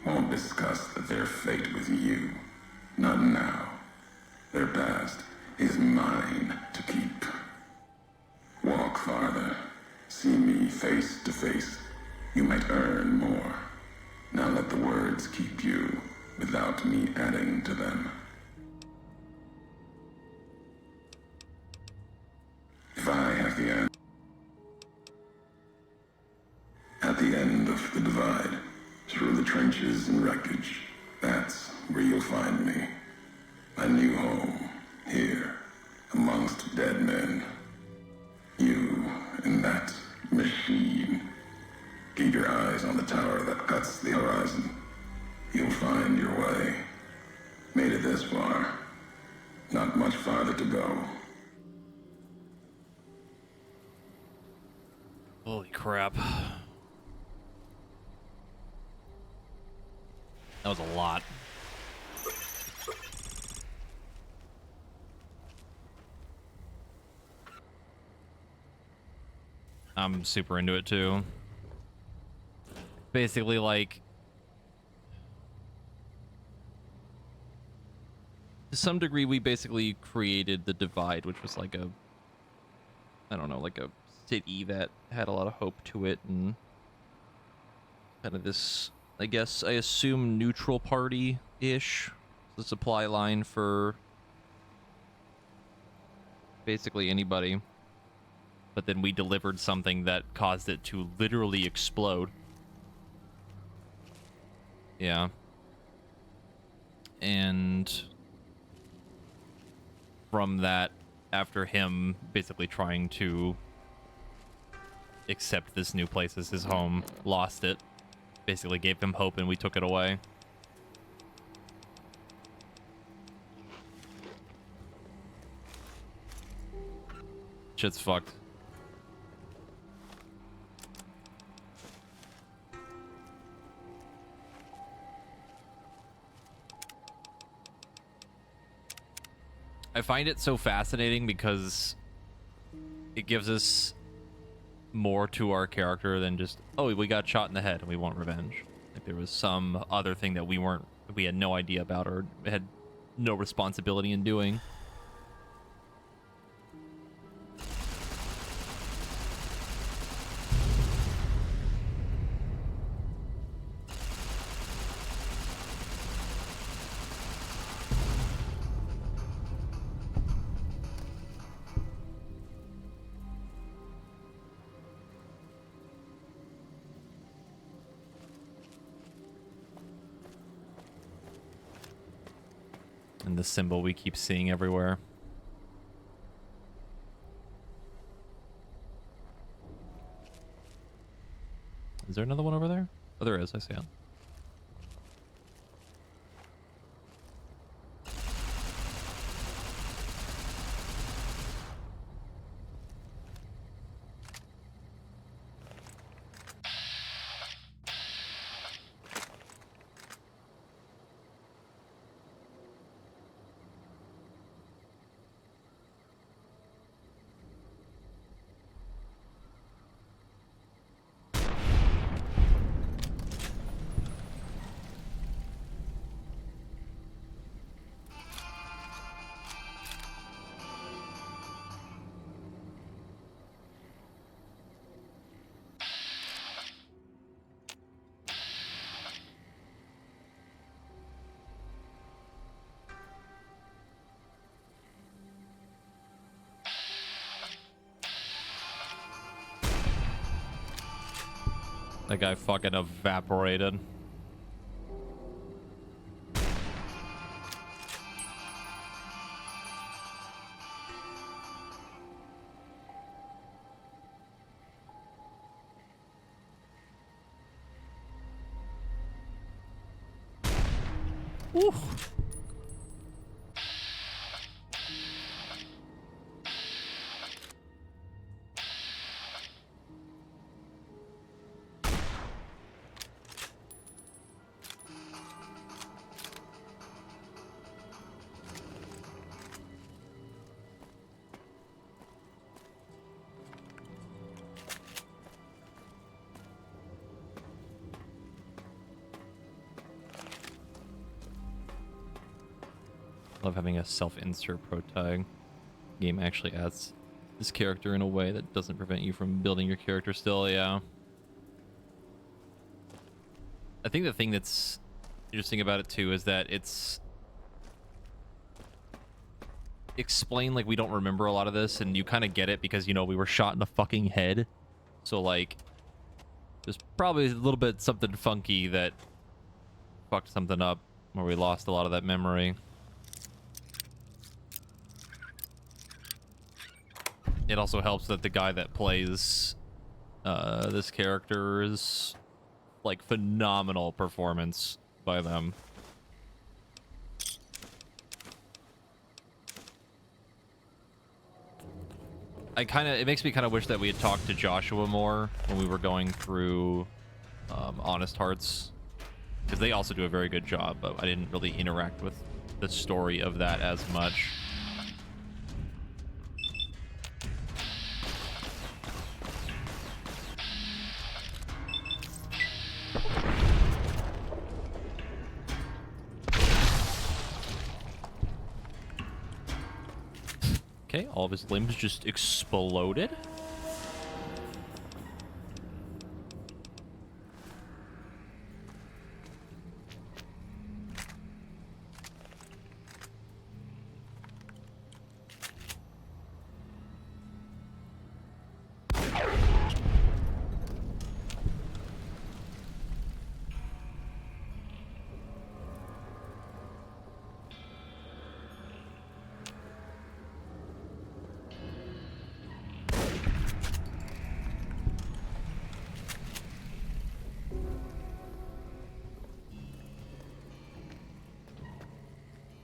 Speaker 18: Won't discuss their fate with you. Not now. Their past is mine to keep. Walk farther. See me face to face. You might earn more. Now let the words keep you without me adding to them. If I have the end. At the end of the divide, through the trenches and wreckage, that's where you'll find me. My new home, here, amongst dead men. You and that machine. Keep your eyes on the tower that cuts the horizon. You'll find your way. Made it this far. Not much farther to go.
Speaker 1: Holy crap. That was a lot. I'm super into it too. Basically, like, to some degree, we basically created the Divide, which was like a, I don't know, like a city that had a lot of hope to it, and kind of this, I guess, I assume neutral party-ish, the supply line for basically anybody. But then we delivered something that caused it to literally explode. Yeah. And from that, after him basically trying to accept this new place as his home, lost it, basically gave him hope, and we took it away. Shit's fucked. I find it so fascinating because it gives us more to our character than just, oh, we got shot in the head and we want revenge. Like there was some other thing that we had no idea about or had no responsibility in doing. And the symbol we keep seeing everywhere. Is there another one over there? Oh, there is. I see it. That guy fucking evaporated. Oof. Love having a self-insert pro tag. Game actually adds this character in a way that doesn't prevent you from building your character still, yeah. I think the thing that's interesting about it too is that it's explained like we don't remember a lot of this, and you kind of get it because, you know, we were shot in the fucking head. So like there's probably a little bit something funky that fucked something up where we lost a lot of that memory. It also helps that the guy that plays this character is like phenomenal performance by them. It makes me kind of wish that we had talked to Joshua more when we were going through Honest Hearts, because they also do a very good job, but I didn't really interact with the story of that as much. Okay, all of his limbs just exploded.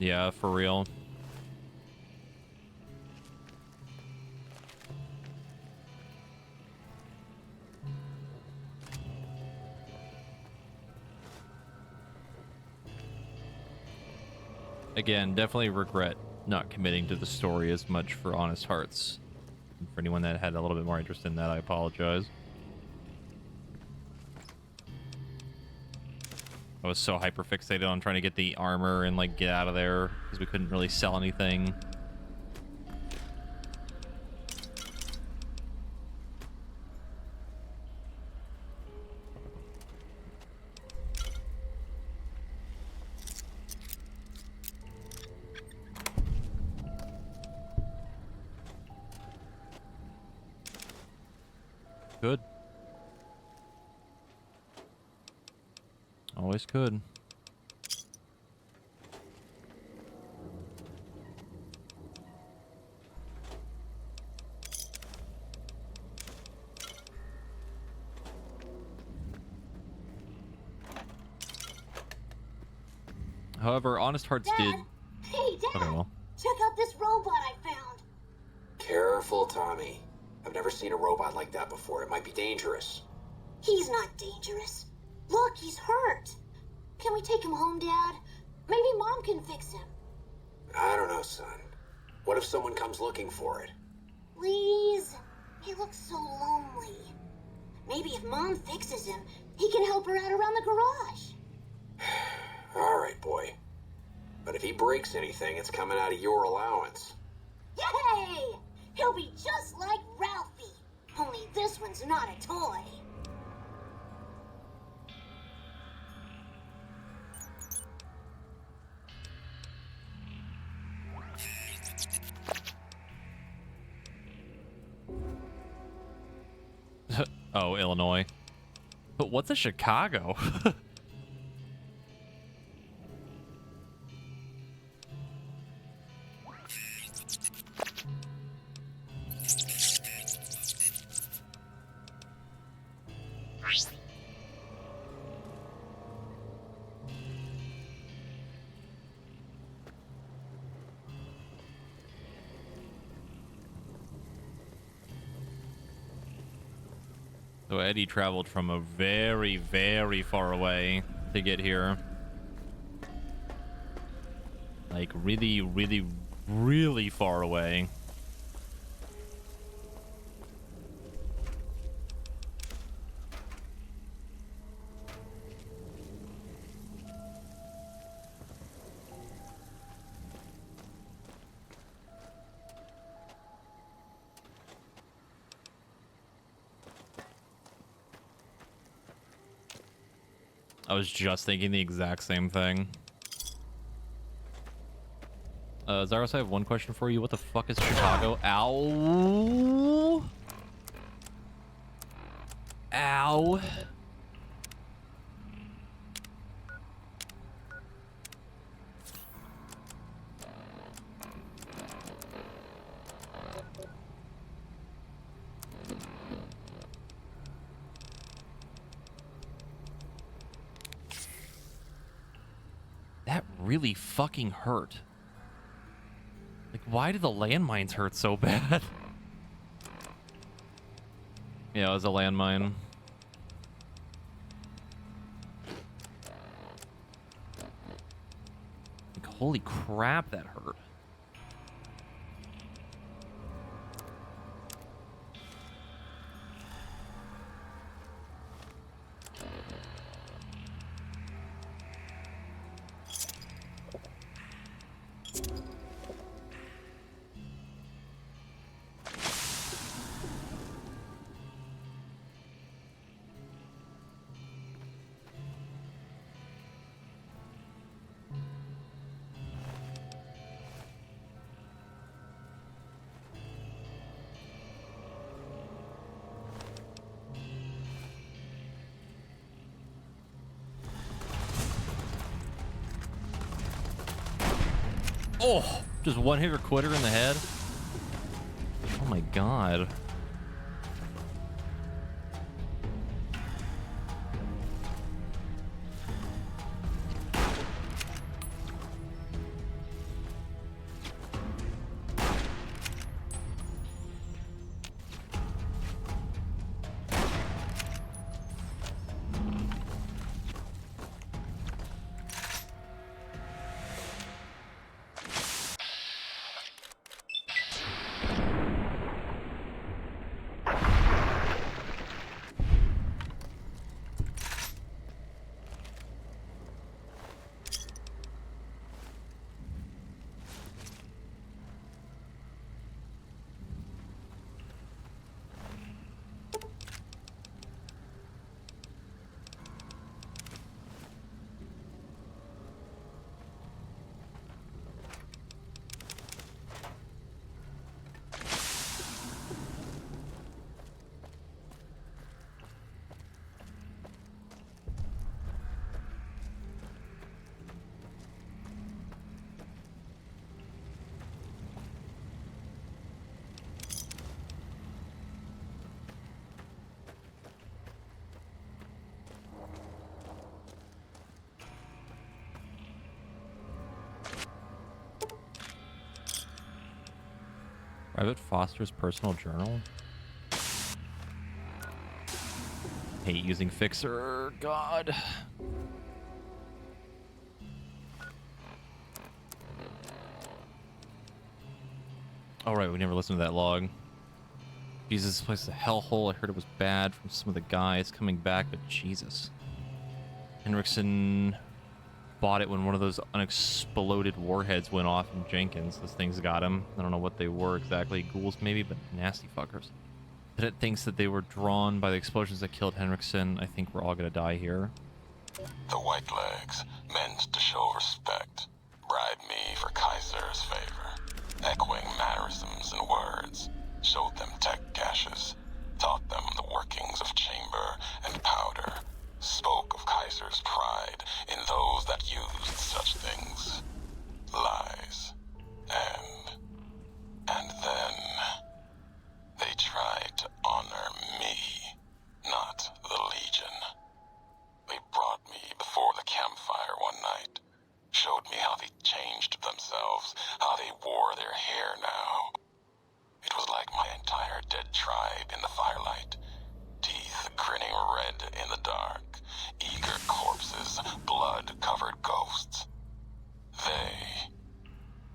Speaker 1: Yeah, for real. Again, definitely regret not committing to the story as much for Honest Hearts. And for anyone that had a little bit more interest in that, I apologize. I was so hyper fixated on trying to get the armor and like get out of there because we couldn't really sell anything. Good. Always could. However, Honest Hearts did.
Speaker 19: Hey, Dad!
Speaker 1: Okay, well.
Speaker 19: Check out this robot I found!
Speaker 16: Careful, Tommy. I've never seen a robot like that before. It might be dangerous.
Speaker 19: He's not dangerous. Look, he's hurt. Can we take him home, Dad? Maybe Mom can fix him.
Speaker 16: I don't know, son. What if someone comes looking for it?
Speaker 19: Please? He looks so lonely. Maybe if Mom fixes him, he can help her out around the garage.
Speaker 16: All right, boy. But if he breaks anything, it's coming out of your allowance.
Speaker 19: Yay! He'll be just like Ralphie. Only this one's not a toy.
Speaker 1: Oh, Illinois. But what's a Chicago? So Eddie traveled from a very, very far away to get here. Like really, really, really far away. I was just thinking the exact same thing. Zaros, I have one question for you. What the fuck is Chicago? Ow! Ow! That really fucking hurt. Like, why do the landmines hurt so bad? Yeah, it was a landmine. Like, holy crap, that hurt. Oh, just one hitter quitter in the head. Oh my god. Private Foster's personal journal. Hate using Fixer. God. All right, we never listened to that log. Jesus, this place is a hellhole. I heard it was bad from some of the guys coming back, but Jesus. Henriksen bought it when one of those unexploded warheads went off in Jenkins. Those things got him. I don't know what they were exactly. Ghouls maybe, but nasty fuckers. Cadet thinks that they were drawn by the explosions that killed Henriksen. I think we're all gonna die here.
Speaker 18: The Whitelegs meant to show respect. Bribe me for Kaiser's favor. Echoing mannerisms and words. Showed them tech caches. Taught them the workings of chamber and powder. Spoke of Kaiser's pride in those that used such things. Lies. And then they tried to honor me, not the Legion. They brought me before the campfire one night. Showed me how they changed themselves, how they wore their hair now. It was like my entire dead tribe in the firelight. Teeth grinning red in the dark. Eager corpses, blood-covered ghosts. They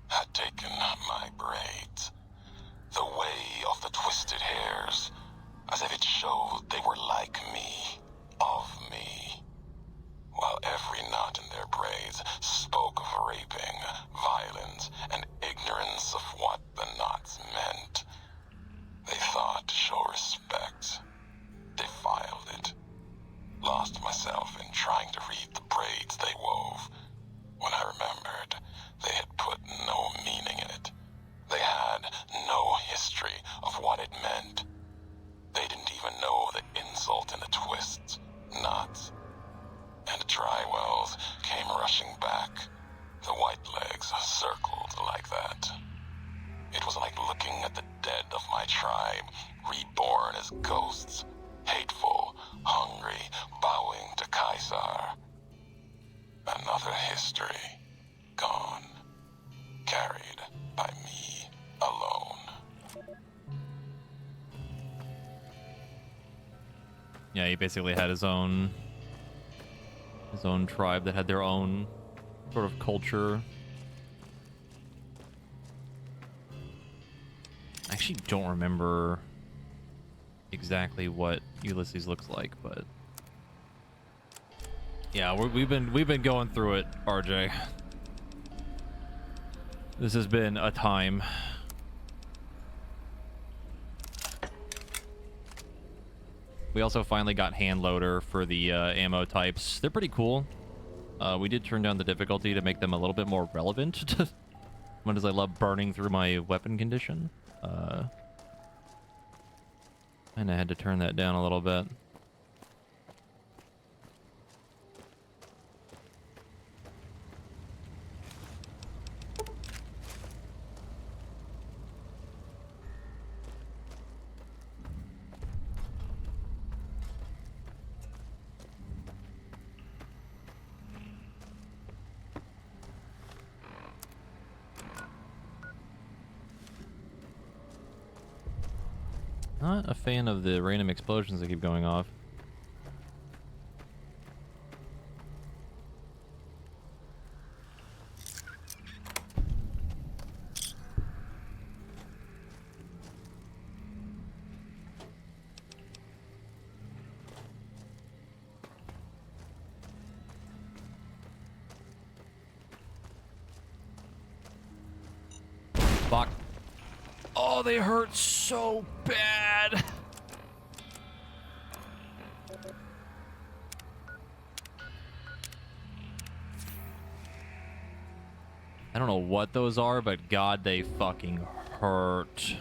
Speaker 18: had taken my braids. The way of the twisted hairs, as if it showed they were like me, of me. While every knot in their braids spoke of raping, violence, and ignorance of what the knots meant. They thought to show respect. Defiled it. Lost myself in trying to read the braids they wove. When I remembered, they had put no meaning in it. They had no history of what it meant. They didn't even know the insult in the twists, knots. And the Drywells came rushing back. The Whitelegs circled like that. It was like looking at the dead of my tribe, reborn as ghosts. Hateful, hungry, bowing to Caesar. Another history, gone, carried by me alone.
Speaker 1: Yeah, he basically had his own tribe that had their own sort of culture. I actually don't remember exactly what Ulysses looks like, but yeah, we've been going through it, RJ. This has been a time. We also finally got hand loader for the ammo types. They're pretty cool. We did turn down the difficulty to make them a little bit more relevant. When does I love burning through my weapon condition? And I had to turn that down a little bit. Not a fan of the random explosions that keep going off. Fuck. Oh, they hurt so bad. I don't know what those are, but God, they fucking hurt.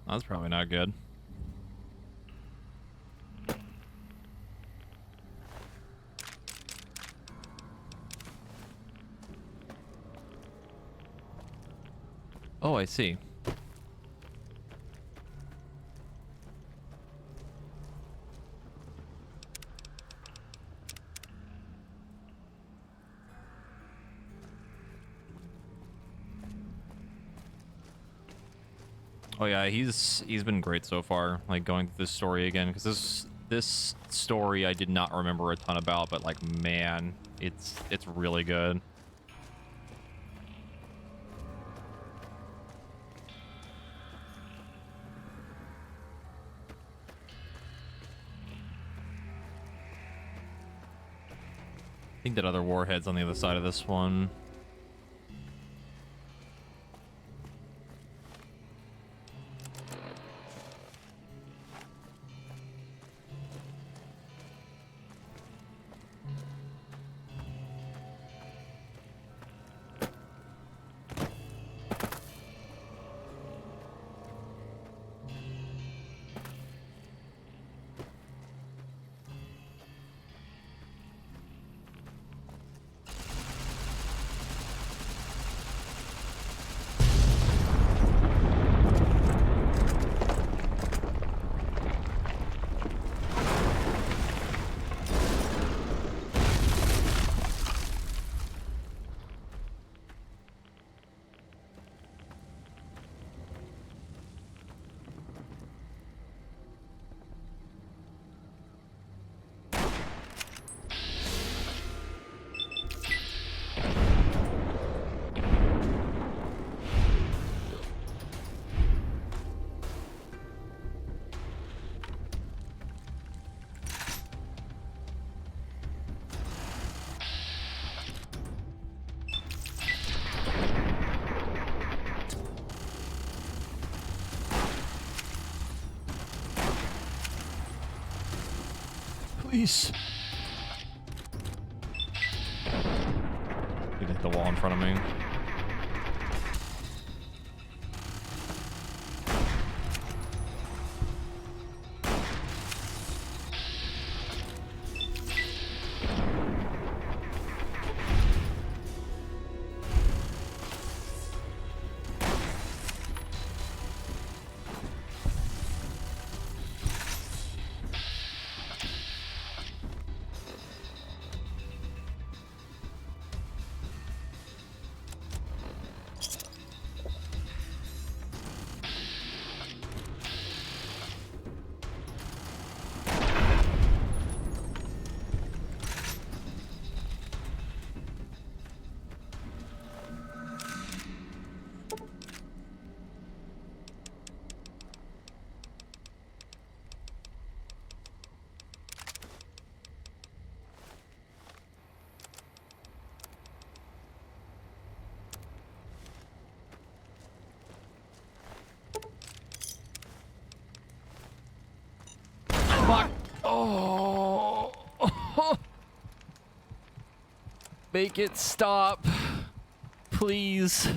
Speaker 1: That's probably not good. Oh, I see. Oh yeah, he's been great so far. Like going through this story again, because this story I did not remember a ton about, but like man, it's really good. I think that other warhead's on the other side of this one. Please. You hit the wall in front of me. Make it stop. Please.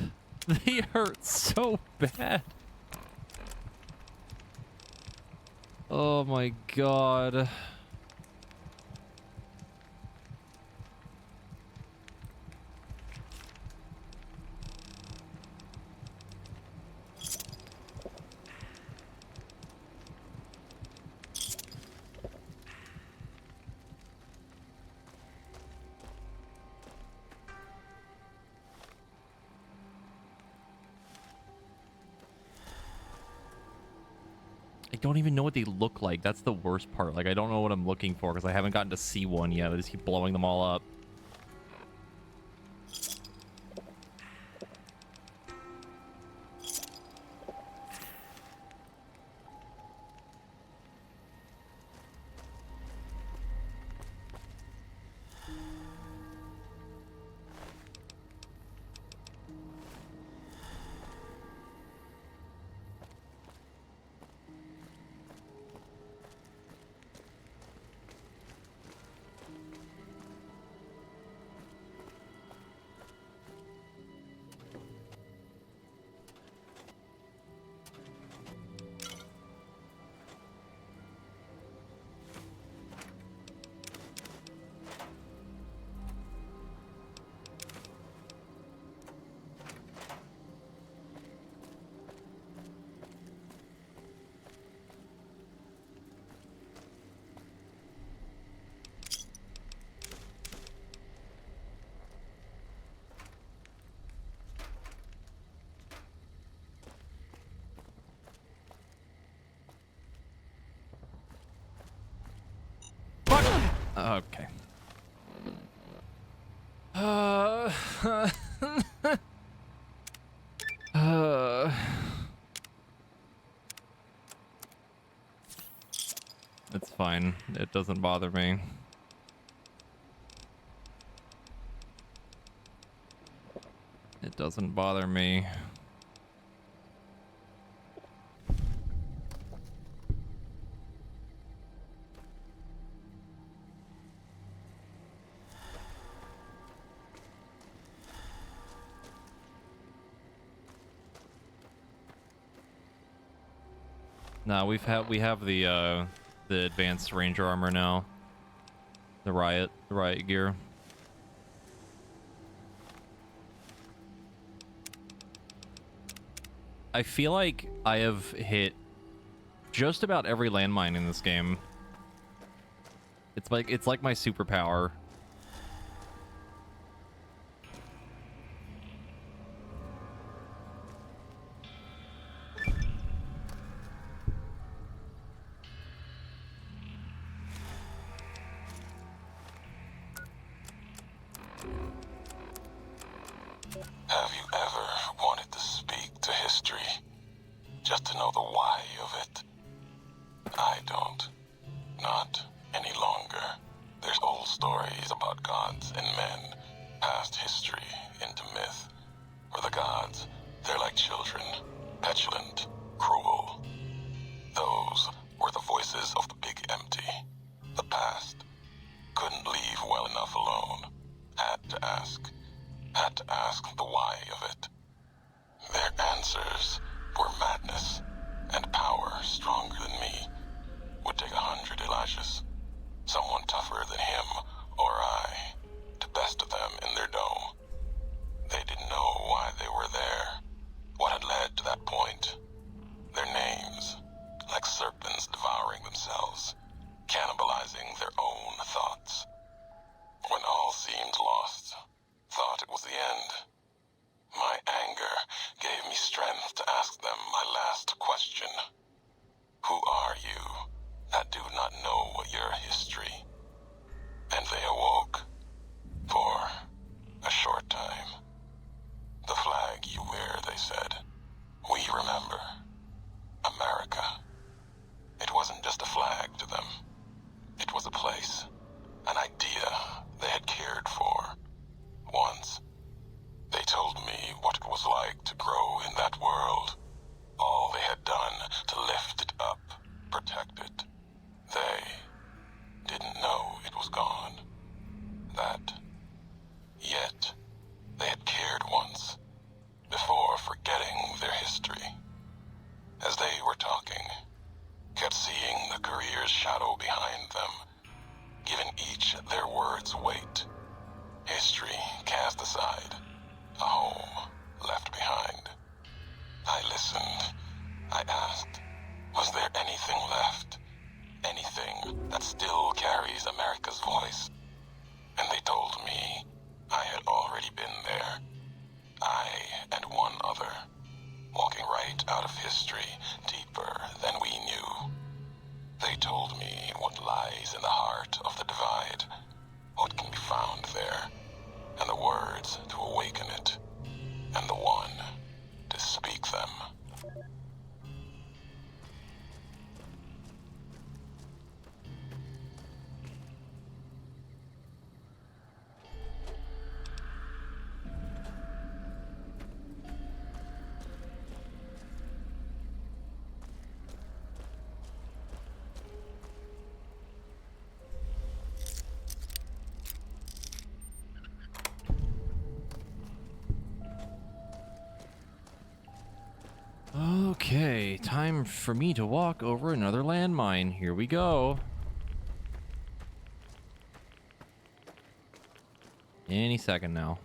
Speaker 1: They hurt so bad. Oh my god. I don't even know what they look like. That's the worst part. Like, I don't know what I'm looking for because I haven't gotten to see one yet. I just keep blowing them all up. Okay. It's fine. It doesn't bother me. It doesn't bother me. No, we have the advanced ranger armor now. The riot gear. I feel like I have hit just about every landmine in this game. It's like my superpower.
Speaker 18: Have you ever wanted to speak to history? Just to know the why of it? I don't. Not any longer. There's old stories about gods and men, past history into myth. For the gods, they're like children, petulant, cruel. Those were the voices of the big empty. The past. Couldn't leave well enough alone. Had to ask the why of it. Their answers were madness and power stronger than me. Would take 100 Elijahs. Someone tougher than him or I to best of them in their dome. They didn't know why they were there, what had led to that point. Their names, like serpents devouring themselves, cannibalizing their own thoughts. When all seemed lost, thought it was the end. My anger gave me strength to ask them my last question. Who are you that do not know your history? And they awoke. For a short time. The flag you wear, they said. We remember. America. It wasn't just a flag to them. It was a place. An idea they had cared for. Once. They told me what it was like to grow in that world. All they had done to lift it up, protect it. They didn't know it was gone. That. Yet history deeper than we knew. They told me what lies in the heart of the Divide, what can be found there, and the words to awaken it, and the one to speak them.
Speaker 1: Okay, time for me to walk over another landmine. Here we go. Any second now.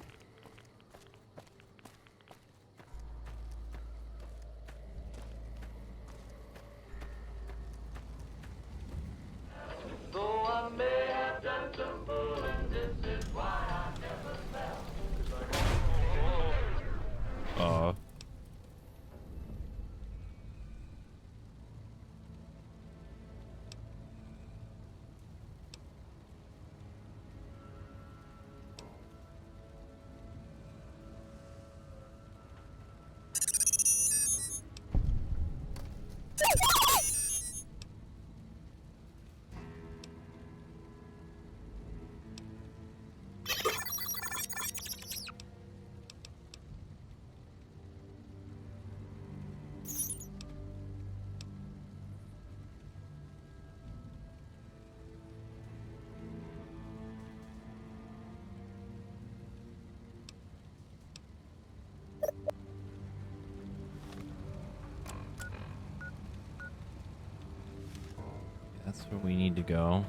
Speaker 1: That's where we need to go.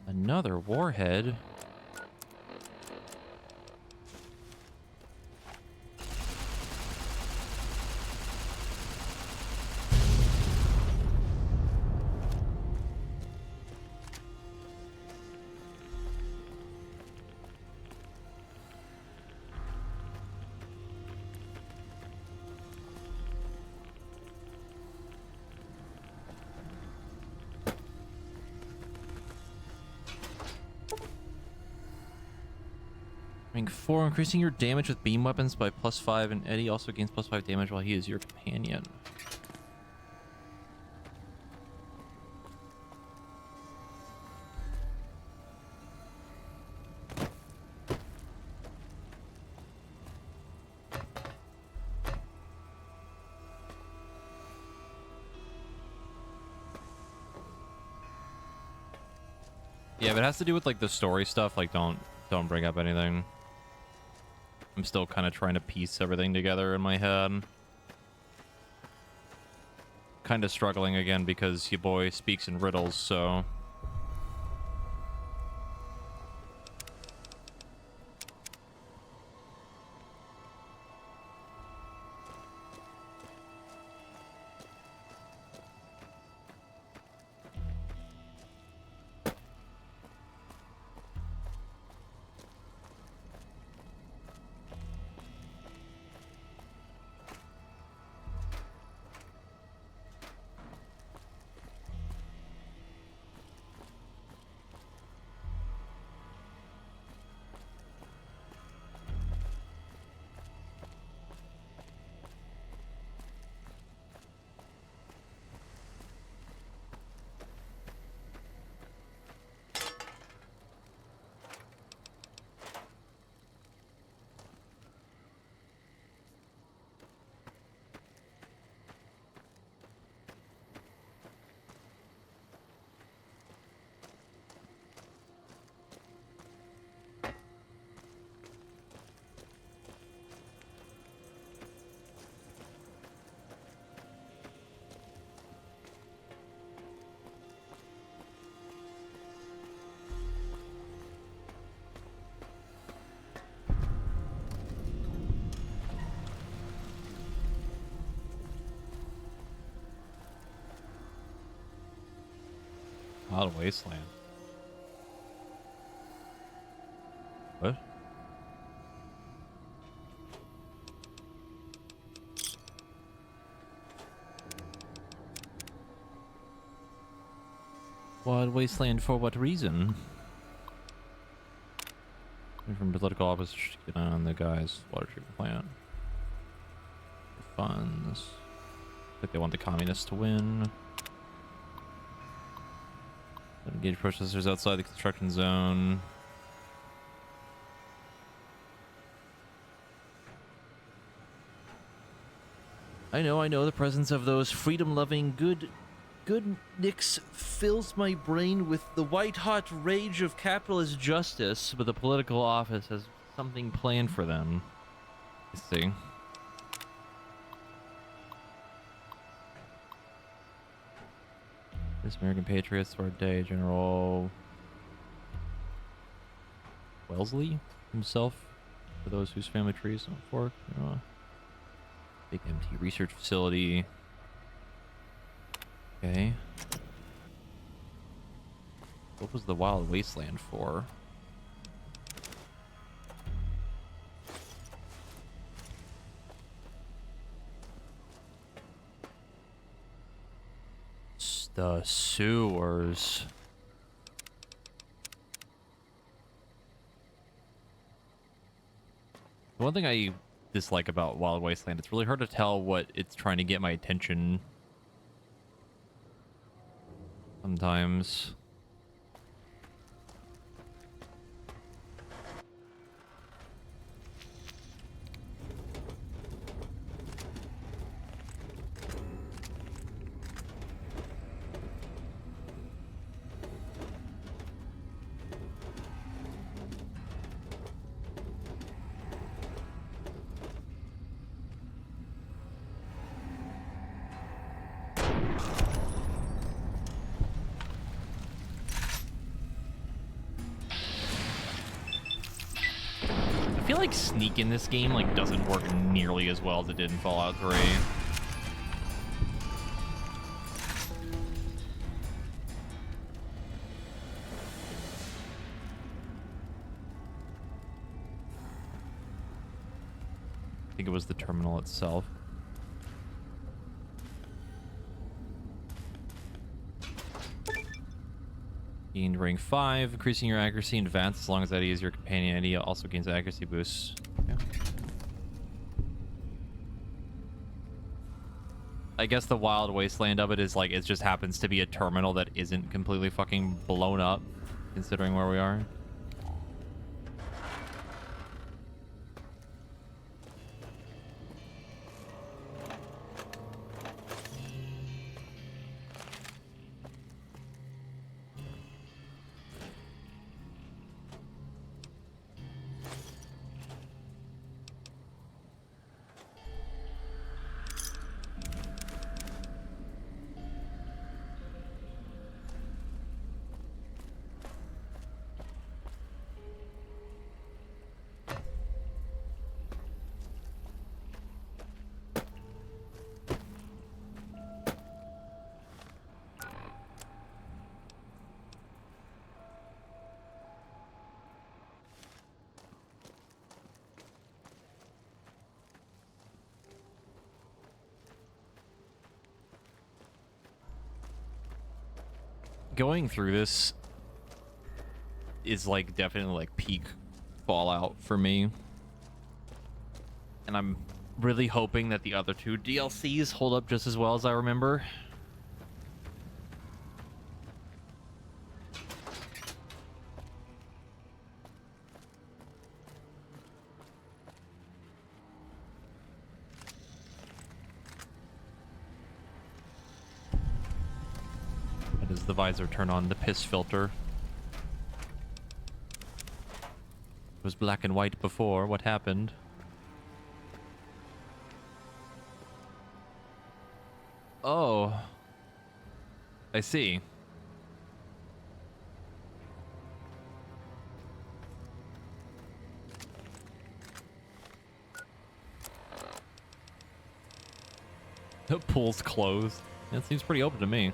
Speaker 1: Another warhead. Rank 4, increasing your damage with beam weapons by +5, and Eddie also gains +5 damage while he is your companion. Yeah, if it has to do with like the story stuff, like don't bring up anything. I'm still kind of trying to piece everything together in my head. Kind of struggling again because your boy speaks in riddles, so... Wild Wasteland. What? Wild Wasteland for what reason? From political office to get on the guy's water treatment plant. For funds. Like they want the communists to win. Engage protesters outside the construction zone. I know, the presence of those freedom-loving good Nicks fills my brain with the white-hot rage of capitalist justice, but the political office has something planned for them. Let's see. This American Patriots for a day, General Wellesley himself, for those whose family trees don't fork. Big empty research facility. Okay. What was the Wild Wasteland for? The sewers. One thing I dislike about Wild Wasteland, it's really hard to tell what it's trying to get my attention sometimes. I feel like sneak in this game like doesn't work nearly as well as it did in Fallout 3. I think it was the terminal itself. Gained rank 5, increasing your accuracy in advance as long as that is your companion ID. Also gains accuracy boosts. Okay. I guess the Wild Wasteland of it is like it just happens to be a terminal that isn't completely fucking blown up, considering where we are. Going through this is like definitely like peak Fallout for me, and I'm really hoping that the other two DLCs hold up just as well as I remember. Does the visor turn on the piss filter? It was black and white before. What happened? Oh. I see. The pool's closed. That seems pretty open to me.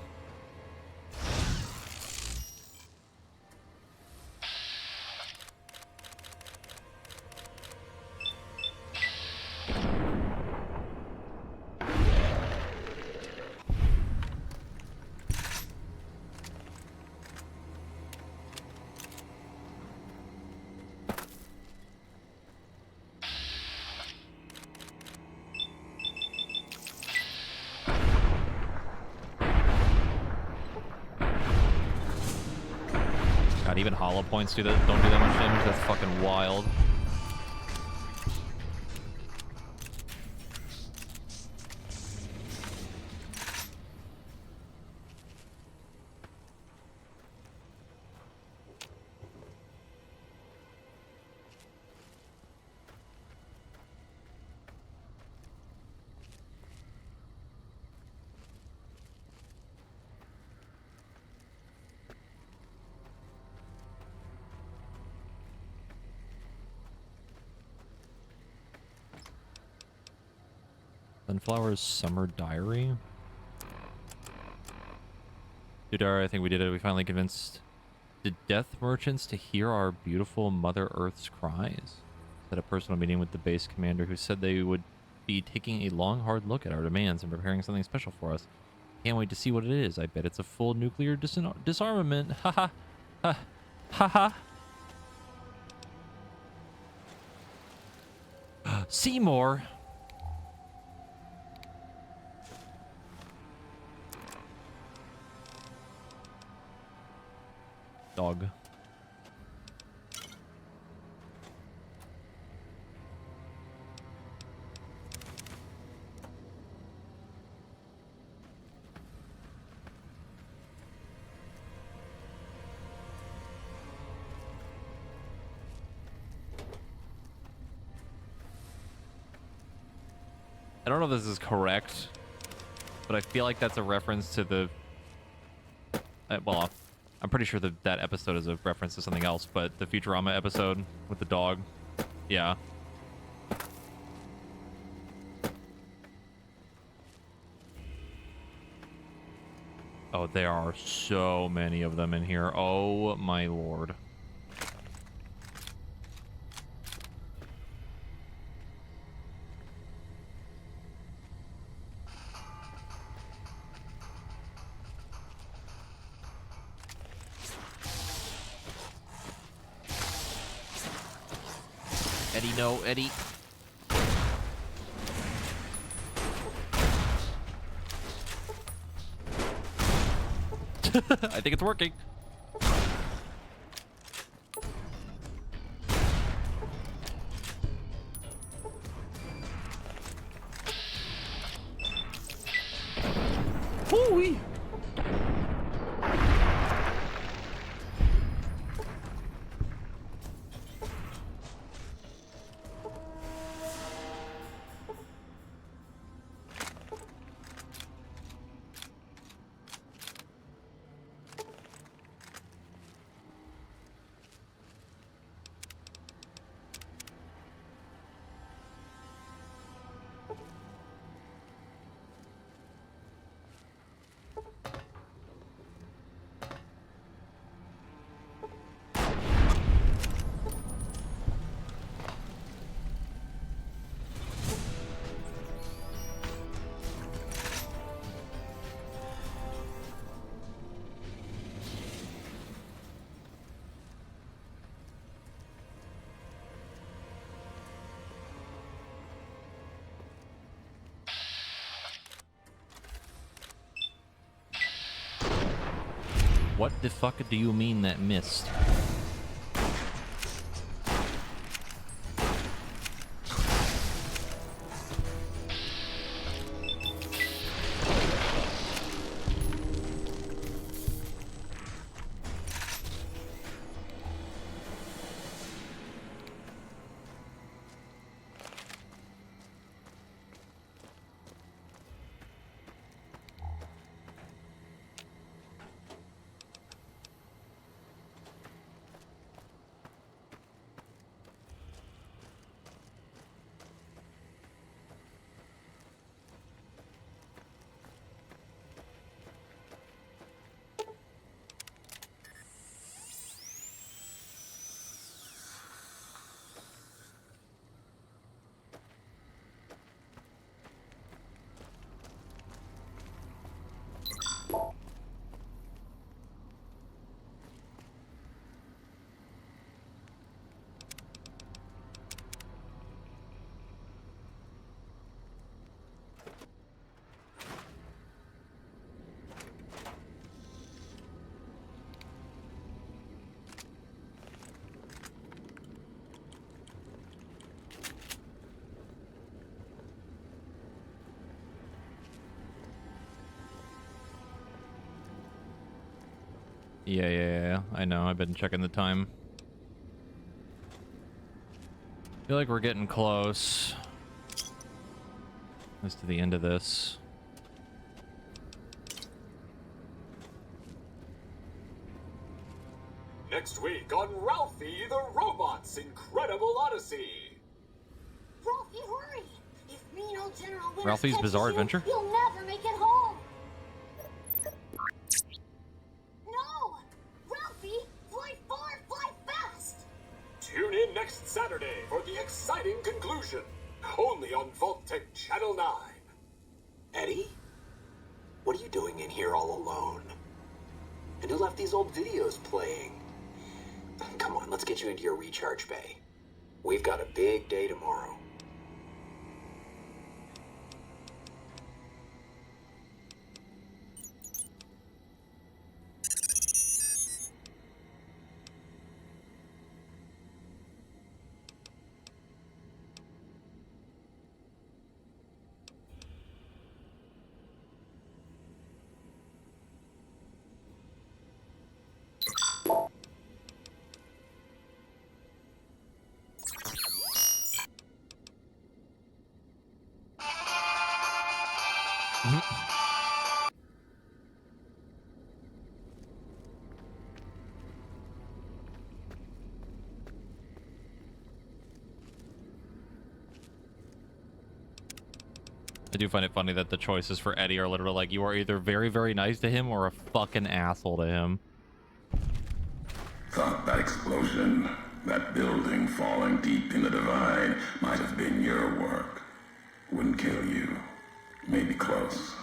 Speaker 1: god, even hollow points don't do that much damage. That's fucking wild. Sunflower's Summer Diary. Dudar, I think we did it. We finally convinced the death merchants to hear our beautiful Mother Earth's cries. Had a personal meeting with the base commander who said they would be taking a long, hard look at our demands and preparing something special for us. Can't wait to see what it is. I bet it's a full nuclear disarmament. Haha. Ha ha. Seymour. Dog. I don't know if this is correct, but I feel like that's a reference to the... well, I'm pretty sure that episode is a reference to something else, but the Futurama episode with the dog. Yeah. Oh, there are so many of them in here. Oh, my lord. Eddie, no, Eddie. I think it's working. Woo-wee. What the fuck do you mean that missed? Yeah. I know. I've been checking the time. Feel like we're getting close. Close to the end of this.
Speaker 20: Next week on Ralphie the Robot's Incredible Odyssey.
Speaker 19: Ralphie, hurry! If mean old General Winters
Speaker 1: Ralphie's
Speaker 19: catches
Speaker 1: Bizarre
Speaker 19: you,
Speaker 1: Adventure?
Speaker 19: You'll never make it home. No! Ralphie, fly far, fly fast!
Speaker 20: Tune in next Saturday for the exciting conclusion. Only on Vault-Tec Channel 9.
Speaker 16: Eddie? What are you doing in here all alone? And who left these old videos playing? Come on, let's get you into your recharge bay. We've got a big day tomorrow.
Speaker 1: I do find it funny that the choices for Eddie are literally like, you are either very, very nice to him or a fucking asshole to him.
Speaker 18: Thought that explosion, that building falling deep in the divide, might have been your work. Wouldn't kill you. Maybe close.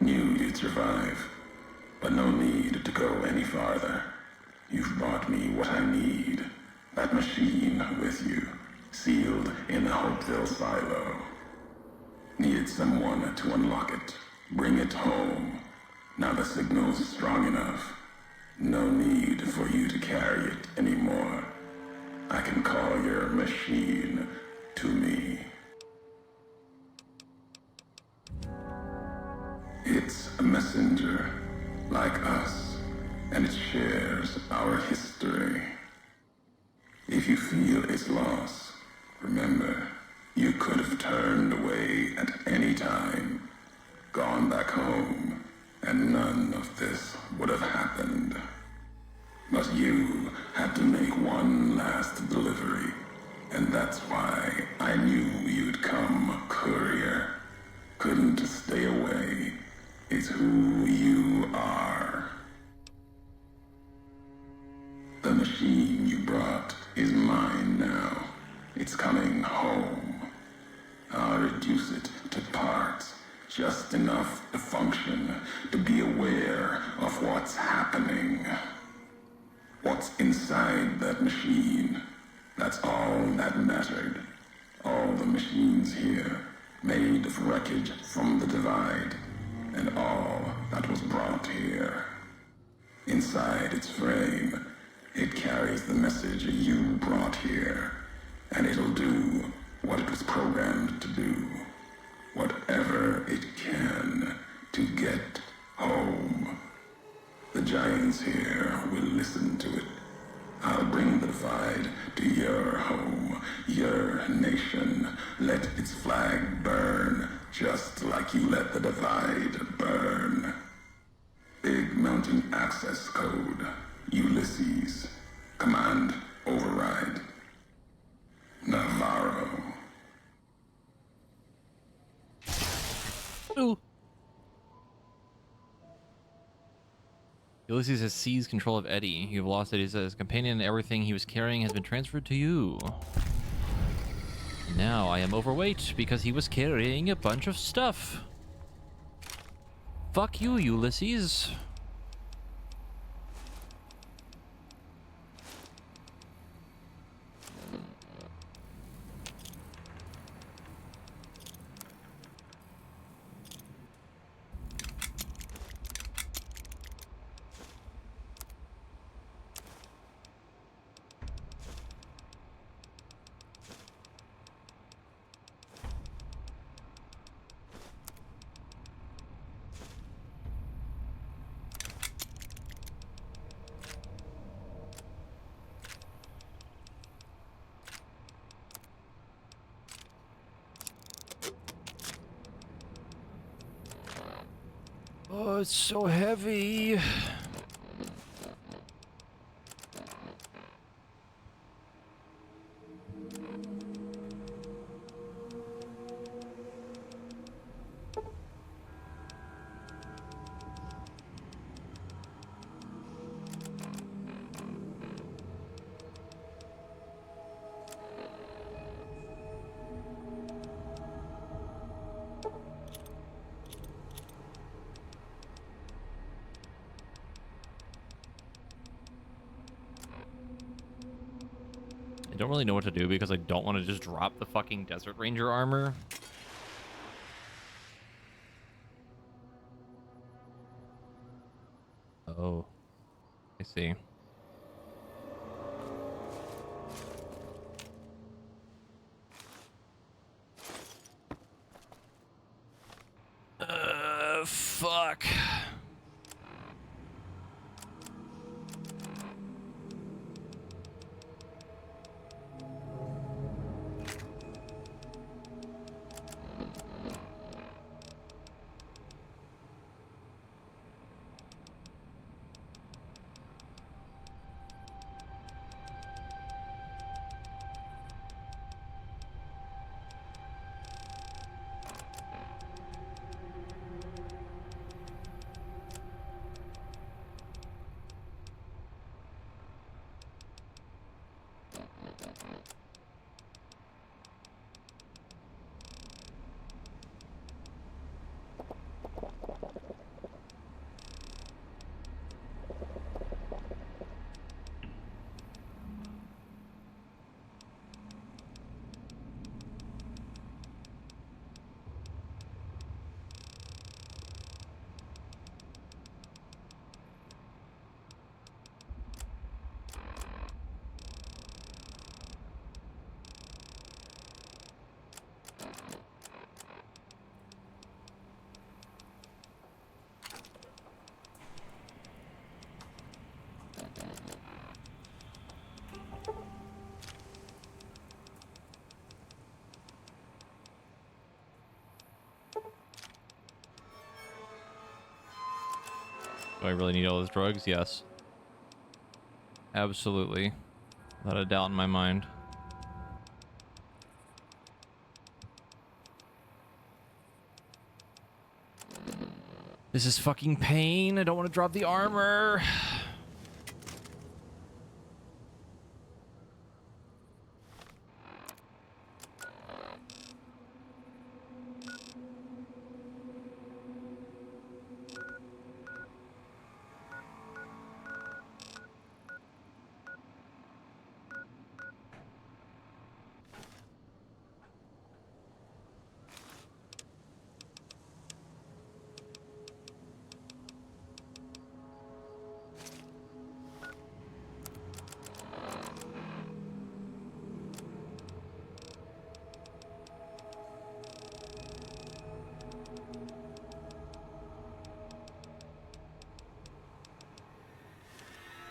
Speaker 18: Knew you'd survive, but no need to go any farther. You've brought me what I need. That machine with you, sealed in the Hopeville silo. Needed someone to unlock it, bring it home. Now the signal's strong enough. No need for you to carry it anymore. I can call your machine to me. It's a messenger, like us, and it shares our history. If you feel its loss, remember, you could have turned away at any time, gone back home, and none of this would have happened. But you had to make one last delivery, and that's why I knew you'd come, courier. Couldn't stay away. It's who you are. The machine you brought is mine now. It's coming home. I'll reduce it to parts, just enough to function, to be aware of what's happening. What's inside that machine, that's all that mattered. All the machines here, made of wreckage from the divide, and all that was brought here. Inside its frame, it carries the message you brought here, and it'll do what it was programmed to do. Whatever it can to get home. The giants here will listen to it. I'll bring the divide to your home, your nation. Let its flag burn, just like you let the divide burn. Big Mountain Access Code, Ulysses. Command override. Navarro.
Speaker 1: Ooh. Ulysses has seized control of Eddie. You've lost Eddie as his companion, and everything he was carrying has been transferred to you. Now I am overweight because he was carrying a bunch of stuff. Fuck you, Ulysses. Oh, it's so heavy. I don't really know what to do because I don't want to just drop the fucking Desert Ranger armor. Oh, I see. Fuck. Do I really need all those drugs? Yes. Absolutely. Without a doubt in my mind. This is fucking pain. I don't want to drop the armor.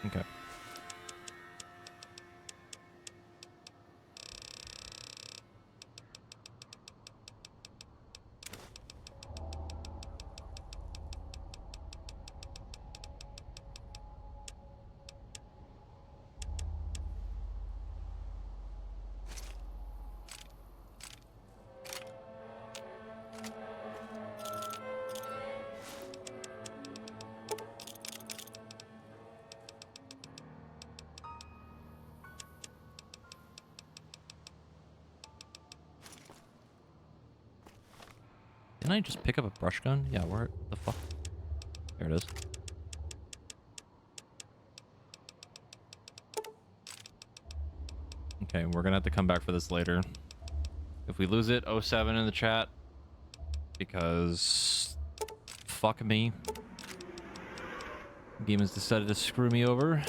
Speaker 1: Okay. Didn't I just pick up a brush gun? Yeah, where the fuck? There it is. Okay, we're gonna have to come back for this later. If we lose it, 07 in the chat. Because... fuck me. The game has decided to screw me over.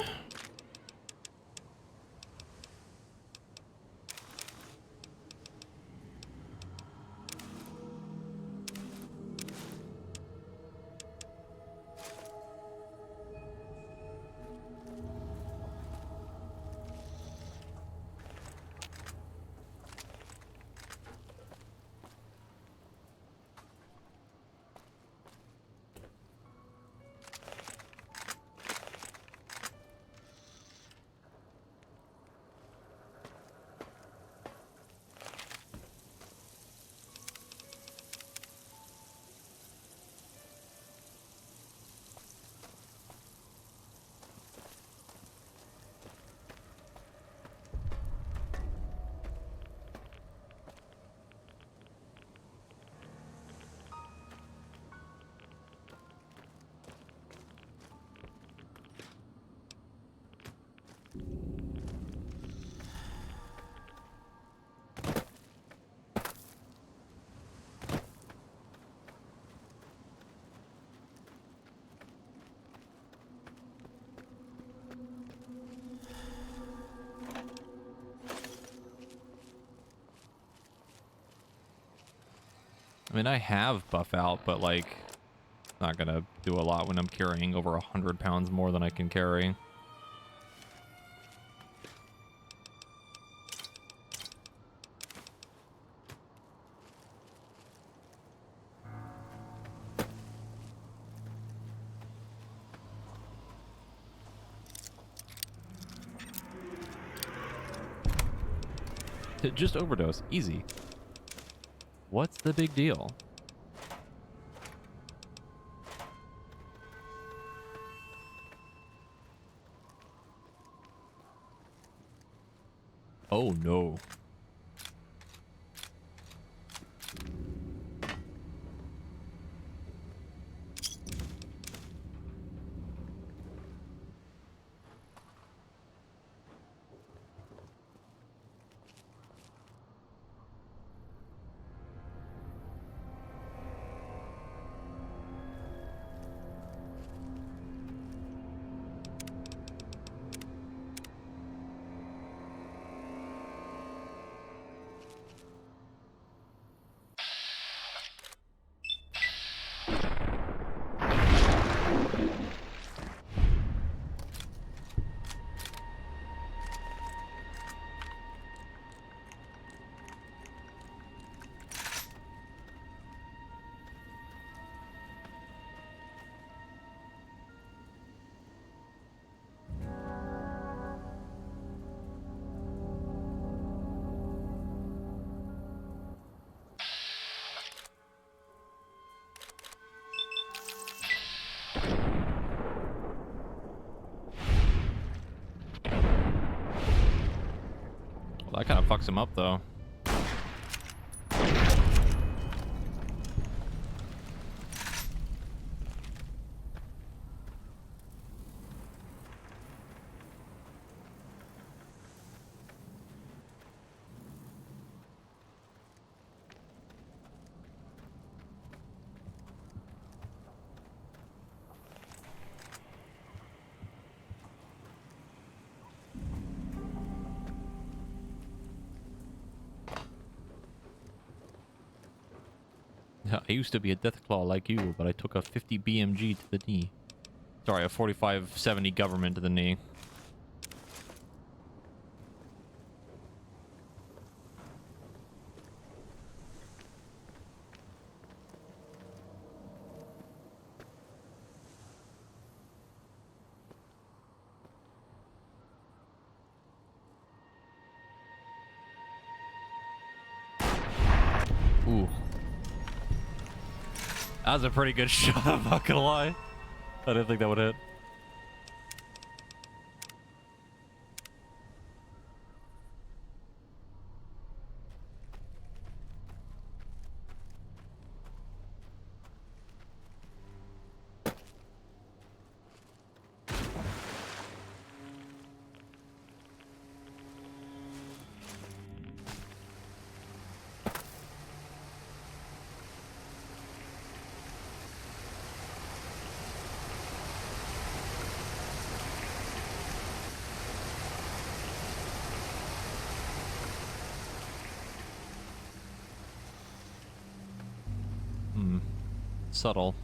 Speaker 1: I mean, I have buff out, but like, not gonna do a lot when I'm carrying over 100 pounds more than I can carry. Just overdose. Easy. What's the big deal? Oh no. Well, that kind of fucks him up, though. I used to be a Deathclaw like you, but I took a 50 BMG to the knee. Sorry, a 45-70 government to the knee. Ooh. That was a pretty good shot, I'm not gonna lie. I didn't think that would hit. Subtle.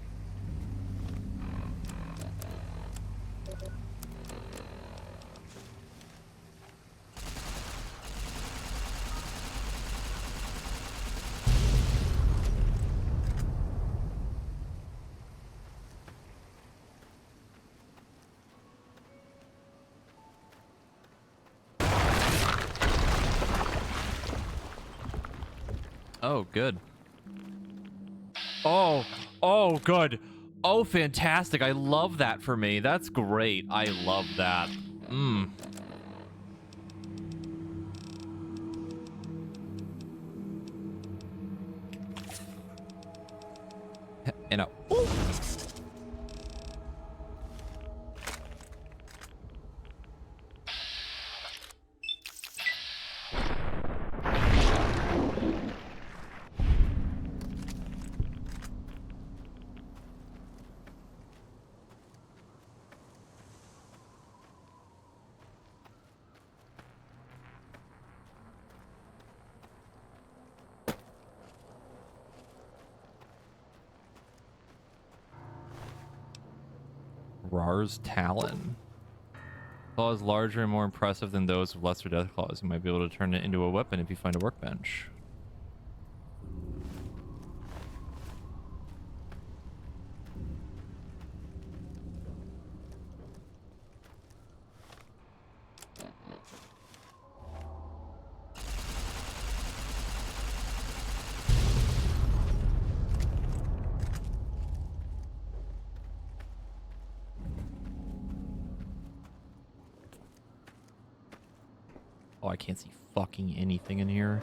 Speaker 1: Oh, good. Oh, good. Oh, fantastic. I love that for me. That's great. I love that. And ooh. Grar's Talon. Claws larger and more impressive than those of lesser death claws. You might be able to turn it into a weapon if you find a workbench. Oh, I can't see fucking anything in here.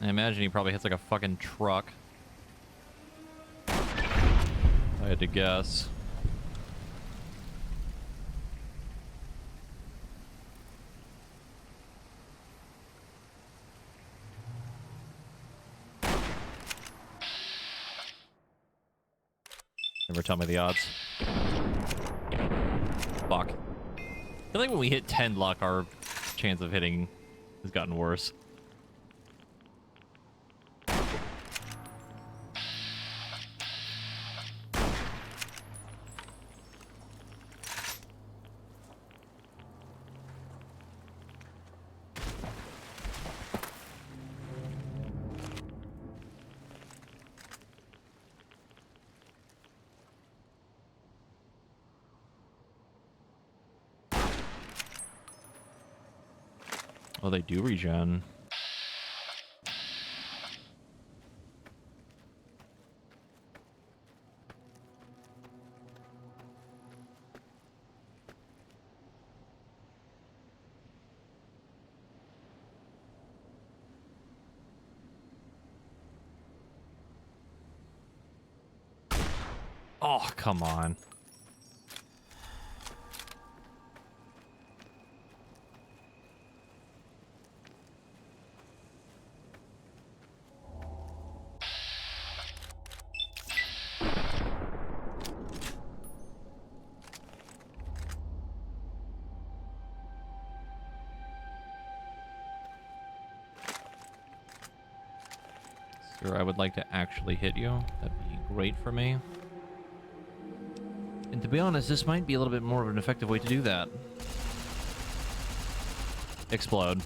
Speaker 1: I imagine he probably hits like a fucking truck. If I had to guess. Never tell me the odds. Fuck. I feel like when we hit 10 luck, our chance of hitting has gotten worse. Oh, they do regen. Oh, come on. Sir, I would like to actually hit you. That'd be great for me. And to be honest, this might be a little bit more of an effective way to do that. Explode.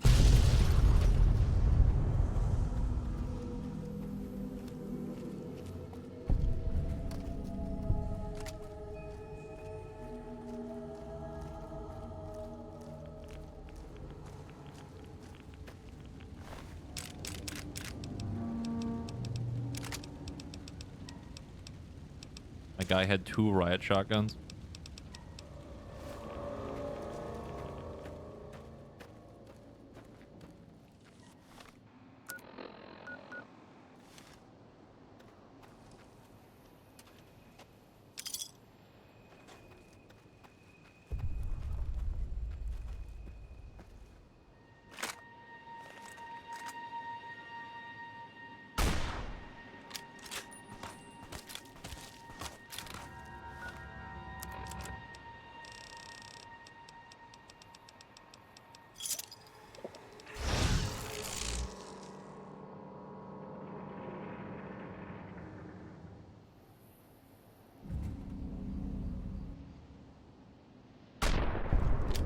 Speaker 1: My guy had 2 riot shotguns.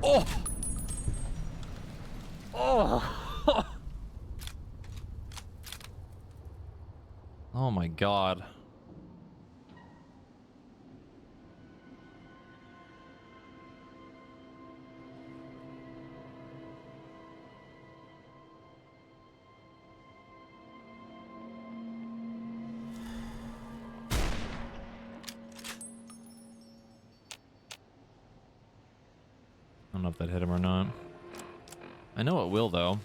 Speaker 1: Oh! Oh! Oh my god. know if that hit him or not. I know it will, though.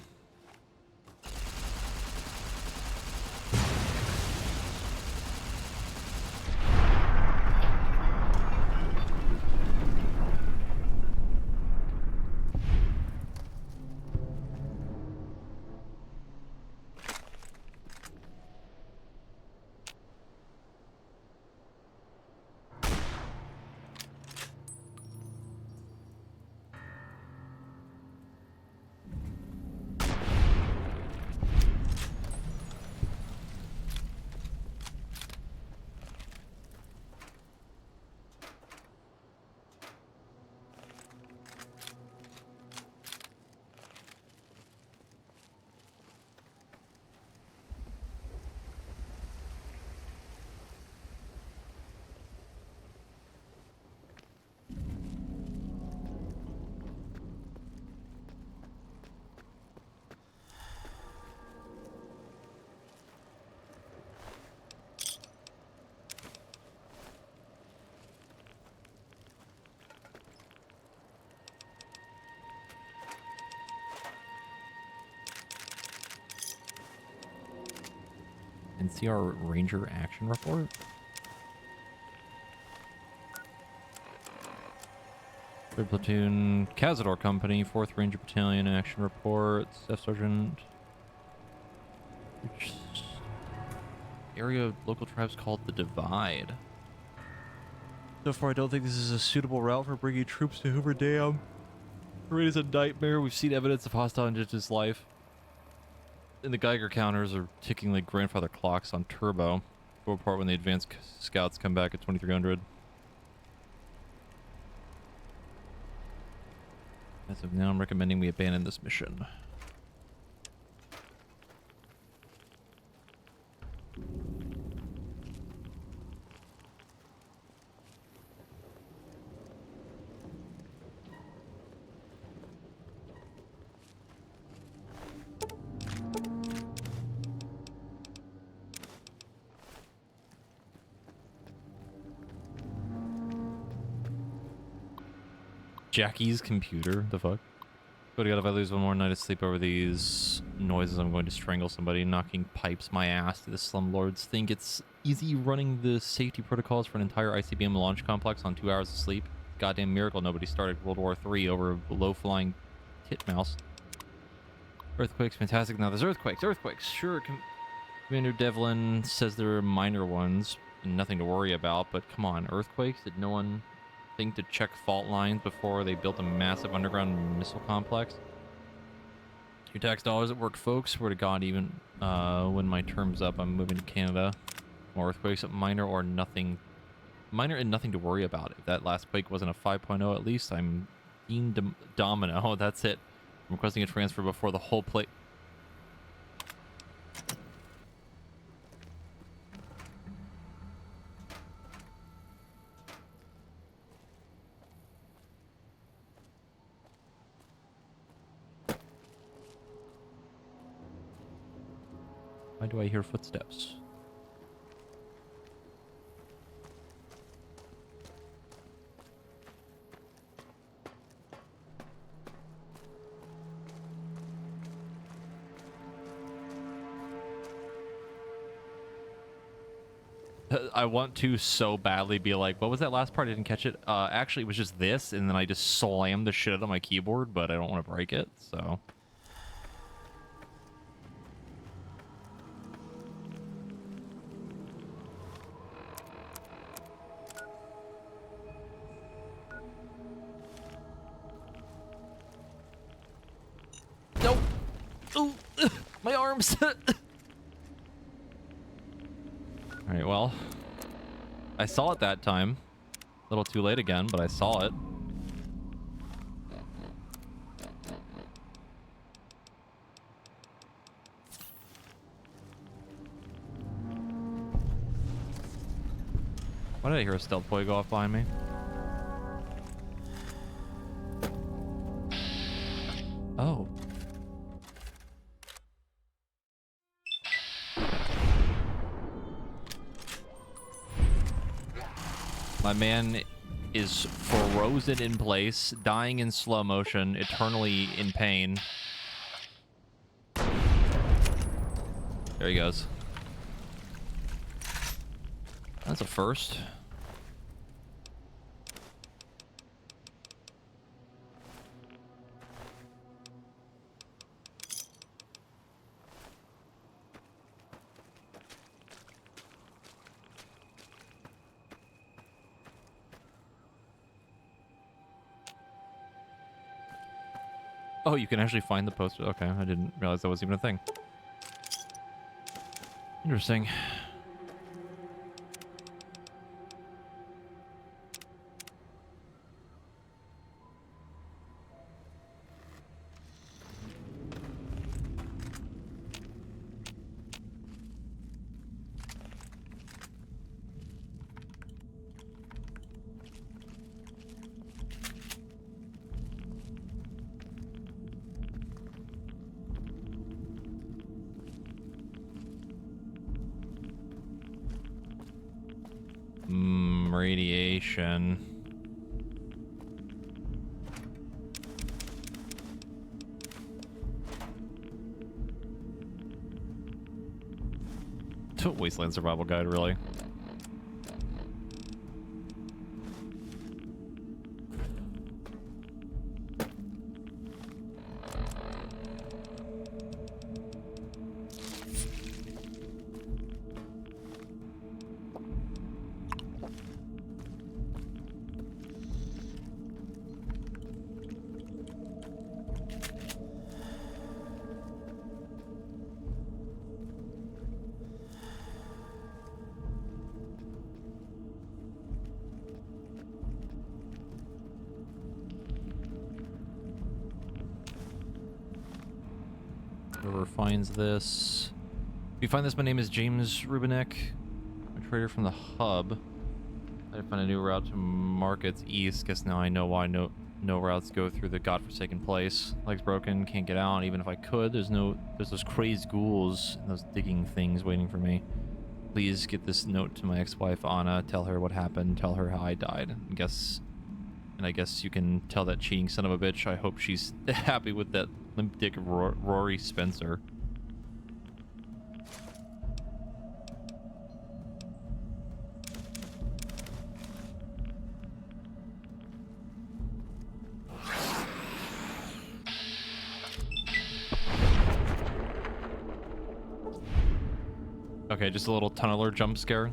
Speaker 1: NCR Ranger Action Report? Third Platoon, Cazador Company, 4th Ranger Battalion Action Report, Staff Sergeant. Which area of local tribes called the Divide? So far, I don't think this is a suitable route for bringing troops to Hoover Dam. The raid is a nightmare. We've seen evidence of hostile indigenous life. And the Geiger counters are ticking like grandfather clocks on turbo. Go apart when the advanced scouts come back at 2300. As of now, I'm recommending we abandon this mission. Jackie's computer, the fuck? Go to God, if I lose one more night of sleep over these noises, I'm going to strangle somebody. Knocking pipes my ass to the slumlords. Think it's easy running the safety protocols for an entire ICBM launch complex on 2 hours of sleep? Goddamn miracle nobody started World War III over a low-flying titmouse. Earthquakes, fantastic. Now there's earthquakes. Sure, Commander Devlin says there are minor ones and nothing to worry about, but come on, earthquakes? Did no one think to check fault lines before they built a massive underground missile complex? Your tax dollars at work, folks. Swear to God, even when my term's up, I'm moving to Canada. More earthquakes, minor or nothing. Minor and nothing to worry about. If that last quake wasn't a 5.0 at least, I'm Dean Domino. Oh, that's it. I'm requesting a transfer before the whole plate. Why do I hear footsteps? I want to so badly be like, what was that last part? I didn't catch it. Actually, it was just this, and then I just slammed the shit out of my keyboard, but I don't want to break it, so... Nope. Ooh, my arms. Alright, well, I saw it that time. A little too late again, but I saw it. Why did I hear a stealth boy go off behind me? Oh. My man is frozen in place, dying in slow motion, eternally in pain. There he goes. That's a first. Oh, you can actually find the poster. Okay, I didn't realize that was even a thing. Interesting. Radiation. Wasteland Survival Guide, really. Whoever finds this. If you find this, my name is James Rubinek. I'm a trader from the hub. I found a new route to markets east. Guess now I know why no routes go through the godforsaken place. Legs broken, can't get out. Even if I could, there's those crazed ghouls and those digging things waiting for me. Please get this note to my ex-wife Anna. Tell her what happened. Tell her how I died. I guess you can tell that cheating son of a bitch. I hope she's happy with that limp dick Rory Spencer. Okay, just a little tunneler jump scare.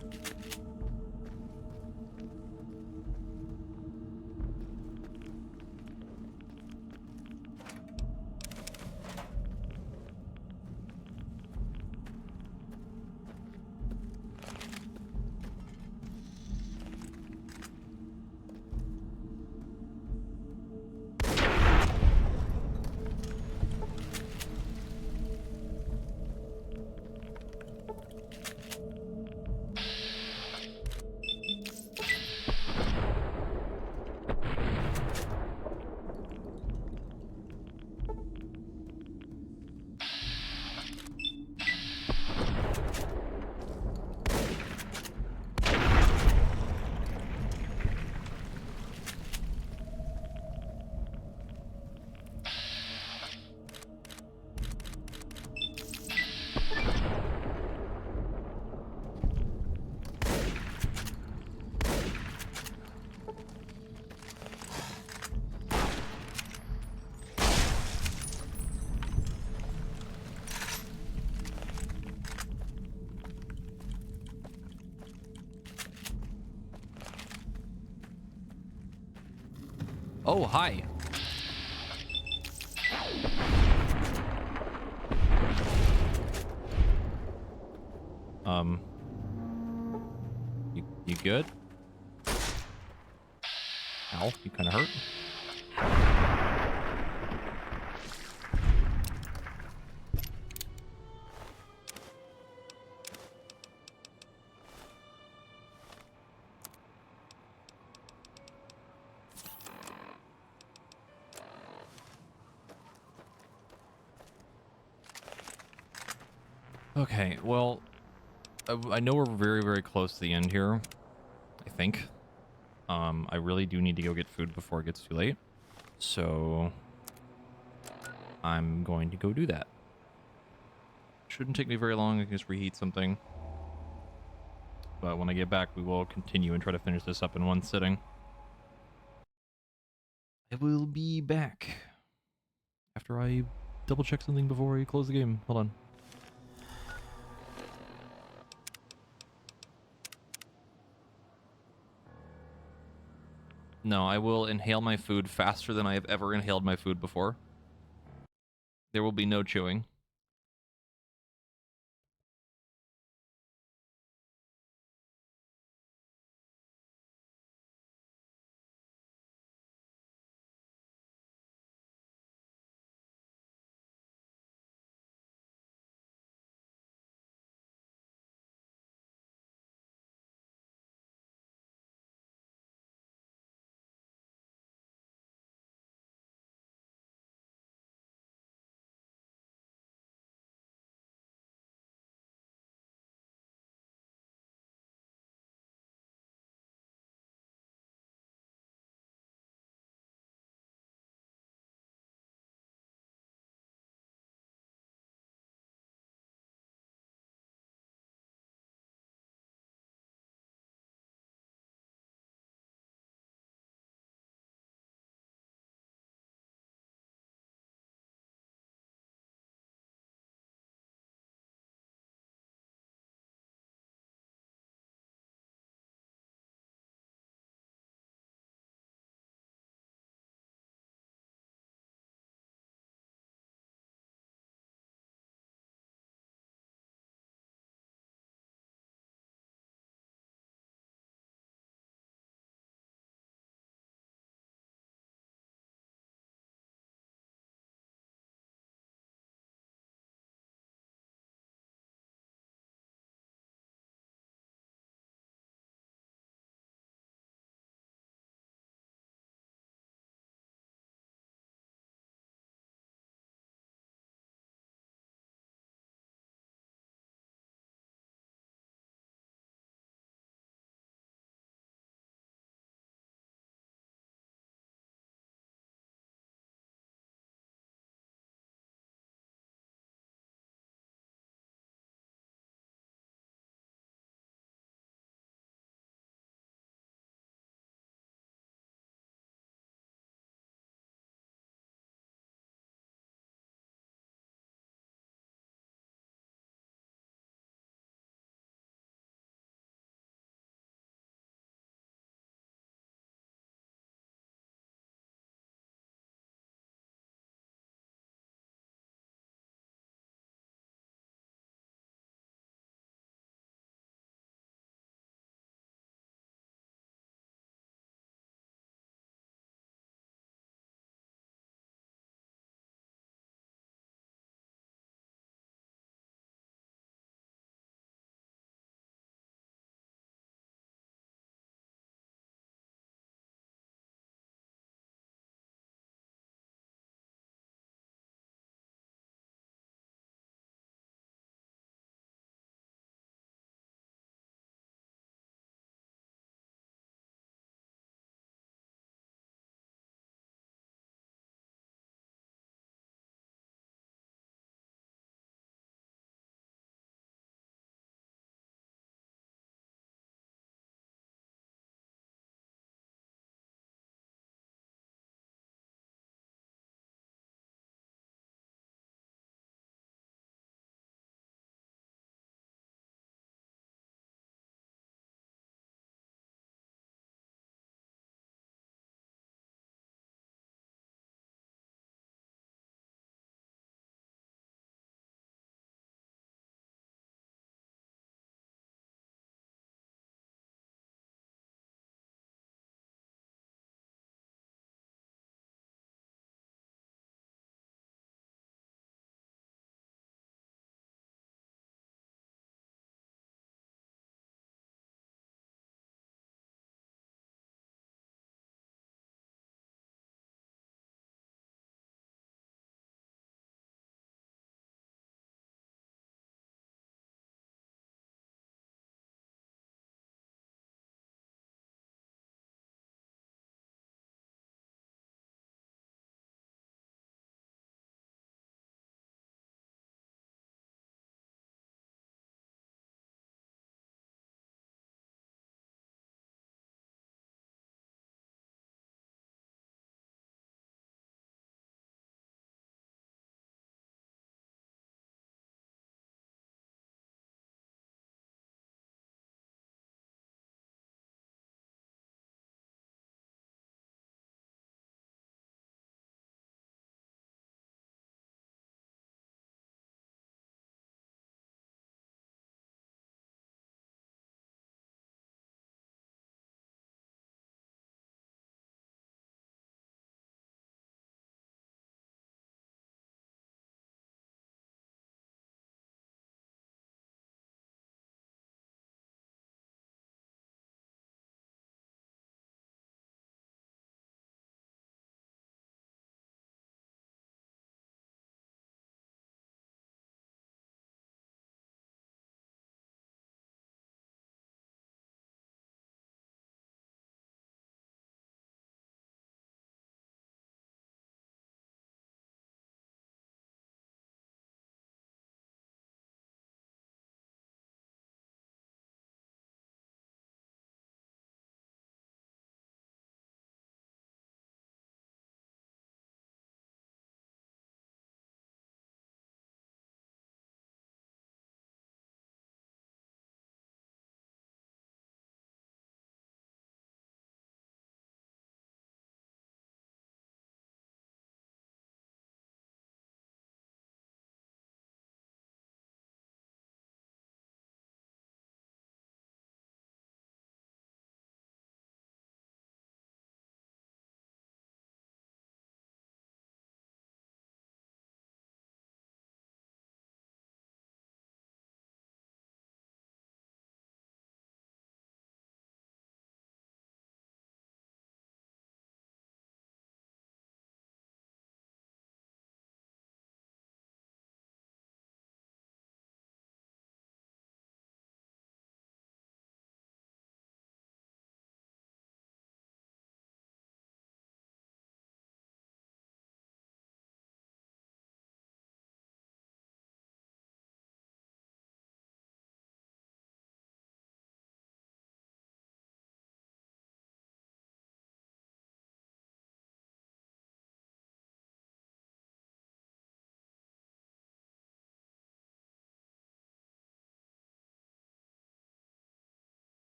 Speaker 1: Oh, hi. You good? Ow, you kind of hurt. Okay, well, I know we're very, very close to the end here, I think. I really do need to go get food before it gets too late. So I'm going to go do that. Shouldn't take me very long. I can just reheat something. But when I get back, we will continue and try to finish this up in one sitting. I will be back after I double check something before I close the game. Hold on. No, I will inhale my food faster than I have ever inhaled my food before. There will be no chewing.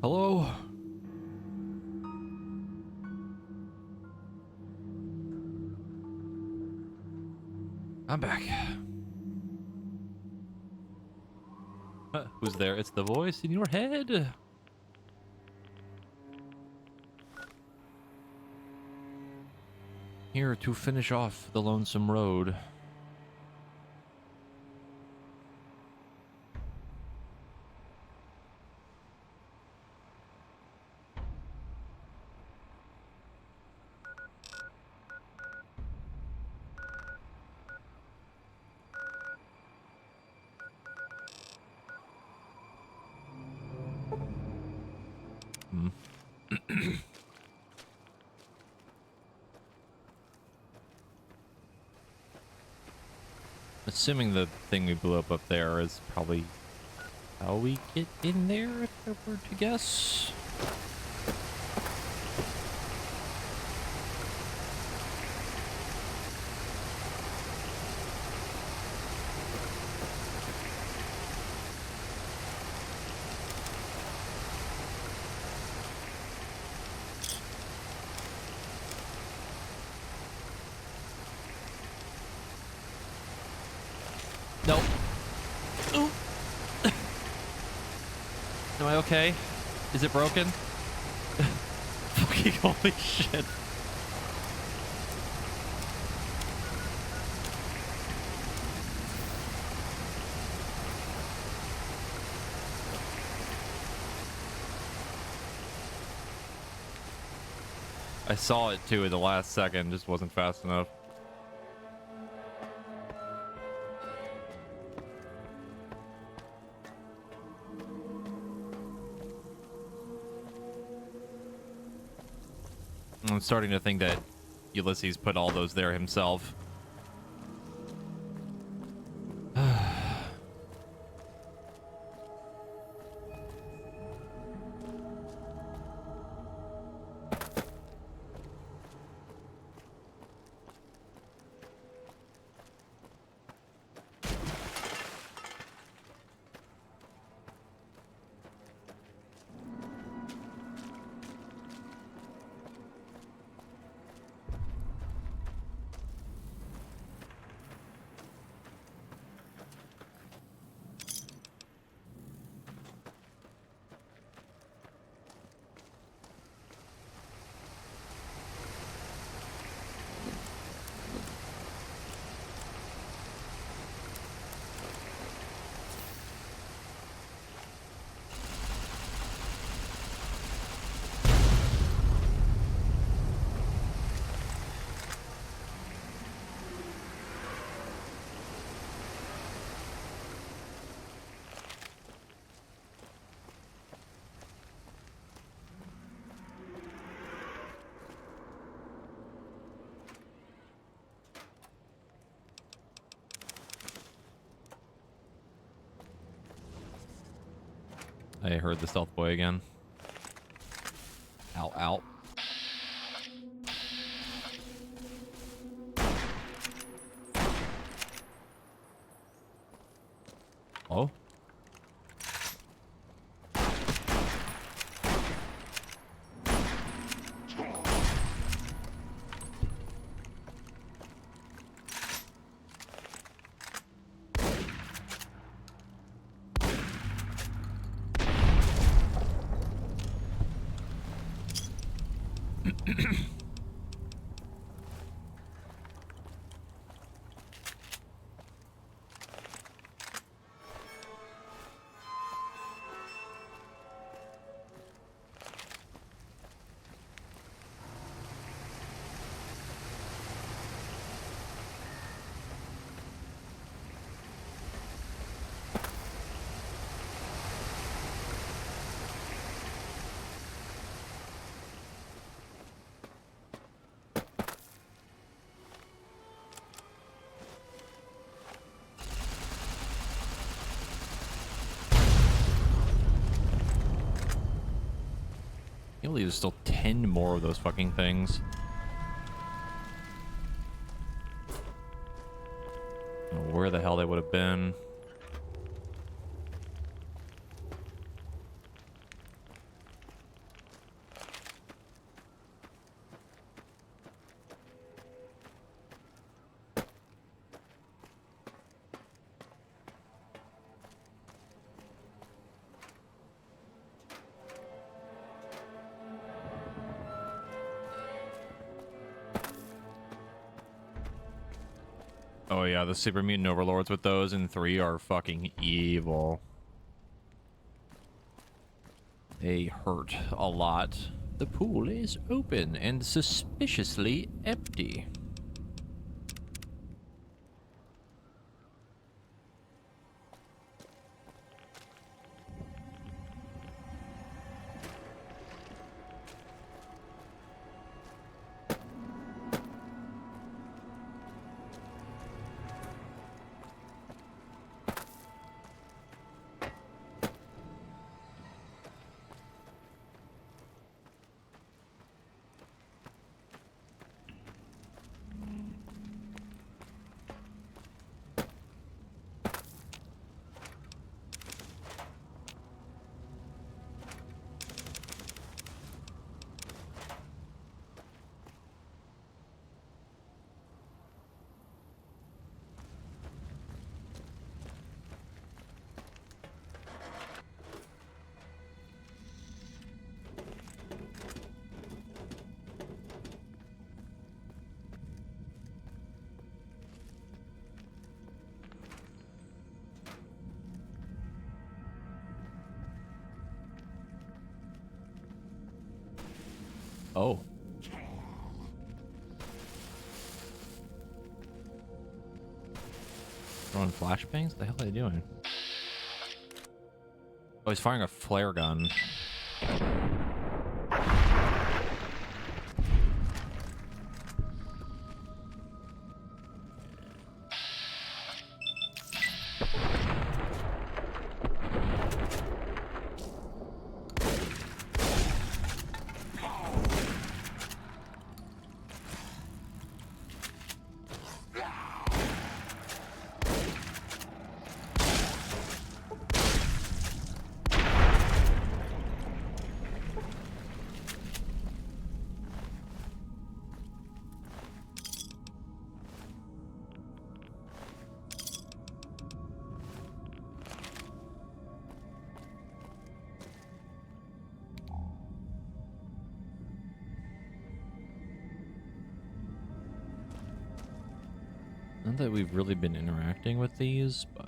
Speaker 1: Hello? I'm back. Who's there? It's the voice in your head. Here to finish off the lonesome road. Assuming the thing we blew up there is probably how we get in there, if I were to guess. Nope. Ooh. Am I okay? Is it broken? Fucking holy shit. I saw it too at the last second, just wasn't fast enough. I'm starting to think that Ulysses put all those there himself. I heard the stealth boy again. Ow, ow. Oh? I believe there's still 10 more of those fucking things. I don't know where the hell they would have been. Oh yeah, the super mutant overlords with those in 3 are fucking evil. They hurt a lot. The pool is open and suspiciously empty. Oh. Throwing flashbangs? What the hell are they doing? Oh, he's firing a flare gun. Not that we've really been interacting with these, but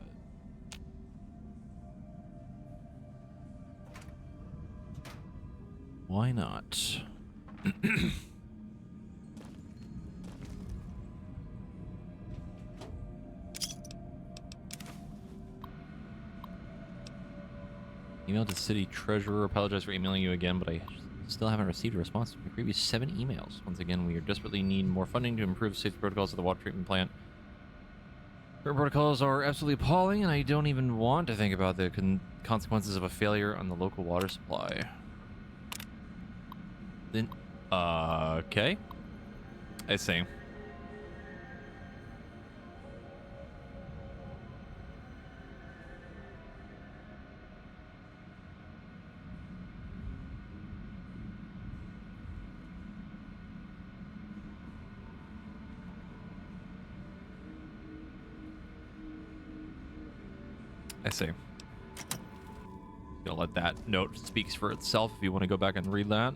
Speaker 1: why not? Email to city treasurer. Apologize for emailing you again, but I still haven't received a response to my previous 7 emails. Once again, we are desperately need more funding to improve safety protocols at the water treatment plant. Current protocols are absolutely appalling, and I don't even want to think about the consequences of a failure on the local water supply. Then, okay. I see. I see. Gonna let that note speak for itself if you want to go back and read that.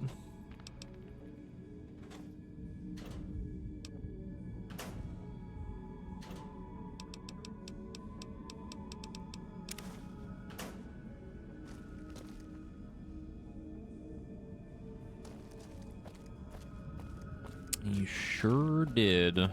Speaker 1: You sure did.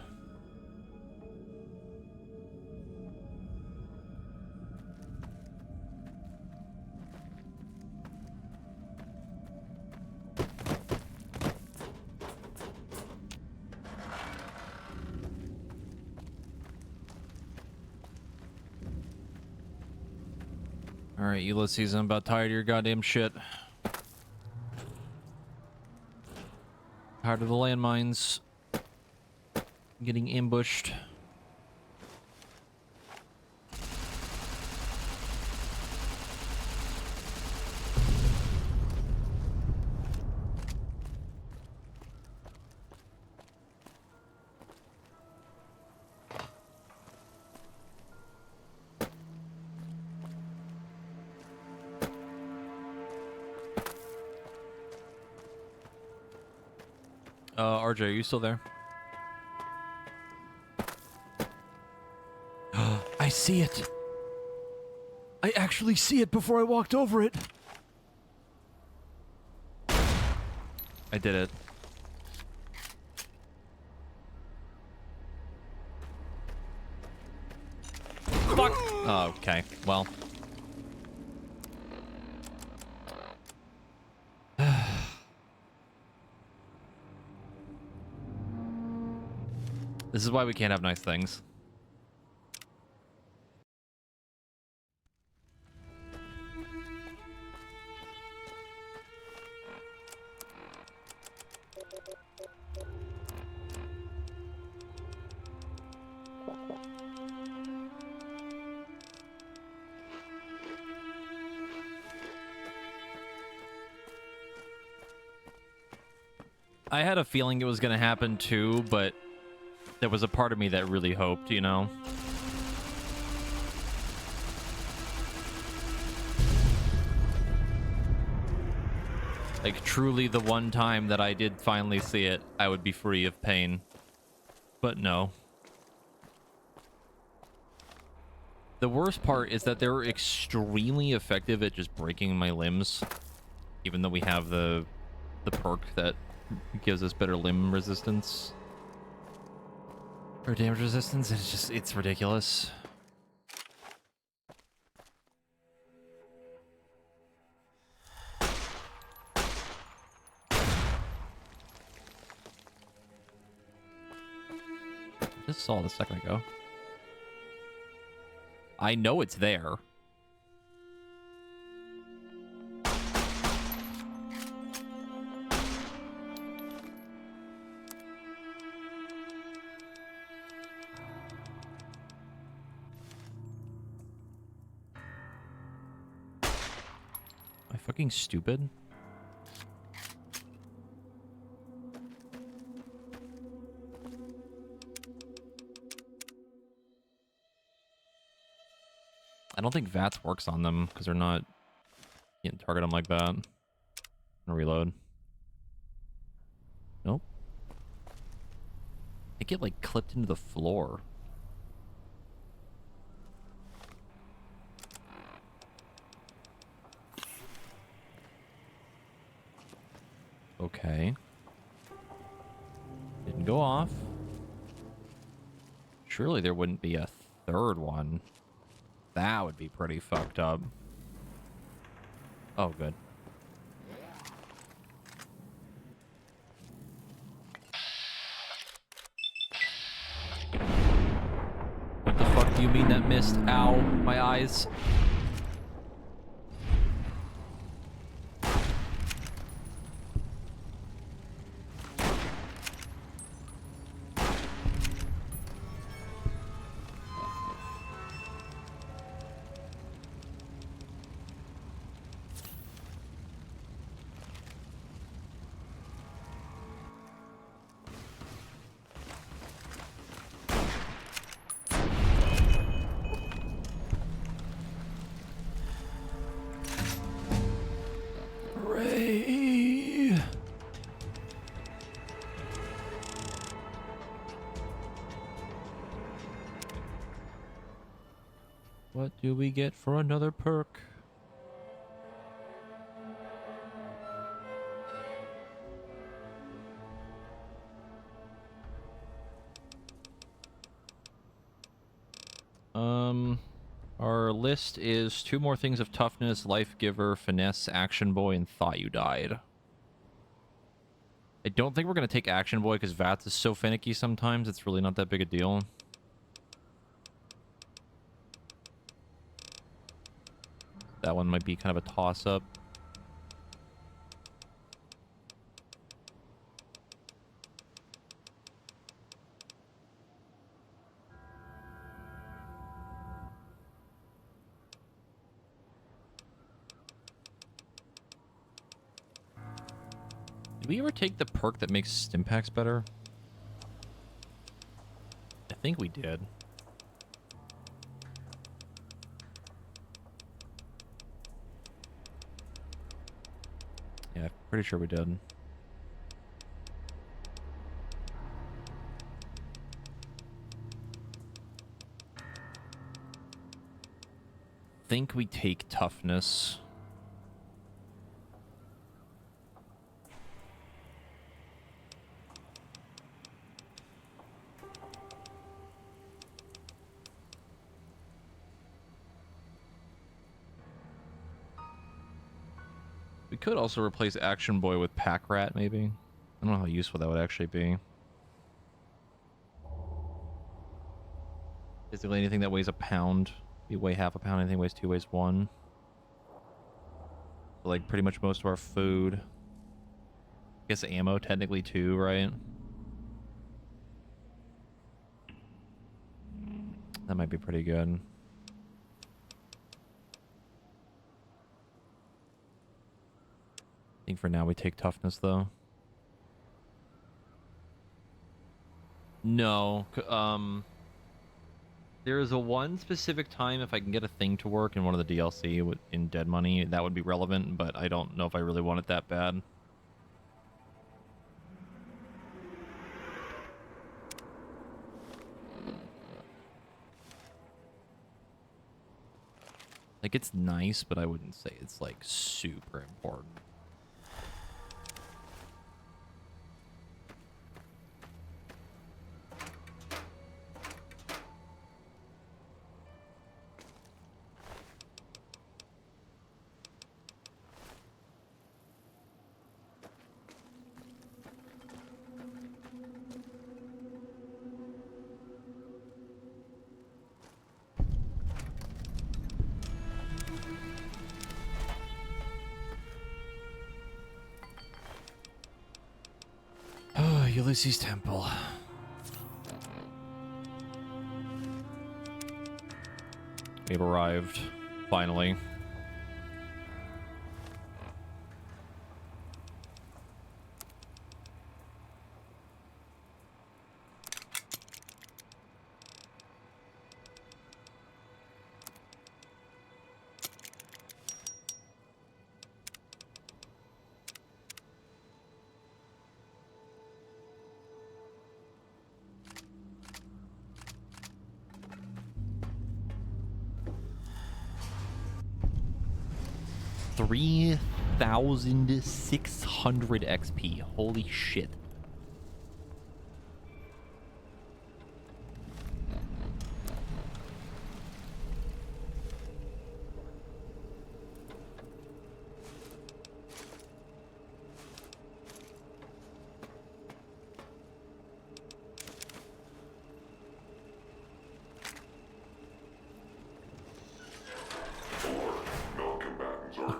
Speaker 1: Alright, Ulysses, I'm about tired of your goddamn shit. Tired of the landmines getting ambushed. RJ, are you still there? see it. I actually see it before I walked over it. I did it. Fuck! Oh, okay, well. This is why we can't have nice things. I had a feeling it was going to happen too, but there was a part of me that really hoped, you know? Like, truly the one time that I did finally see it, I would be free of pain. But no. The worst part is that they're extremely effective at just breaking my limbs. Even though we have the perk that gives us better limb resistance. Or damage resistance, it's ridiculous. Just saw it a second ago. I know it's there. Am I fucking stupid? I don't think VATS works on them because they're not. You can't target them like that. Reload. Nope. They get like clipped into the floor. Okay. Didn't go off. Surely there wouldn't be a third one. That would be pretty fucked up. Oh, good. What the fuck do you mean that missed? Ow, my eyes. What do we get for another perk? Our list is 2 more things of toughness, life giver, finesse, action boy, and thought you died. I don't think we're gonna take action boy because VATS is so finicky sometimes. It's really not that big a deal. That one might be kind of a toss-up. Did we ever take the perk that makes Stimpaks better? I think we did. Yeah, pretty sure we did. think we take toughness. We could also replace Action Boy with Pack Rat, maybe. I don't know how useful that would actually be. Basically anything that weighs a pound. We weigh half a pound, anything weighs 2 weighs 1. So like pretty much most of our food. I guess ammo technically too, right? That might be pretty good. I think for now we take toughness though. No, there is a one specific time if I can get a thing to work in one of the DLC in Dead Money, that would be relevant, but I don't know if I really want it that bad. Like, it's nice, but I wouldn't say it's like super important. Ulysses Temple. We've arrived, finally. $3,600 XP. Holy shit.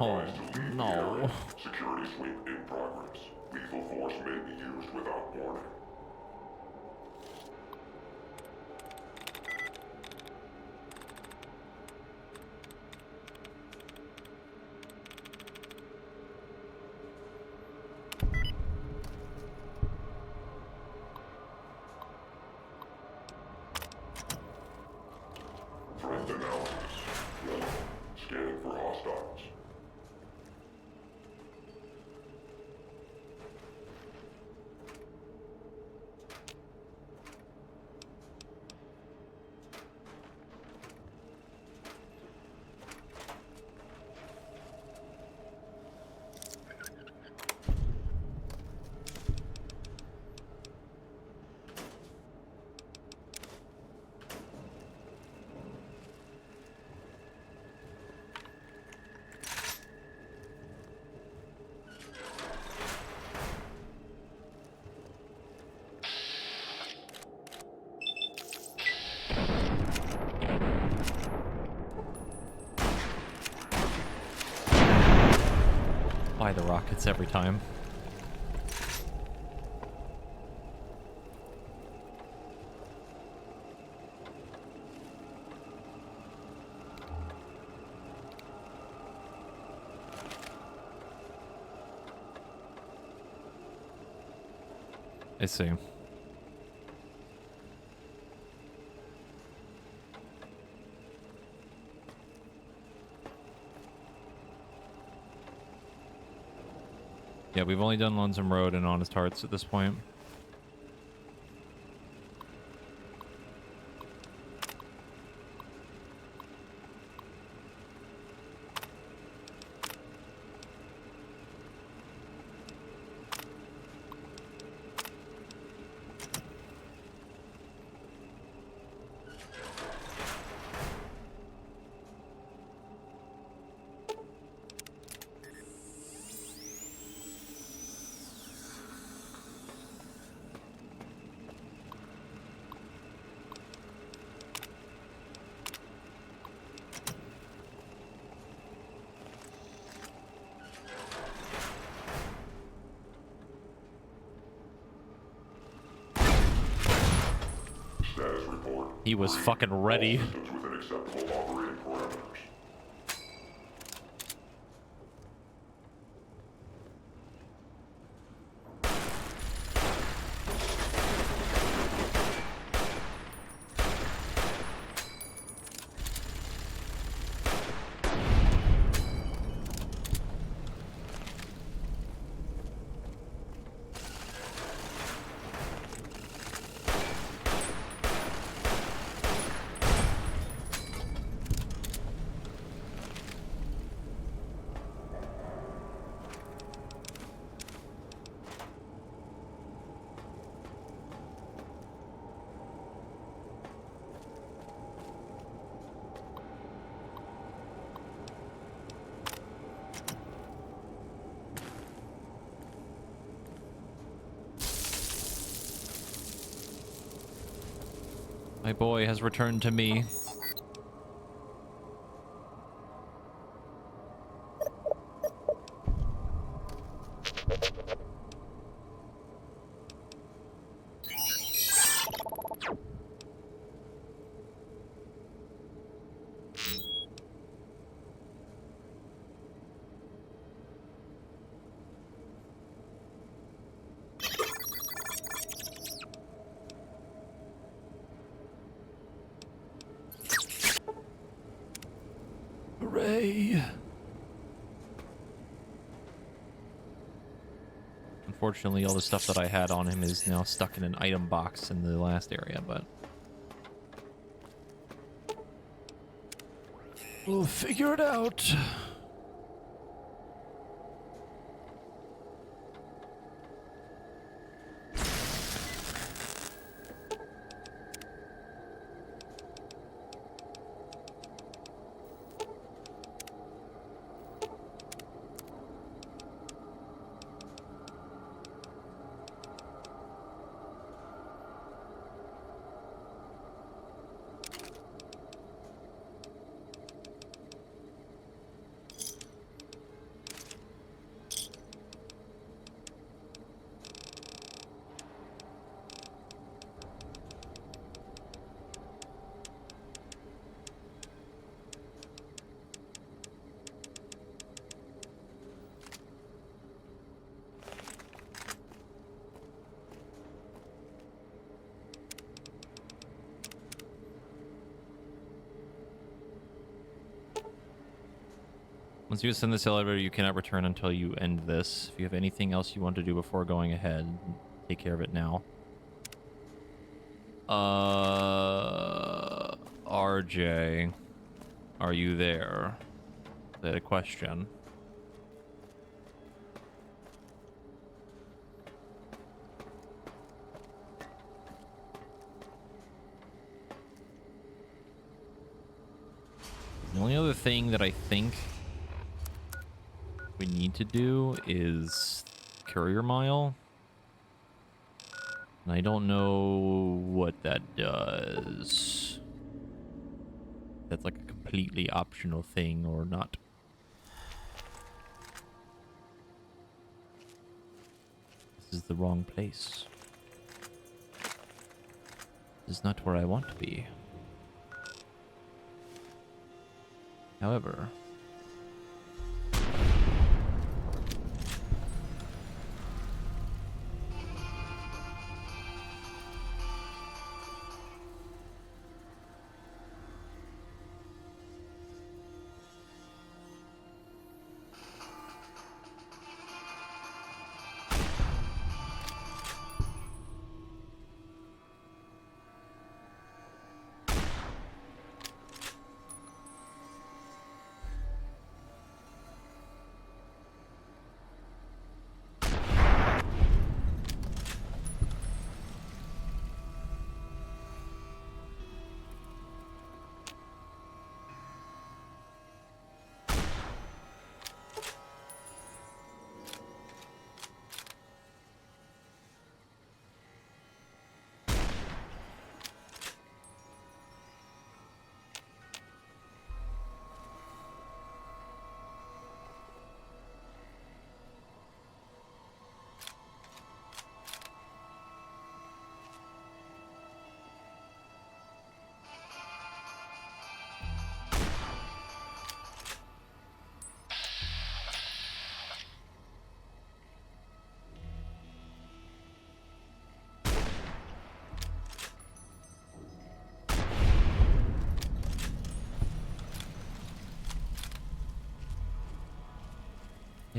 Speaker 1: Oh, no.
Speaker 17: Security sweep in progress. Lethal force may be used without warning. Threat analysis. 1. Scanning for hostiles.
Speaker 1: Why the rockets every time? I see. Yeah, we've only done Lonesome Road and Honest Hearts at this point. He was fucking ready.
Speaker 17: All systems within acceptable operating parameters.
Speaker 1: My boy has returned to me. Hooray! Unfortunately, all the stuff that I had on him is now stuck in an item box in the last area, but we'll figure it out. Once you ascend this elevator, you cannot return until you end this. If you have anything else you want to do before going ahead, take care of it now. RJ, are you there? Is that a question? The only other thing that I think we need to do is courier mile. And I don't know what that does. That's like a completely optional thing or not. This is the wrong place. This is not where I want to be. However,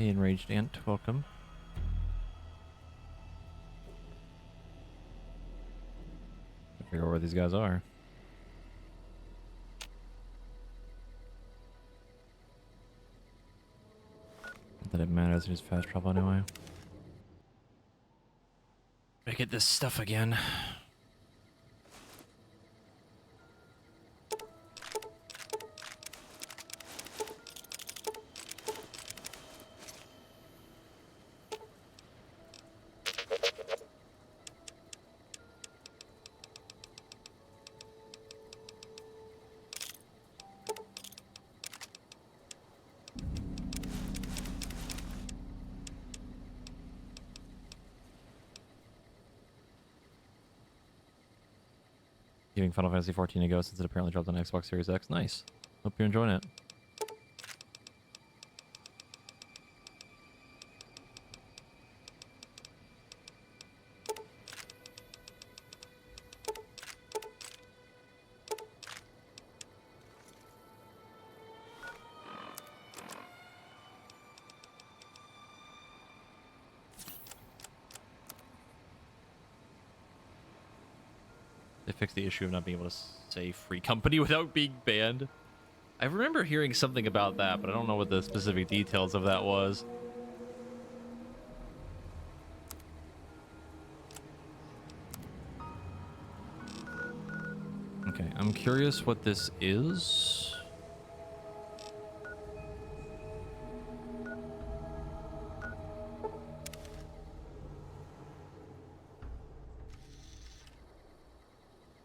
Speaker 1: Hey, enraged ant, welcome. I figure out where these guys are. Not that it matters, just fast travel anyway. I get this stuff again. Giving Final Fantasy 14 a go since it apparently dropped on Xbox Series X. Nice. Hope you're enjoying it. They fixed the issue of not being able to say free company without being banned. I remember hearing something about that, but I don't know what the specific details of that was. Okay, I'm curious what this is.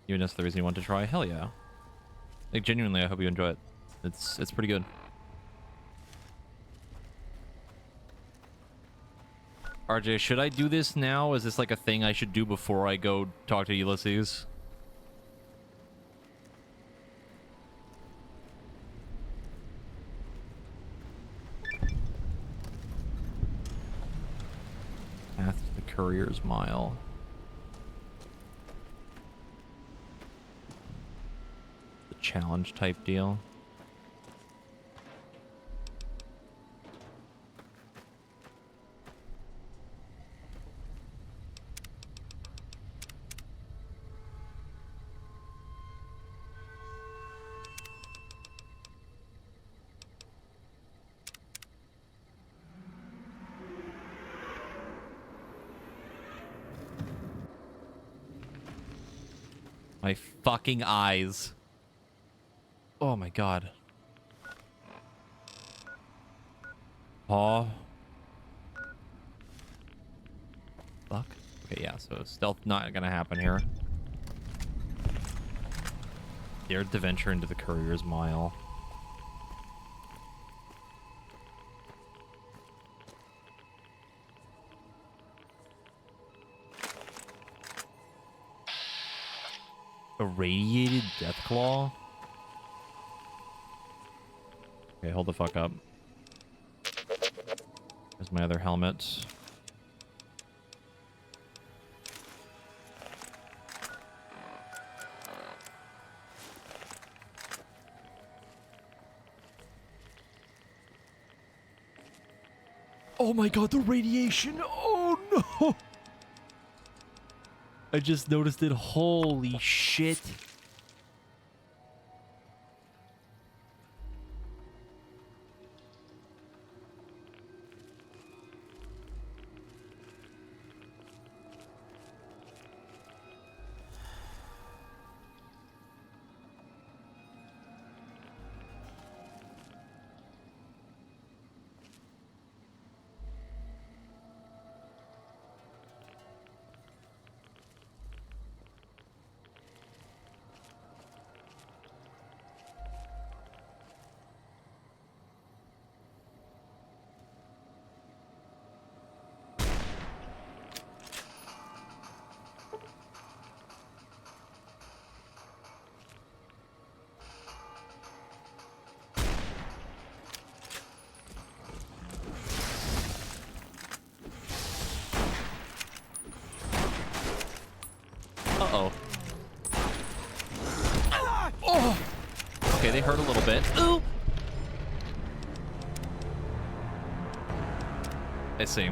Speaker 1: Even that's the reason you want to try? Hell yeah. Like, genuinely, I hope you enjoy it. It's pretty good. RJ, should I do this now? Is this like a thing I should do before I go talk to Ulysses? Path to the Courier's Mile. Challenge type deal. My fucking eyes. Oh my god. Oh. Fuck. Okay, yeah, so stealth not gonna happen here. Dared to venture into the Courier's Mile. Irradiated Deathclaw? Okay, hold the fuck up. There's my other helmet. Oh my god, the radiation! Oh no! I just noticed it. Holy shit. Uh-oh. Oh! Okay, they hurt a little bit. Ooh! I see.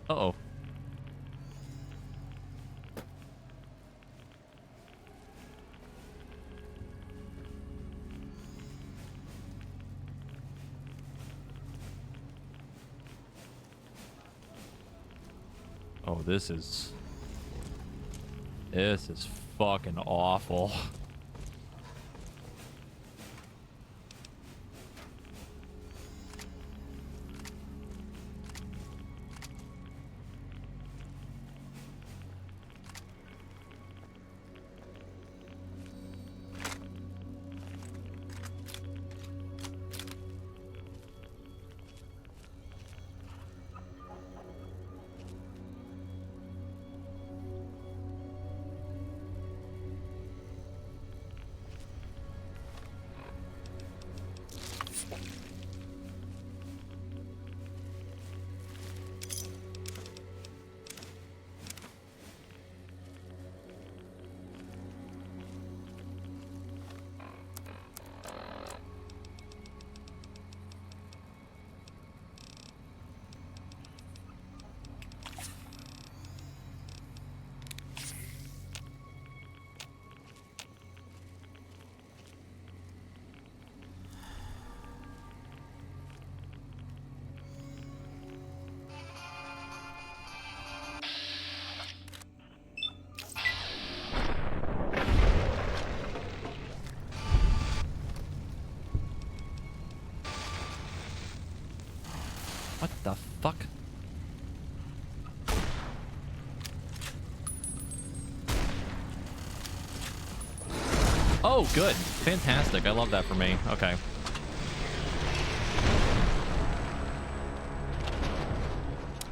Speaker 1: Uh-oh. Oh, this is fucking awful. What the fuck? Oh, good. Fantastic. I love that for me. Okay.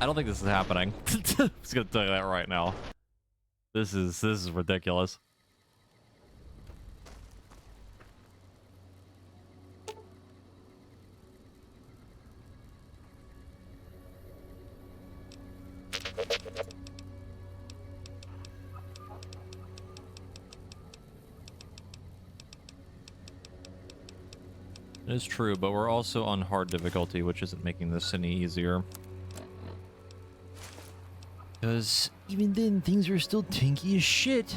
Speaker 1: I don't think this is happening. I'm just gonna tell you that right now. This is ridiculous. It is true, but we're also on hard difficulty, which isn't making this any easier. Because even then, things are still tinky as shit.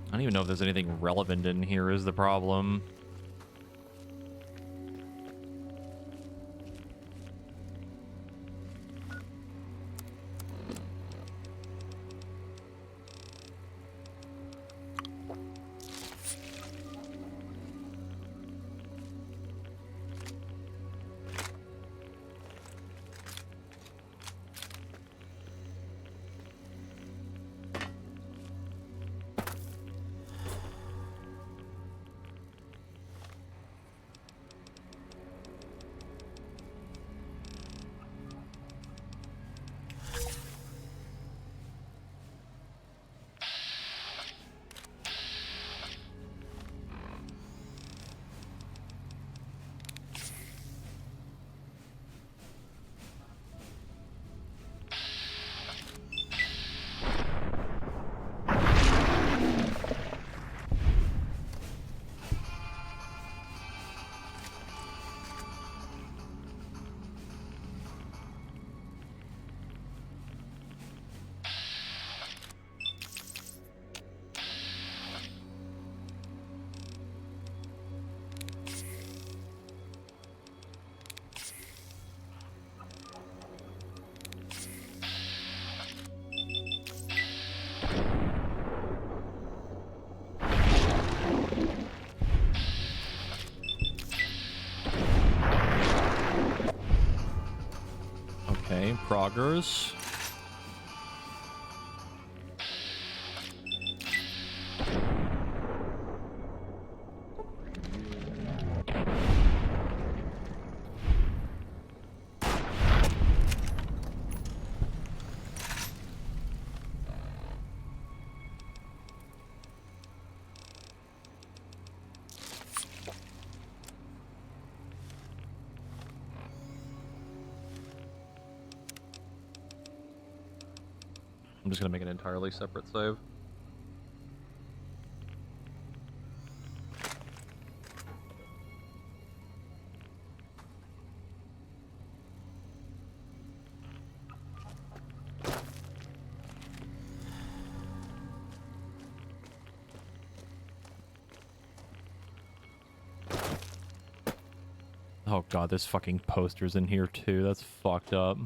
Speaker 1: I don't even know if there's anything relevant in here is the problem. Okay, proggers. I'm just gonna make an entirely separate save. Oh god, there's fucking posters in here too. That's fucked up.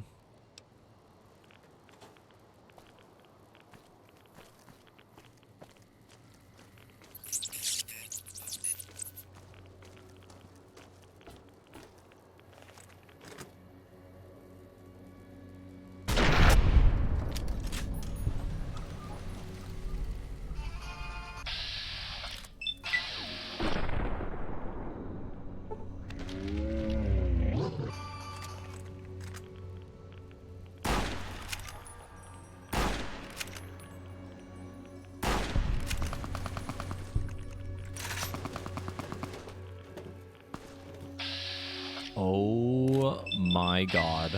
Speaker 1: Oh my god.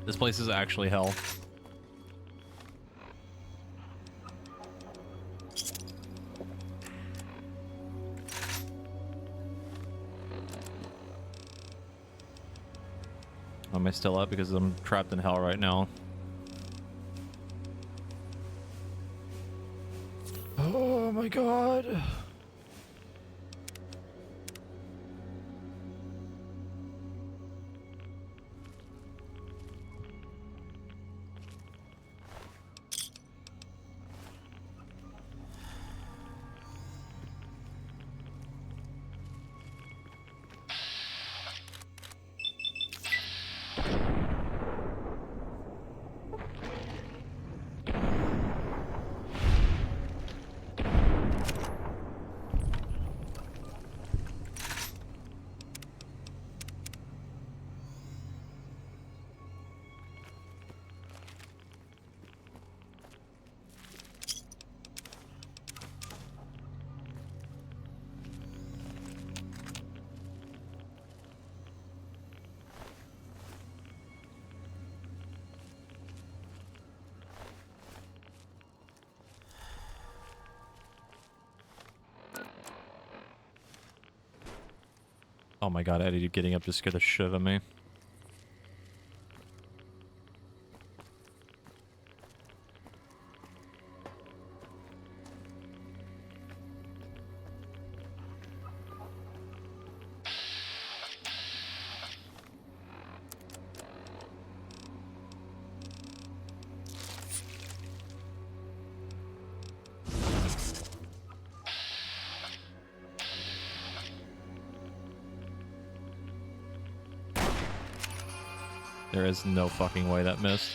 Speaker 1: This place is actually hell. Am I still up? Because I'm trapped in hell right now. Oh my god. Oh my god, Eddie getting up just scared the shit out of me. There is no fucking way that missed.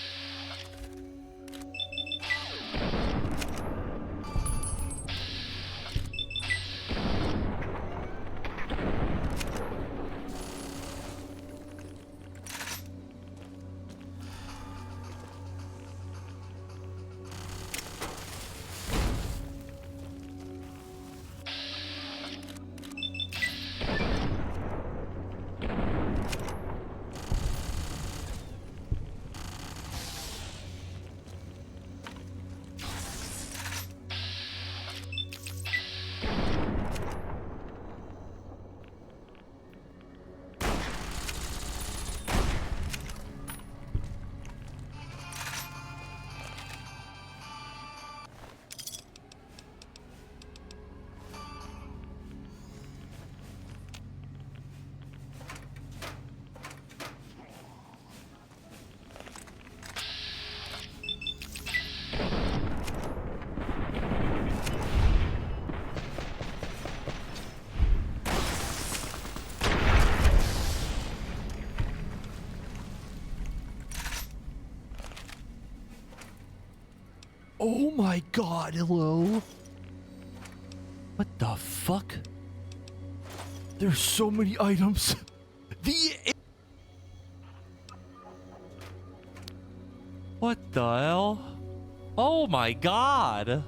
Speaker 1: Oh my god, hello? What the fuck? There's so many items. What the hell? Oh my god.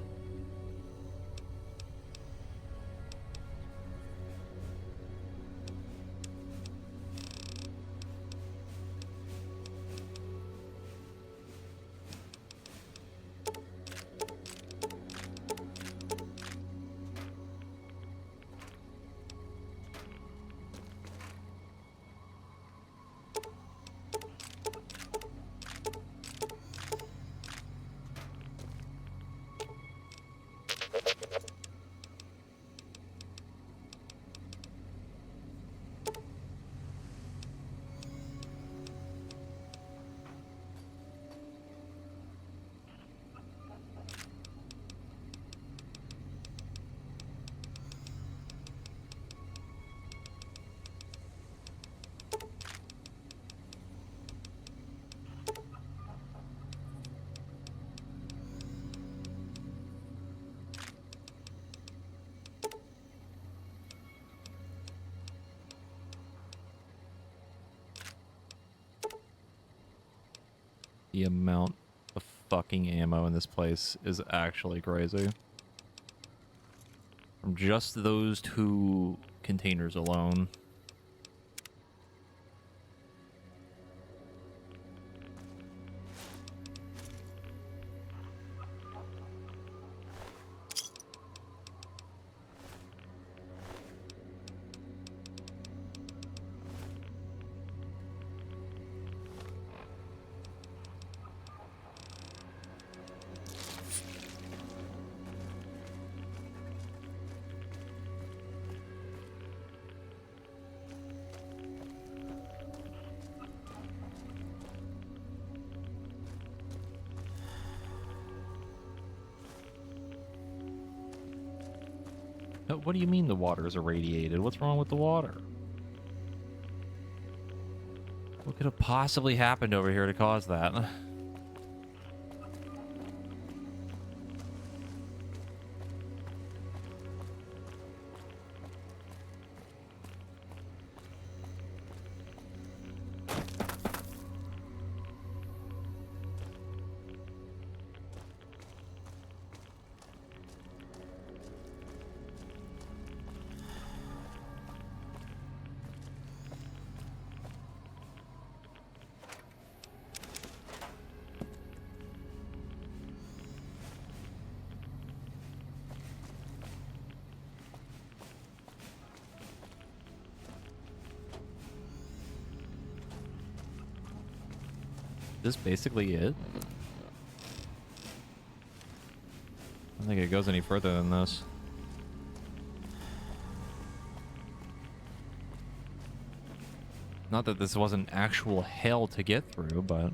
Speaker 1: The amount of fucking ammo in this place is actually crazy. From just those 2 containers alone. What do you mean the water is irradiated? What's wrong with the water? What could have possibly happened over here to cause that? Is this basically it? I don't think it goes any further than this. Not that this wasn't actual hell to get through, but...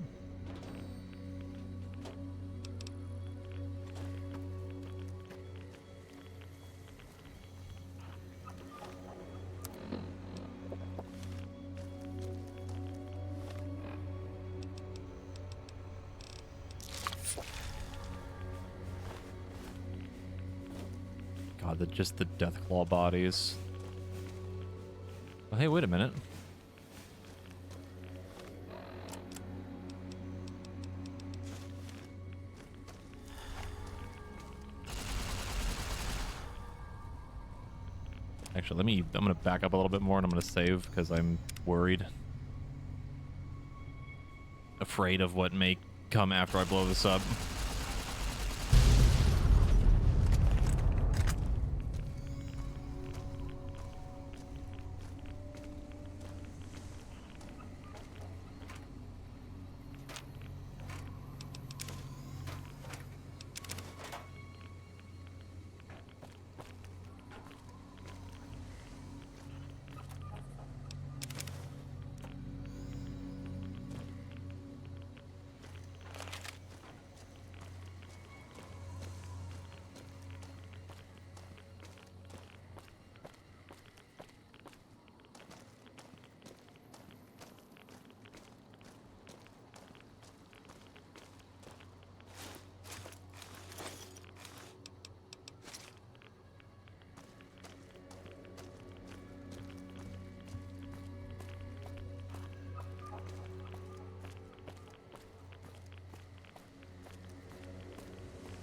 Speaker 1: God, just the Deathclaw bodies. Oh, hey, wait a minute. Actually, I'm gonna back up a little bit more and I'm gonna save because I'm worried. Afraid of what may come after I blow this up.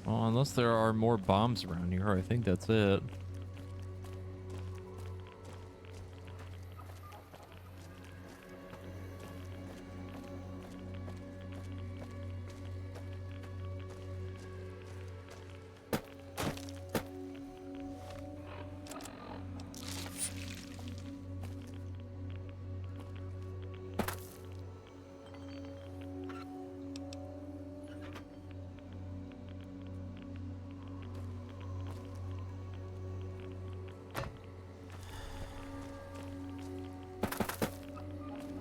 Speaker 1: Well, unless there are more bombs around here, I think that's it.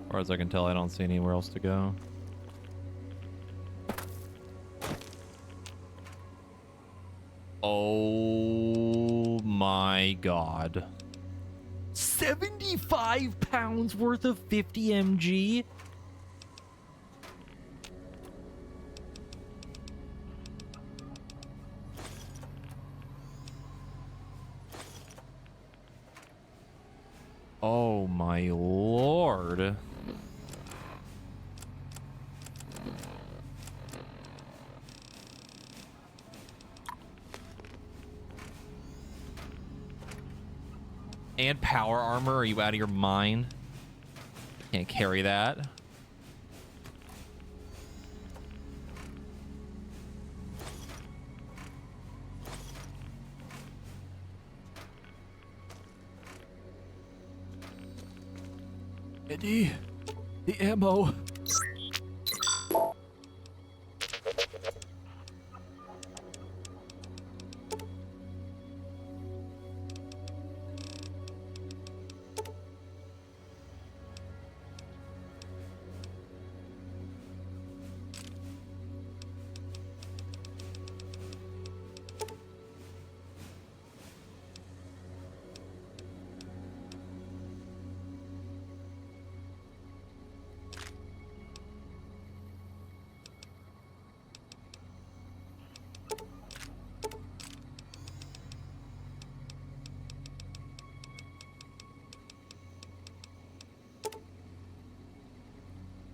Speaker 1: As far as I can tell, I don't see anywhere else to go. Oh my God. 75 pounds worth of 50 mg? Oh my Lord. And power armor? Are you out of your mind? Can't carry that. Eddie, the ammo.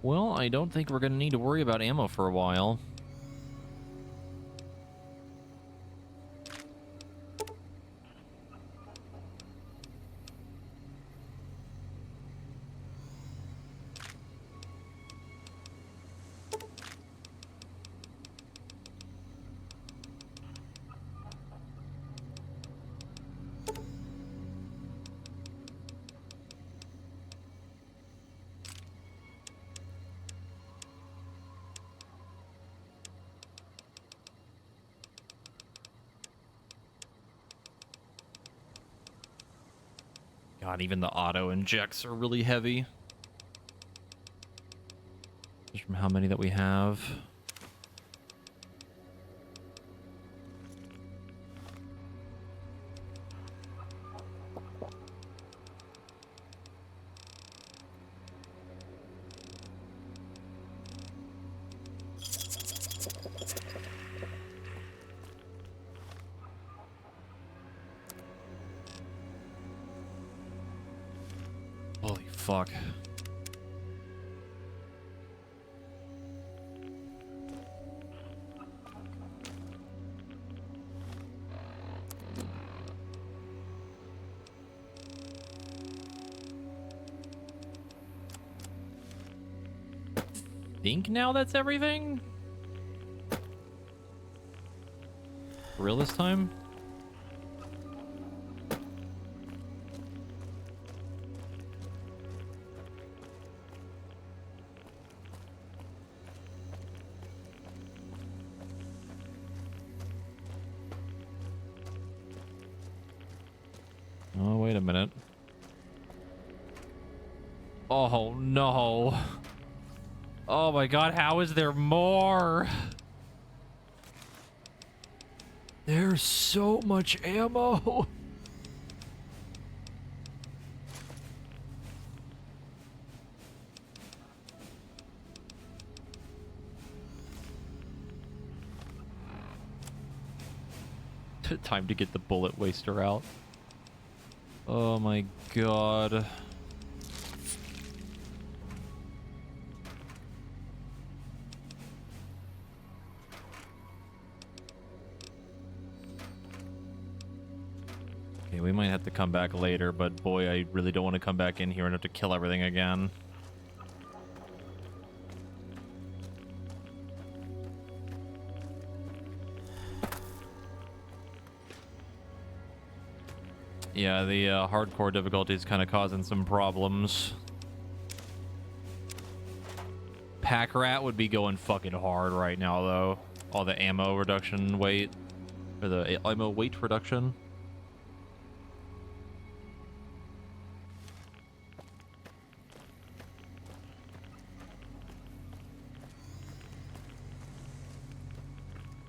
Speaker 1: Well, I don't think we're going to need to worry about ammo for a while. God, even the auto injects are really heavy. Just from how many that we have. fuck. Think now that's everything? For real this time? Oh, wait a minute. Oh, no. Oh my god, how is there more? There's so much ammo. Time to get the bullet waster out. Oh my god. Okay, we might have to come back later, but boy, I really don't want to come back in here and have to kill everything again. Yeah, the hardcore difficulty is kind of causing some problems. Pack Rat would be going fucking hard right now, though. All the ammo reduction weight, or the ammo weight reduction.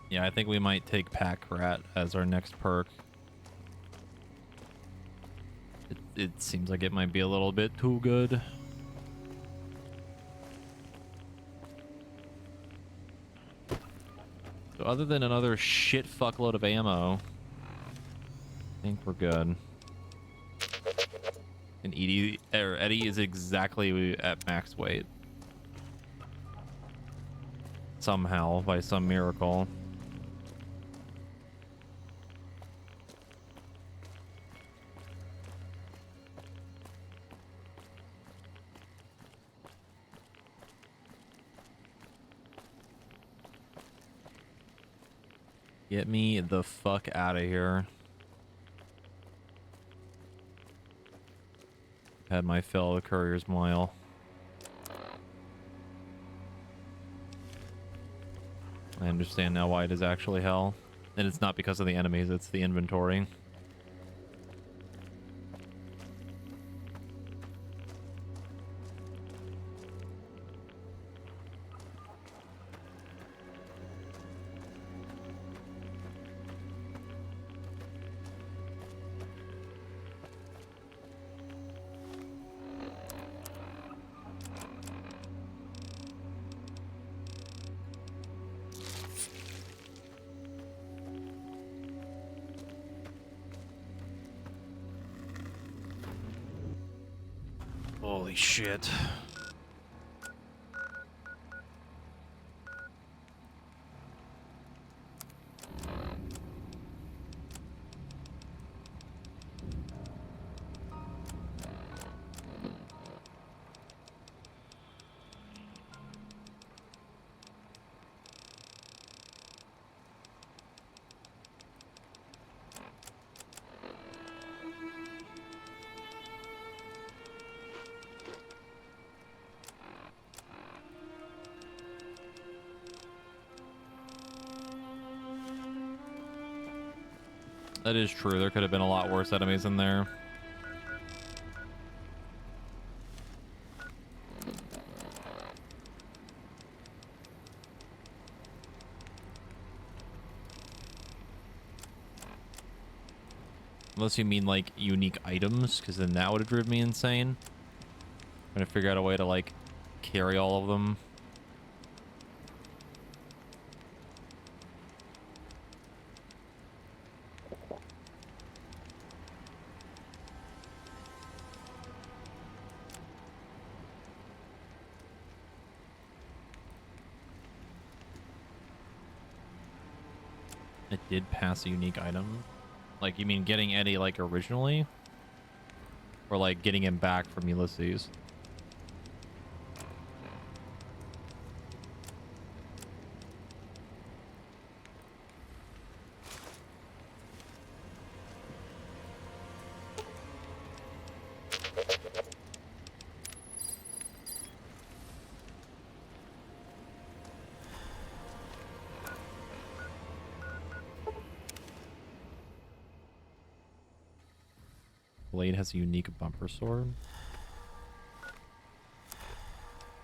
Speaker 1: Yeah, I think we might take Pack Rat as our next perk. It seems like it might be a little bit too good. So other than another shit fuckload of ammo, I think we're good. And Eddie is exactly at max weight. Somehow, by some miracle. Get me the fuck out of here. Had my fill of Courier's Mile. I understand now why it is actually hell. And it's not because of the enemies, it's the inventory. Holy shit. That is true. There could have been a lot worse enemies in there. Unless you mean like unique items, because then that would have driven me insane. Trying to figure out a way to like carry all of them. It did pass a unique item. Like, you mean getting Eddie, like, originally? Or, like, getting him back from Ulysses? Blade has a unique bumper sword.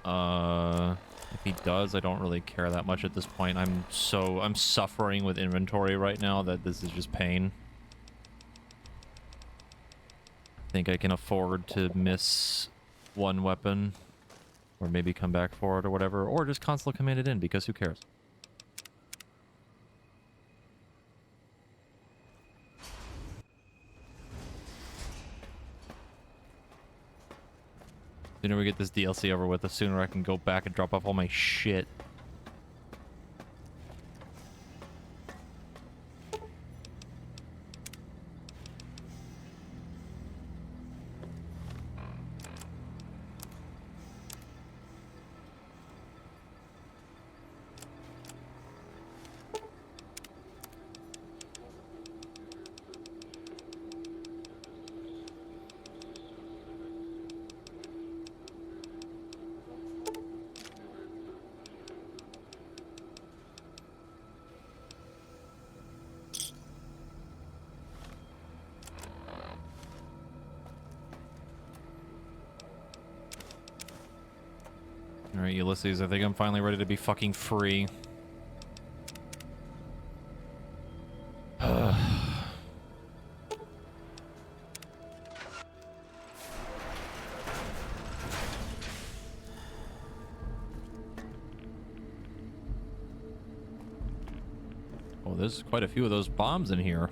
Speaker 1: If he does, I don't really care that much at this point. I'm suffering with inventory right now that this is just pain. I think I can afford to miss one weapon, or maybe come back for it or whatever, or just console command it in, because who cares? The sooner we get this DLC over with, the sooner I can go back and drop off all my shit. Alright, Ulysses, I think I'm finally ready to be fucking free. Oh, there's quite a few of those bombs in here.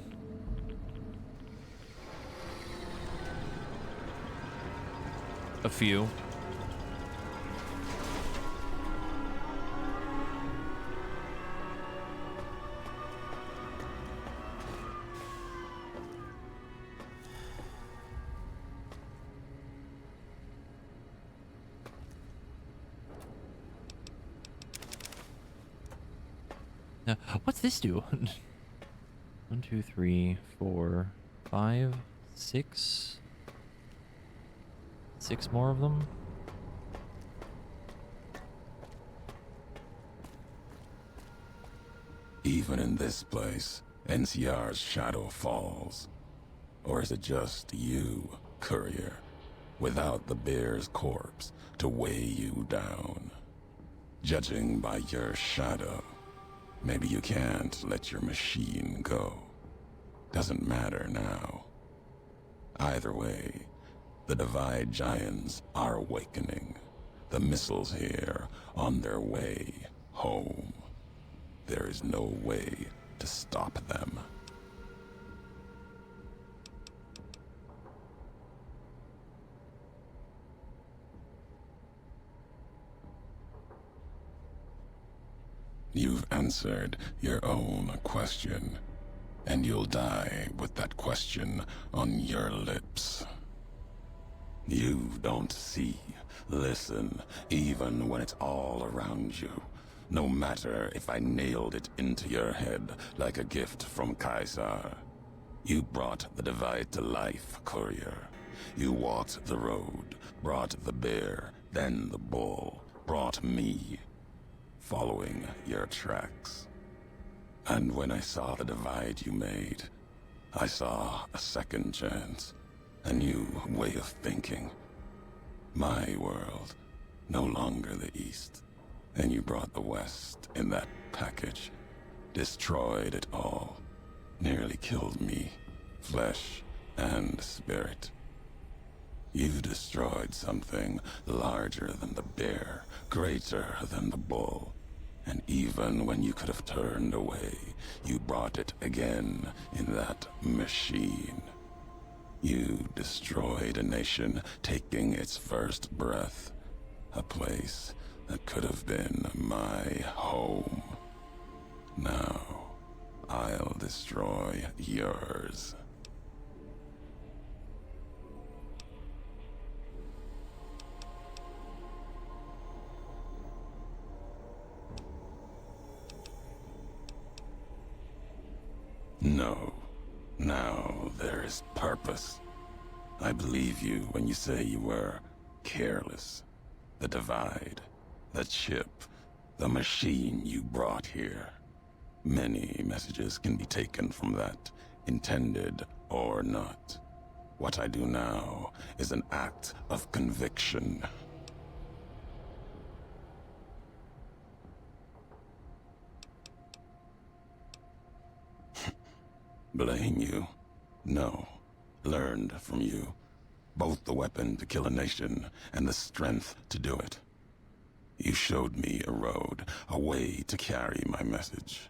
Speaker 1: A few. What's this do? 1, 2, 3, 4, 5, 6. 6 more of them.
Speaker 18: Even in this place, NCR's shadow falls. Or is it just you, Courier, without the bear's corpse to weigh you down? Judging by your shadow, maybe you can't let your machine go. Doesn't matter now. Either way, the Divide Giants are awakening. The missiles here on their way home. There is no way to stop them. You've answered your own question, and you'll die with that question on your lips. You don't see, listen, even when it's all around you. No matter if I nailed it into your head like a gift from Caesar. You brought the Divide to life, Courier. You walked the road, brought the bear, then the bull, brought me. Following your tracks. And when I saw the divide you made, I saw a second chance, a new way of thinking. My world, no longer the East. And you brought the West in that package, destroyed it all, nearly killed me, flesh and spirit. You destroyed something larger than the bear, greater than the bull. And even when you could have turned away, you brought it again in that machine. You destroyed a nation taking its first breath. A place that could have been my home. Now, I'll destroy yours. No. Now there is purpose. I believe you when you say you were careless. The Divide, the chip, the machine you brought here. Many messages can be taken from that, intended or not. What I do now is an act of conviction. Blame you? No. Learned from you. Both the weapon to kill a nation and the strength to do it. You showed me a road, a way to carry my message.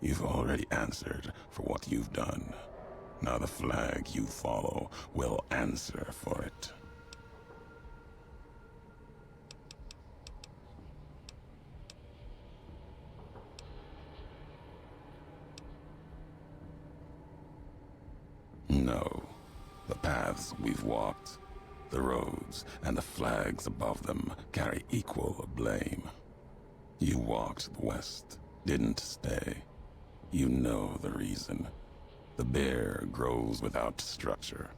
Speaker 18: You've already answered for what you've done. Now the flag you follow will answer for it. No. The paths we've walked, the roads, and the flags above them carry equal blame. You walked the West, didn't stay. You know the reason. The bear grows without structure,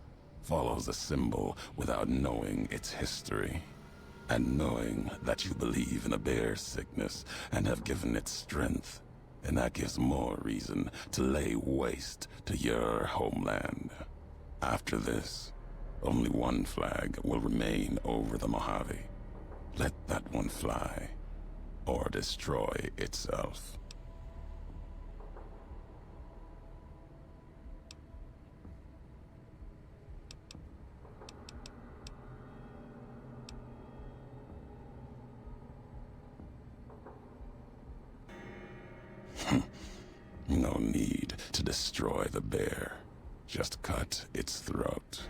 Speaker 18: follows a symbol without knowing its history. And knowing that you believe in a bear's sickness and have given it strength, and that gives more reason to lay waste to your homeland. After this, only one flag will remain over the Mojave. Let that one fly, or destroy itself. No need to destroy the bear. Just cut its throat.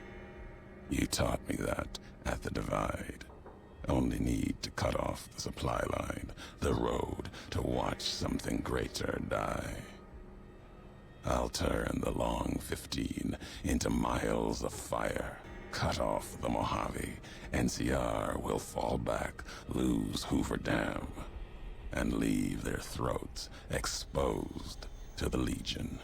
Speaker 18: You taught me that at the Divide. Only need to cut off the supply line, the road, to watch something greater die. I'll turn the Long 15 into miles of fire. Cut off the Mojave. NCR will fall back, lose Hoover Dam, and leave their throats exposed to the Legion.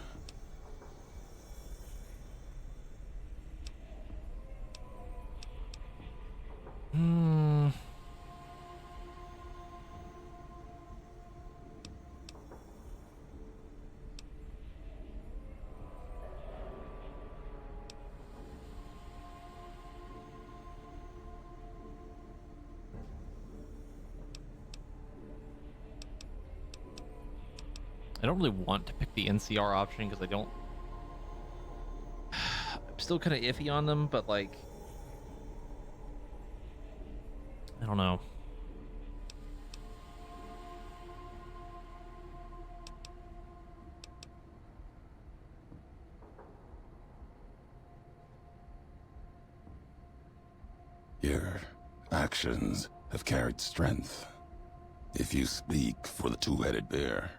Speaker 1: I don't really want to pick the NCR option because I don't... I'm still kind of iffy on them, but like... I don't know.
Speaker 18: Your actions have carried strength. If you speak for the two-headed bear,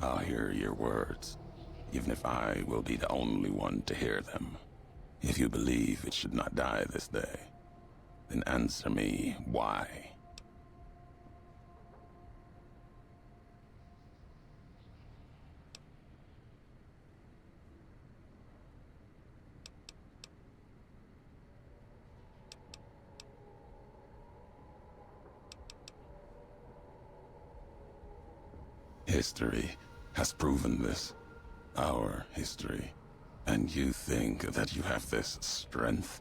Speaker 18: I'll hear your words, even if I will be the only one to hear them. If you believe it should not die this day, then answer me why. History has proven this. Our history. And you think that you have this strength?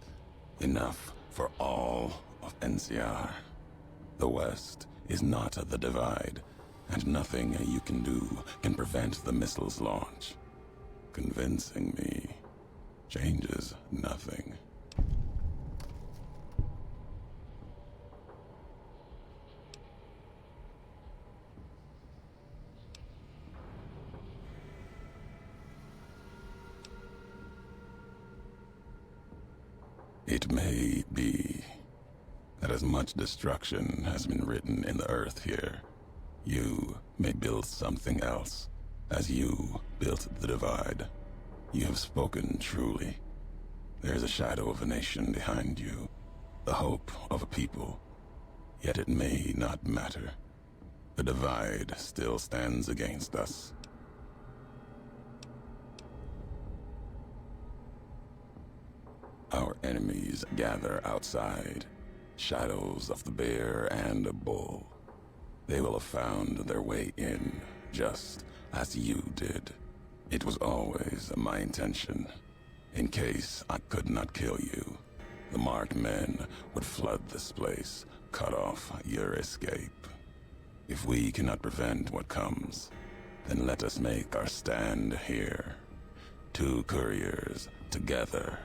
Speaker 18: Enough for all of NCR. The West is not the Divide, and nothing you can do can prevent the missile's launch. Convincing me changes nothing. It may be that as much destruction has been written in the earth here, you may build something else, As you built the Divide, you have spoken truly. There's a shadow of a nation behind you, the hope of a people. Yet it may not matter. The Divide still stands against us. Our enemies gather outside, shadows of the bear and a bull. They will have found their way in, just as you did. It was always my intention. In case I could not kill you, the marked men would flood this place, cut off your escape. If we cannot prevent what comes, then let us make our stand here. Two couriers together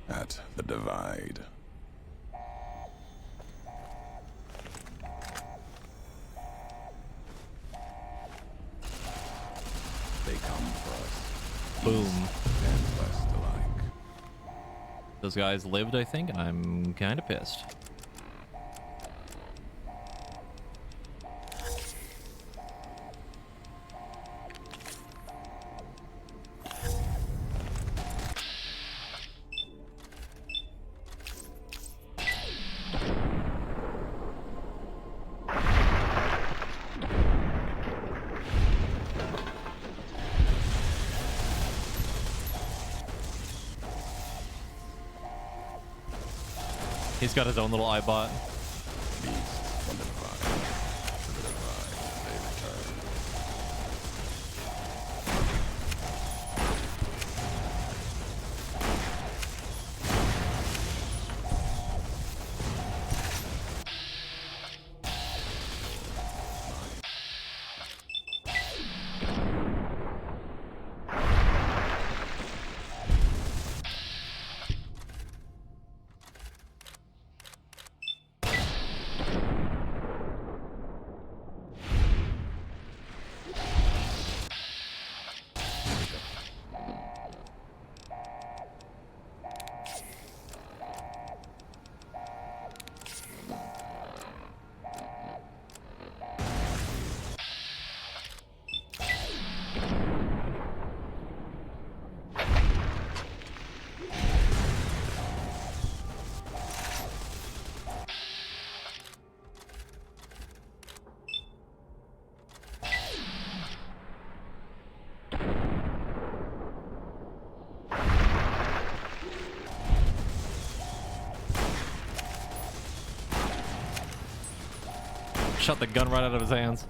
Speaker 18: at the Divide. They come for us.
Speaker 1: Boom.
Speaker 18: East and west alike.
Speaker 1: Those guys lived, I think, and I'm kind of pissed. He's got his own little iBot. Shot the gun right out of his hands.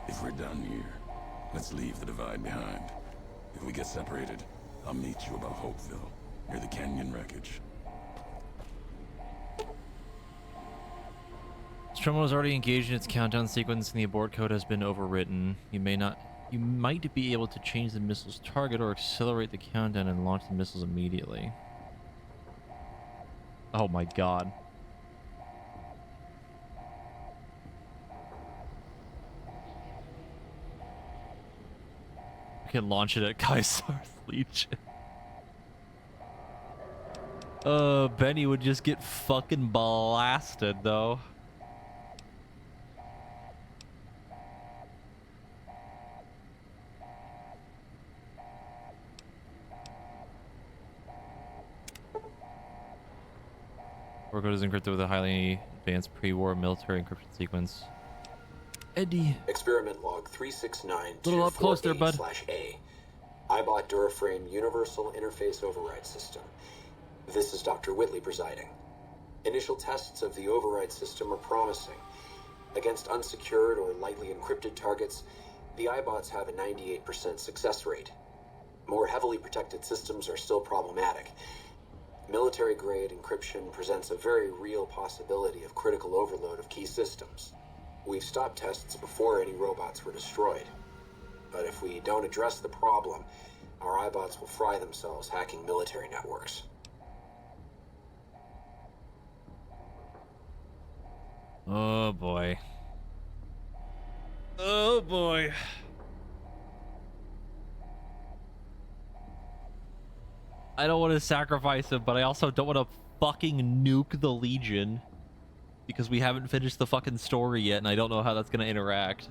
Speaker 18: If we're done here, let's leave the Divide behind. If we get separated, I'll meet you above Hopeville, near the canyon wreckage.
Speaker 1: Terminal is already engaged in its countdown sequence and the abort code has been overwritten. You might be able to change the missile's target or accelerate the countdown and launch the missiles immediately. Oh my god. We can launch it at Caesar's Legion. Benny would just get fucking blasted, though. Code is encrypted with a highly advanced pre-war military encryption sequence. Eddie.
Speaker 16: Experiment log 369
Speaker 1: Little up close there, bud.
Speaker 16: /A. iBot Duraframe Universal Interface Override System. This is Dr. Whitley presiding. Initial tests of the override system are promising. Against unsecured or lightly encrypted targets, the iBots have a 98% success rate. More heavily protected systems are still problematic. Military-grade encryption presents a very real possibility of critical overload of key systems. We've stopped tests before any robots were destroyed. But if we don't address the problem, our iBots will fry themselves hacking military networks.
Speaker 1: Oh boy. Oh boy. I don't want to sacrifice him, but I also don't want to fucking nuke the Legion because we haven't finished the fucking story yet, and I don't know how that's going to interact.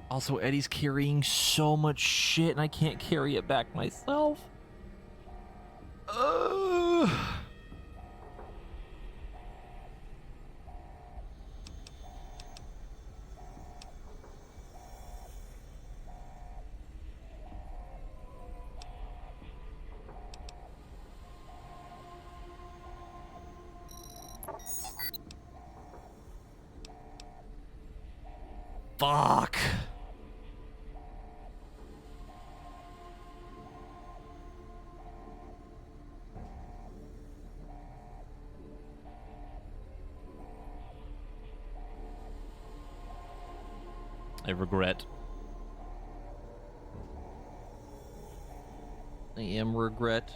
Speaker 1: Also, Eddie's carrying so much shit, and I can't carry it back myself. Fuck. I regret. I am regret.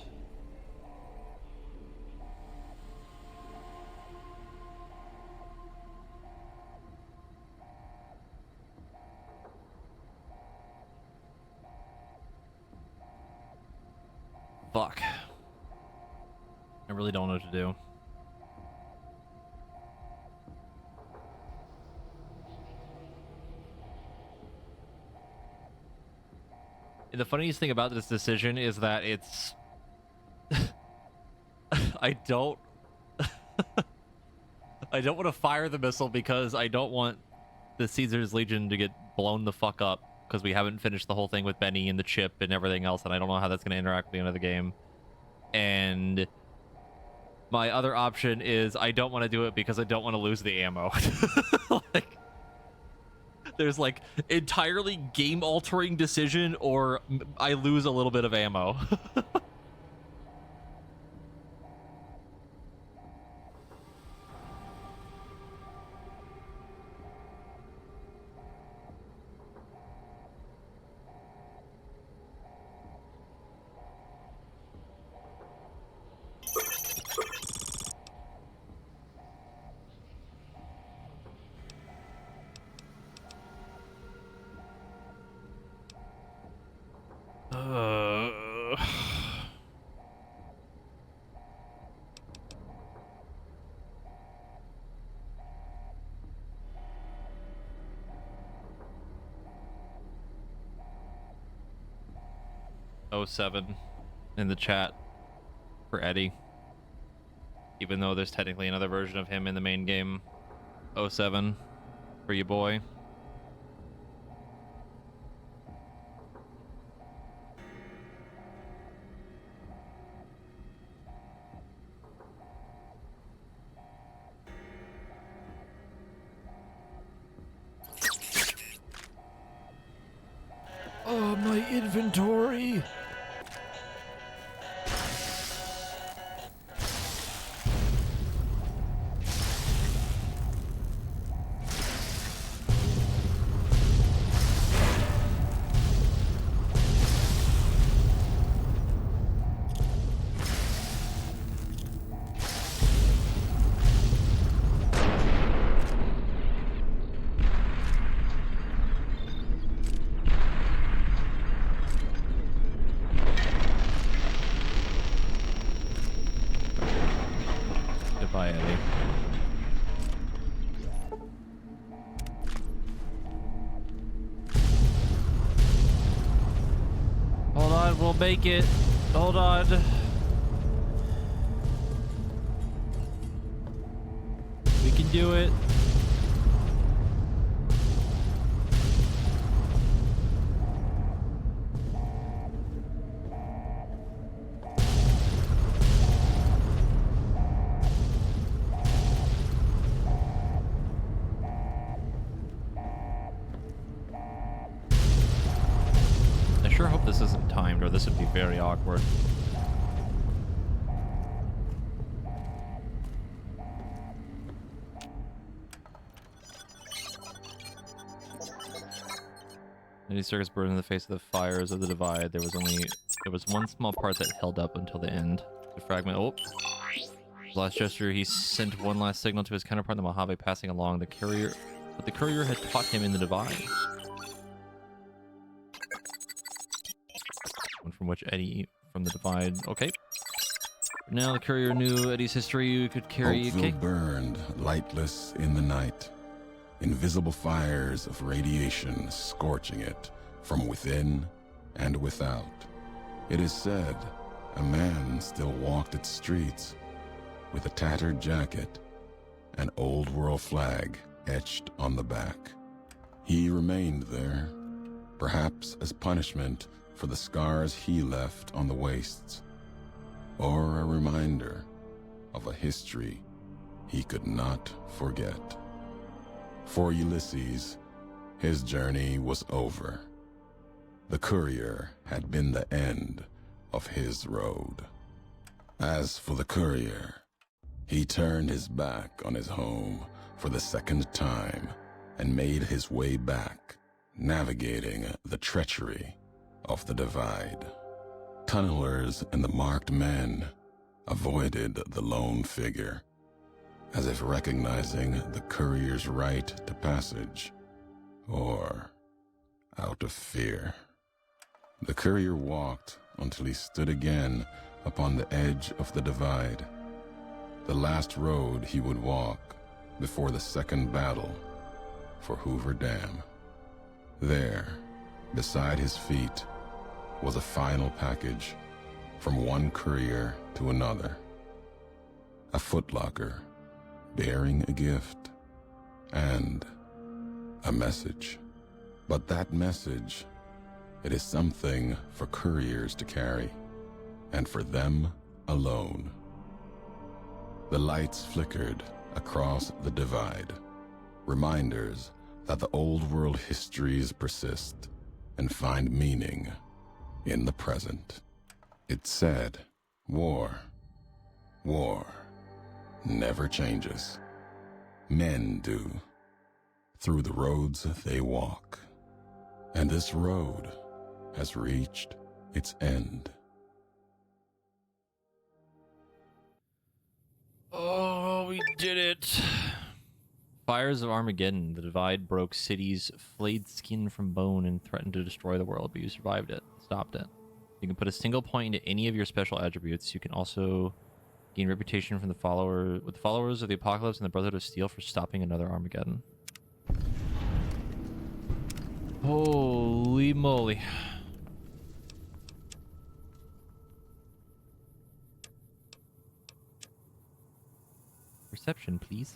Speaker 1: Fuck. I really don't know what to do. And the funniest thing about this decision is that it's... I don't want to fire the missile because I don't want the Caesar's Legion to get blown the fuck up because we haven't finished the whole thing with Benny and the chip and everything else, and I don't know how that's going to interact with the end of the game. And my other option is I don't want to do it because I don't want to lose the ammo. Like, there's like entirely game-altering decision, or I lose a little bit of ammo. .07 in the chat for Eddie, even though there's technically another version of him in the main game. 07 for you, boy. Oh, my inventory. We'll make it. Hold on. We can do it. I sure hope this isn't timed, or this would be very awkward. Many circuits burned in the face of the fires of the divide. There was one small part that held up until the end. The fragment. Oh, his last gesture. He sent one last signal to his counterpart, the Mojave, passing along the courier. But the courier had caught him in the divide. One from which Eddie from the divide. Okay. Now the courier knew Eddie's history. Could carry.
Speaker 18: Oakville burned, lightless in the night. Invisible fires of radiation scorching it from within and without. It is said a man still walked its streets with a tattered jacket, an old world flag etched on the back. He remained there, perhaps as punishment for the scars he left on the wastes, or a reminder of a history he could not forget. For Ulysses, his journey was over. The courier had been the end of his road. As for the courier, he turned his back on his home for the second time and made his way back, navigating the treachery of the divide. Tunnelers and the marked men avoided the lone figure, as if recognizing the courier's right to passage, or out of fear. The courier walked until he stood again upon the edge of the divide, the last road he would walk before the second battle for Hoover Dam. There, beside his feet, was a final package from one courier to another. A footlocker bearing a gift and a message. But that message, it is something for couriers to carry, and for them alone. The lights flickered across the divide, reminders that the old world histories persist and find meaning in the present. It said, war never changes. Men do, through the roads they walk. And this road has reached its end.
Speaker 1: Oh, we did it. Fires of Armageddon. The divide broke cities, flayed skin from bone, and threatened to destroy the world, but you survived it. Stopped it. You can put a single point into any of your special attributes. You can also gain reputation from the followers of the Apocalypse and the Brotherhood of Steel for stopping another Armageddon. Holy moly. Perception, please.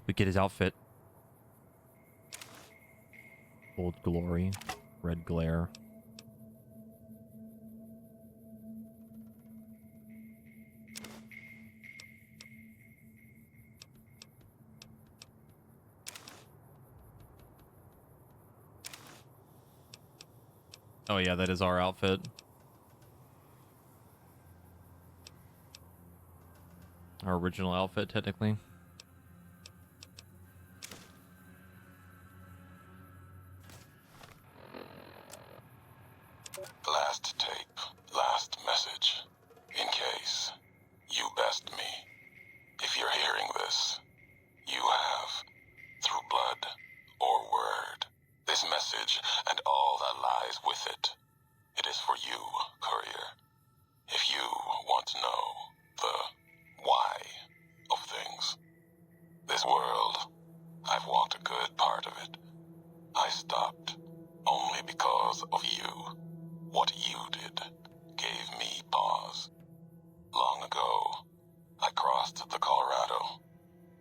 Speaker 1: We get his outfit. Old glory, red glare. Oh yeah, that is our outfit. Our original outfit, technically.
Speaker 18: Last tape, last message. In case you best me. If you're hearing this, you have, through blood or word, this message and all that lies with it. It is for you, courier. If you want to know the why of things. ago, I crossed the Colorado,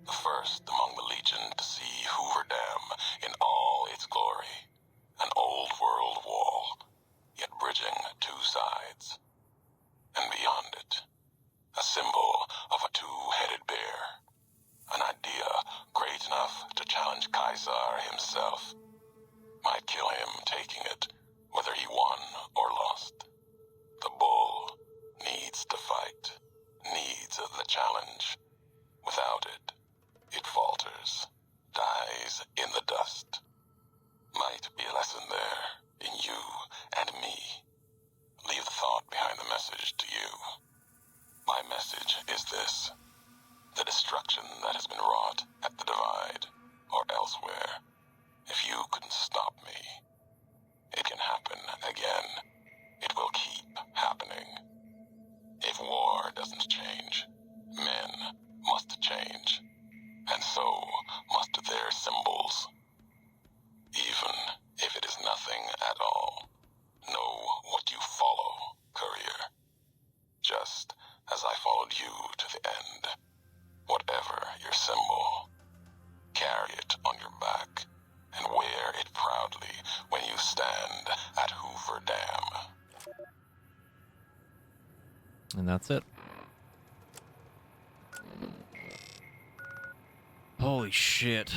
Speaker 18: the first among the Legion to see Hoover Dam in all its glory. An old world wall, yet bridging two sides. And beyond it, a symbol of a two-headed bear. An idea great enough to challenge Caesar himself. Might kill him taking it, whether he won or lost. The bull needs to fight, needs the challenge. Without it, it falters, dies in the dust. Might be a lesson there, in you and me. Leave the thought behind the message to you. My message is this. The destruction that has been wrought at the Divide, or elsewhere, if you couldn't stop me, it can happen again. It will keep happening. If war doesn't change, men must change, and so must their symbols. Even if it is nothing at all, know what you follow, courier. Just as I followed you to the end. Whatever your symbol, carry it on your back and wear it proudly when you stand at Hoover Dam.
Speaker 1: And that's it. Holy shit.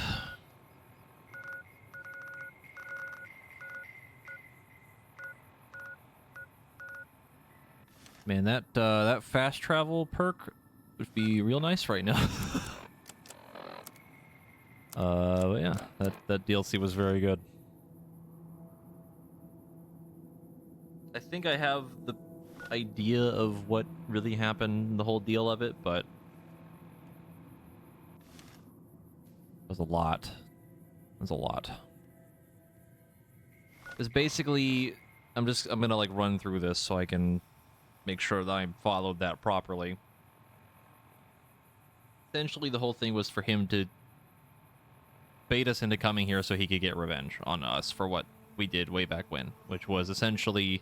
Speaker 1: Man, that fast travel perk would be real nice right now. But yeah, that DLC was very good. I think I have the idea of what really happened, the whole deal of it, but it was a lot. It was a lot. It's basically, I'm gonna like run through this so I can make sure that I followed that properly. Essentially, the whole thing was for him to bait us into coming here so he could get revenge on us for what we did way back when, which was essentially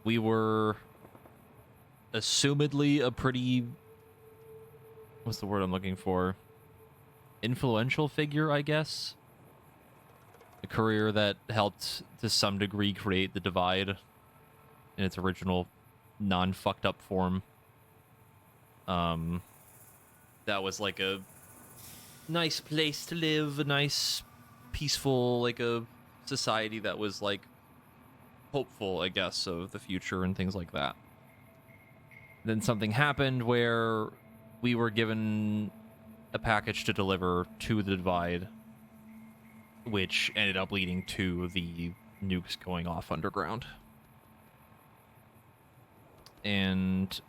Speaker 1: we were assumedly a pretty, what's the word I'm looking for? Influential figure, I guess. A courier that helped to some degree create the Divide in its original non-fucked up form. That was like a nice place to live, a nice, peaceful, like a society that was like hopeful, I guess, of the future and things like that. Then something happened where we were given a package to deliver to the Divide, which ended up leading to the nukes going off underground. And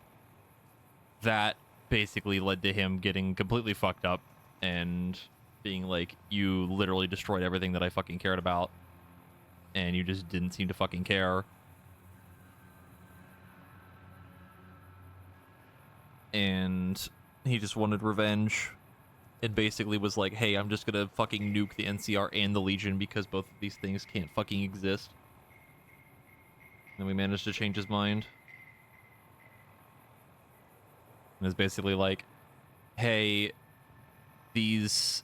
Speaker 1: that basically led to him getting completely fucked up and being like, you literally destroyed everything that I fucking cared about, and you just didn't seem to fucking care. And he just wanted revenge. It basically was like, hey, I'm just gonna fucking nuke the NCR and the Legion because both of these things can't fucking exist. And we managed to change his mind. And it's basically like, hey, these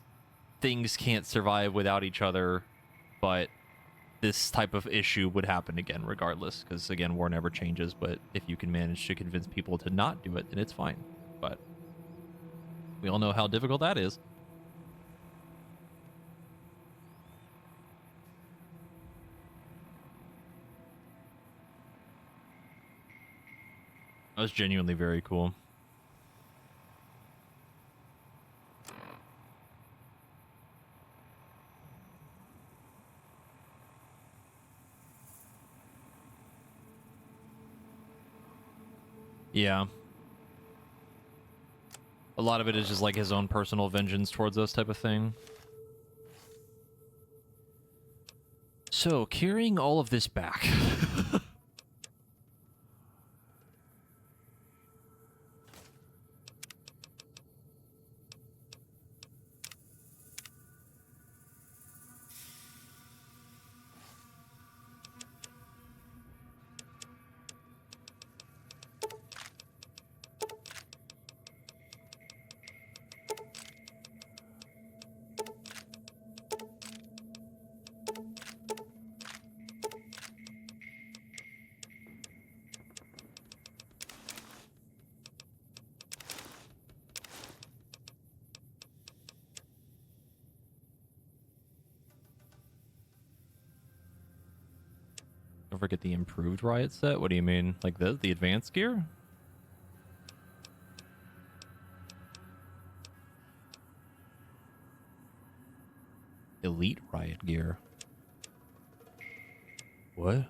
Speaker 1: things can't survive without each other, but this type of issue would happen again regardless, because again, war never changes, but if you can manage to convince people to not do it, then it's fine. But we all know how difficult that is. That was genuinely very cool. Yeah. A lot of it is just like his own personal vengeance towards us type of thing. So, carrying all of this back. ever get the improved riot set? What do you mean? Like this? The advanced gear? Elite riot gear. What?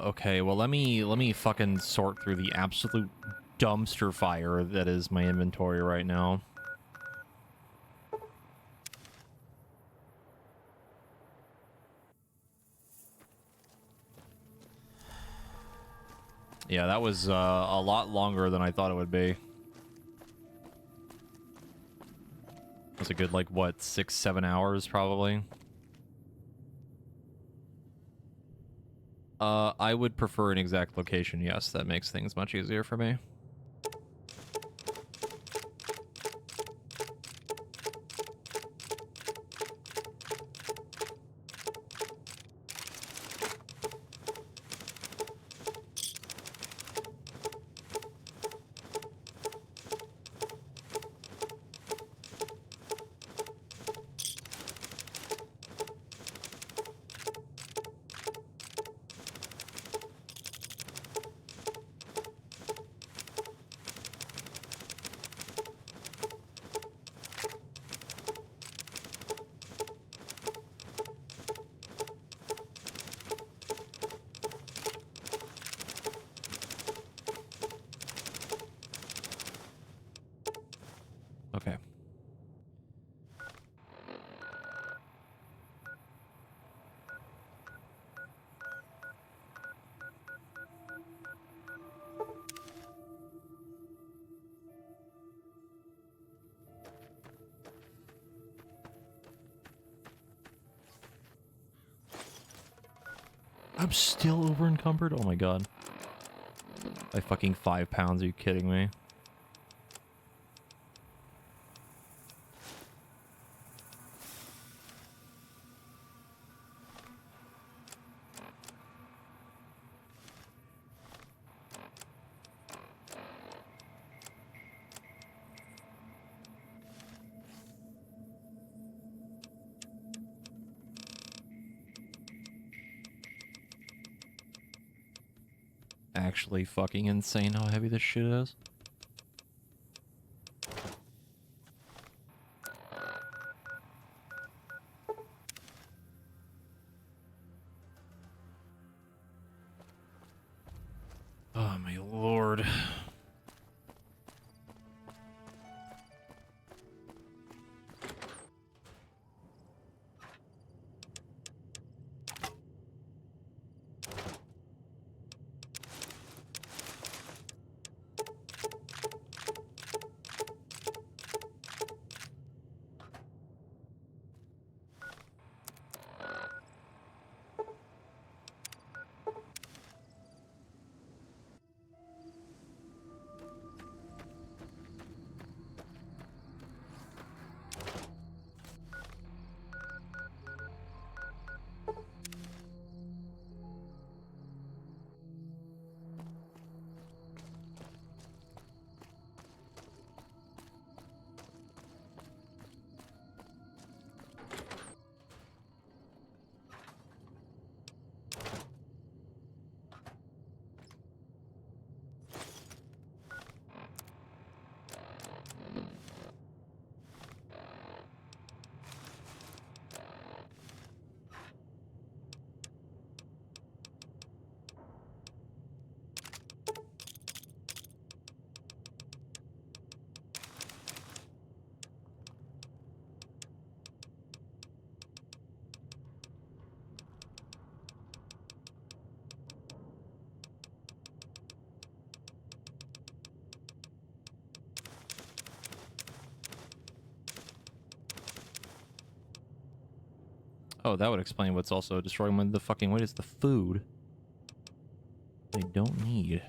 Speaker 1: Okay, well let me fucking sort through the absolute dumpster fire that is my inventory right now. Yeah, that was a lot longer than I thought it would be. It was a good, like, what, 6-7 hours, probably? I would prefer an exact location, yes. That makes things much easier for me. Okay. I'm still over encumbered? Oh my god. By fucking 5 pounds, are you kidding me? Actually fucking insane how heavy this shit is. Oh my lord. Oh, that would explain what's also destroying the fucking... What is the food they don't need?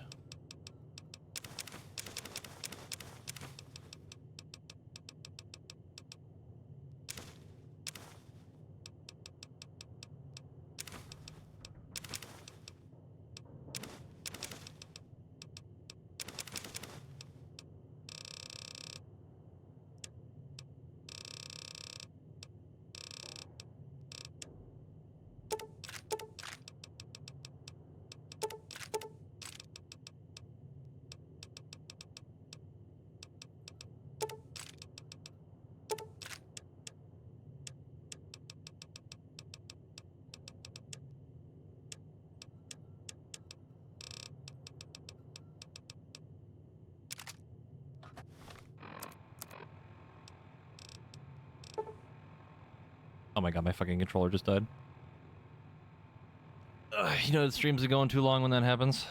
Speaker 1: Oh my god, my fucking controller just died. You know, the streams are going too long when that happens.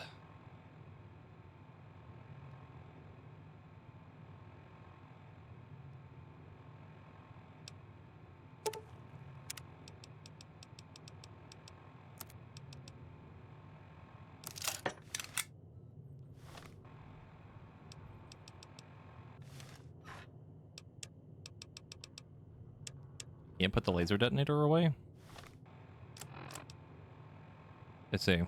Speaker 1: Can't put the laser detonator away? Let's see.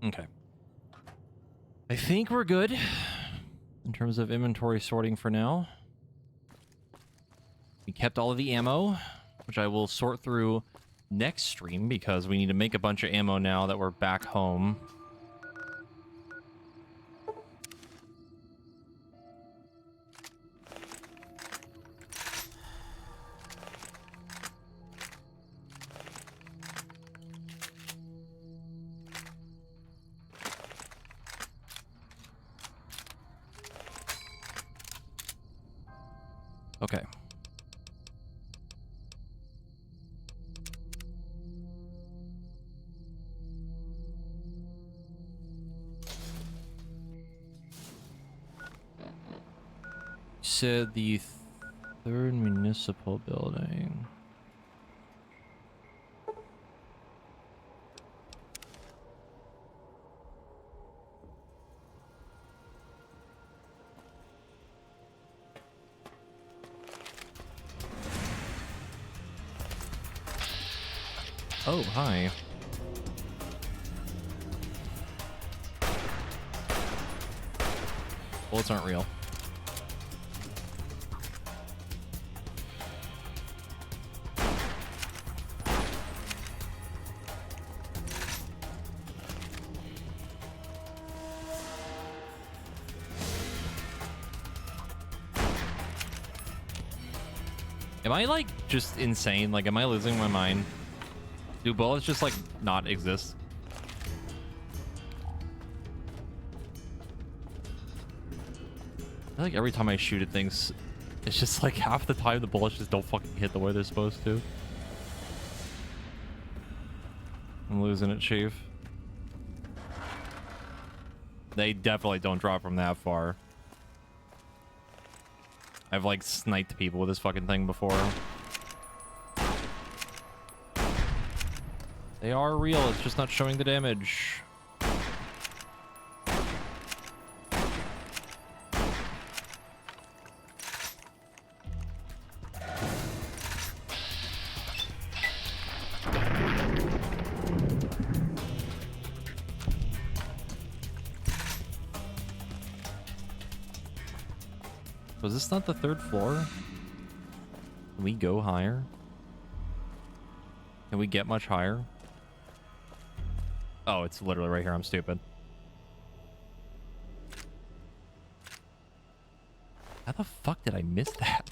Speaker 1: Okay. I think we're good in terms of inventory sorting for now. We kept all of the ammo, which I will sort through next stream because we need to make a bunch of ammo now that we're back home. Okay. You said the third municipal building. Oh, hi. Bullets aren't real. Am I, like, just insane? Like, am I losing my mind? Do bullets just, like, not exist? I feel like every time I shoot at things, it's just like half the time the bullets just don't fucking hit the way they're supposed to. I'm losing it, Chief. They definitely don't drop from that far. I've, like, sniped people with this fucking thing before. They are real, it's just not showing the damage. Was this not the third floor? Can we go higher? Can we get much higher? Oh, it's literally right here. I'm stupid. How the fuck did I miss that?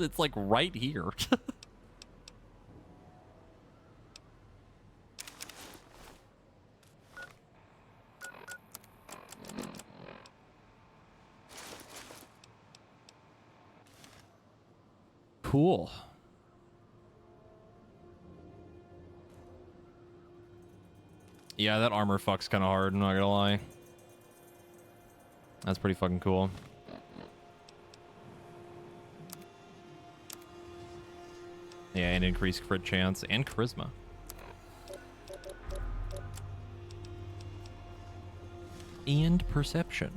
Speaker 1: It's like right here. Cool. Yeah, that armor fuck's kind of hard, I'm not gonna lie. That's pretty fucking cool. Yeah, and increased crit chance and charisma. And perception.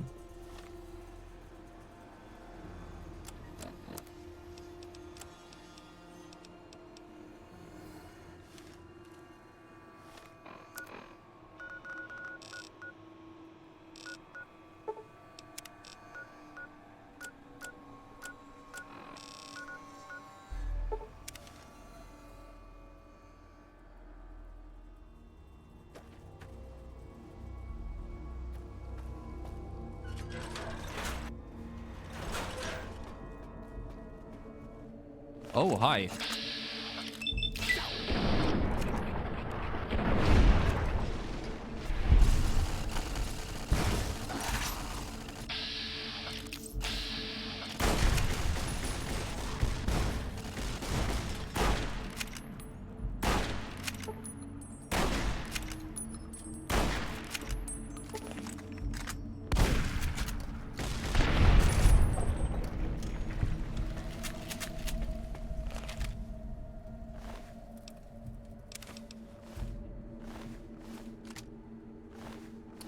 Speaker 1: Oh, hi.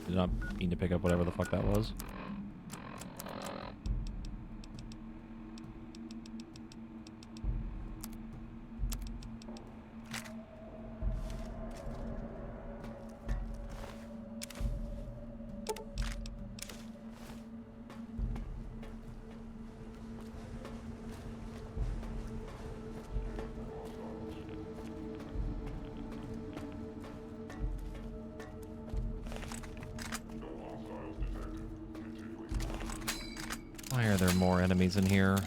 Speaker 1: Did not mean to pick up whatever the fuck that was. Why are there more enemies in here?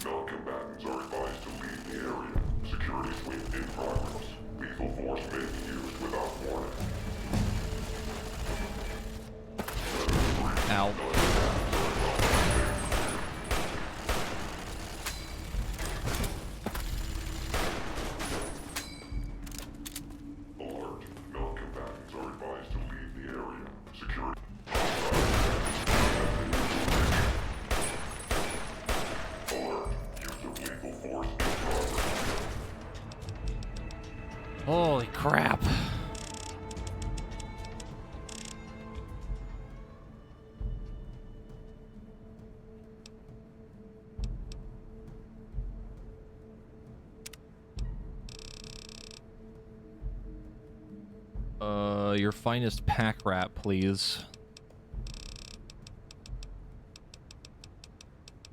Speaker 17: Non-combatants are advised to leave the area. Security sweep in progress. Lethal force may be used without warning.
Speaker 1: Ow. Holy crap. Your finest pack rat, please.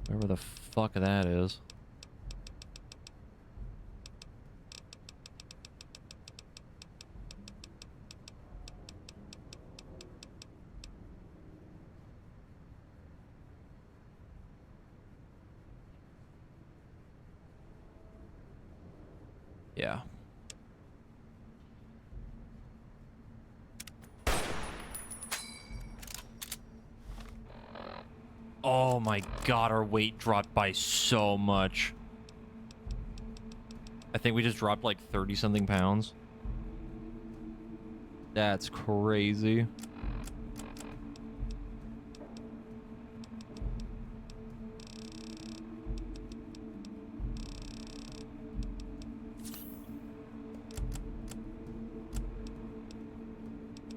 Speaker 1: Wherever the fuck that is. Yeah. Oh my god, our weight dropped by so much. I think we just dropped like 30 something pounds. That's crazy.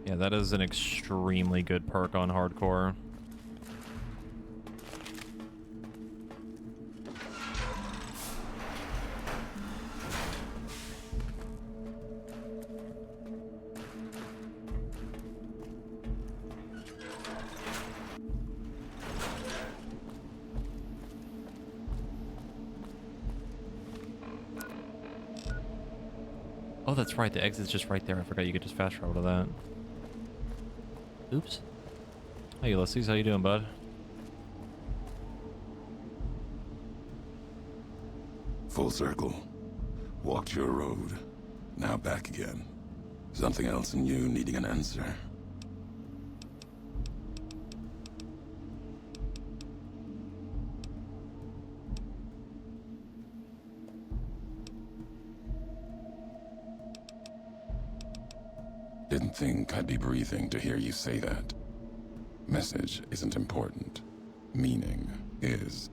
Speaker 1: Yeah, that is an extremely good perk on hardcore. Oh, that's right. The exit's just right there. I forgot you could just fast travel to that. Oops. Hey, Ulysses. How you doing, bud?
Speaker 18: Full circle. Walked your road. Now back again. Something else in you needing an answer. Didn't think I'd be breathing to hear you say that. Message isn't important. Meaning is.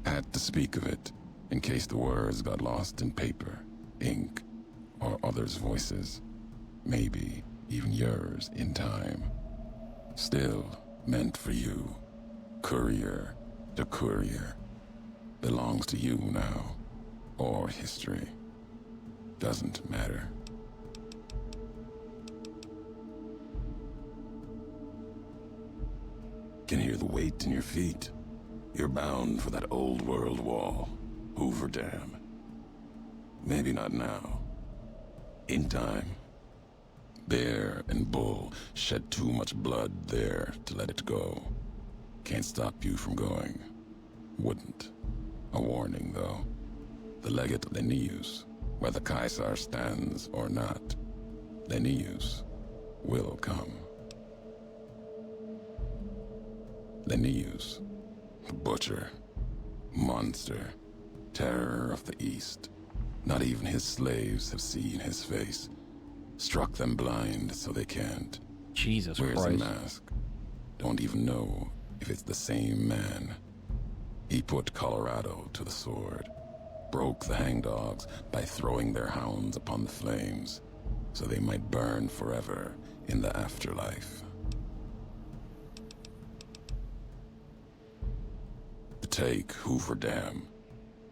Speaker 18: Had to speak of it, in case the words got lost in paper, ink, or others' voices. Maybe even yours in time. Still meant for you. Courier to courier. Belongs to you now. Or history. Doesn't matter. Can hear the weight in your feet. You're bound for that old world wall. Hoover Dam. Maybe not now. In time. Bear and bull shed too much blood there to let it go. Can't stop you from going. Wouldn't. A warning, though. The legate Linnaeus, whether Caesar stands or not, Linnaeus will come. Linnaeus, butcher, monster, terror of the East. Not even his slaves have seen his face. Struck them blind so they can't.
Speaker 1: Jesus
Speaker 18: Wears
Speaker 1: Christ.
Speaker 18: a mask. Don't even know if it's the same man. He put Colorado to the sword. Broke the hangdogs by throwing their hounds upon the flames, so they might burn forever in the afterlife. To take Hoover Dam,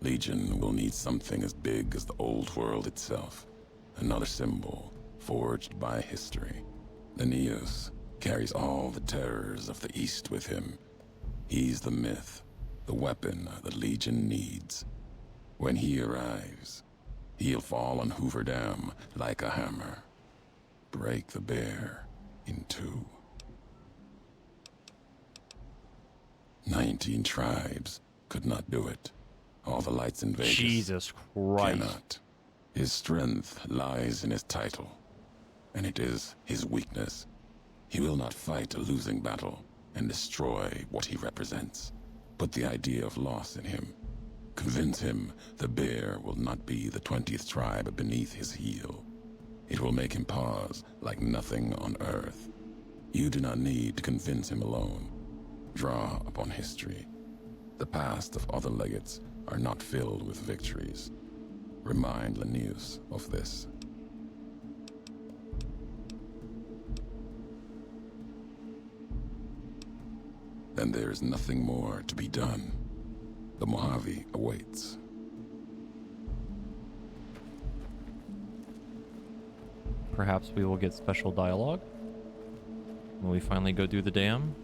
Speaker 18: Legion will need something as big as the old world itself. Another symbol forged by history. Linnaeus carries all the terrors of the East with him. He's the myth, the weapon the Legion needs. When he arrives, he'll fall on Hoover Dam like a hammer. Break the bear in two. 19 tribes could not do it. All the lights in Vegas
Speaker 1: Jesus Christ.
Speaker 18: cannot. His strength lies in his title, and it is his weakness. He will not fight a losing battle and destroy what he represents. Put the idea of loss in him. Convince him the bear will not be the 20th tribe beneath his heel. It will make him pause like nothing on earth. You do not need to convince him alone. Draw upon history. The past of other legates are not filled with victories. Remind Linnaeus of this. Then there is nothing more to be done. The Mojave awaits.
Speaker 1: Perhaps we will get special dialogue when we finally go do the dam.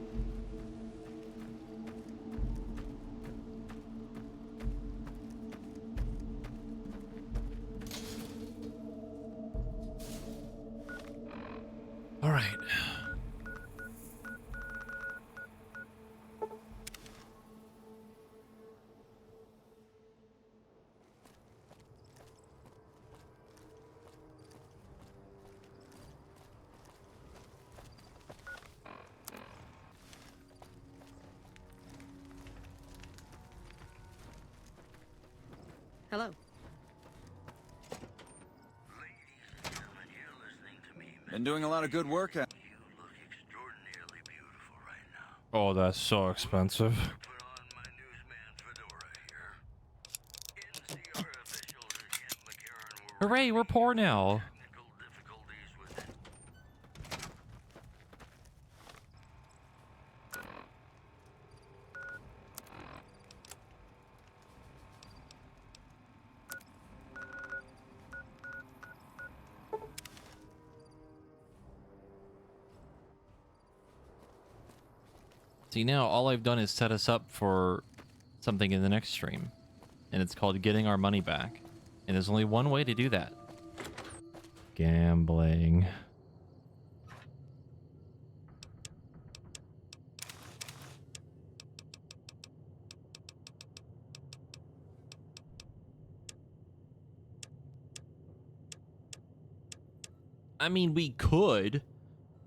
Speaker 1: All right.
Speaker 4: Hello.
Speaker 11: Been doing a lot of good work out.
Speaker 1: Oh, that's so expensive. Hooray, we're poor now. See, now all I've done is set us up for something in the next stream, and it's called getting our money back, and there's only one way to do that. gambling. I mean, we could,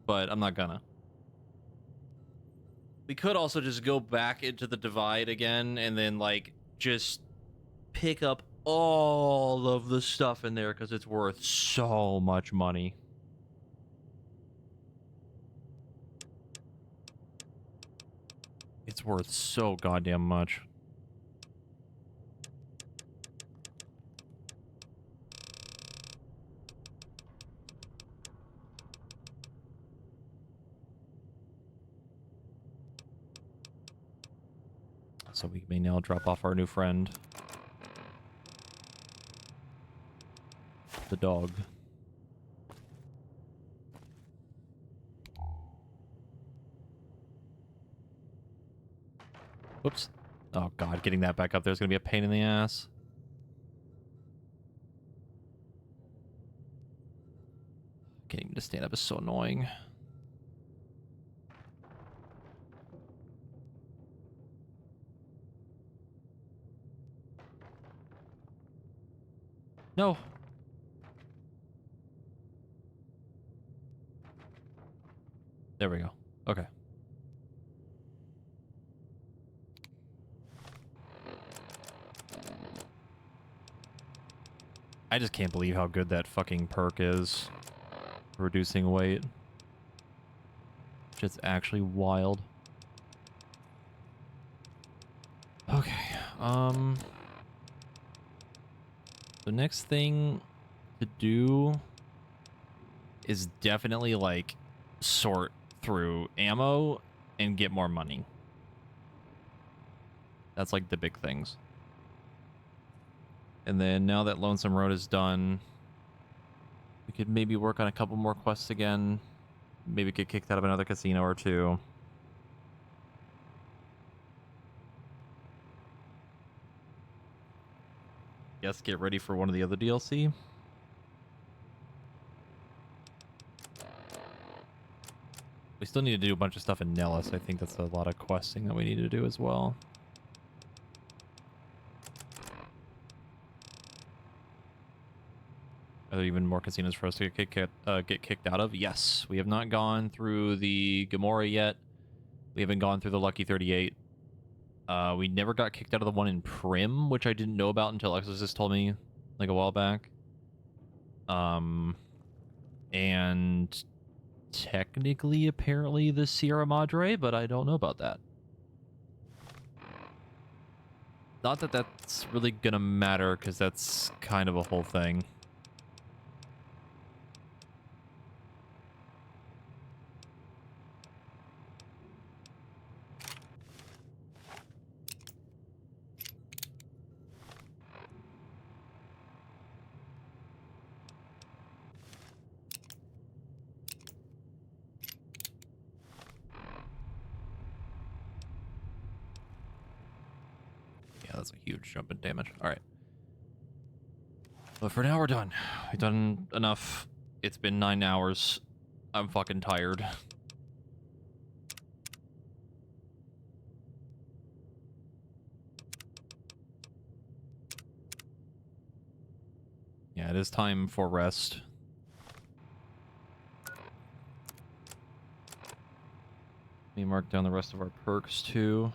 Speaker 1: but I'm not gonna. We could also just go back into the Divide again and then, like, just pick up all of the stuff in there because it's worth so much money. It's worth so goddamn much. So we may now drop off our new friend. The dog. Whoops. Oh god, getting that back up there is going to be a pain in the ass. Getting him to stand up is so annoying. No. There we go. Okay. I just can't believe how good that fucking perk is for reducing weight. Just actually wild. Okay. The next thing to do is definitely, like, sort through ammo and get more money. That's, like, the big things. And then now that Lonesome Road is done, we could maybe work on a couple more quests again. Maybe get kicked out of another casino or two. Yes, get ready for one of the other DLC. We still need to do a bunch of stuff in Nellis. I think that's a lot of questing that we need to do as well. Are there even more casinos for us to get kicked out of? Yes. We have not gone through the Gamora yet. We haven't gone through the Lucky 38. We never got kicked out of the one in Prim, which I didn't know about until Exorcist told me like a while back. And technically, apparently, the Sierra Madre, but I don't know about that. Not that that's really gonna matter, because that's kind of a whole thing. That's a huge jump in damage. All right. But for now, we're done. We've done enough. It's been 9 hours. I'm fucking tired. Yeah, it is time for rest. Let me mark down the rest of our perks, too.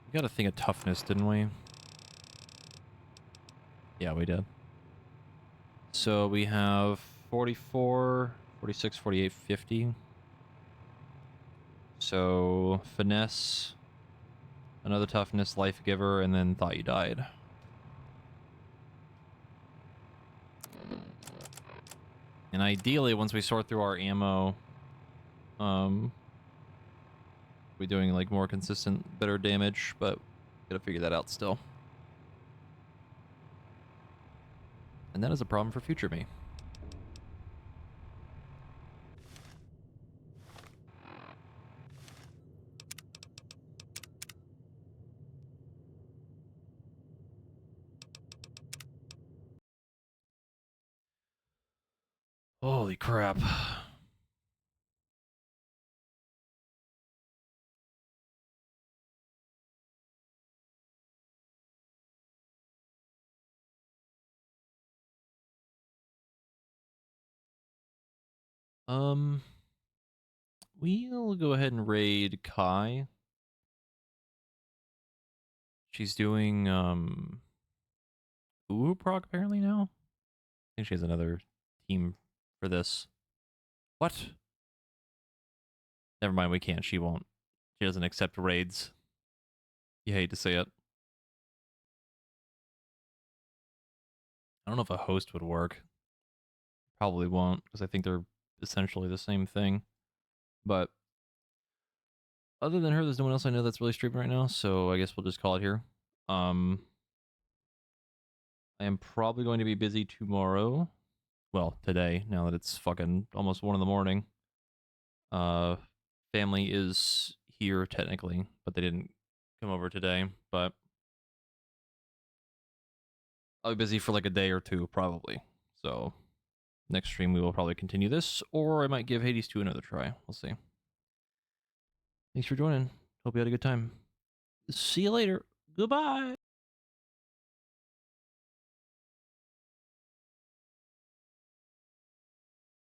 Speaker 1: We got a thing of toughness, didn't we? Yeah, we did. So we have 44, 46, 48, 50. So finesse, another toughness, life giver, and then thought you died. And ideally, once we sort through our ammo, we're doing like more consistent, better damage, but gotta figure that out still. And that is a problem for future me. Holy crap. We'll go ahead and raid Kai. She's doing Proc apparently now. I think she has another team for this. What? Never mind, we can't. She won't. She doesn't accept raids. You hate to see it. I don't know if a host would work. Probably won't, because I think they're essentially the same thing. But other than her, there's no one else I know that's really streaming right now, so I guess we'll just call it here. I am probably going to be busy tomorrow. Well, today, now that it's fucking almost 1 in the morning. Family is here technically, but they didn't come over today. But I'll be busy for like a day or two, probably. So next stream we will probably continue this, or I might give Hades 2 another try. We'll see. Thanks for joining. Hope you had a good time. See you later. Goodbye.